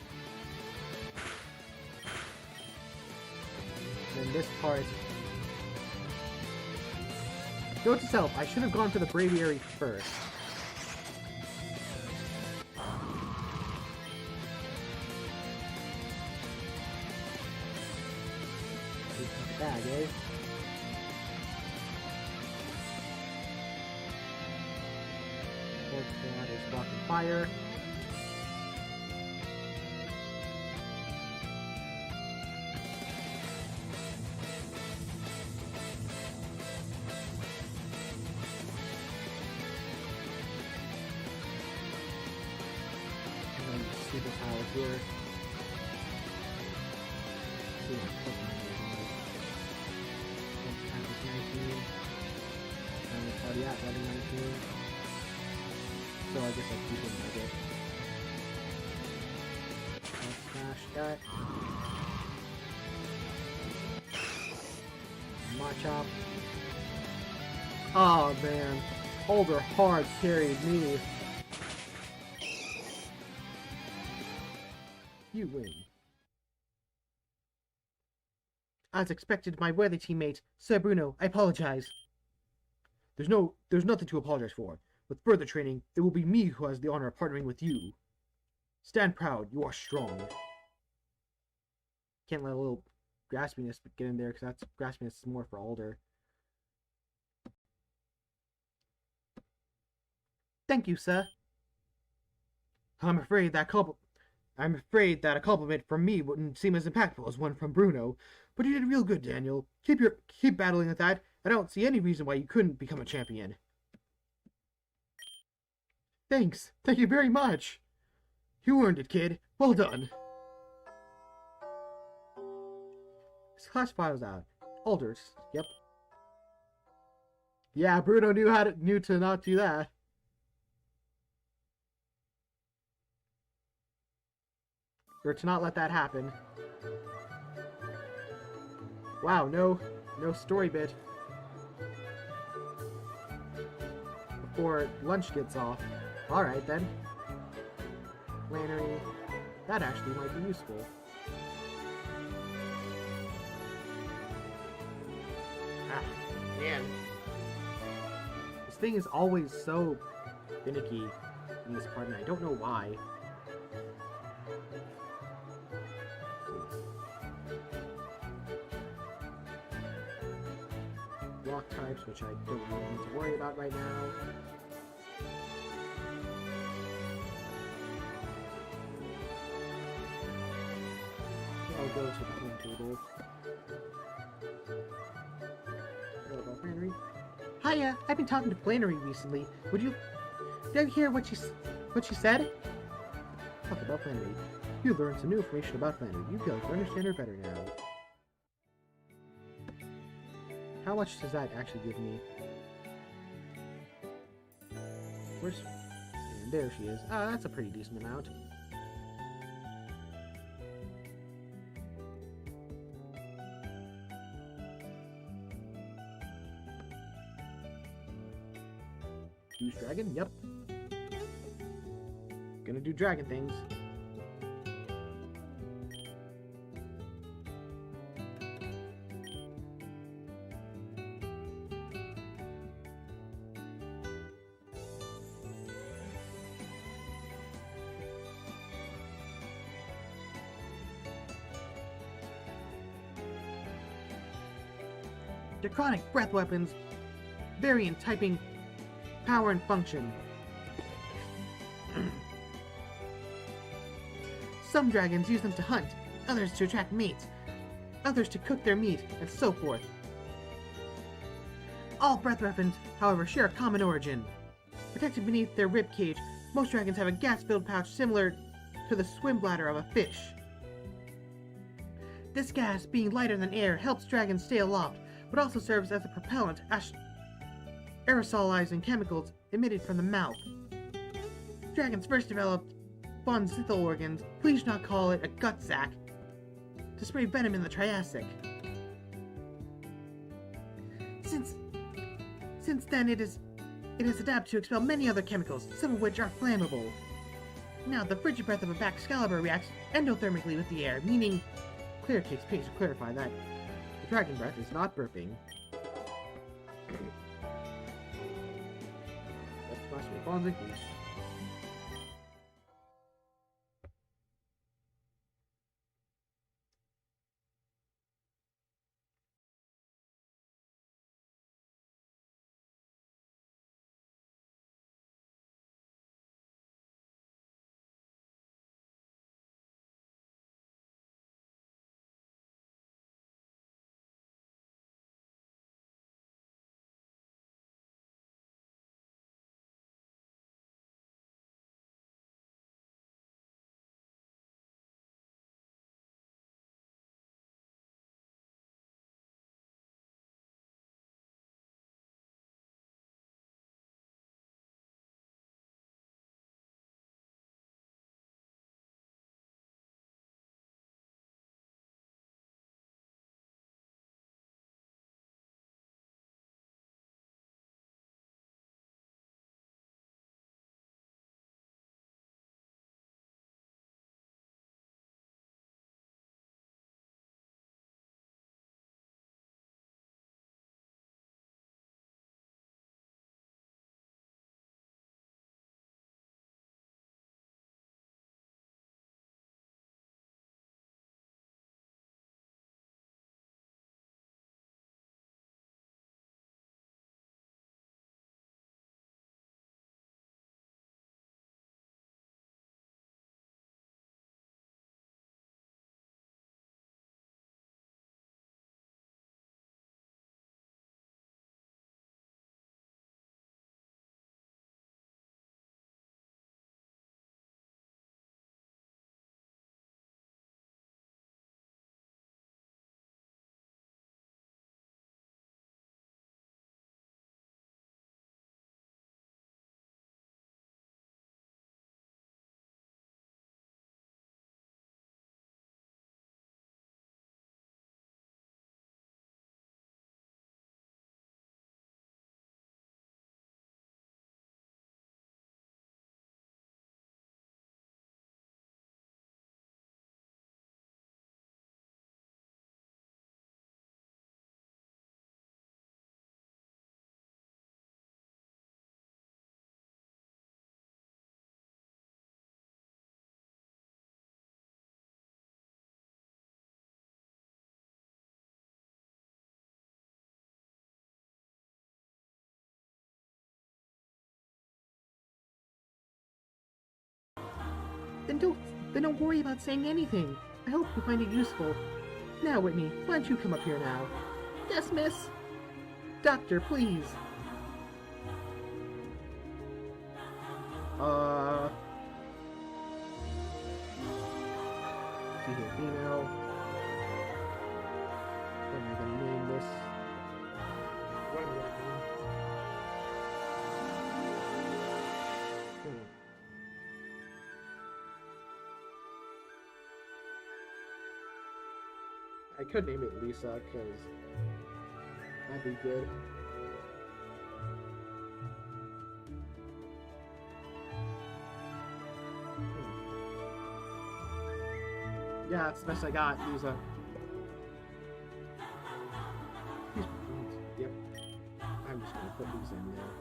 And then this part. Note to self, I should have gone for the Braviary first. Bag, eh? That is blocking fire. And then super power here. See my Pokemon is 19. And it's already at level 19. So I guess I'll keep it like it. I'll smash that. Machop. Oh man. Older hard carried me. You win. As expected, my worthy teammate, Sir Bruno, I apologize. There's nothing to apologize for. With further training, it will be me who has the honor of partnering with you. Stand proud, you are strong. Can't let a little graspiness get in there, because that's graspiness is more for Alder. Thank you, sir. I'm afraid that a compliment from me wouldn't seem as impactful as one from Bruno, but you did real good, Daniel. Keep battling at that. I don't see any reason why you couldn't become a champion. Thanks. Thank you very much. You earned it, kid. Well done. This class file's out. Alders. Yep. Yeah, Bruno knew to not do that. Or to not let that happen. Wow, no story bit. Before lunch gets off. Alright then. Flannery. That actually might be useful. Ah, man. This thing is always so finicky in this part, and I don't know why. Rock types, which I don't really need to worry about right now. I'll go to the home table. Hello, Flannery. Hiya, I've been talking to Flannery recently. Did you hear what she said? Talk about Flannery. You learned some new information about Flannery. You feel like you understand her better now. How much does that actually give me? Where's... And there she is. Ah, that's a pretty decent amount. Use dragon? Yep. Gonna do dragon things. Draconic breath weapons vary in typing, power, and function. Some dragons use them to hunt, others to attract mates, others to cook their meat, and so forth. All breath weapons, however, share a common origin. Protected beneath their rib cage, most dragons have a gas-filled pouch similar to the swim bladder of a fish. This gas, being lighter than air, helps dragons stay aloft, but also serves as a propellant, aerosolizing chemicals emitted from the mouth. Dragons first developed von Zithel organs, please not call it a gut sac, to spray venom in the Triassic. Since then, it has adapted to expel many other chemicals, some of which are flammable. Now, the frigid breath of a Baxcalibur reacts endothermically with the air, meaning... Claire takes pains to clarify that the dragon breath is not burping. That's class response English. Then don't worry about saying anything. I hope you find it useful. Now, Whitney, why don't you come up here now? Yes, miss. Doctor, please. See here, female. What am I gonna name this? What am I gonna name? I could name it Lisa, because that'd be good. Yeah, that's the best I got, Lisa. Yep. I'm just gonna put these in there.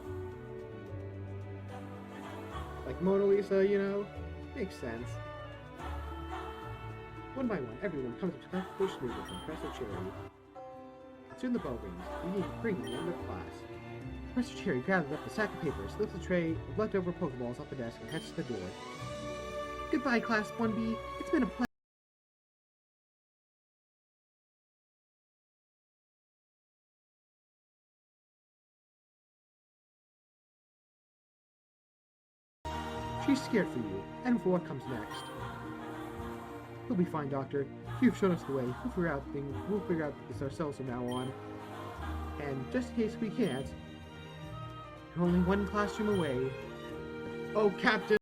Like Mona Lisa, you know? Makes sense. One by one, everyone comes up to classification movements and Professor Cherry. Soon the bell rings, bringing the end of class. Professor Cherry gathers up the sack of papers, lifts a tray of leftover Pokeballs off the desk, and heads to the door. Goodbye, Class 1B. It's been a pleasure. She's scared for you, and for what comes next. We'll be fine, Doctor. You've shown us the way. We'll figure out this ourselves from now on. And just in case we can't, you're only one classroom away. Oh, Captain!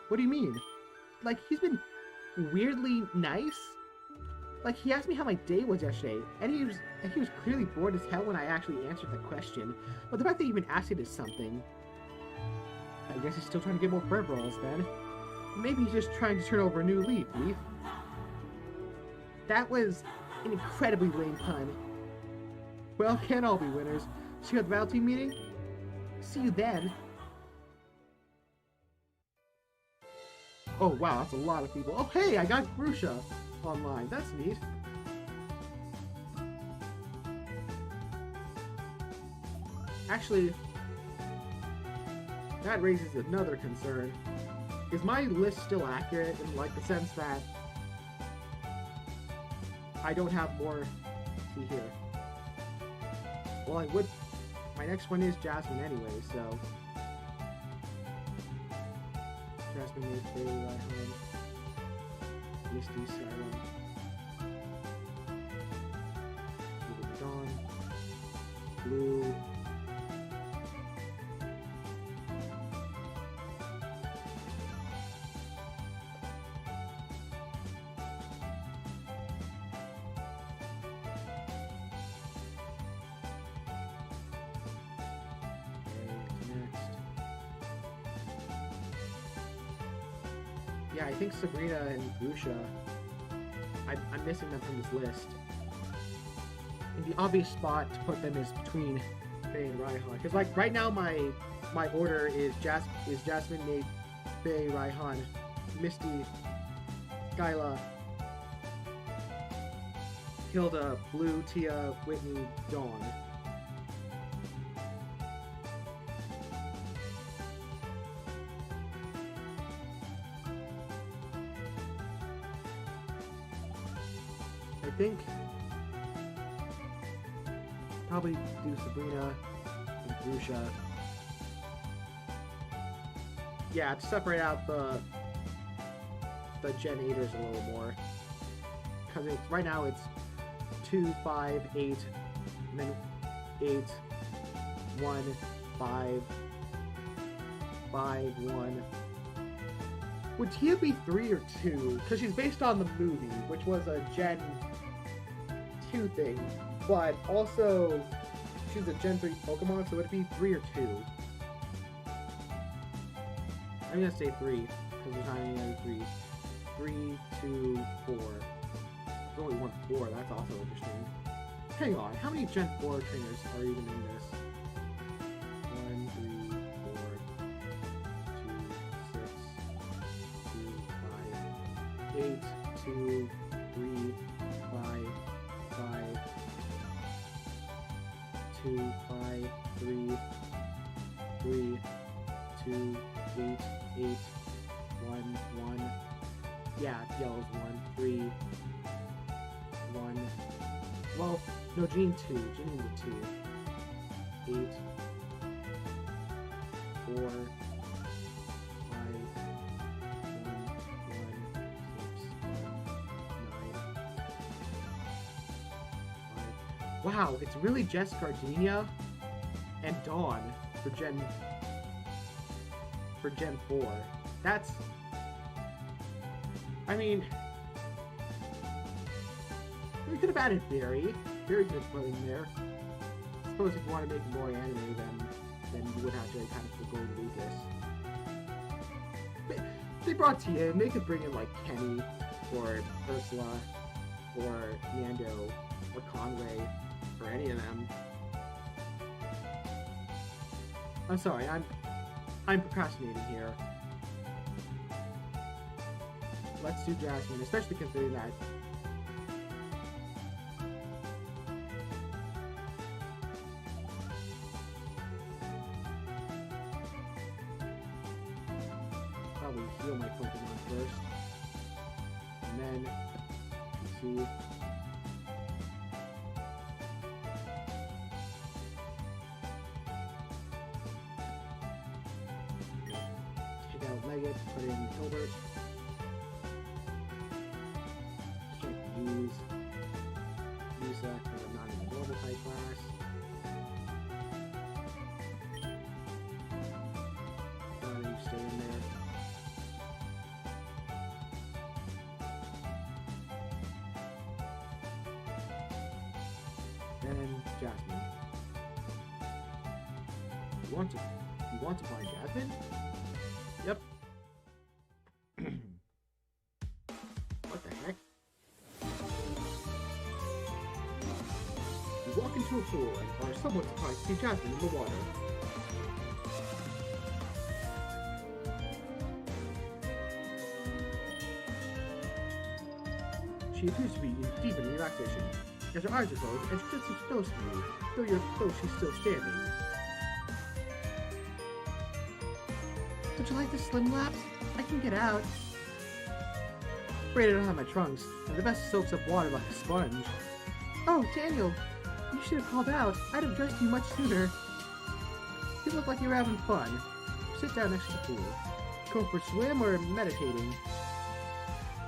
What do you mean? Like, he's been weirdly nice? Like, he asked me how my day was yesterday, and he was clearly bored as hell when I actually answered the question. But the fact that he even asked it is something. I guess he's still trying to get more curveballs then. Maybe he's just trying to turn over a new leaf. That was an incredibly lame pun. Well, can't all be winners. See you at the battle team meeting? See you then. Oh wow, that's a lot of people. Oh hey, I got Grusha online. That's neat. Actually, that raises another concern. Is my list still accurate in like the sense that I don't have more? Let's see here. Well, I would. My next one is Jasmine anyway, so. Jasmine made Fairy Raihan, Misty, Siren, Dawn, Blue, yeah, I think Sabrina and Grusha, I'm missing them from this list. And the obvious spot to put them is between Faye and Raihan. Because like right now my order is Jasmine, Nate, Faye, Raihan, Misty, Skyla, Hilda, Blue, Tia, Whitney, Dawn. I think probably do Sabrina and Grusha. Yeah, to separate out the Gen 8ers a little more. Because it's right now it's 2, 5, 8, and then 8, 1, 5, 5, 1. Would Tia be 3 or 2? Because she's based on the movie, which was a Gen 2 thing, but also she's a Gen 3 Pokemon, so would it be 3 or 2? I'm gonna say 3, because there's not any other 3. 3, 2, 4. There's only one 4, that's also interesting. Hang on, how many Gen 4 trainers are even in this? 1, 3, 4, 2, 6, 2, 5, 8, 2, 3, 5, 5, 2, 5, 3, 3, 2, 8, 8, 1, 1. Yeah, yellow's 1, 3, 1. Well, no, Gene 2. Gene is a 2. 8, 4, 5, 1, 1, 6, 9. Wow, it's really just Gardenia and Dawn for Gen 4. That's, I mean, we could have added Barry. Barry could have put in there. I suppose if you want to make more anime, then you would have to kind of go to Lucas. They brought Tia in. They could bring in like Kenny or Ursula or Nando or Conway, or any of them. I'm sorry, I'm procrastinating here. Let's do Jasmine, especially considering that probably heal my Pokemon first. And then see. Take out Leggett, put in Hilbert. Can't use that because I'm not in the normal type class. You stay in there. And Jasmine. You want to find Jasmine? Yep. What the heck? You walk into a pool and are somewhat surprised to see Jasmine in the water. She appears to be deep in relaxation, as her eyes are closed and she doesn't seem close to you, though she's still standing. Would you like this slim laps? I can get out. Afraid I don't have my trunks, and the best soaks up water like a sponge. Oh, Daniel, you should have called out. I'd have dressed you much sooner. You look like you're having fun. Sit down next to the pool. Go for a swim or meditating?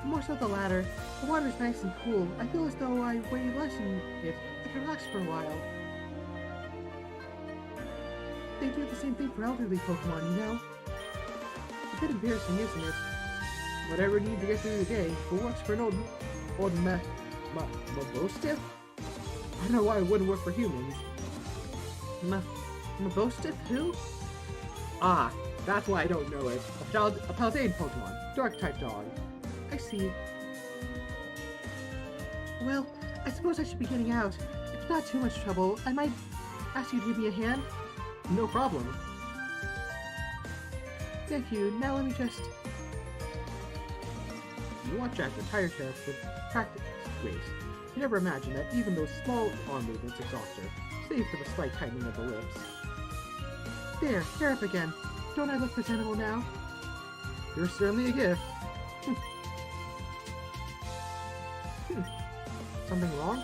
More so the latter. The water's nice and cool. I feel as though I weigh less in it. I can relax for a while. They do the same thing for elderly Pokemon, you know? It's a bit embarrassing, isn't it? Whatever you need to get through the day, what works for an old Mabostiff? I don't know why it wouldn't work for humans. Mabostiff? Who? Ah, that's why I don't know it. A Paldean Pokemon. Dark-type dog. I see. Well, I suppose I should be getting out. If not too much trouble, I might ask you to give me a hand. No problem. Thank you. Now let me just... You watch Jack the tire test with practice race. You never imagine that even those small arm movements exhaust her, save for the slight tightening of the lips. There, you're up again. Don't I look presentable now? You're certainly a gift. Something wrong?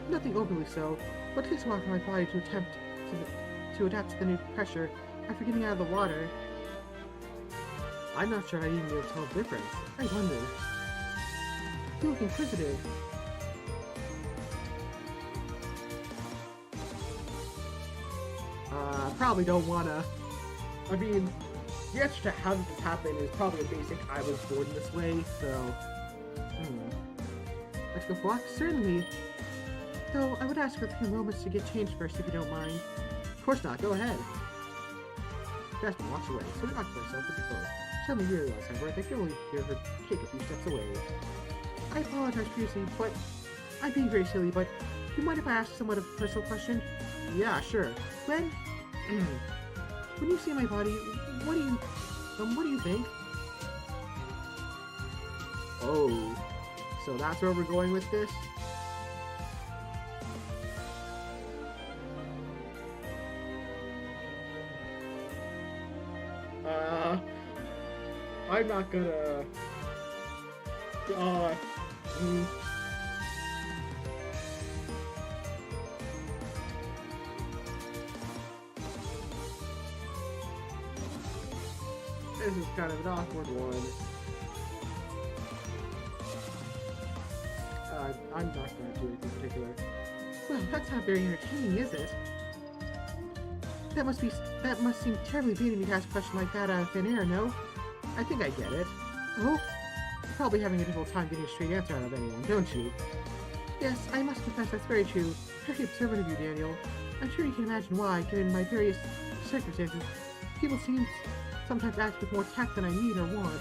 Nothing overly so, but it takes a while for my body to adapt to the new pressure after getting out of the water. I'm not sure I'd even be able to tell the difference. I wonder. You look inquisitive. Probably don't wanna... I mean, the answer to how did this happen is probably a basic I was born this way, so... Let's go for a walk? Certainly. Though, I would ask for a few moments to get changed first if you don't mind. Of course not, go ahead. Jasmine walks away, so we knocked myself with the phone. Suddenly realized, however, I can only hear her take a few steps away. I apologize profusely, but I'm being very silly, but do you mind if I ask somewhat of a personal question? Yeah, sure. When you see my body, what do you think? Oh, so that's where we're going with this? I'm not gonna... This is kind of an awkward one. I'm not gonna do anything particular. Well, that's not very entertaining, is it? That must seem terribly beating me to ask a question like that out of thin air, no? I think I get it. Oh? You're probably having a difficult time getting a straight answer out of anyone, don't you? Yes, I must confess that's very true. Very observant of you, Daniel. I'm sure you can imagine why, given my various circumstances. People seem sometimes act with more tact than I need or want.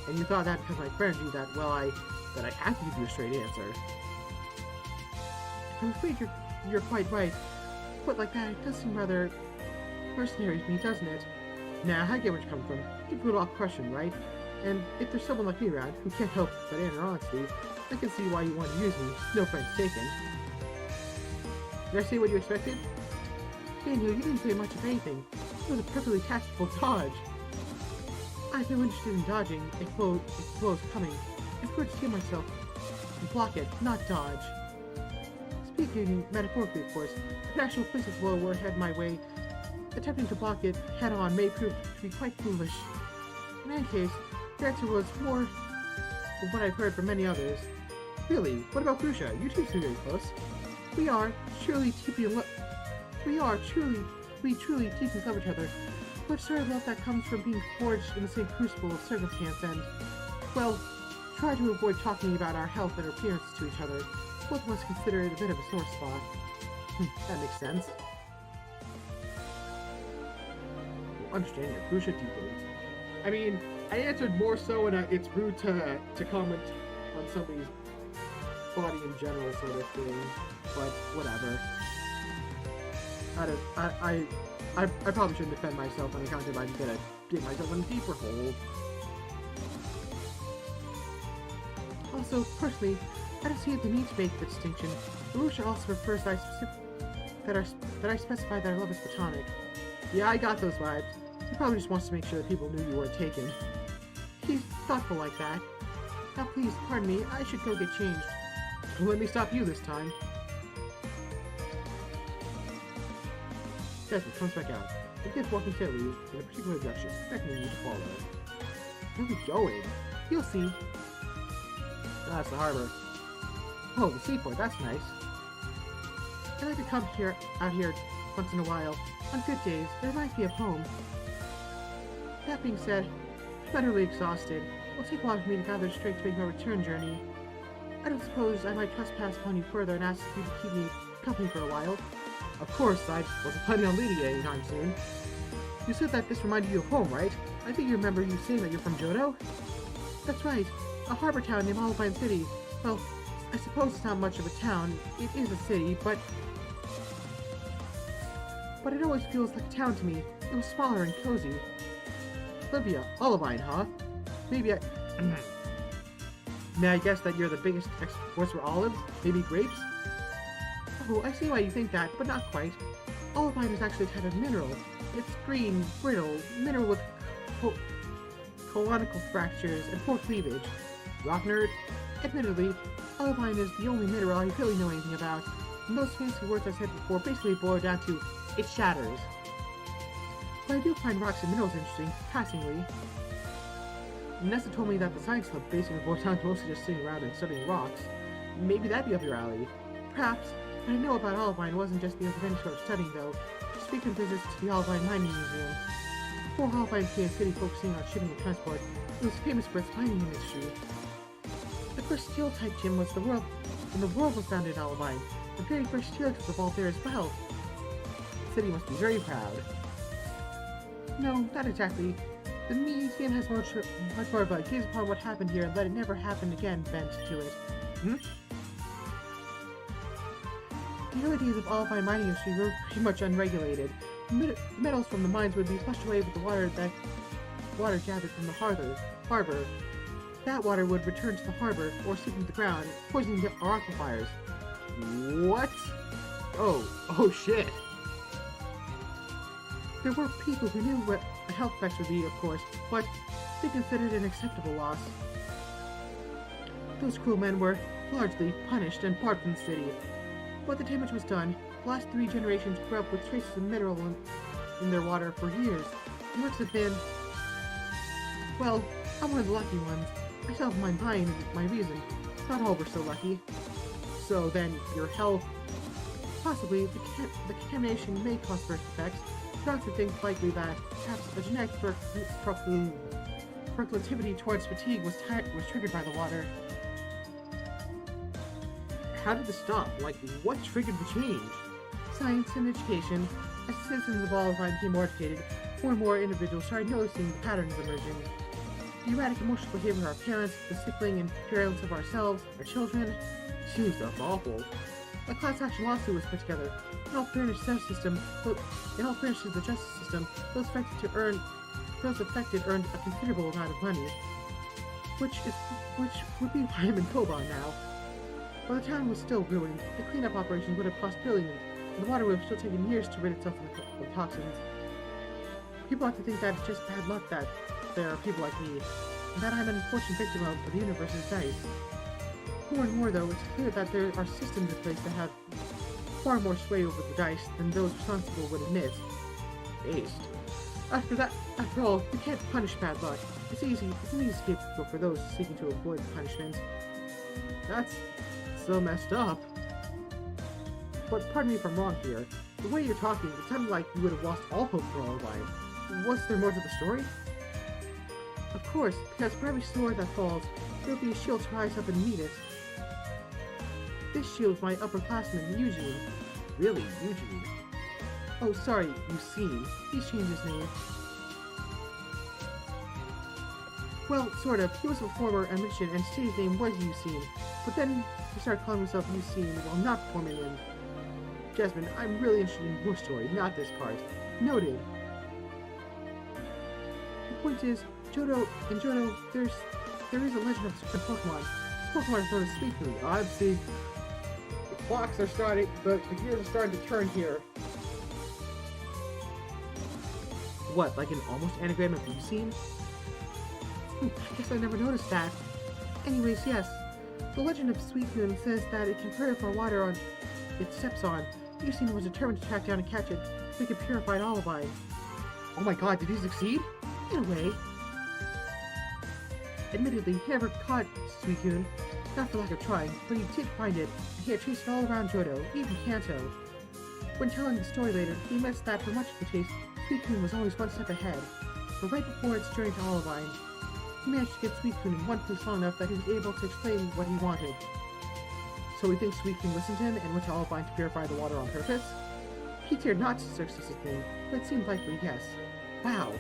And you thought that because my friend knew that, well, that I had to give you a straight answer. I'm afraid you're quite right. Put like that, it does seem rather mercenary to me, doesn't it? Nah, I get where you're coming from. You're good off crushing, right? And if there's someone like me around who can't help but answer honesty, I can see why you want to use me. No offense taken. Did I say what you expected? Daniel, you didn't say much of anything. It was a perfectly tactful dodge. I've been interested in dodging if blows coming. I prefer to heal myself and block it, not dodge. Speaking metaphorically, of course, if an actual physical blow were head my way, attempting to block it head-on may prove to be quite foolish. In any case, the answer was more than what I've heard from many others. Really, what about Grusha? You two seem very close. We truly deeply in love with each other, but sort of love that comes from being forged in the same crucible of circumstance and, well, try to avoid talking about our health and appearances to each other. Both of us consider it a bit of a sore spot. That makes sense. Understand your Grusha deeply. I mean, I answered more so in it's rude to comment on somebody's body in general sort of thing, but whatever. I probably shouldn't defend myself on account of I'm gonna dig myself in a deeper hole. Also, personally, I don't see the need to make the distinction. Grusha also prefers that I specify that our love is platonic. Yeah, I got those vibes. He probably just wants to make sure that people knew you weren't taken. He's thoughtful like that. Now please, pardon me, I should go get changed. Don't let me stop you this time. Desmond comes back out. He begins walking steadily in a particular direction, beckoning you to follow. Where are we going? You'll see. Ah, it's the harbor. Oh, the seaport, that's nice. I like to come out here once in a while. On good days, it reminds me of home. That being said, I'm utterly exhausted. It'll take a while for me to gather strength to make my return journey. I don't suppose I might trespass upon you further and ask you to keep me company for a while. Of course, I wasn't planning on leaving you anytime soon. You said that this reminded you of home, right? I think you remember you saying that you're from Johto? That's right, a harbor town named Olivine City. Well, I suppose it's not much of a town. It is a city, but it always feels like a town to me. It was smaller and cozy. Olivia, Olivine, huh? Maybe I... May I guess that you're the biggest exports for olives? Maybe grapes? Oh, I see why you think that, but not quite. Olivine is actually a type of mineral. It's green, brittle, mineral with conical fractures and poor cleavage. Rock nerd? Admittedly, Olivine is the only mineral I really know anything about. And those fancy words I said before basically boil down to, it shatters. But I do find rocks and minerals interesting, passingly. Nessa told me that the science club basically boils down to mostly just sitting around and studying rocks. Maybe that'd be up your alley. Perhaps. What I know about Olivine wasn't just the event sort of studying, though. Just frequent visits to the Olivine Mining Museum. Before Olivine became a city focusing on shipping and transport, it was famous for its mining industry. The first steel-type gym was the world was founded in Olivine. The very first steel was evolved there as well. The city must be very proud. No, not exactly. The museum has much more of a gaze upon what happened here and let it never happen again bent to it. The early days of Olivine mining industry were pretty much unregulated. The metals from the mines would be flushed away with the water gathered from the harbor. That water would return to the harbor or seep into the ground, poisoning our aquifers. What? Oh shit. There were people who knew what a health effects would be, of course, but they considered it an acceptable loss. Those cruel men were largely punished and barred from the city. But the damage was done. The last 3 generations grew up with traces of mineral in their water for years. The works have been... Well, I'm one of the lucky ones. I still have my mind and my reason. Not all were so lucky. So then, your health... Possibly, the contamination may cause birth defects. Doctor thinks likely that perhaps a genetic proclivity towards fatigue was triggered by the water. How did this stop? Like, what triggered the change? Science and education. As citizens of Olivine became more educated, more and more individuals started noticing the patterns emerging. The erratic emotional behavior of our parents, the sibling and parents of ourselves, our children. Jeez, that's awful. A class action lawsuit was put together. In all fairness to the system, those affected earned a considerable amount of money, which would be why I'm in Koban now. While the town was still ruined, the cleanup operation would have cost billions, and the water would have still taken years to rid itself of toxins. People like to think that it's just bad luck that there are people like me, and that I'm an unfortunate victim of the universe's dice. More and more, though, it's clear that there are systems in place that have far more sway over the dice than those responsible would admit. Based. After all, you can't punish bad luck. It's an easy scapegoat for those seeking to avoid punishment. That's so messed up. But pardon me if I'm wrong here. The way you're talking, it sounded like you would have lost all hope for all life. Was there more to the story? Of course, because for every sword that falls, there'll be a shield to rise up and meet it. This shield's my upperclassman, Eugene. Really, Eugene? Oh, sorry, Eugene. He's changed his name. Well, sort of. He was a former admission, and his name was Eugene. But then he started calling himself Eugene while not performing in. Jasmine, I'm really interested in your story, not this part. Noted. The point is, in Johto, there is a legend of certain Pokemon. This Pokemon is known as Suicune. I've seen. The clocks are starting, the gears are starting to turn here. What, like an almost anagram of Eugene? I guess I never noticed that. Anyways, yes. The legend of Suicune says that it can purify water on it steps on. Eugene was determined to track down and catch it so he could purify Olivine. Oh my god, did he succeed? In a way. Admittedly, he never caught Suicune, not for lack of trying, but he did find it, and he had chased it all around Johto, even Kanto. When telling the story later, he admits that for much of the chase, Suicune was always one step ahead, but right before its journey to Olivine, he managed to get Suicune in one place long enough that he was able to explain what he wanted. So he thinks Suicune listened to him and went to Olivine to purify the water on purpose? He dared not to search this thing, but it seemed likely, yes. Wow.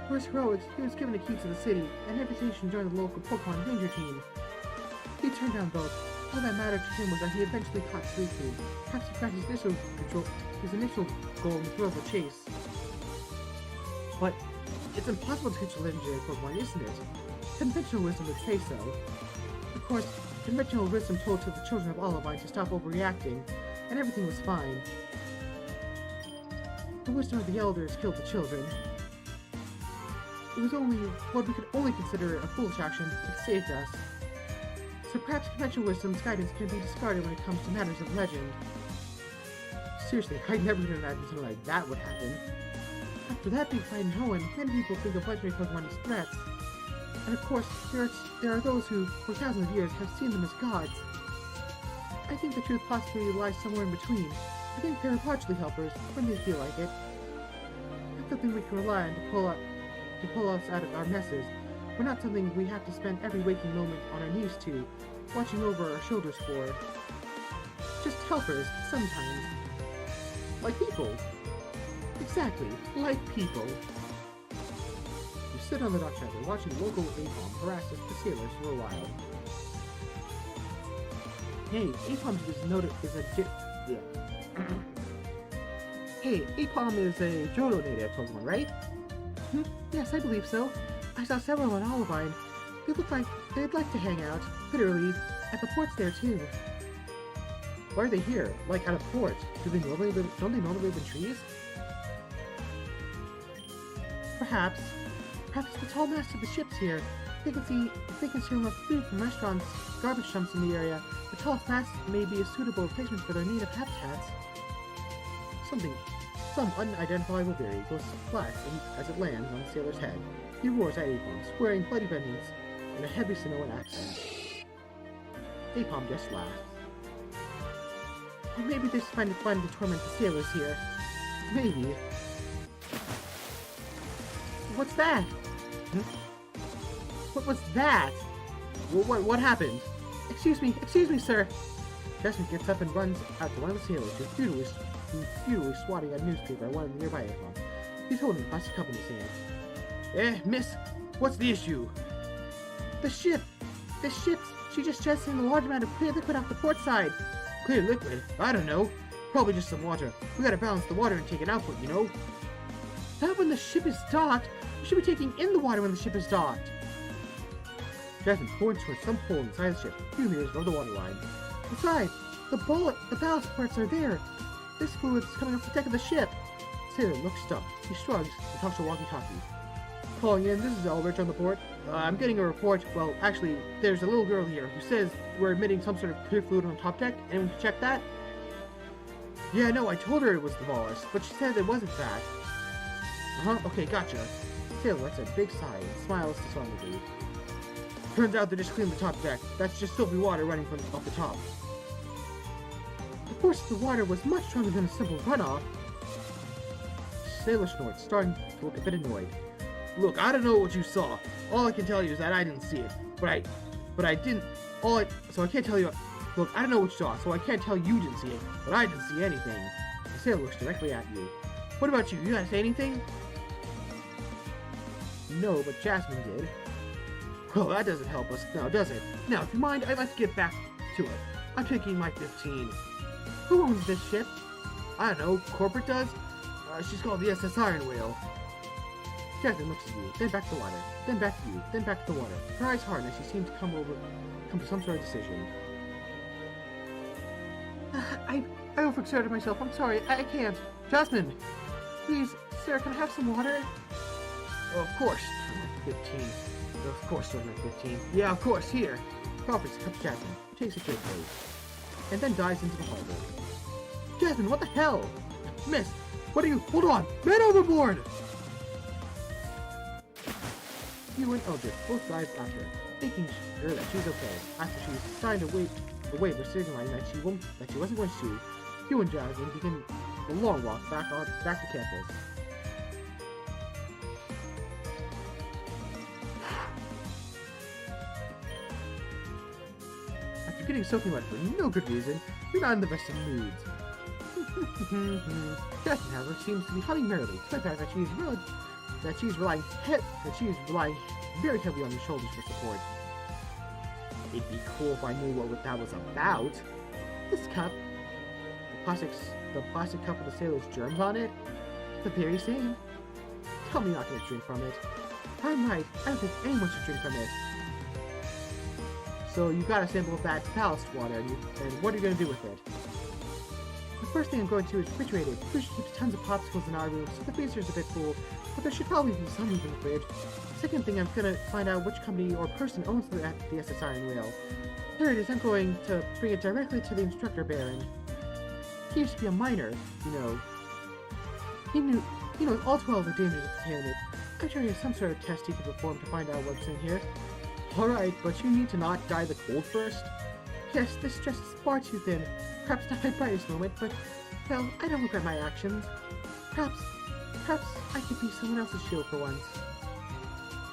For his heroics, he was given a key to the city and an invitation to join the local Pokemon Ranger team. He turned down both. All that mattered to him was that he eventually caught Suicune. Perhaps he got his initial goal in the thrill of the chase. But it's impossible to catch a legendary Pokemon, isn't it? Conventional wisdom would say so. Of course, conventional wisdom told to the children of Olivine to stop overreacting, and everything was fine. The wisdom of the elders killed the children. It was only what we could only consider a foolish action that saved us. So perhaps conventional wisdom's guidance can be discarded when it comes to matters of legend. Seriously, I'd never imagined something like that would happen. After that big fight in Hoenn, many people think of legendary Pokemon as threats. And of course, there are those who, for thousands of years, have seen them as gods. I think the truth possibly lies somewhere in between. I think they're largely helpers, when they feel like it. Not something we can rely on to pull us out of our messes, but not something we have to spend every waking moment on our knees to, watching over our shoulders for. Just helpers, sometimes. Like people. Exactly, like people. We stood on the dock shelter, watching local Apom harass us the sailors for a while. Hey, Apom Hey, Apom is a Johto native Pokemon, right? Yes, I believe so. I saw several on Olivine. They look like they'd like to hang out, literally, at the ports there too. Why are they here? Like at a port? Don't they normally live in trees? Perhaps the tall mast of the ships here. If they can steal enough food from restaurants, garbage dumps in the area, the tall mast may be a suitable replacement for their native habitats. Some unidentifiable berry goes flat as it lands on the sailor's head. He roars at Apom, swearing bloody vengeance in a heavy Samoan accent. Apom just laughs. Or maybe they're just trying to find to torment the sailors here. Maybe. What's that? What was that? What happened? Excuse me, sir. Jasmine gets up and runs out to one of the sailors who's futilely swatting a newspaper at one of the nearby Apom. He's holding a plastic cup in his hand. Miss, what's the issue? The ship! She just jettisoned a large amount of clear liquid off the port side. Clear liquid? I don't know. Probably just some water. We gotta balance the water intake and output, you know? Not when the ship is docked. We should be taking in the water when the ship is docked. Jasmine points towards some hole inside the ship, a few meters above the waterline. Besides, the ballast parts are there. This fluid is coming off the deck of the ship. Sailor looks stuck. He shrugs and talks to walkie-talkie. Calling in, this is Elbridge on the board. I'm getting a report. Well, actually, there's a little girl here who says we're emitting some sort of clear fluid on the top deck. Anyone can check that? Yeah, no, I told her it was the ballast, but she said it wasn't that. Okay, gotcha. Sailor lets a big sigh and smiles disarmingly. Turns out they're just cleaning the top deck. That's just soapy water running from off the top. The force of the water was much stronger than a simple runoff. Sailor snorts, starting to look a bit annoyed. Look, I don't know what you saw. All I can tell you is that I didn't see it. So I can't tell you. Look, I don't know what you saw, so I can't tell you didn't see it. But I didn't see anything. The sailor looks directly at you. What about you? You gotta say anything? No, but Jasmine did. Well, that doesn't help us now, does it? Now, if you mind, I'd like to get back to it. I'm taking my 15. Who owns this ship? I don't know. Corporate does? She's called the SS Iron Whale. Jasmine looks at you, then back to the water, then back to you, then back to the water. Her eyes harden as she seems to come to some sort of decision. I overexerted myself. I'm sorry. I can't. Jasmine, please, sir, can I have some water? Oh, of course. 15. Of course, I'm 15. Yeah, of course. Here. Offers a cup to Jasmine, takes it gratefully, and then dives into the harbor. Jasmine, what the hell? Miss, what are you? Hold on! Man overboard! You and Eldritch both dive after her, making sure that she's okay. After she's signed a waiver signaling that she wasn't going to sue, you and Jasmine begin the long walk back to campus. After getting soaking wet for no good reason, you're not in the best of moods. Jasmine, however, seems to be humming merrily, despite the fact that she's relying very heavily on your shoulders for support. It'd be cool if I knew what that was about. This cup, the plastic cup with the sailor's germs on it, the very same. Tell me you're not going to drink from it. I'm right. I don't think anyone should drink from it. So you got a sample of that ballast water, and what are you going to do with it? The first thing I'm going to do is refrigerate it. We should keep tons of popsicles in our room, so the freezer's a bit full, but there should probably be some in the fridge. Second thing, I'm going to find out which company or person owns the SS Iron Whale. Third is I'm going to bring it directly to the instructor Baron. He used to be a miner, you know. He knows all too well the dangers of contaminant it. I'm sure he has some sort of test he could perform to find out what's in here. Alright, but you need to not die the cold first. Yes, this dress is far too thin. Perhaps not my brightest moment, but, well, I don't regret my actions. Perhaps I could be someone else's shield for once.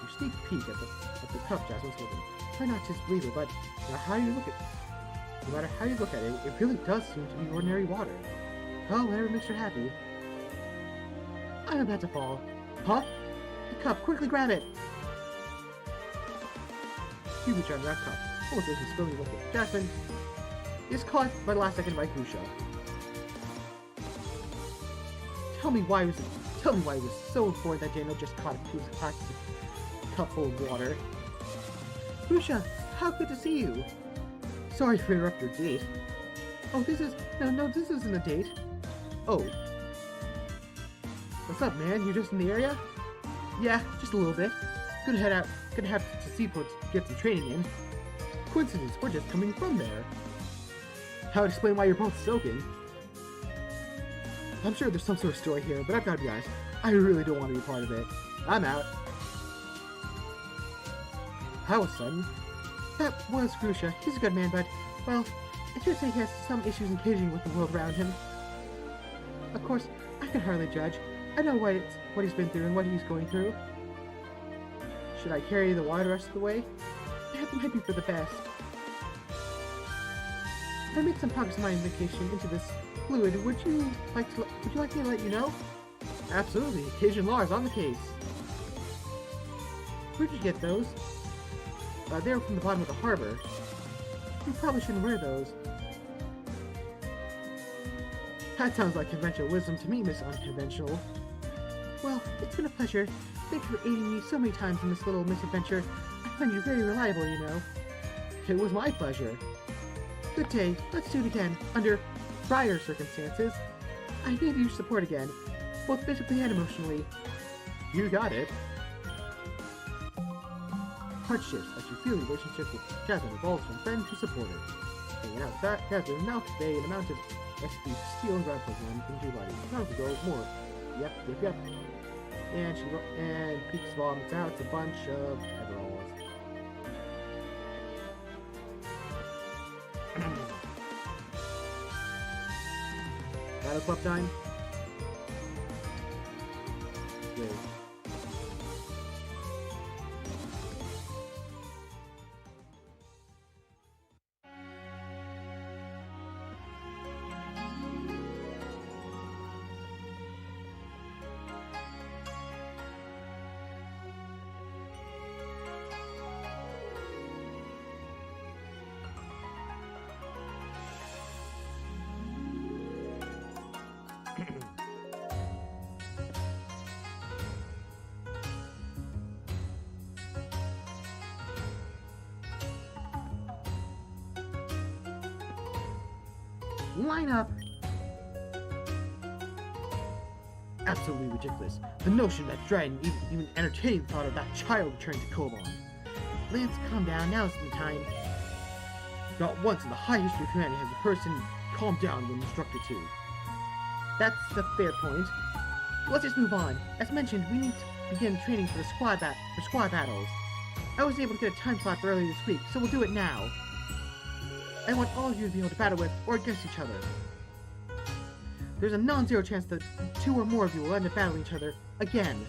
You sneak peek at the cup Jasmine's holding. Try not to disbelieve it, but no matter how you look at it, it really does seem to be ordinary water. Well, whatever makes her happy. I'm about to fall. Huh? The cup, quickly grab it! You reach out that cup. Almost as he's spilling liquid. Jasmine is caught by the last second by Kusha. Tell me why it was so important that Daniel just caught a piece of plastic cup full of water. Kusha, how good to see you. Sorry to interrupt your date. Oh, this isn't a date. Oh. What's up, man? You just in the area? Yeah, just a little bit. Gonna head to Seaport to get some training in. Coincidence, we're just coming from there. That would explain why you're both soaking. I'm sure there's some sort of story here, but I've got to be honest, I really don't want to be part of it. I'm out. That was sudden. That was Grusha. He's a good man, but, well, I should say he has some issues engaging with the world around him. Of course, I can hardly judge. I know what he's been through and what he's going through. Should I carry the water the rest of the way? That might be for the best. If I make some progress on my vacation into this fluid, would you like me to let you know? Absolutely. Asian law is on the case. Where'd you get those? They were from the bottom of the harbor. You probably shouldn't wear those. That sounds like conventional wisdom to me, Miss Unconventional. Well, it's been a pleasure. Thank you for aiding me so many times in this little misadventure. I find you very reliable, you know. It was my pleasure. Good day. Let's do it again, under prior circumstances. I need your support again, both physically and emotionally. You got it. Hardships as you feel your relationship with Jasmine evolves from friend to supporter. Hanging out with that, Jasmine now convey an amount of SP steel and ground program into your body. Amount to go more. Yep. And Peaks vomits out a bunch of everalls. Battle Club time? Good. Line up! Absolutely ridiculous. The notion that Dryden even entertained the thought of that child returning to Koban. Lance, calm down. Now's the time. Not once in the high history of humanity has a person calmed down when instructed to. That's a fair point. Let's just move on. As mentioned, we need to begin training for the squad battles. I was able to get a time slot earlier this week, so we'll do it now. I want all of you to be able to battle with or against each other. There's a non-zero chance that 2 or more of you will end up battling each other again.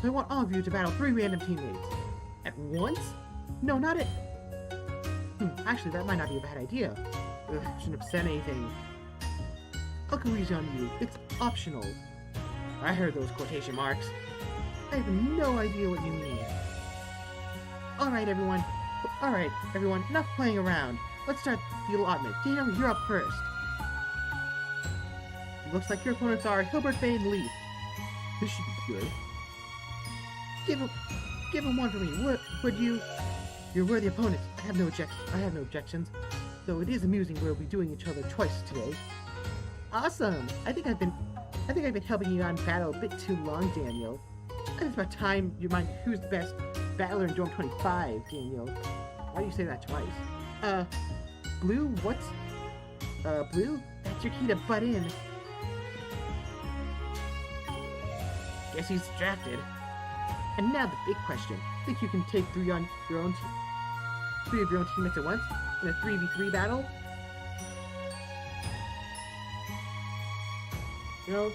So I want all of you to battle 3 random teammates. At once? No, not it. Actually, that might not be a bad idea. Shouldn't have said anything. I'll go easy on you. It's optional. I heard those quotation marks. I have no idea what you mean. Alright, everyone, enough playing around. Let's start the allotment. Daniel, you're up first. Looks like your opponents are Hilbert, Bay, and Leaf. This should be good. Give him one for me, would you? You're worthy opponents. I have no objections. Though it is amusing we'll be doing each other twice today. Awesome! I think I've been helping you out in battle a bit too long, Daniel. I think it's about time you mind who's the best battler in Dorm 25, Daniel. Why do you say that twice? Blue? What's... Blue? That's your key to butt in. Guess he's distracted. And now the big question. Think you can take 3 of your own teammates at once in a 3v3 battle? No?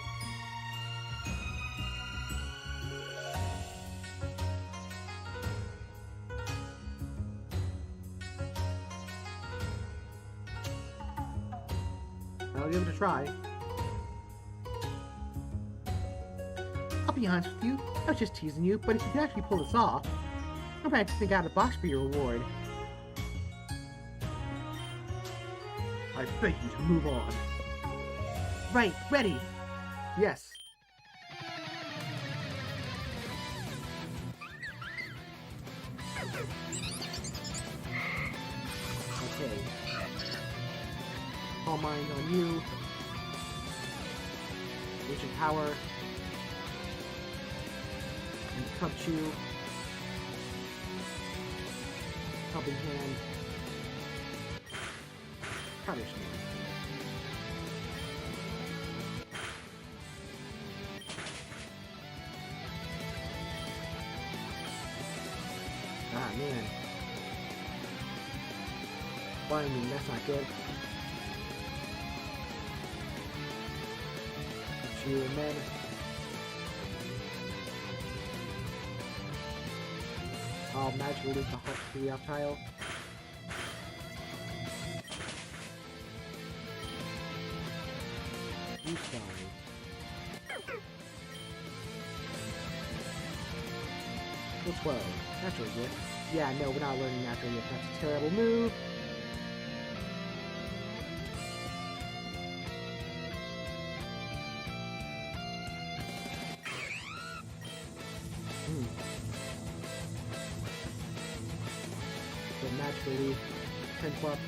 I'll give it a try. I'll be honest with you, I was just teasing you, but if you can actually pull this off, I'm going to think out of the box for your reward. I beg you to move on. Right, ready! Yes. Okay. All mine on you. Ancient Power. And Cubchew. Helping Hand. Punishment. Ah, man. Binding, that's not good. Cubchew and then... I'll magically leave the heart to the up tile. You sorry. Well, 12. Natural gift. Yeah, no, we're not learning natural gift. That's a terrible move. match relief. Pencil up.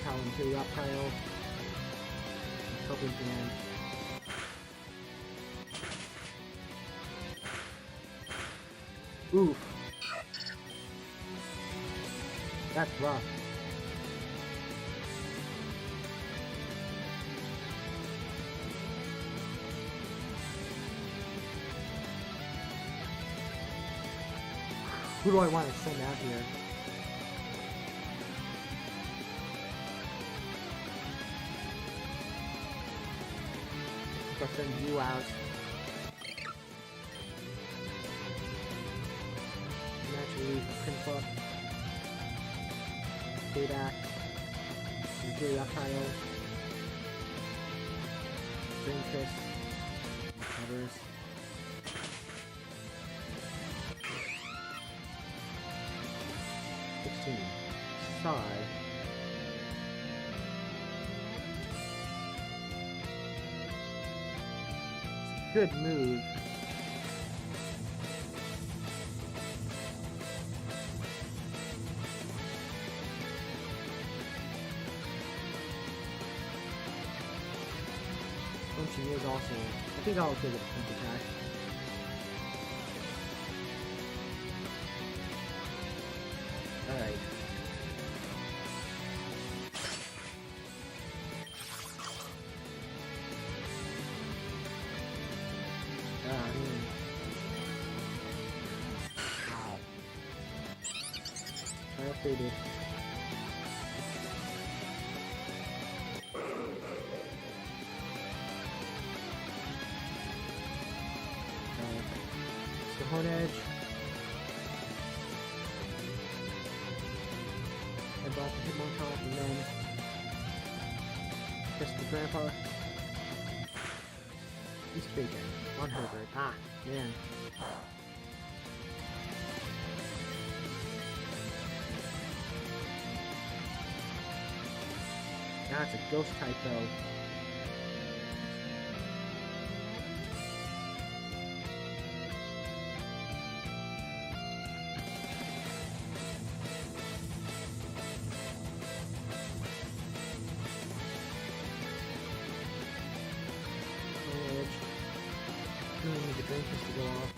Towel into the up tile. Coping command. Oof. That's rough. Who do I want to send out here? I'll send you out. Naturally, Prince up. Stay back. Imperial up tile. Drain Kiss. Covers. Side. Good move. Punching is also. I think I'll take it a punch attack. Alright. Faded. Stone Edge. Headbutt the Hitmoncop and then kiss the Grandpa. East Bacon on Herbert. Ah, man. That's a ghost type though. Need the Drain Kiss to go off.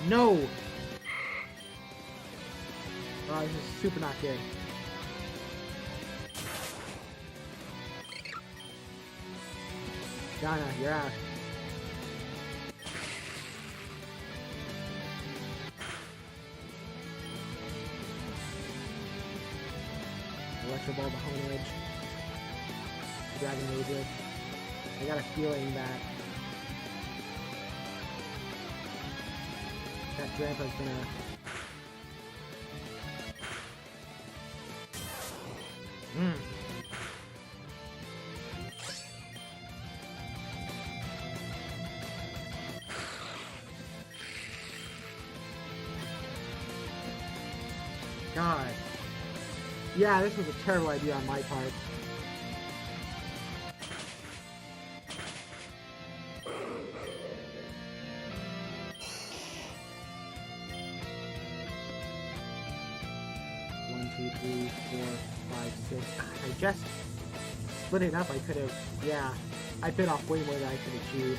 No! Oh, this is super not good. Donna, you're out. Electro Ball, the Hone Edge. Dragon Rage. I got a feeling that Grandpa's gonna... God. Yeah, this was a terrible idea on my part. Two, three, four, five, six. I just split it up. I could have, yeah. I bit off way more than I could have chewed.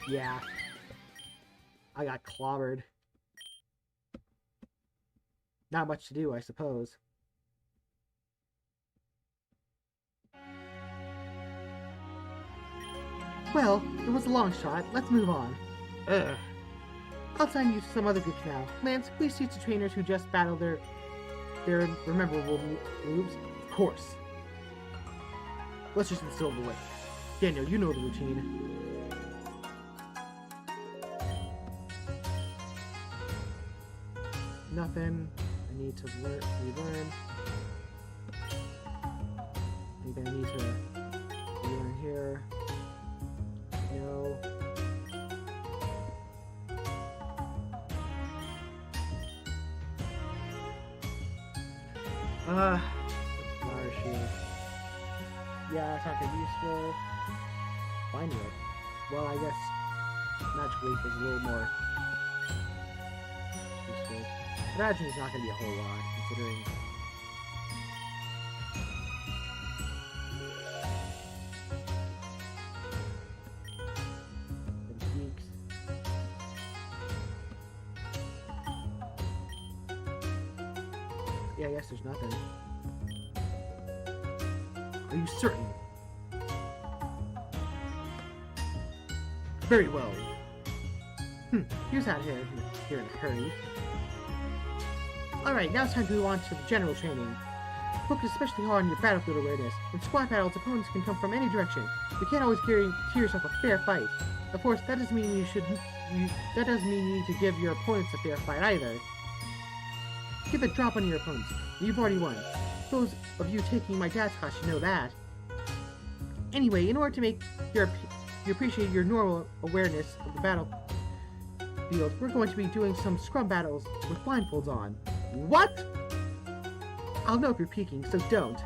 Yeah. I got clobbered. Not much to do, I suppose. Well, it was a long shot. Let's move on. Ugh. I'll assign you to some other groups now. Lance, please teach the trainers who just battled their memorable moves. Of course. Let's just instill the way. Daniel, you know the routine. Nothing. I need to relearn. Maybe I need to relearn here. No. Fire shield. Yeah, it's not gonna be useful. Finding it. Well, I guess magic leaf is a little more useful. Imagine it's not gonna be a whole lot, considering. Peaks. Yeah, I guess there's nothing. Are you certain? Very well. Here's out here in a hurry. Alright, now it's time to move on to the general training. Focus especially hard on your battlefield awareness. In squad battles, opponents can come from any direction. You can't always guarantee yourself a fair fight. Of course, that doesn't mean that doesn't mean you need to give your opponents a fair fight either. Give a drop on your opponents. You've already won. Those of you taking my dad's class should know that. Anyway, in order to make you appreciate your normal awareness of the battlefield, we're going to be doing some scrum battles with blindfolds on. What? I'll know if you're peeking, so don't.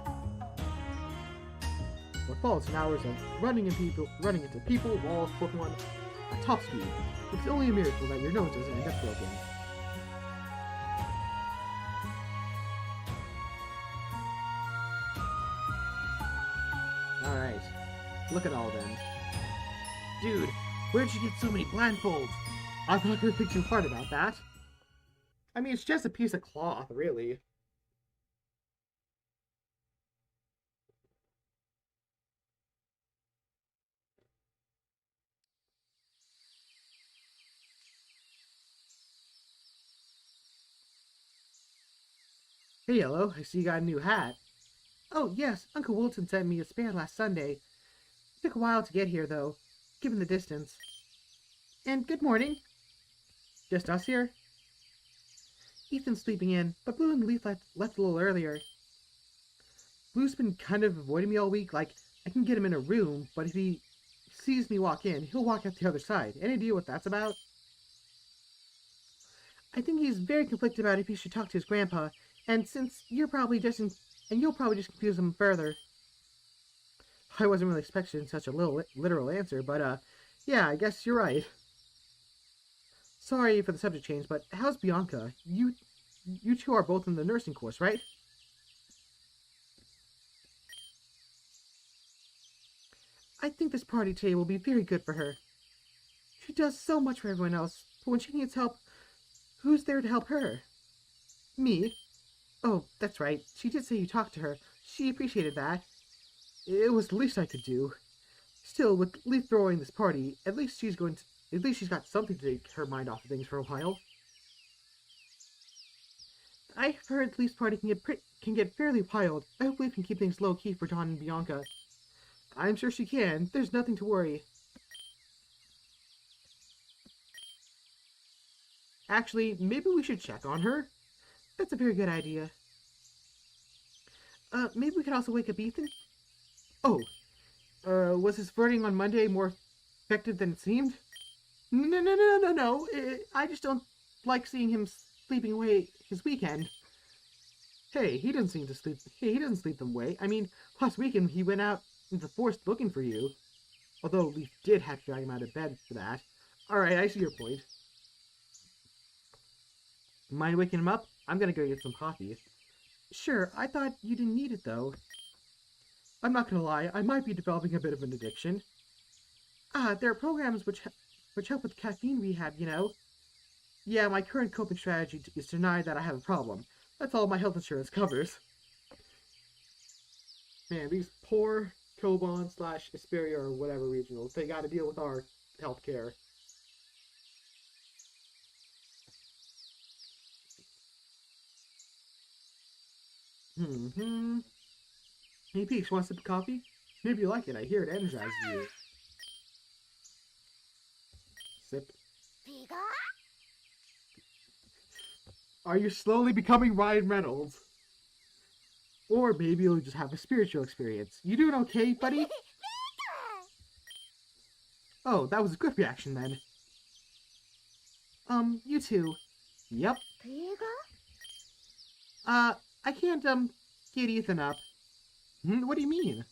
What follows an hours of running into people, walls, Pokemon at top speed. It's only a miracle that your nose doesn't end up broken. Alright. Look at all them. Dude, where'd you get so many blindfolds? I'm not gonna think too hard about that. I mean, it's just a piece of cloth, really. Hey, Yellow, I see you got a new hat. Oh, yes, Uncle Wilton sent me a spare last Sunday. It took a while to get here, though, given the distance. And good morning. Just us here? Ethan's sleeping in, but Blue and Leaf left a little earlier. Blue's been kind of avoiding me all week, like, I can get him in a room, but if he sees me walk in, he'll walk out the other side. Any idea what that's about? I think he's very conflicted about if he should talk to his grandpa, and since you'll probably just confuse him further. I wasn't really expecting such a literal answer, but yeah, I guess you're right. Sorry for the subject change, but how's Bianca? You two are both in the nursing course, right? I think this party today will be very good for her. She does so much for everyone else, but when she needs help, who's there to help her? Me. Oh, that's right. She did say you talked to her. She appreciated that. It was the least I could do. Still, with Leaf throwing this party, at least she's got something to take her mind off of things for a while. I've heard Leaf's party can get fairly wild. I hope Leaf can keep things low-key for Dawn and Bianca. I'm sure she can. There's nothing to worry. Actually, maybe we should check on her. That's a very good idea. Maybe we could also wake up Ethan? Oh, was his flirting on Monday more effective than it seemed? No. I just don't like seeing him sleeping away his weekend. Hey, he doesn't sleep them away. I mean, last weekend he went out into the forest looking for you. Although Leaf did have to drag him out of bed for that. Alright, I see your point. Mind waking him up? I'm gonna go get some coffee. Sure, I thought you didn't need it, though. I'm not gonna lie, I might be developing a bit of an addiction. There are programs which help with caffeine rehab, you know. Yeah, my current coping strategy is to deny that I have a problem. That's all my health insurance covers. Man, these poor Kobon / Asperia or whatever regionals, they gotta deal with our healthcare. Hey Peach, want a sip of coffee? Maybe you like it, I hear it energizes you. Sip. Are you slowly becoming Ryan Reynolds? Or maybe you'll just have a spiritual experience. You doing okay, buddy? Oh, that was a good reaction then. You too. Yep. I can't, get Ethan up. What do you mean?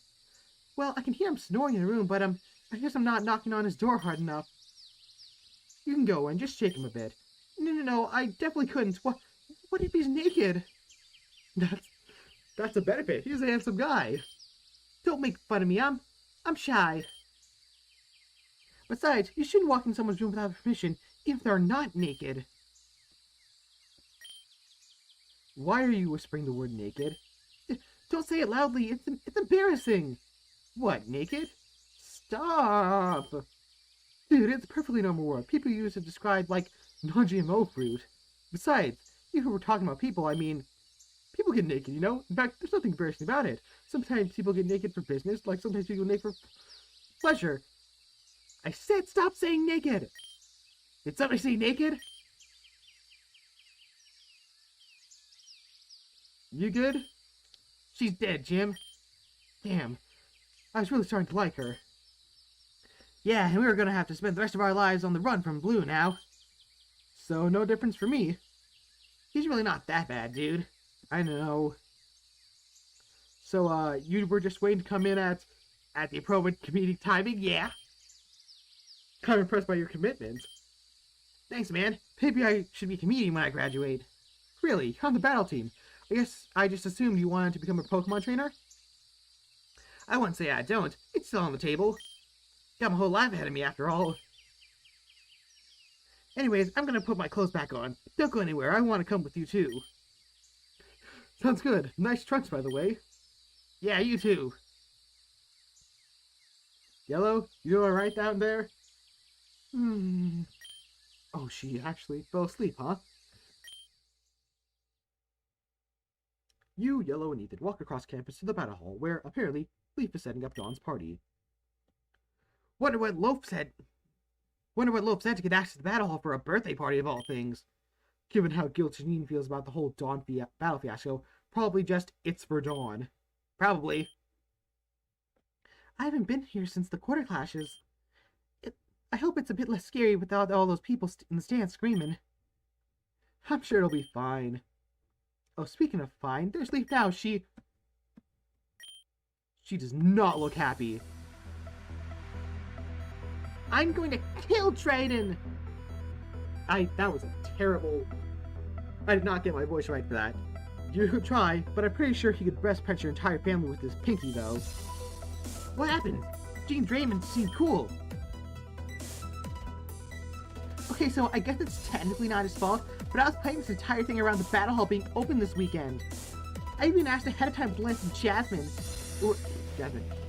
Well, I can hear him snoring in the room, but, I guess I'm not knocking on his door hard enough. You can go and just shake him a bit. No, I definitely couldn't. What if he's naked? That's a benefit. He's a handsome guy. Don't make fun of me. I'm shy. Besides, you shouldn't walk in someone's room without permission, even if they're not naked. Why are you whispering the word naked? Don't say it loudly. It's embarrassing. What, naked? Stop. Dude, it's a perfectly normal word. People use it to describe, like, non-GMO fruit. Besides, if we were talking about people, I mean, people get naked, you know? In fact, there's nothing embarrassing about it. Sometimes people get naked for business, like sometimes people get naked for pleasure. I said stop saying naked! Did somebody say naked? You good? She's dead, Jim. Damn. I was really starting to like her. Yeah, and we were gonna have to spend the rest of our lives on the run from Blue now. So, no difference for me. He's really not that bad, dude. I know. So, you were just waiting to come in at the appropriate comedic timing? Yeah. Kind of impressed by your commitment. Thanks, man. Maybe I should be a comedian when I graduate. Really? You're on the battle team. I guess I just assumed you wanted to become a Pokemon trainer? I wouldn't say I don't. It's still on the table. Got my whole life ahead of me, after all. Anyways, I'm gonna put my clothes back on. Don't go anywhere. I want to come with you, too. Sounds good. Nice trunks, by the way. Yeah, you too. Yellow, you doing alright down there? Oh, she actually fell asleep, huh? You, Yellow, and Ethan walk across campus to the battle hall, where, apparently, Leaf is setting up Dawn's party. Wonder what Loaf said to get access to the battle hall for a birthday party of all things. Given how guilty Janine feels about the whole Dawn battle fiasco, probably just, it's for Dawn. Probably. I haven't been here since the quarter clashes. I hope it's a bit less scary without all those people in the stands screaming. I'm sure it'll be fine. Oh, speaking of fine, there's Leaf now. She does not look happy. I'm going to kill Trayden! That was a terrible... I did not get my voice right for that. You could try, but I'm pretty sure he could breast punch your entire family with his pinky, though. What happened? Gene Draymond seemed cool. Okay, so I guess it's technically not his fault, but I was playing this entire thing around the battle hall being open this weekend. I even asked ahead of time Lance and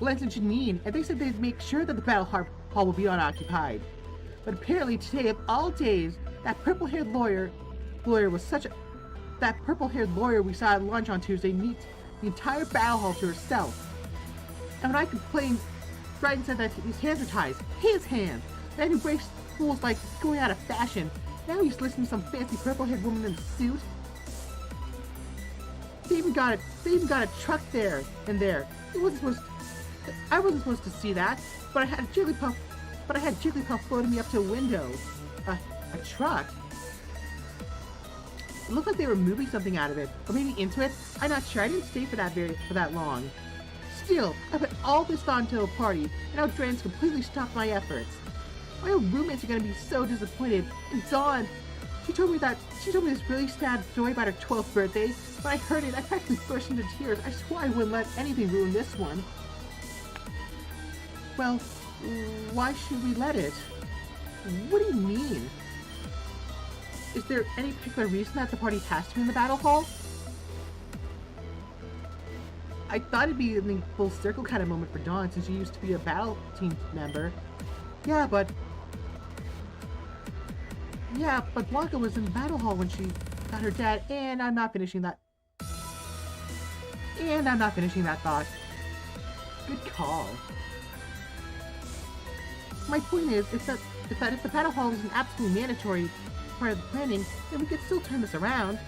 Lance and Janine, and they said they'd make sure that the battle hall will be unoccupied. But apparently today of all days, that purple-haired lawyer was such a... That purple-haired lawyer we saw at lunch on Tuesday needs the entire battle hall to herself. And when I complained, Brighton said that his hands were tied. His hands! That embraced fools like going out of fashion. Now he's listening to some fancy purple-haired woman in a suit. They even got a truck there. I wasn't supposed to see that, but I had Jigglypuff floating me up to a window. A truck? It looked like they were moving something out of it, or maybe into it. I'm not sure. I didn't stay for that long. Still, I put all this on to a party, and now Drain's completely stopped my efforts. My old roommates are gonna be so disappointed. And Dawn, she told me this really sad story about her 12th birthday. When I heard it, I practically burst into tears. I swore I wouldn't let anything ruin this one. Well, why should we let it? What do you mean? Is there any particular reason that the party has to be in the battle hall? I thought it'd be a full circle kind of moment for Dawn since she used to be a battle team member. Yeah, but Blanca was in the battle hall when she got her dad, and I'm not finishing that thought. Good call. My point is that if the battle hall isn't absolutely mandatory, part of the planning, then we could still turn this around.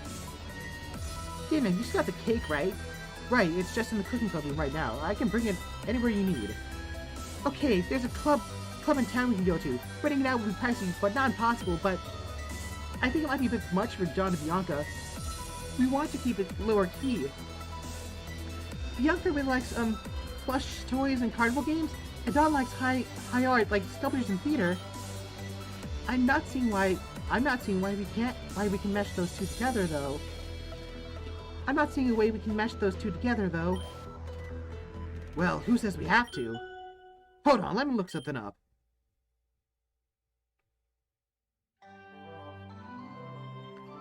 Dana, you still got the cake, right? Right, it's just in the cooking club room right now. I can bring it anywhere you need. Okay, there's a club in town we can go to. Renting it out would be pricey, but not impossible, but I think it might be a bit much for John and Bianca. We want to keep it lower key. Bianca really likes, plush toys and carnival games, and Don likes high art, like sculptures and theater. I'm not seeing why we can mesh those two together, though. I'm not seeing a way we can mesh those two together, though. Well, who says we have to? Hold on, let me look something up.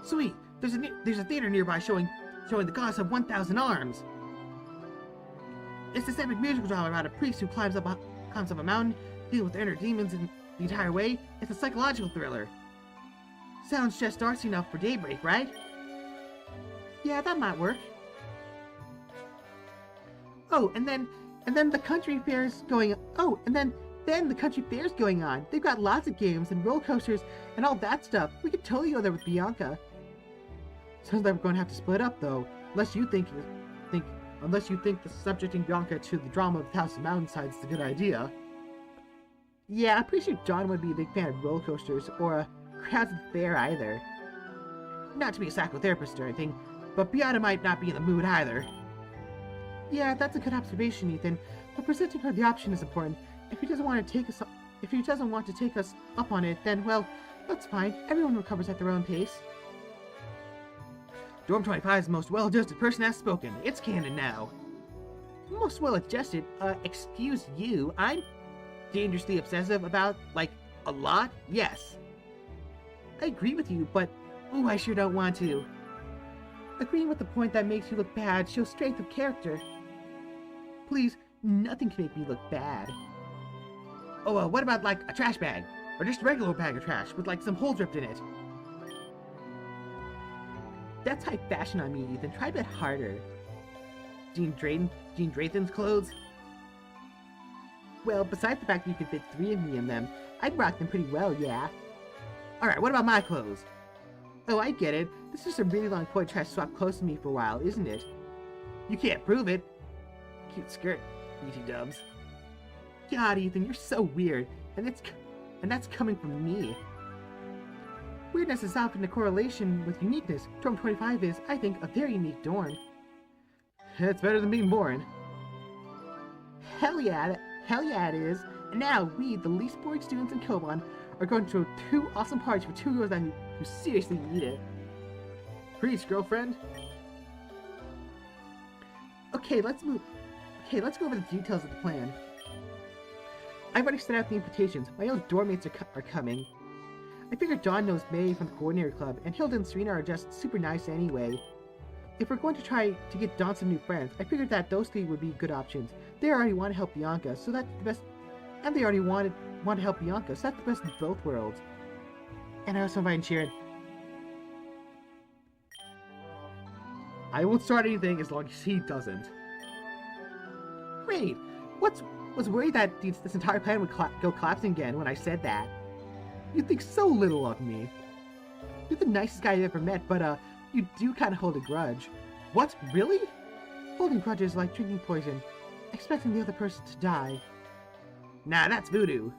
Sweet, there's a theater nearby showing the goddess of 1,000 arms. It's this epic musical drama about a priest who climbs up a mountain, dealing with inner demons in the entire way. It's a psychological thriller. Sounds just artsy enough for daybreak, right? Yeah, that might work. Oh, and then the country fair's going. Oh, and then the country fair's going on. They've got lots of games and roller coasters and all that stuff. We could totally go there with Bianca. Sounds like we're going to have to split up, though, unless you think that subjecting Bianca to the drama of 1,000 Mountainsides is a good idea. Yeah, I'm pretty sure John would be a big fan of roller coasters or crowds at the fair either. Not to be a psychotherapist or anything, but Bianca might not be in the mood either. Yeah, that's a good observation, Ethan. But presenting her the option is important. If he doesn't want to take us up on it, then well, that's fine. Everyone recovers at their own pace. Dorm 25's most well-adjusted person has spoken. It's canon now. Most well-adjusted? Excuse you. I'm dangerously obsessive about, like, a lot? Yes. I agree with you, but, ooh, I sure don't want to. Agreeing with the point that makes you look bad shows strength of character. Please, nothing can make me look bad. Oh, what about, like, a trash bag? Or just a regular bag of trash with, like, some holes ripped in it? That's high fashion on me, Ethan. Try a bit harder. Jean Drayton's clothes? Well, besides the fact that you could fit 3 of me in them, I'd rock them pretty well, yeah. Alright, what about my clothes? Oh, I get it. This is a really long point to try to swap clothes to me for a while, isn't it? You can't prove it. Cute skirt, BT dubs. God, Ethan, you're so weird. And that's coming from me. Weirdness is often a correlation with uniqueness. Dorm 25 is, I think, a very unique dorm. It's better than being boring. Hell yeah it is. And now we, the least boring students in Koban, are going to throw 2 awesome parties for 2 girls who seriously need it. Preach, girlfriend. Okay, let's go over the details of the plan. I've already set out the invitations. My old dorm mates are coming. I figured John knows May from the Coordinator Club, and Hilda and Serena are just super nice anyway. If we're going to try to get Don some new friends, I figured that those 3 would be good options. They already want to help Bianca, so that's the best. And they already want to help Bianca, so that's the best of both worlds. And I also invited Sharon. I won't start anything as long as he doesn't. Great. Was worried that this entire plan would go collapsing again when I said that. You think so little of me. You're the nicest guy I've ever met, but you do kind of hold a grudge. What? Really? Holding grudges like drinking poison, expecting the other person to die. Nah, that's voodoo.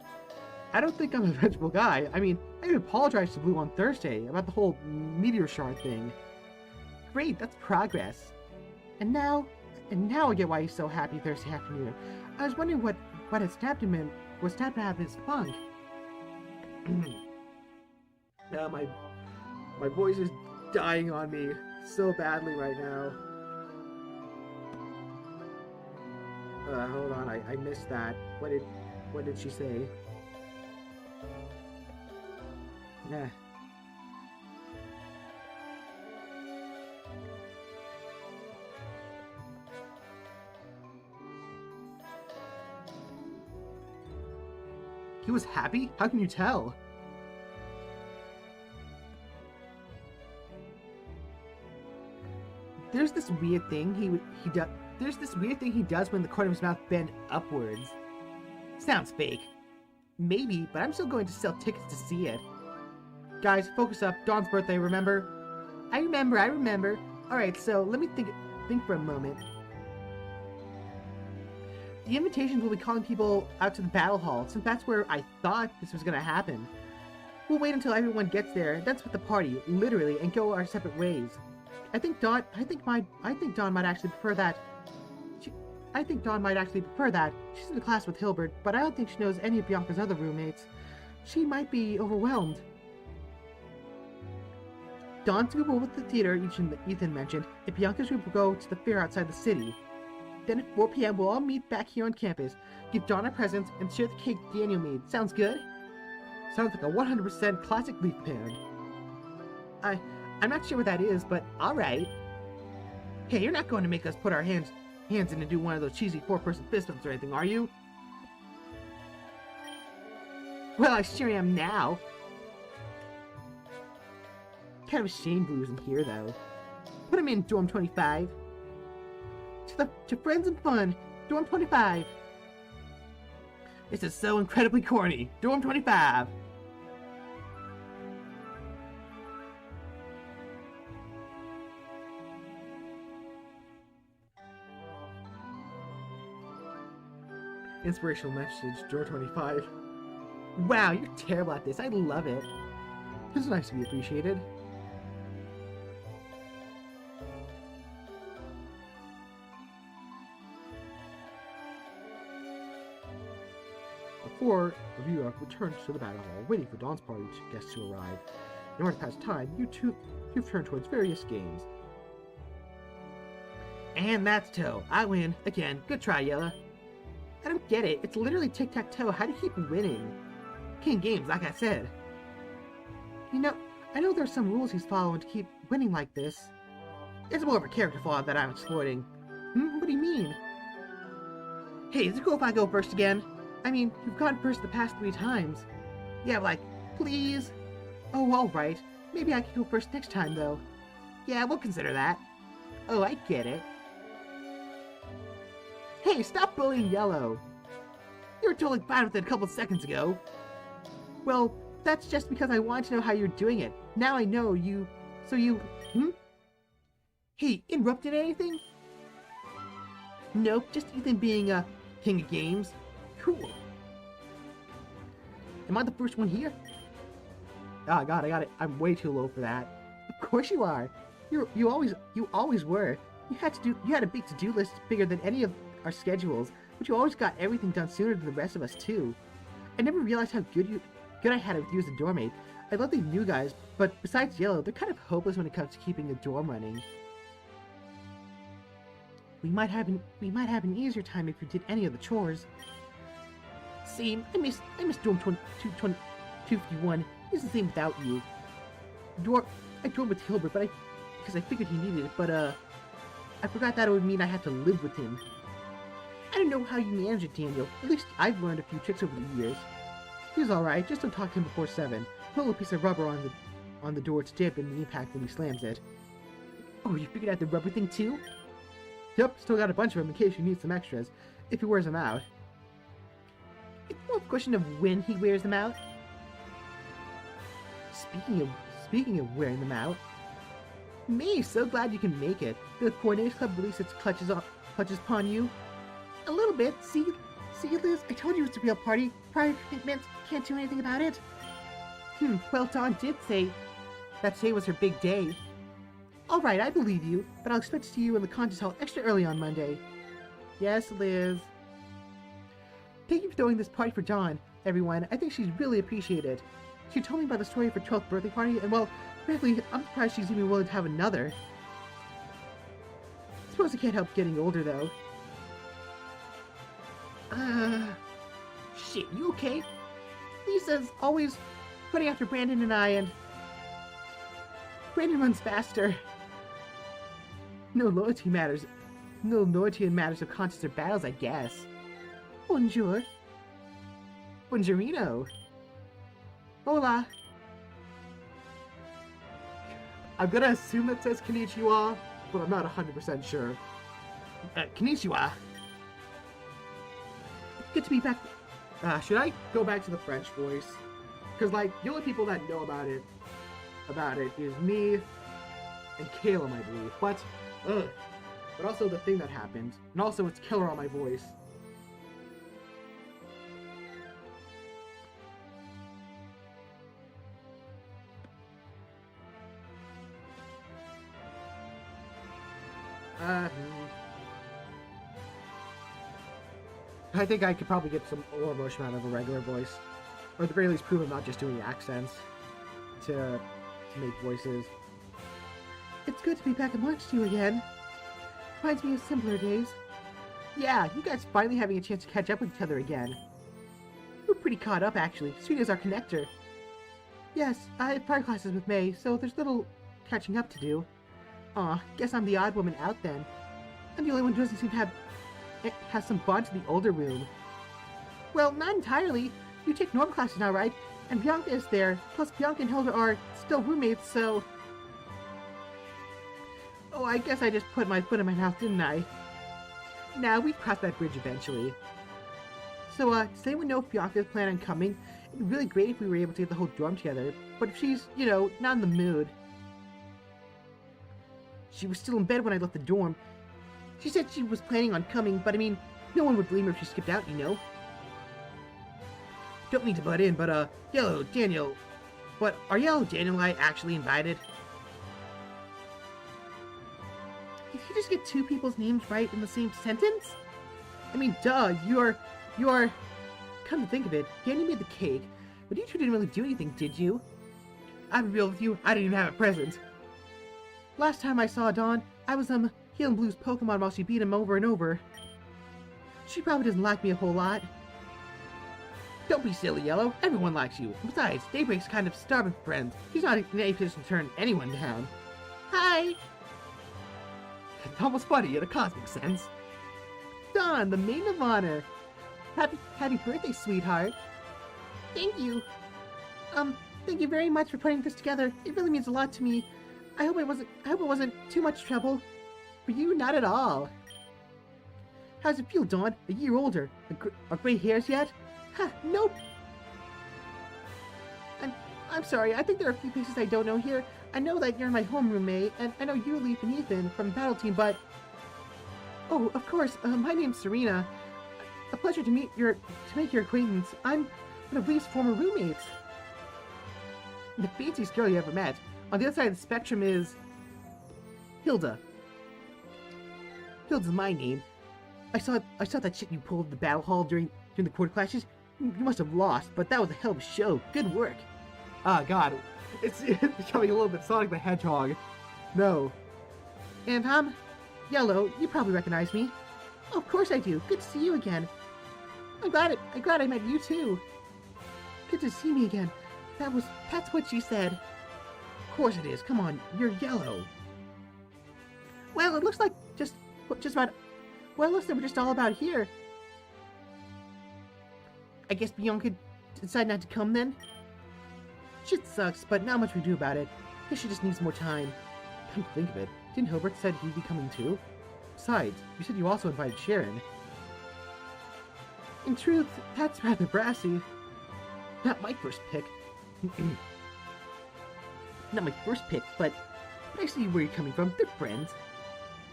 I don't think I'm a vengeful guy. I mean, I even apologized to Blue on Thursday about the whole meteor shard thing. Great, that's progress. And now I get why he's so happy Thursday afternoon. I was wondering what had snapped him in, what snapped out of his funk. Now my voice is dying on me so badly right now. Hold on, I missed that. What did she say? Yeah. He was happy? How can you tell? There's this weird thing he does. There's this weird thing he does when the corner of his mouth bend upwards. Sounds fake. Maybe, but I'm still going to sell tickets to see it. Guys, focus up. Dawn's birthday, remember? I remember. Alright, so let me think for a moment. The invitations will be calling people out to the battle hall, since that's where I thought this was gonna happen. We'll wait until everyone gets there, then split the party, literally, and go our separate ways. I think Dawn might actually prefer that. She's in the class with Hilbert, but I don't think she knows any of Bianca's other roommates. She might be overwhelmed. Dawn's group will go to the theater Ethan mentioned, and Bianca's group will go to the fair outside the city. Then at 4 p.m. we'll all meet back here on campus, give Dawn our presents, and share the cake Daniel made. Sounds good? Sounds like a 100% classic Leaf Pan. I'm not sure what that is, but alright. Hey, you're not going to make us put our hands in and do one of those cheesy 4-person fist bumps or anything, are you? Well, I sure am now. Kind of a shame Blue's in here, though. Put him in Dorm 25. To friends and fun, Dorm 25. This is so incredibly corny. Dorm 25. Inspirational message, Dorm 25. Wow, you're terrible at this. I love it. It's nice to be appreciated. Before Review returns to the battle hall, waiting for Dawn's party guests to arrive. In order to pass time, you've turned towards various games. And that's toe. I win. Again. Good try, Yella. I don't get it. It's literally tic-tac-toe. How do you keep winning? King games, like I said. You know, I know there's some rules he's following to keep winning like this. It's more of a character flaw that I'm exploiting. What do you mean? Hey, is it cool if I go first again? I mean, you've gone first the past 3 times. Yeah, like, please? Oh, alright. Maybe I can go first next time, though. Yeah, we'll consider that. Oh, I get it. Hey, stop bullying Yellow! You were totally fine with it a couple seconds ago. Well, that's just because I wanted to know how you're doing it. Now I know you... So you... Hey, interrupted anything? Nope, just Ethan being a king of games. Cool. Am I the first one here? Oh god, I got it. I'm way too low for that. Of course you are. You always were. You had a big to-do list bigger than any of our schedules, but you always got everything done sooner than the rest of us too. I never realized how good I had it with you as a dorm mate. I love these new guys, but besides Yellow, they're kind of hopeless when it comes to keeping the dorm running. We might have an easier time if you did any of the chores. Same. I miss Dorm 251. It's the same without you. I dormed with Hilbert, because I figured he needed it, but I forgot that it would mean I had to live with him. I don't know how you manage it, Daniel. At least I've learned a few tricks over the years. He's alright, just don't talk to him before 7. Put a little piece of rubber on the door to dampen the impact when he slams it. Oh, you figured out the rubber thing too? Yep, still got a bunch of them in case you need some extras, if he wears them out. It's more of a question of when he wears them out. Speaking of wearing them out, me, so glad you can make it. The Coordinators Club released its clutches upon you. A little bit. See, Liz, I told you it's a real party. Prior commitments, can't do anything about it. Well, Dawn did say that today was her big day. Alright, I believe you, but I'll expect to see you in the contest hall extra early on Monday. Yes, Liz. Thank you for throwing this party for Dawn, everyone. I think she'd really appreciate it. She told me about the story of her 12th birthday party, and well, frankly, I'm surprised she's even willing to have another. Suppose I can't help getting older, though. Shit, you okay? Lisa's always running after Brandon and I, and Brandon runs faster. No loyalty in matters of contests or battles, I guess. Bonjour. Buongiorno. Hola. I'm gonna assume it says konnichiwa, but I'm not 100% sure. Konnichiwa. Good to be back. Should I go back to the French voice? Because, like, the only people that know about it is me and Caleb, I believe. But also the thing that happened. And also it's killer on my voice. I think I could probably get some more emotion out of a regular voice. Or at the very least prove I'm not just doing accents to make voices. It's good to be back amongst you again. Reminds me of simpler days. Yeah, you guys finally having a chance to catch up with each other again. We're pretty caught up, actually. Sweet is our connector. Yes, I have prior classes with May, so there's little catching up to do. Aw, guess I'm the odd woman out then. I'm the only one who doesn't seem to have some bond to the older room. Well, not entirely. You take normal classes now, right? And Bianca is there. Plus, Bianca and Hilda are still roommates, so... Oh, I guess I just put my foot in my mouth, didn't I? Nah, we'd cross that bridge eventually. So, does anyone know if Bianca's planning on coming? It'd be really great if we were able to get the whole dorm together. But if she's, you know, not in the mood... She was still in bed when I left the dorm. She said she was planning on coming, but I mean, no one would blame her if she skipped out, you know? Don't mean to butt in, but, Yellow, Daniel... But are Yellow, Daniel, and I actually invited? Did he just get two people's names right in the same sentence? I mean, duh, you're... Come to think of it, Daniel made the cake, but you two didn't really do anything, did you? I'll be real with you, I didn't even have a present. Last time I saw Dawn, I was, healing Blue's Pokemon while she beat him over and over. She probably doesn't like me a whole lot. Don't be silly, Yellow. Everyone likes you. Besides, Daybreak's kind of starving for friends. She's not in any position to turn anyone down. Hi! It's almost funny in a cosmic sense. Dawn, the maid of honor. Happy birthday, sweetheart. Thank you. Thank you very much for putting this together. It really means a lot to me. I hope it wasn't too much trouble. For you, not at all. How's it feel, Dawn? A year older. Are gray hairs yet? Huh, nope. I'm sorry, I think there are a few places I don't know here. I know that you're in my homeroom, May, and I know you, Leaf, and Ethan from the battle team, but... Oh, of course, my name's Serena. A pleasure to make your acquaintance. I'm one of Leaf's former roommates. The fanciest girl you ever met. On the other side of the spectrum is... Hilda. Hilda's my name. I saw that shit you pulled in the battle hall during the quarter clashes. You must have lost, but that was a hell of a show. Good work. Ah, God. It's becoming a little bit Sonic the Hedgehog. No. And, Yellow, you probably recognize me. Oh, of course I do. Good to see you again. I'm glad I met you, too. Good to see me again. That's what she said. Of course it is. Come on, you're Yellow. Well, it looks like just about... Well, it looks like we're just all about here. I guess Bianca decided not to come then? Shit sucks, but not much we do about it. Guess she just needs more time. Come to think of it, didn't Hilbert said he'd be coming too? Besides, you said you also invited Sharon. In truth, that's rather brassy. Not my first pick. Not my first pick, but I see where you're coming from. They're friends.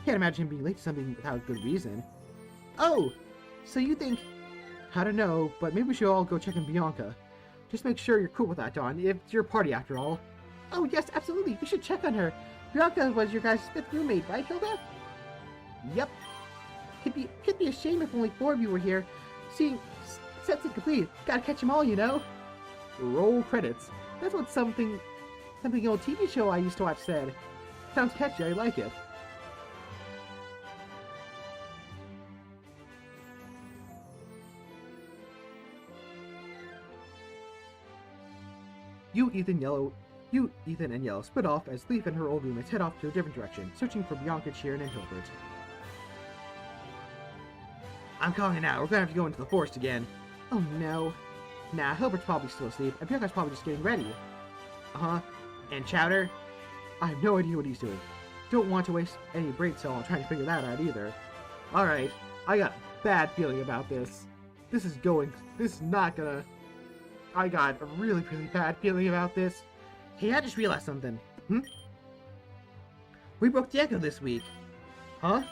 Can't imagine him being late to something without good reason. Oh, so you think... I don't know, but maybe we should all go check on Bianca. Just make sure you're cool with that, Dawn. It's your party after all. Oh, yes, absolutely. We should check on her. Bianca was your guys' 5th roommate, right, Hilda? Yep. Could be a shame if only 4 of you were here. Seeing sets incomplete. Gotta catch them all, you know. Roll credits. That's what something old TV show I used to watch said. Sounds catchy. I like it. You, Ethan, and Yellow split off as Leaf and her old roommates head off to a different direction, searching for Bianca, Sharon, and Hilbert. I'm calling it now. We're gonna have to go into the forest again. Oh no. Nah, Hilbert's probably still asleep, and Bianca's probably just getting ready. Uh-huh. And Chowder? I have no idea what he's doing. Don't want to waste any brain cell on trying to figure that out either. Alright, I got a bad feeling about this. This is not gonna... I got a really, really bad feeling about this. Hey, I just realized something. We broke the echo this week. Huh?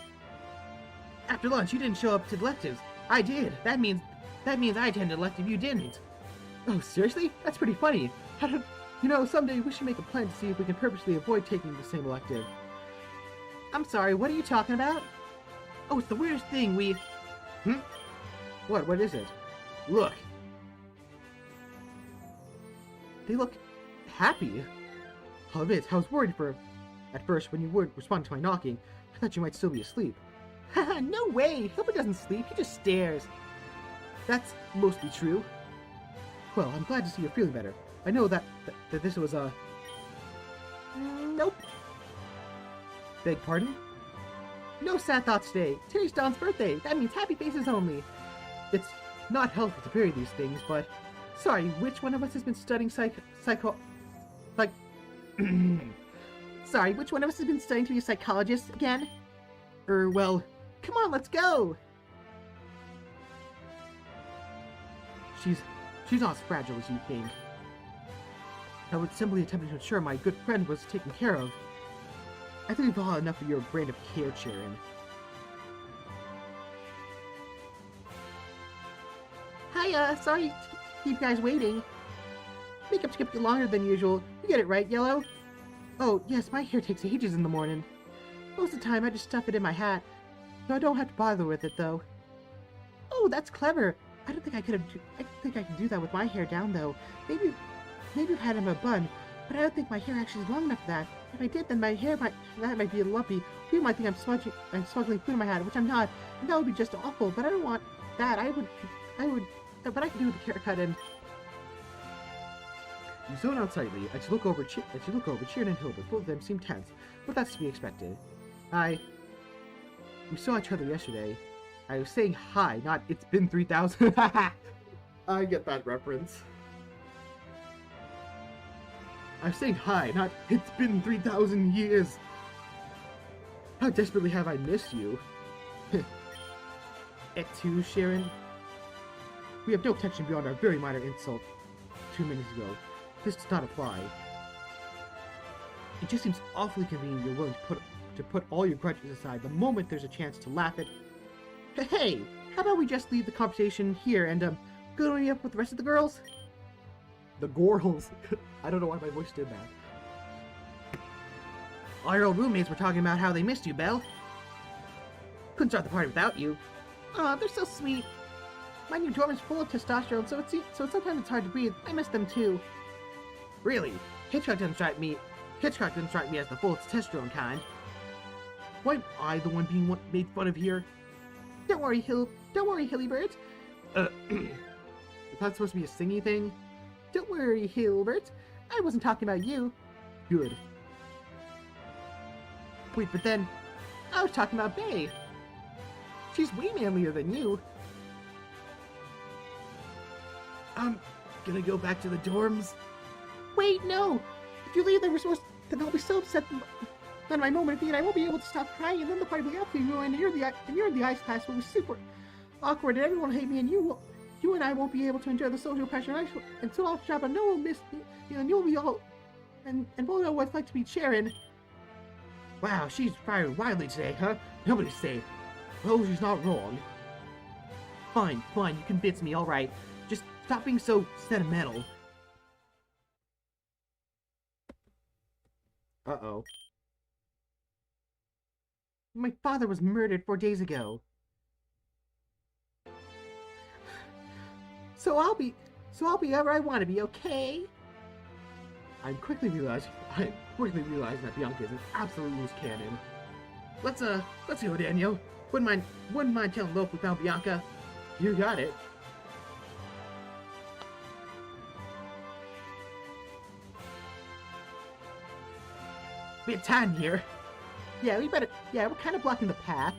After lunch, you didn't show up to the electives. I did. That means I attended elective, you didn't. Oh, seriously? That's pretty funny. Someday we should make a plan to see if we can purposely avoid taking the same elective. I'm sorry, what are you talking about? Oh, it's the weirdest thing, What is it? Look. They look happy. I'll admit, I was worried at first when you weren't responding to my knocking. I thought you might still be asleep. Haha, no way! Hilbert doesn't sleep, he just stares. That's mostly true. Well, I'm glad to see you're feeling better. I know that this was a... Nope. Beg pardon? No sad thoughts today. Today's Dawn's birthday. That means happy faces only. It's not healthy to bury these things, but... Sorry, which one of us has been studying Sorry, which one of us has been studying to be a psychologist again? Well, come on, let's go! She's not as fragile as you think. I was simply attempting to ensure my good friend was taken care of. I think we've all had enough of your brand of care, Sharon. Hiya, sorry to keep you guys waiting. Makeup took a bit longer than usual. You get it right, Yellow? Oh, yes, my hair takes ages in the morning. Most of the time, I just stuff it in my hat. So I don't have to bother with it, though. Oh, that's clever. I don't think I could do that with my hair down, though. Maybe I've had him a bun, but I don't think my hair actually is long enough for that. If I did, then my hair might be lumpy. People might think I'm smuggling food in my hat, which I'm not, and that would be just awful. But I don't want that. But I can do with the haircut and... You zone out slightly as you look over Cheerin and Hilbert. Both of them seem tense, but that's to be expected. We saw each other yesterday. I was saying hi, not it's been 3,000. I get that reference. I was saying hi, not it's been 3,000 years. How desperately have I missed you? Et tu, Sharon? We have no connection beyond our very minor insult 2 minutes ago. This does not apply. It just seems awfully convenient you're willing to put all your grudges aside the moment there's a chance to laugh at... Hey, how about we just leave the conversation here and, go to meet up with the rest of the girls? The girls? I don't know why my voice did that. All your old roommates were talking about how they missed you, Belle. Couldn't start the party without you. Aw, they're so sweet. My new dorm is full of testosterone, so sometimes it's hard to breathe. I miss them too. Really? Hitchcock didn't strike me as the full testosterone kind. Why am I the one being made fun of here? Don't worry, Hillybert. Is that supposed to be a singy thing? Don't worry, Hilbert. I wasn't talking about you. Good. Wait, but then... I was talking about Bae. She's way manlier than you. I'm gonna go back to the dorms. Wait, no! If you leave, then I'll be so upset. Then my moment at the end, I won't be able to stop crying, and then the party will be absolutely ruined, and you're in the ice class will be super awkward, and everyone will hate me, and you and I won't be able to enjoy the social pressure, and so I'll shop, and no one will miss me, and you'll be all, and we'll know what it's like to be Sharon. Wow, she's firing wildly today, huh? Nobody's safe. Well, she's not wrong. Fine, you convinced me, alright. Just stop being so sentimental. Uh-oh. My father was murdered 4 days ago. So I'll be wherever I want to be, okay? I'm quickly realizing that Bianca is an absolute loose cannon. Let's go, Daniel. Wouldn't mind telling Loaf we found Bianca. You got it. We have time here. Yeah, we're kind of blocking the path.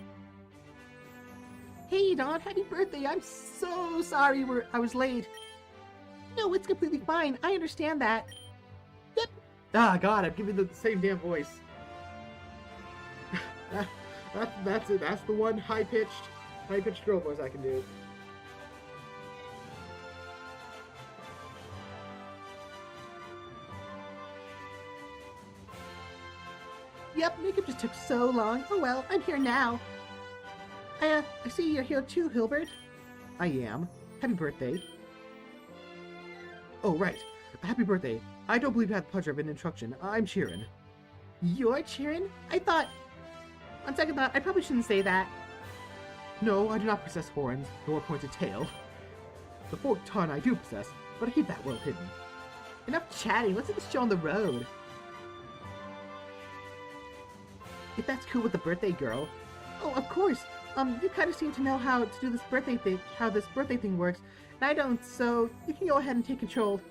Hey, Dawn, happy birthday. I'm so sorry I was late. No, it's completely fine. I understand that. Yep. Ah, God, I'm giving the same damn voice. That's it. That's the one high-pitched girl voice I can do. Yep, makeup just took so long. Oh well, I'm here now. I see you're here too, Hilbert. I am. Happy birthday. Oh, right. Happy birthday. I don't believe I had the pleasure of an introduction. I'm Chirin. You're Chirin? I thought... On second thought, I probably shouldn't say that. No, I do not possess horns, nor pointed tail. The forked tongue I do possess, but I keep that well hidden. Enough chatting, let's get this show on the road. If that's cool with the birthday girl. Oh, of course. You kind of seem to know how to do this birthday thing, how this birthday thing works, and I don't, so you can go ahead and take control.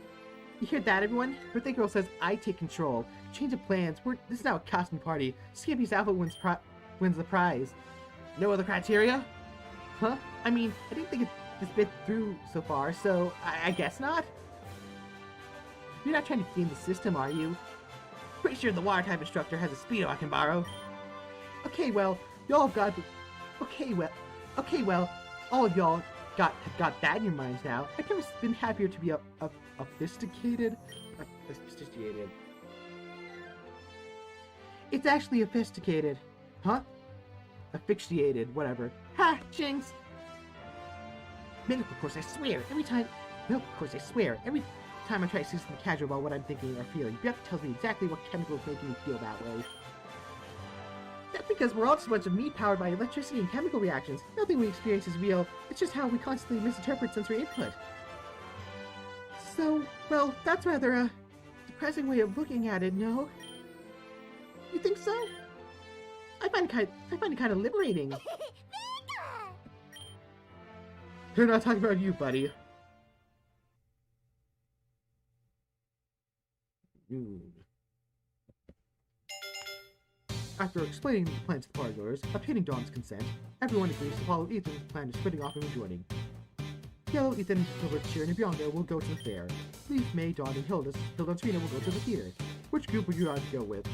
You hear that, everyone? Birthday girl says I take control. Change of plans. This is now a costume party. Skippy's outfit wins the prize. No other criteria? Huh? I mean, I didn't think this bit through so far, so I guess not? You're not trying to game the system, are you? Pretty sure the water type instructor has a Speedo I can borrow. Okay, well, y'all have got... Okay, well, all of y'all have got that in your minds now. I've never been happier to be sophisticated. Sophisticated. It's actually sophisticated. Huh? Asphyxiated, whatever. Ha! Jinx! Medical course, I swear, every time I try to say something casual about what I'm thinking or feeling, Beth tells me exactly what chemicals make me feel that way. That's because we're all just a bunch of meat powered by electricity and chemical reactions. Nothing we experience is real, it's just how we constantly misinterpret sensory input. So, well, that's rather a depressing way of looking at it, no? You think so? I find it kind of liberating. They're not talking about you, buddy. After explaining the plan to the partygoers, obtaining Dawn's consent, everyone agrees to follow Ethan's plan of splitting off and rejoining. Yellow, Ethan, Hilbert, Chirin, and Bianca will go to the fair. Leaf, May, Dawn, and Hilda and Trina will go to the theater. Which group would you like to go with?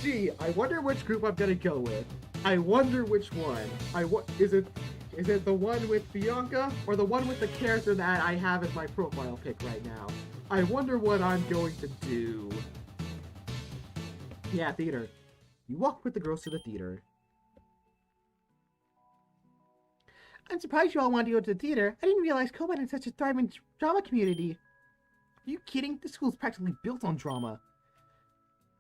Gee, I wonder which group I'm gonna go with. I wonder which one. Is it the one with Bianca or the one with the character that I have as my profile pic right now? I wonder what I'm going to do. Yeah, theater. You walk with the girls to the theater. I'm surprised you all wanted to go to the theater. I didn't realize Koban had such a thriving drama community. Are you kidding? This school's practically built on drama.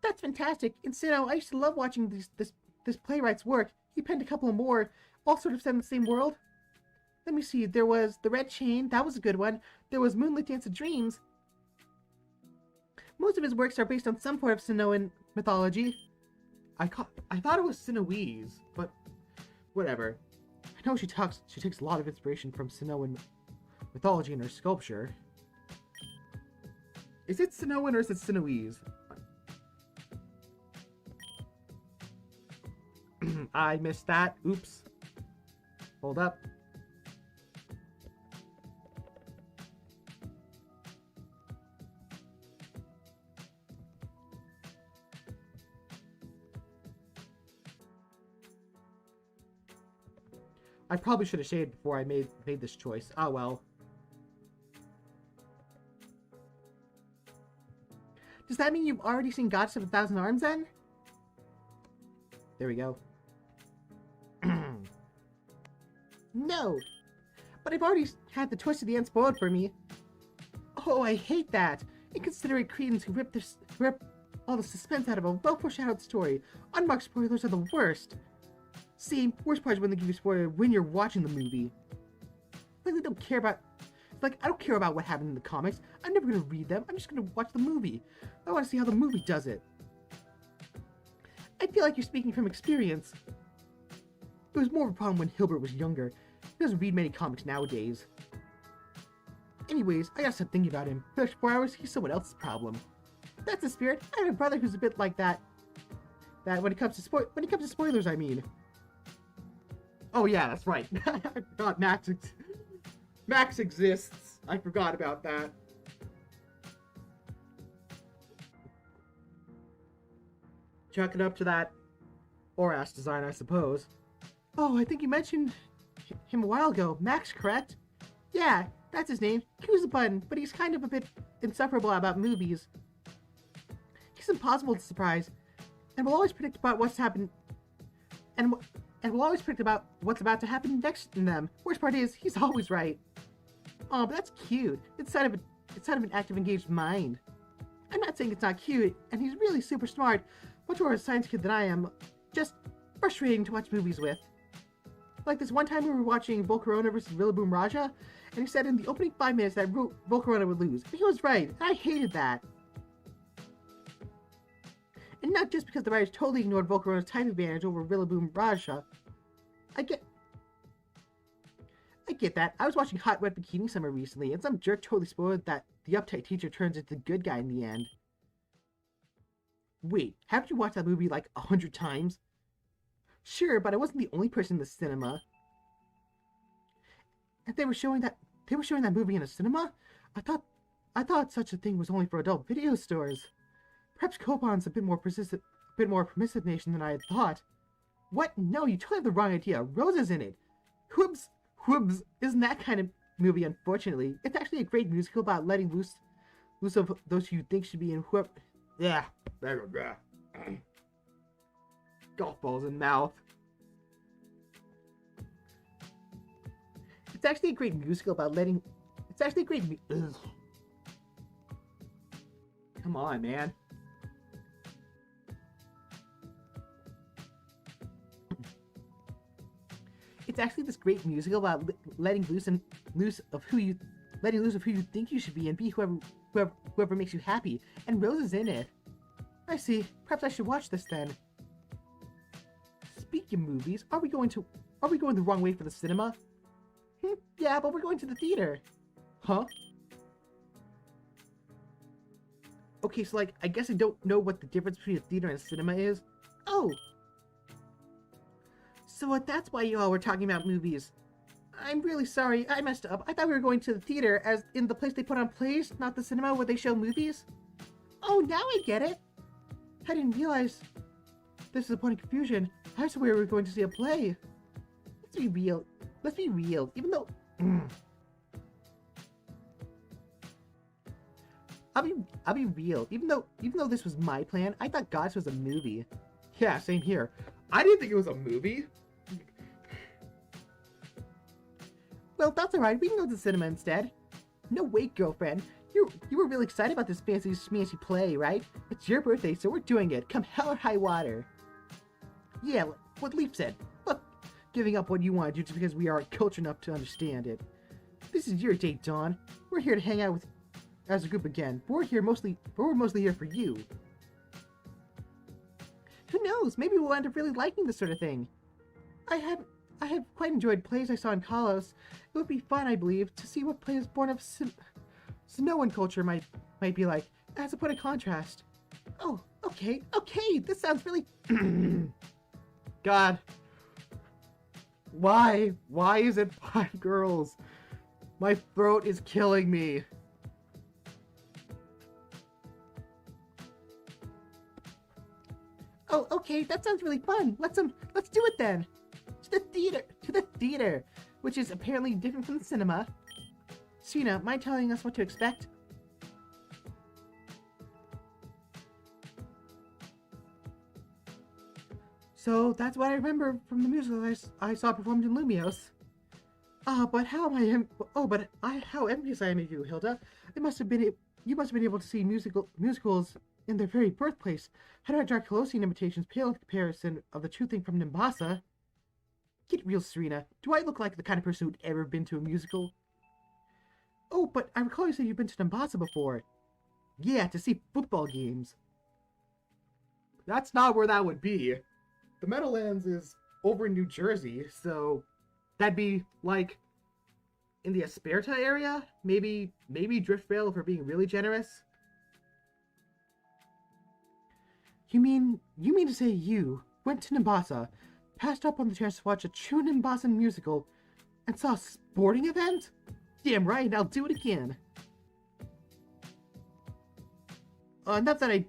That's fantastic. And Sinnoh, I used to love watching this playwright's work. He penned a couple more, all sort of set in the same world. Let me see. There was The Red Chain. That was a good one. There was Moonlit Dance of Dreams. Most of his works are based on some form of Sinnohan mythology. I thought it was Sinnohese, but whatever. I know she takes a lot of inspiration from Sinnohan mythology in her sculpture. Is it Sinnohan or is it Sinnohese? I missed that. Oops. Hold up. I probably should have shaved before I made this choice. Ah, well. Does that mean you've already seen Goddess of a Thousand Arms, then? There we go. No! But I've already had the twist of the end spoiled for me. Oh, I hate that! Inconsiderate cretins who rip all the suspense out of a well-foreshadowed story. Unmarked spoilers are the worst! See, worst part is when they give you spoilers when you're watching the movie. Like, I don't care about what happened in the comics. I'm never gonna read them. I'm just gonna watch the movie. I want to see how the movie does it. I feel like you're speaking from experience. It was more of a problem when Hilbert was younger. He doesn't read many comics nowadays. Anyways, I gotta stop thinking about him. For 4 hours, he's someone else's problem. That's the spirit. I have a brother who's a bit like that. When it comes to spoilers, I mean. Oh yeah, that's right. I forgot Max exists. I forgot about that. Chuck it up to that Oras design, I suppose. Oh, I think you mentioned him a while ago. Max, correct? Yeah, that's his name. He was a button, but he's kind of a bit insufferable about movies. He's impossible to surprise. and will always predict about what's happened, and will always predict about what's about to happen next in them. Worst part is, he's always right. Oh, but that's cute. It's sign of an active, engaged mind. I'm not saying it's not cute, and he's really super smart, much more of a science kid than I am. Just frustrating to watch movies with. Like this one time we were watching Volcarona vs. Rillaboom Raja, and he said in the opening 5 minutes that Volcarona would lose. And he was right, and I hated that. And not just because the writers totally ignored Volcarona's type advantage over Rillaboom Raja. I get that. I was watching Hot Wet Bikini Summer recently, and some jerk totally spoiled that the uptight teacher turns into the good guy in the end. Wait, haven't you watched that movie like 100 times? Sure, but I wasn't the only person in the cinema. And they were showing that movie in a cinema? I thought such a thing was only for adult video stores. Perhaps Koban's a bit more permissive nation than I had thought. What? No, you totally have the wrong idea. Rosa's in it. Whoops isn't that kind of movie, unfortunately. It's actually a great musical about letting loose of those who you think should be in whoop. Yeah. Golf balls in mouth. It's actually a great musical about letting. It's actually a great. Ugh. Come on, man. It's actually this great musical about letting loose of who you think you should be and be whoever makes you happy. And Rose is in it. I see. Perhaps I should watch this then. Speaking of movies, are we going the wrong way for the cinema? Yeah, but we're going to the theater. Huh? Okay, so like, I guess I don't know what the difference between a theater and a cinema is. Oh! So that's why you all were talking about movies. I'm really sorry, I messed up. I thought we were going to the theater, as in the place they put on plays, not the cinema where they show movies. Oh, now I get it! I didn't realize this is a point of confusion. I thought we were going to see a play. Let's be real. Even though... I'll be real. Even though this was my plan, I thought Gods was a movie. Yeah, same here. I didn't think it was a movie. Well, that's alright. We can go to the cinema instead. No, wait, girlfriend. You were really excited about this fancy schmancy play, right? It's your birthday, so we're doing it. Come hell or high water. Yeah, what Leaf said. Look, giving up what you want to do just because we aren't cultured enough to understand it. This is your date, Dawn. We're here to hang out with as a group again. We're mostly here for you. Who knows? Maybe we'll end up really liking this sort of thing. I have quite enjoyed plays I saw in Kalos. It would be fun, I believe, to see what plays born of Samoan culture might be like, as a point of contrast. Oh, okay, this sounds really... God. Why? Why is it 5 girls? My throat is killing me. Oh, okay, that sounds really fun. Let's do it then. To the theater, which is apparently different from the cinema. Serena, mind telling us what to expect? So that's what I remember from the musical I saw performed in Lumios. But how envious I am of you, Hilda. You must have been able to see musicals in their very birthplace. How do I draw Colosseum imitations pale in comparison of the true thing from Nimbasa? Get real, Serena. Do I look like the kind of person who'd ever been to a musical? Oh, but I recall you said you've been to Nimbasa before. Yeah, to see football games. That's not where that would be. The Meadowlands is over in New Jersey, so that'd be like in the Esperta area? Maybe Driftvale if we're being really generous. You mean to say you went to Nimbasa, passed up on the chance to watch a true Nimbasan musical, and saw a sporting event? Damn right, I'll do it again. Not that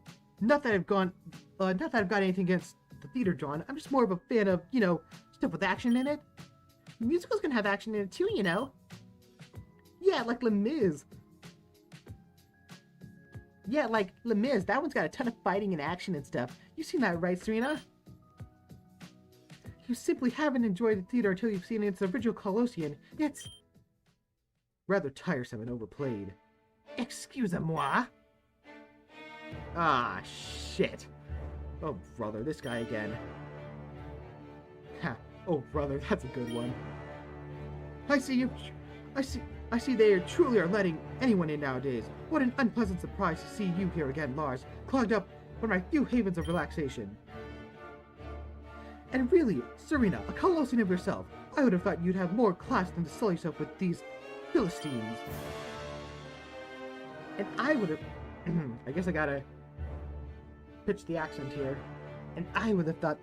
I've got anything against the theater, John. I'm just more of a fan of, stuff with action in it. Musicals can have action in it too, Yeah, like Les Mis. Yeah, like Les Mis. That one's got a ton of fighting and action and stuff. You've seen that, right, Serena? You simply haven't enjoyed the theater until you've seen its original Colossian. It's rather tiresome and overplayed. Excusez-moi. Ah, shit. Oh, brother, this guy again. Ha. Oh, brother, that's a good one. I see you. I see they truly are letting anyone in nowadays. What an unpleasant surprise to see you here again, Lars, clogged up one of my few havens of relaxation. And really, Serena, a Colossian of yourself, I would have thought you'd have more class than to sully yourself with these Philistines. And I would have... I guess I gotta pitch the accent here. And I would have thought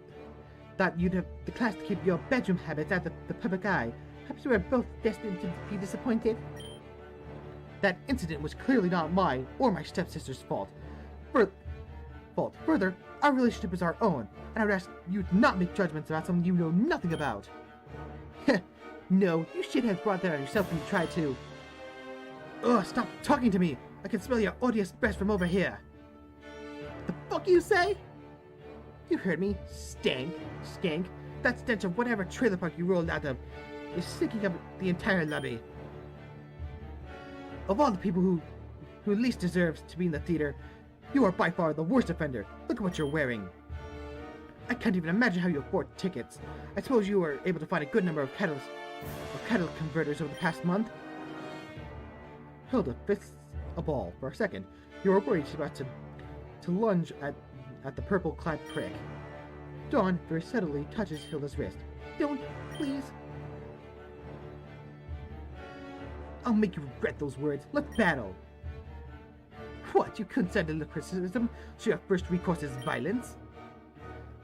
that you'd have the class to keep your bedroom habits out of the public eye. Perhaps we are both destined to be disappointed. That incident was clearly not mine or my stepsister's fault. Further, our relationship is our own, and I would ask you to not make judgments about something you know nothing about. Heh, no, you shitheads brought that on yourself when you tried to. Ugh, stop talking to me! I can smell your odious breath from over here. The fuck you say? You heard me, skank. That stench of whatever trailer park you rolled out of is stinking up the entire lobby. Of all the people who least deserves to be in the theater, you are by far the worst offender. Look at what you're wearing. I can't even imagine how you afford tickets. I suppose you were able to find a good number of catalyst converters over the past month. Hilda fists a ball for a second. You are worried she's about to lunge at the purple-clad prick. Dawn very subtly touches Hilda's wrist. Don't, please. I'll make you regret those words. Let's battle. What, you couldn't send a little criticism, so your first recourse is violence?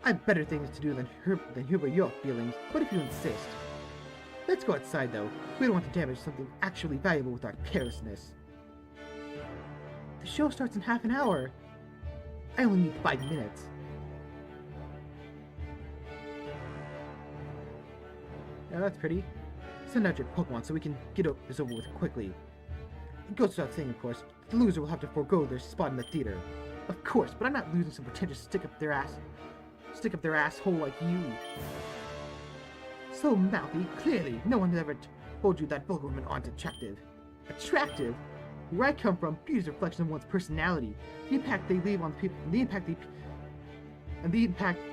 I've better things to do than humor your feelings, but if you insist. Let's go outside, though. We don't want to damage something actually valuable with our carelessness. The show starts in half an hour. I only need 5 minutes. Yeah, that's pretty. Send out your Pokemon so we can get this over with quickly. It goes without saying, of course, the loser will have to forego their spot in the theater. Of course, but I'm not losing some pretentious stick up their asshole like you. So mouthy, clearly, no one has ever told you that vulgar women aren't attractive. Attractive? Where I come from, beauty is a reflection of one's personality, the impact they leave on people, the impact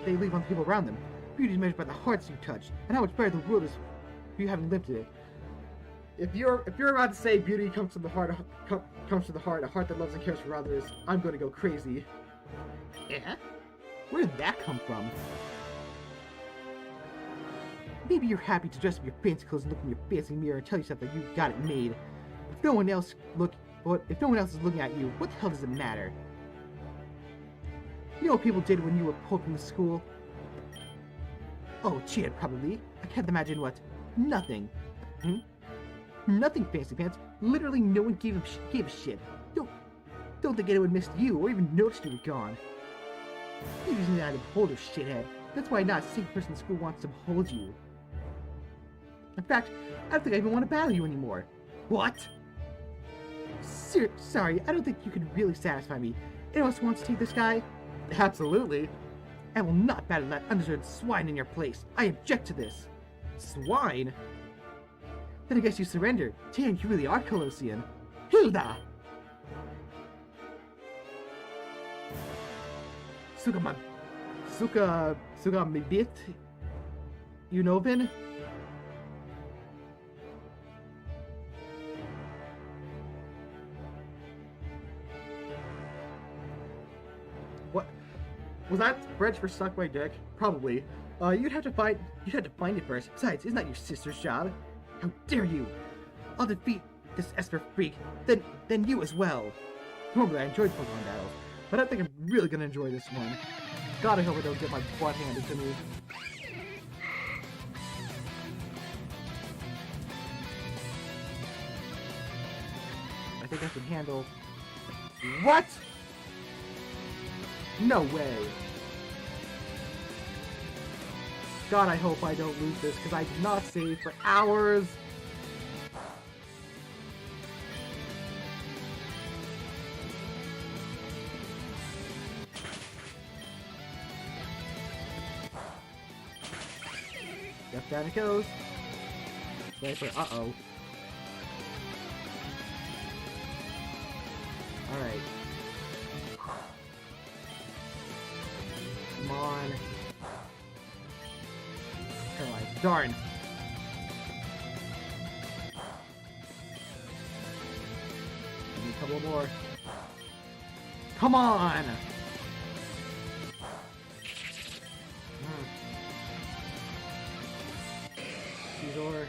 they leave on the people around them. Beauty is measured by the hearts you touch, and how much better the world is for you having lived it. If you're about to say beauty comes from the heart, a heart that loves and cares for others, I'm going to go crazy. Yeah? Where did that come from? Maybe you're happy to dress up your fancy clothes and look in your fancy mirror and tell yourself that you got it made. If no one else is looking at you, what the hell does it matter? You know what people did when you were pulled from the school? Oh, cheated probably. I can't imagine what. Nothing. Nothing, Fancy Pants. Literally no one gave a shit. Don't think anyone missed you or even noticed you were gone. You're using that to hold a shithead. That's why not a single person in school wants to hold you. In fact, I don't think I even want to battle you anymore. What? Sorry, I don't think you can really satisfy me. Anyone else wants to take this guy? Absolutely. I will not battle that undeserved swine in your place. I object to this. Swine? Then I guess you surrender. Damn, you really are Colossian. Hilda! Suka mibit? You know, Vin? What? Was that French for suck my dick? Probably. You'd have to find it first. Besides, isn't that your sister's job? How dare you! I'll defeat this Esper freak, then you as well. Normally I enjoyed Pokemon battles, but I think I'm really gonna enjoy this one. God, I hope I don't get my butt handed to me. I think I can handle... What?! No way! God, I hope I don't lose this, because I did not save for hours! Yep, down it goes. Sniper, uh-oh. Alright. Come on. Paralyzed. Darn. Give me a couple more. Come on! Caesar.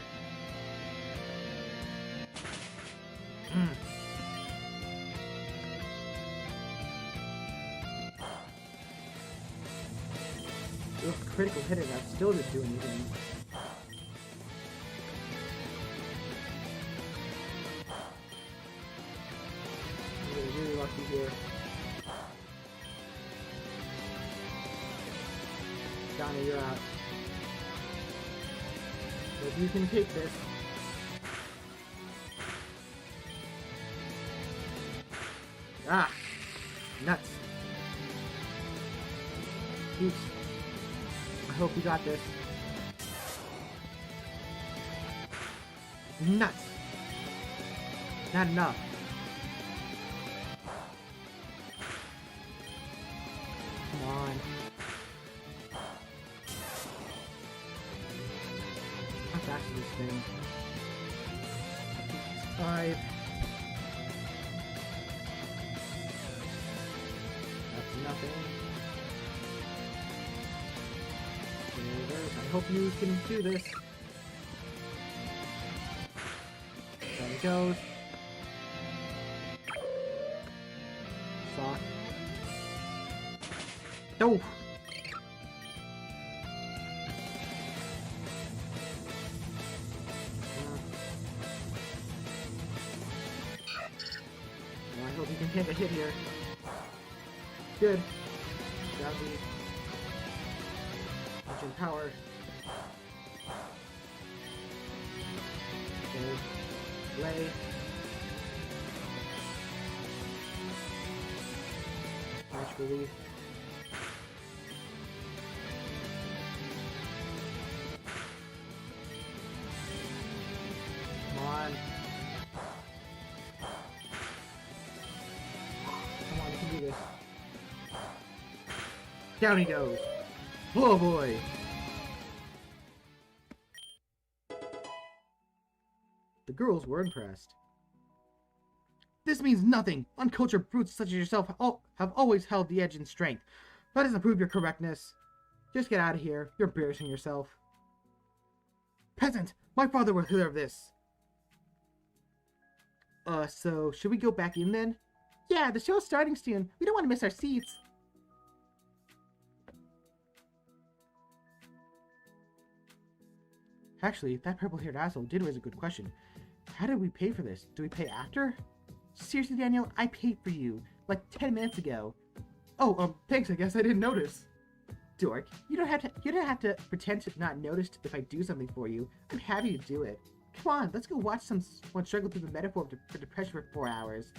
Ugh, critical hit it, that still didn't do anything. I'm really lucky here. Johnny, you're out. But you can take this. Ah! Nuts. Oops. I hope you got this. Nuts. Not enough. Come on. How fast is this thing? 5. That's nothing. I hope you can do this. There it goes. Sock. No! I hope you can take a hit here. Good. Grab the engine power. Okay. Lay. Match relief. Come on. Come on, you can do this. Down he goes. Oh boy. The girls were impressed. This means nothing. Uncultured brutes such as yourself have always held the edge in strength. That doesn't prove your correctness. Just get out of here. You're embarrassing yourself. Peasant! My father will hear of this. So should we go back in then? Yeah, the show's starting soon. We don't want to miss our seats. Actually, that purple-haired asshole did raise a good question. How did we pay for this? Do we pay after? Seriously, Daniel, I paid for you, like 10 minutes ago. Oh, thanks, I guess I didn't notice. Dork, you don't have to pretend to not notice if I do something for you. I'm happy to do it. Come on, let's go watch someone struggle through the metaphor for depression for 4 hours.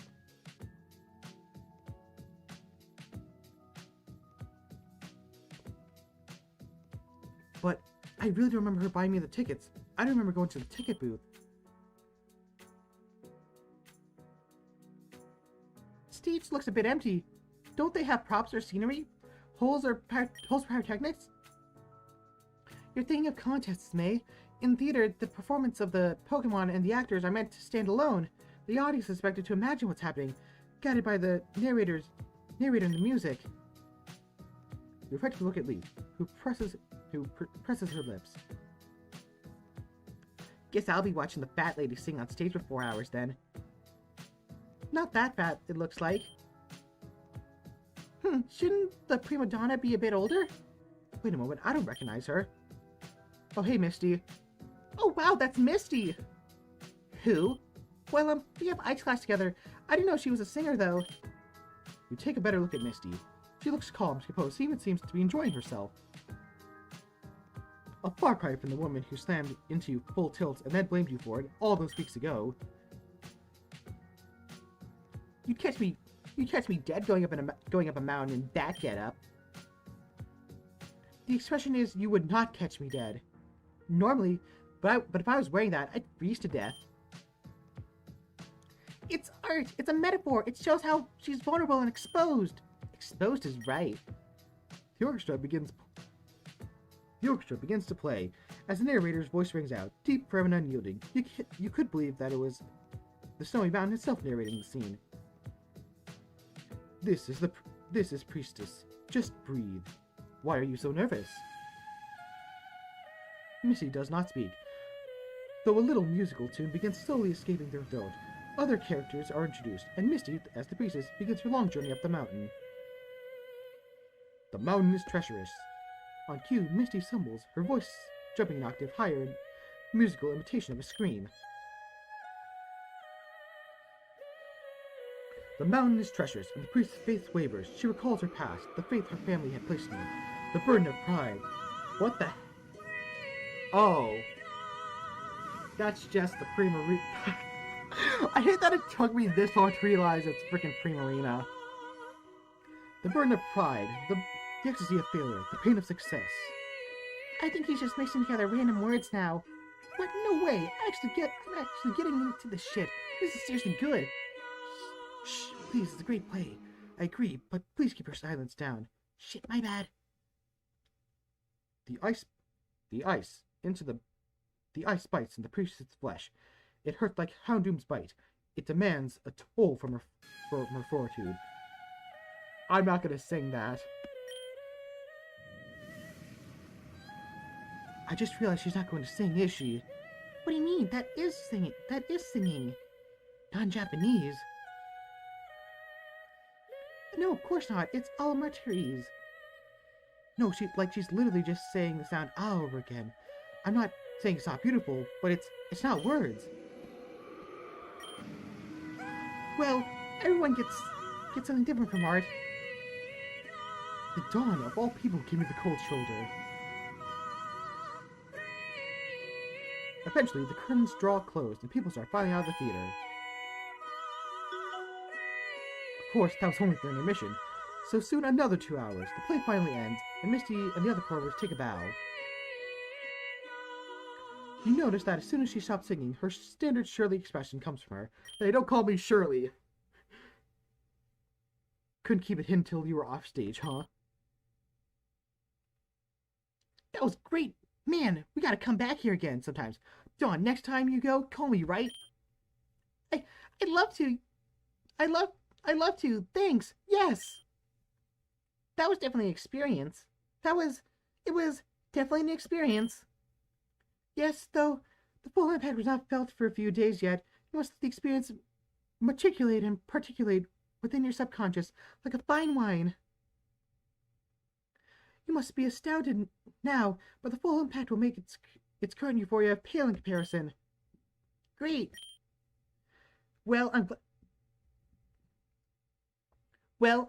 But I really don't remember her buying me the tickets. I don't remember going to the ticket booth. Stage looks a bit empty. Don't they have props or scenery? Holes for pyrotechnics? You're thinking of contests, May. In theater, the performance of the Pokemon and the actors are meant to stand alone. The audience is expected to imagine what's happening, guided by the narrator and the music. You reflect to look at Lee, who presses her lips. Guess I'll be watching the fat lady sing on stage for 4 hours then. Not that fat, it looks like. Shouldn't the prima donna be a bit older? Wait a moment, I don't recognize her. Oh, hey, Misty. Oh, wow, that's Misty! Who? Well, we have ice class together. I didn't know she was a singer, though. You take a better look at Misty. She looks calm, composed, even seems to be enjoying herself. A far cry from the woman who slammed into you full tilt and then blamed you for it all those weeks ago. You'd catch me dead going up a mountain in that getup. The expression is, you would not catch me dead. normally, but if I was wearing that, I'd freeze to death. It's art. It's a metaphor. It shows how she's vulnerable and exposed. Exposed is right. The orchestra begins to play as the narrator's voice rings out, deep, firm, and unyielding. You could believe that it was the snowy mountain itself narrating the scene. This is Priestess. Just breathe. Why are you so nervous? Missy does not speak, though a little musical tune begins slowly escaping their throat. Other characters are introduced, and Misty, as the priestess, begins her long journey up the mountain. The mountain is treacherous. On cue, Misty stumbles, her voice jumping an octave higher in musical imitation of a scream. The mountain is treacherous, and the priest's faith wavers. She recalls her past, the faith her family had placed in her, the burden of pride. What the... Oh. That's just the Primarina. I hate that it took me this long to realize it's freaking Primarina. The burden of pride, the ecstasy of failure, the pain of success. I think he's just mixing together random words now. What? No way! I'm actually getting into this shit. This is seriously good. Shh, please, it's a great play. I agree, but please keep your silence down. Shit, my bad. The ice bites into the priestess' flesh. It hurts like Houndoom's bite. It demands a toll from her fortitude. I'm not gonna sing that. I just realized she's not going to sing, is she? What do you mean? That is singing. That is singing. Non-Japanese. No, of course not. It's Alamartese. No, she's literally just saying the sound ah over again. I'm not saying it's not beautiful, but it's not words. Well, everyone gets something different from art. The Dawn, of all people, gave me the cold shoulder. Eventually, the curtains draw closed and people start filing out of the theater. Of course, that was only for intermission, so soon another 2 hours. The play finally ends, and Misty and the other performers take a bow. You notice that as soon as she stops singing, her standard Shirley expression comes from her. Hey, don't call me Shirley! Couldn't keep it hidden till you were off stage, huh? That was great! Man, we gotta come back here again sometimes. Dawn, next time you go, call me, right? I'd love to. I'd love to. Thanks. Yes. That was definitely an experience. It was definitely an experience. Yes, though the full impact was not felt for a few days yet, you must let the experience matriculate and particulate within your subconscious like a fine wine. You must be astounded now, but the full impact will make its current euphoria pale in comparison. Great. Well, I'm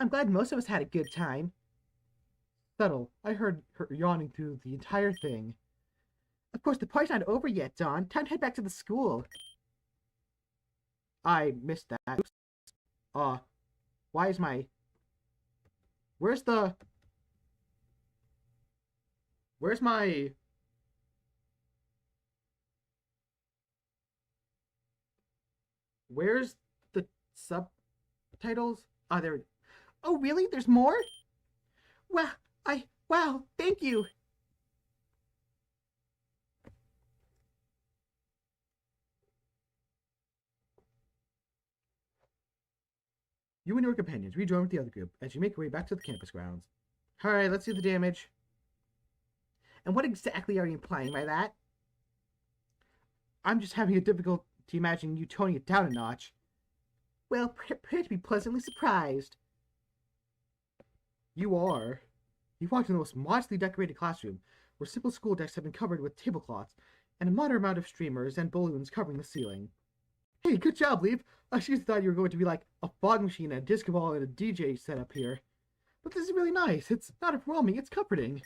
glad most of us had a good time. Subtle. I heard her yawning through the entire thing. Of course, the party's not over yet, Dawn. Time to head back to the school. I missed that. Oops. Why is my... Where's my... Where's the subtitles? Ah, there. Oh, really? There's more? Wow, thank you. You and your companions rejoin with the other group as you make your way back to the campus grounds. Alright, let's do the damage. And what exactly are you implying by that? I'm just having a difficulty imagining you toning it down a notch. Well, prepare to be pleasantly surprised. You are. You walked in the most modestly decorated classroom, where simple school desks have been covered with tablecloths, and a moderate amount of streamers and balloons covering the ceiling. Hey, good job, Leaf. I just thought you were going to be like a fog machine, a disco ball, and a DJ setup here. But this is really nice. It's not overwhelming, it's comforting.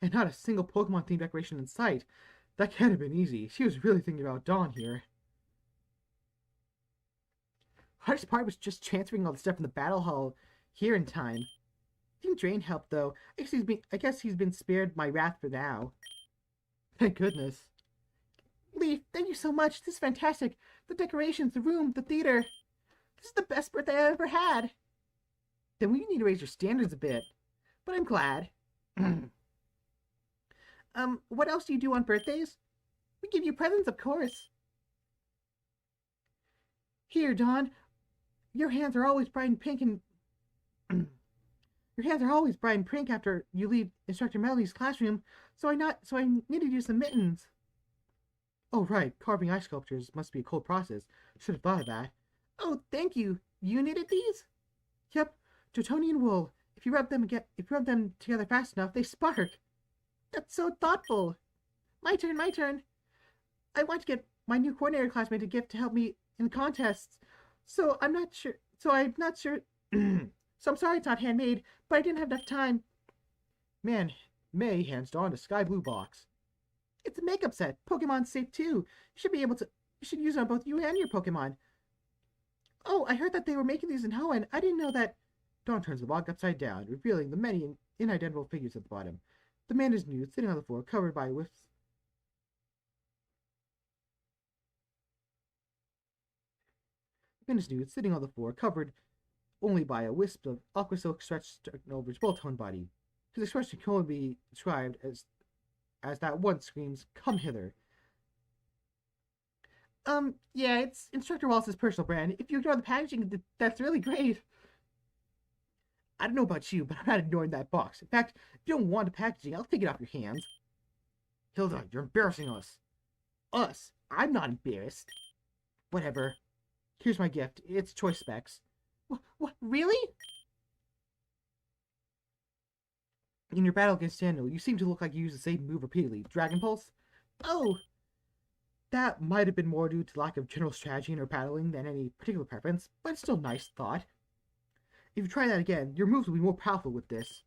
And not a single Pokemon-themed decoration in sight. That can't have been easy. She was really thinking about Dawn here. Hardest part was just transferring all the stuff in the battle hall here in time. Team Drain helped, though. I guess he's been spared my wrath for now. Thank goodness. Leaf, thank you so much. This is fantastic. The decorations, the room, the theater. This is the best birthday I ever had. Then we need to raise your standards a bit. But I'm glad. What else do you do on birthdays? We give you presents, of course. Here, Dawn. Your hands are always bright and pink and... Your hands are always bright and pink after you leave Instructor Melody's classroom, so I knitted you some mittens. Oh, right. Carving ice sculptures must be a cold process. Should have thought of that. Oh, thank you. You knitted these? Yep. Tritonian wool. If you rub them together fast enough, they spark. That's so thoughtful. My turn. I want to get my new coordinator classmate a gift to help me in contests. So I'm not sure. So I'm sorry it's not handmade, but I didn't have enough time. Man, May hands Dawn a sky blue box. It's a makeup set. Pokemon safe too. You should use it on both you and your Pokemon. Oh, I heard that they were making these in Hoenn. I didn't know that. Dawn turns the box upside down, revealing the many inidentifiable figures at the bottom. The man is nude, sitting on the floor, covered by wisps. The man is nude, sitting on the floor, covered only by a wisp of aqua silk stretched over his full-toned body. His expression can only be described as that one screams, "Come hither." Yeah, it's Instructor Wallace's personal brand. If you ignore the packaging, that's really great. I don't know about you, but I'm not ignoring that box. In fact, if you don't want the packaging, I'll take it off your hands. Hilda, you're embarrassing us. Us? I'm not embarrassed. Whatever. Here's my gift. It's choice specs. What? Really? In your battle against Daniel, you seem to look like you use the same move repeatedly. Dragon Pulse? Oh! That might have been more due to lack of general strategy in our battling than any particular preference, but it's still a nice thought. If you try that again, your moves will be more powerful with this.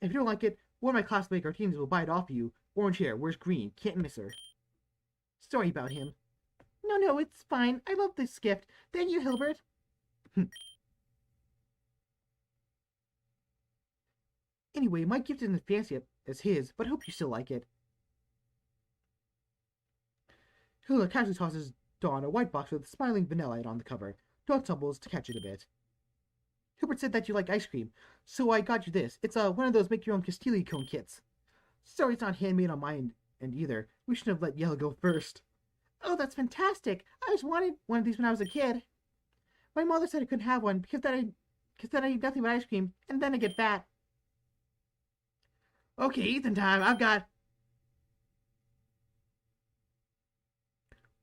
If you don't like it, one of my classmate Artines will buy it off you. Orange hair, where's green? Can't miss her. Sorry about him. No, it's fine. I love this gift. Thank you, Hilbert. Anyway, my gift isn't as fancy as his, but I hope you still like it. Hilda casually tosses Dawn a white box with smiling vanillite on the cover. Dawn stumbles to catch it a bit. Hilbert said that you like ice cream, so I got you this. It's one of those make-your-own Castili cone kits. Sorry it's not handmade on my end either. We should have let Yellow go first. Oh, that's fantastic. I always wanted one of these when I was a kid. My mother said I couldn't have one because then I eat nothing but ice cream, and then I get fat. Okay, Ethan time. I've got...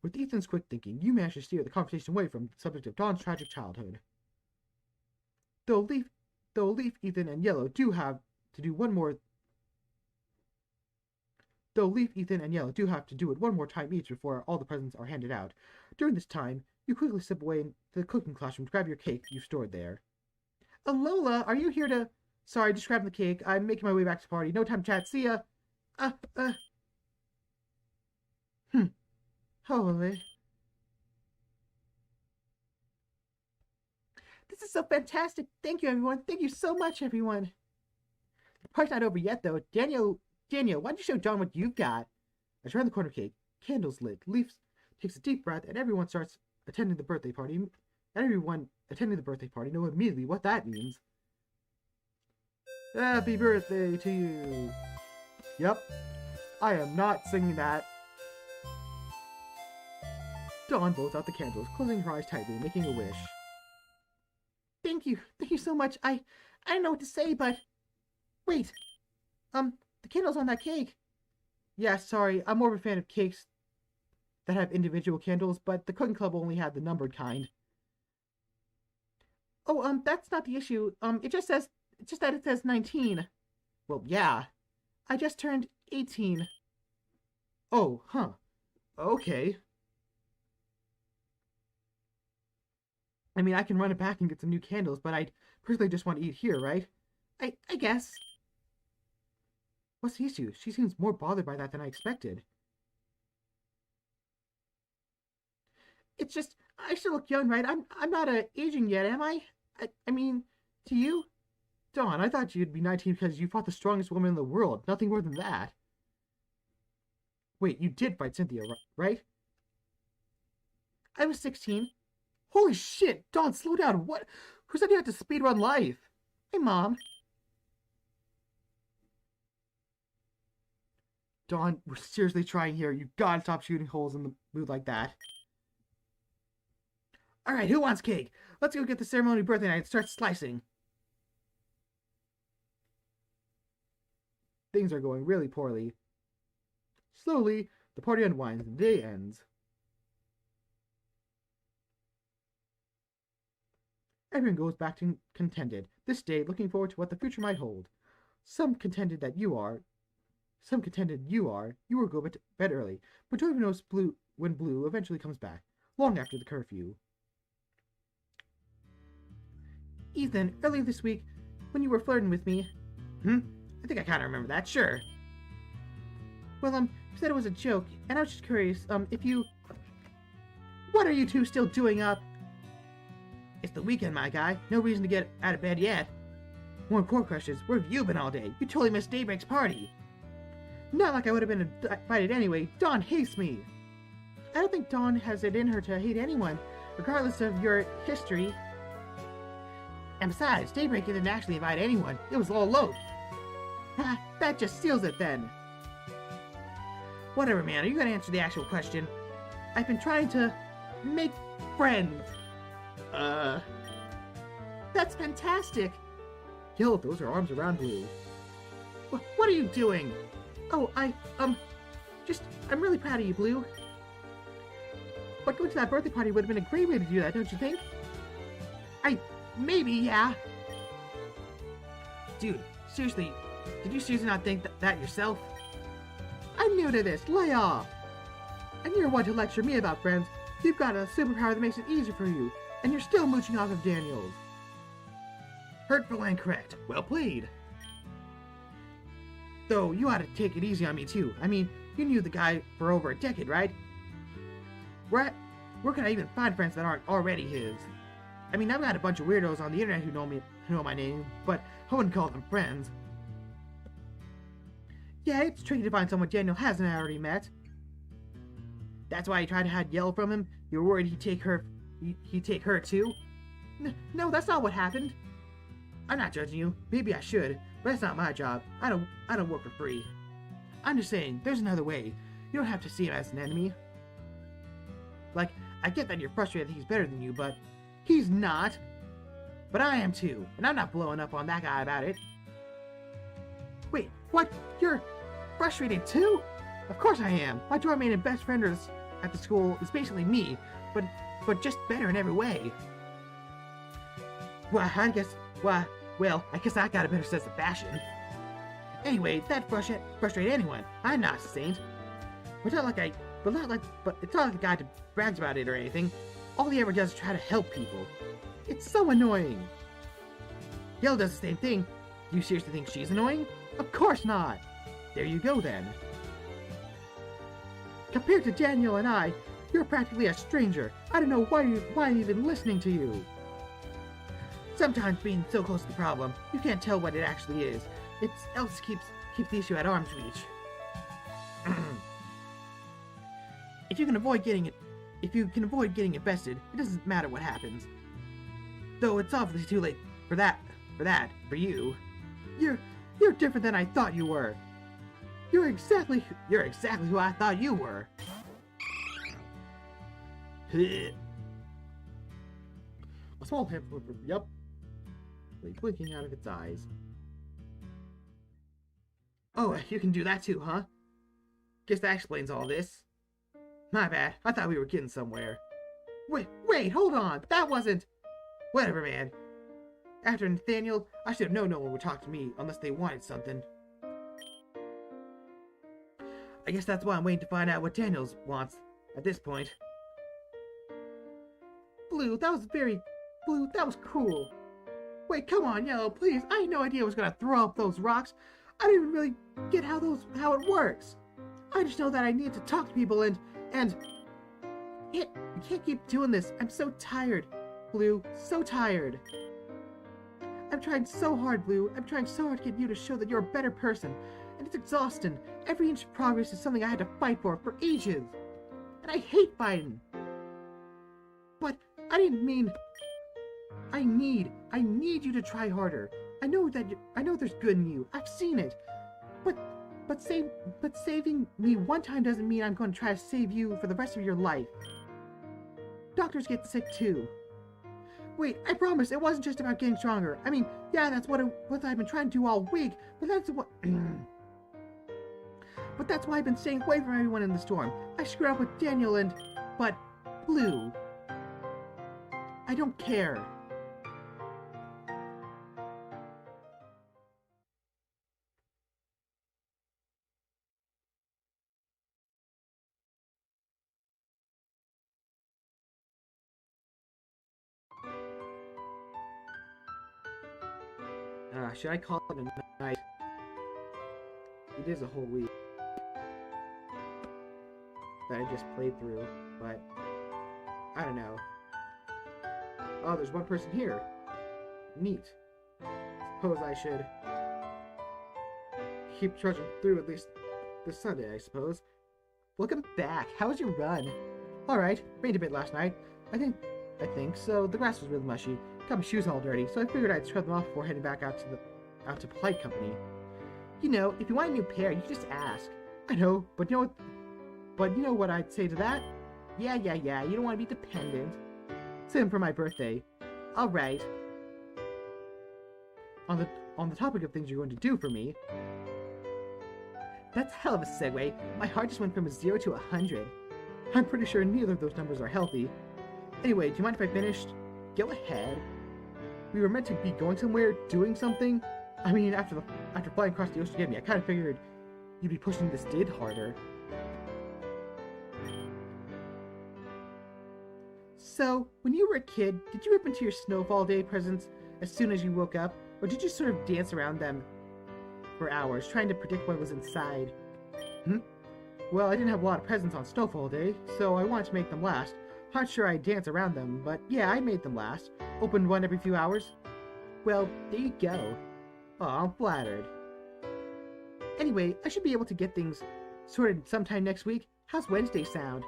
With Ethan's quick thinking, you managed to steer the conversation away from the subject of Dawn's tragic childhood. Though Leaf, Ethan, and Yellow do have to do one more... Though Leaf, Ethan, and Yellow do have to do it one more time each before all the presents are handed out. During this time, you quickly slip away into the cooking classroom to grab your cake you've stored there. Lola, are you here to... Sorry, just grabbing the cake. I'm making my way back to the party. No time to chat. See ya. Holy. This is so fantastic. Thank you, everyone. Thank you so much, everyone. The party's not over yet, though. Daniel, why don't you show John what you've got? As around the corner cake, candles lit, Leaf takes a deep breath, and everyone starts attending the birthday party. And everyone attending the birthday party know immediately what that means. Happy birthday to you. Yep, I am not singing that. Dawn blows out the candles, closing her eyes tightly, making a wish. Thank you so much. I don't know what to say, but... Wait, the candle's on that cake. Yeah, sorry, I'm more of a fan of cakes that have individual candles, but the cooking club only had the numbered kind. Oh, that's not the issue. It's just that it says 19. Well, yeah. I just turned 18. Oh, huh. Okay. I mean, I can run it back and get some new candles, but I'd personally just want to eat here, right? I guess. What's the issue? She seems more bothered by that than I expected. It's just, I still look young, right? I'm not aging yet, am I? I mean, to you? Dawn, I thought you'd be 19 because you fought the strongest woman in the world. Nothing more than that. Wait, you did fight Cynthia, right? I was 16. Holy shit! Dawn, slow down. What? Who said you had to speedrun life? Hey, Mom. Dawn, we're seriously trying here. You gotta stop shooting holes in the mood like that. Alright, who wants cake? Let's go get the ceremony birthday night and start slicing. Things are going really poorly. Slowly, the party unwinds and the day ends. Everyone goes back to contented, this day looking forward to what the future might hold. Some contended you will go to bed early, but don't even notice when Blue eventually comes back, long after the curfew. Ethan, earlier this week, when you were flirting with me... I think I kinda remember that, sure. Well, you said it was a joke, and I was just curious, if you... What are you two still doing up? It's the weekend, my guy. No reason to get out of bed yet. More important question is, where have you been all day? You totally missed Daybreak's party. Not like I would have been invited anyway. Dawn hates me. I don't think Dawn has it in her to hate anyone, regardless of your history. And besides, Daybreak didn't actually invite anyone. It was all Loaf. That just seals it then. Whatever, man. Are you gonna answer the actual question? I've been trying to make friends. That's fantastic. Yo, those are arms around Blue. What are you doing? Oh, I'm really proud of you, Blue. But going to that birthday party would have been a great way to do that, don't you think? Maybe, yeah. Dude, seriously, did you seriously not think that yourself? I'm new to this, lay off. And you're one to lecture me about friends. You've got a superpower that makes it easier for you, and you're still mooching off of Daniels. Hurtful and correct. Well played. Though, you ought to take it easy on me, too. I mean, you knew the guy for over a decade, right? Where can I even find friends that aren't already his? I mean, I've got a bunch of weirdos on the internet who know my name, but I wouldn't call them friends. Yeah, it's tricky to find someone Daniel hasn't already met. That's why you tried to hide Yell from him? You were worried he'd take her too? No, that's not what happened. I'm not judging you. Maybe I should, but that's not my job. I don't work for free. I'm just saying, there's another way. You don't have to see him as an enemy. Like, I get that you're frustrated that he's better than you, but he's not. But I am too, and I'm not blowing up on that guy about it. Wait, what? You're frustrated too? Of course I am. My dorm mate and best friend at the school is basically me, but just better in every way. Well, I guess I got a better sense of fashion. Anyway, that frustrate anyone. I'm not a saint. But it's not like a guy brags about it or anything. All he ever does is try to help people. It's so annoying. Yell does the same thing. Do you seriously think she's annoying? Of course not. There you go then. Compared to Daniel and I, you're practically a stranger. I don't know why I'm even listening to you. Sometimes being so close to the problem, you can't tell what it actually is. It else keeps the issue at arm's reach. If you can avoid getting invested, it doesn't matter what happens. Though it's obviously too late for you. You're different than I thought you were. You're exactly who I thought you were. A small pimple, yup. Blinking out of its eyes. Oh, you can do that too, huh? Guess that explains all this. My bad, I thought we were getting somewhere. Wait, hold on, that wasn't... Whatever, man. After Nathaniel, I should have known no one would talk to me unless they wanted something. I guess that's why I'm waiting to find out what Daniels wants at this point. Blue, that was cruel. Wait, come on, Yellow, please. I had no idea I was gonna throw up those rocks. I don't even really get how it works. I just know that I need to talk to people and you can't keep doing this. I'm so tired, Blue, so tired. I'm trying so hard, Blue. I'm trying so hard to get you to show that you're a better person. And it's exhausting. Every inch of progress is something I had to fight for ages. And I hate fighting. But I didn't mean... I need you to try harder. I know there's good in you. I've seen it. But saving me one time doesn't mean I'm going to try to save you for the rest of your life. Doctors get sick too. Wait, I promise it wasn't just about getting stronger. I mean, yeah, that's what I've been trying to do all week, but that's what... But that's why I've been staying away from everyone in the storm. I screwed up with Daniel and... But... Blue... I don't care. Should I call it a night? It is a whole week that I just played through, but I don't know. Oh, there's one person here. Neat. Suppose I should keep trudging through at least this Sunday, I suppose. Welcome back. How was your run? Alright. Rained a bit last night. I think so. The grass was really mushy. Got my shoes all dirty, so I figured I'd scrub them off before heading back out to Polite Company. You know, if you want a new pair, you just ask. I know, but you know what I'd say to that? Yeah, you don't want to be dependent. Same for my birthday. Alright. On the topic of things you're going to do for me. That's a hell of a segue. My heart just went from a 0 to 100. I'm pretty sure neither of those numbers are healthy. Anyway, do you mind if I finished? Go ahead. We were meant to be going somewhere, doing something. I mean, after flying across the ocean to get me, I kind of figured you'd be pushing this did harder. So, when you were a kid, did you rip into your Snowfall Day presents as soon as you woke up? Or did you sort of dance around them for hours, trying to predict what was inside? Well, I didn't have a lot of presents on Snowfall Day, so I wanted to make them last. Not sure I'd dance around them, but yeah, I made them last. Opened one every few hours. Well, there you go. Oh, I'm flattered. Anyway, I should be able to get things sorted sometime next week. How's Wednesday sound?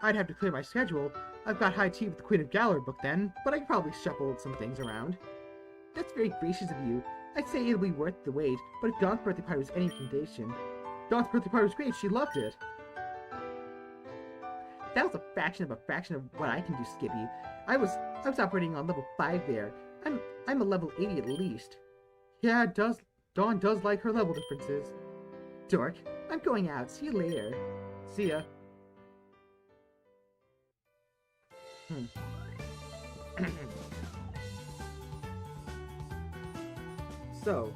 I'd have to clear my schedule. I've got high tea with the Queen of Galar book then, but I could probably shuffle some things around. That's very gracious of you. I'd say it'll be worth the wait, but if Dawn's birthday party was any recommendation... Dawn's birthday party was great, she loved it. That was a fraction of what I can do, Skippy. I was operating on level 5 there. I'm a level 80 at least. Yeah, Dawn does like her level differences. Dork, I'm going out. See you later. See ya. So.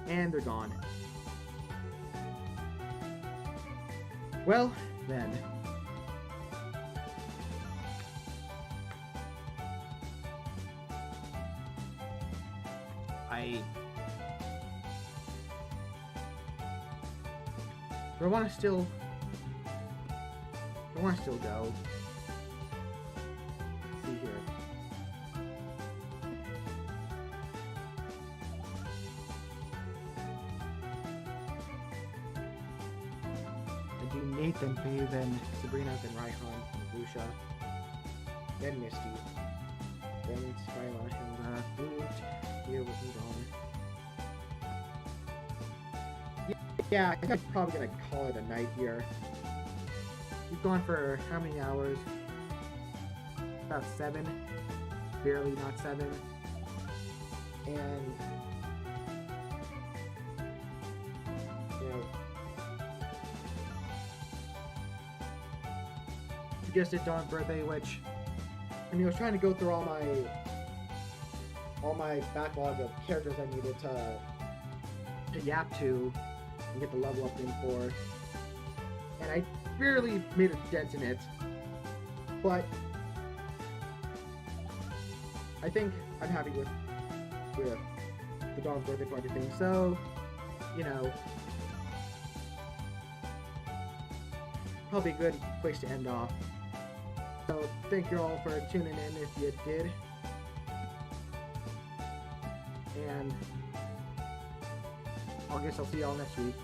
And they're gone. Well, then. Do I want to still go? Let's see here. I do Nathan, Faye, then Sabrina, then Raihan, then Lucia, then Misty, then Skylar, and Blue. Here with me on. Yeah, I think I'm probably gonna call it a night here. We've gone for how many hours? About 7. Barely not 7. And you know, we just did Dawn's birthday, which I mean I was trying to go through all my backlog of characters I needed to yap to and get the level up thing for, and I barely made a dent in it, but I think I'm happy with the Dawn's birthday party thing, so, you know, probably a good place to end off. So, thank you all for tuning in if you did. and I guess I'll see y'all next week.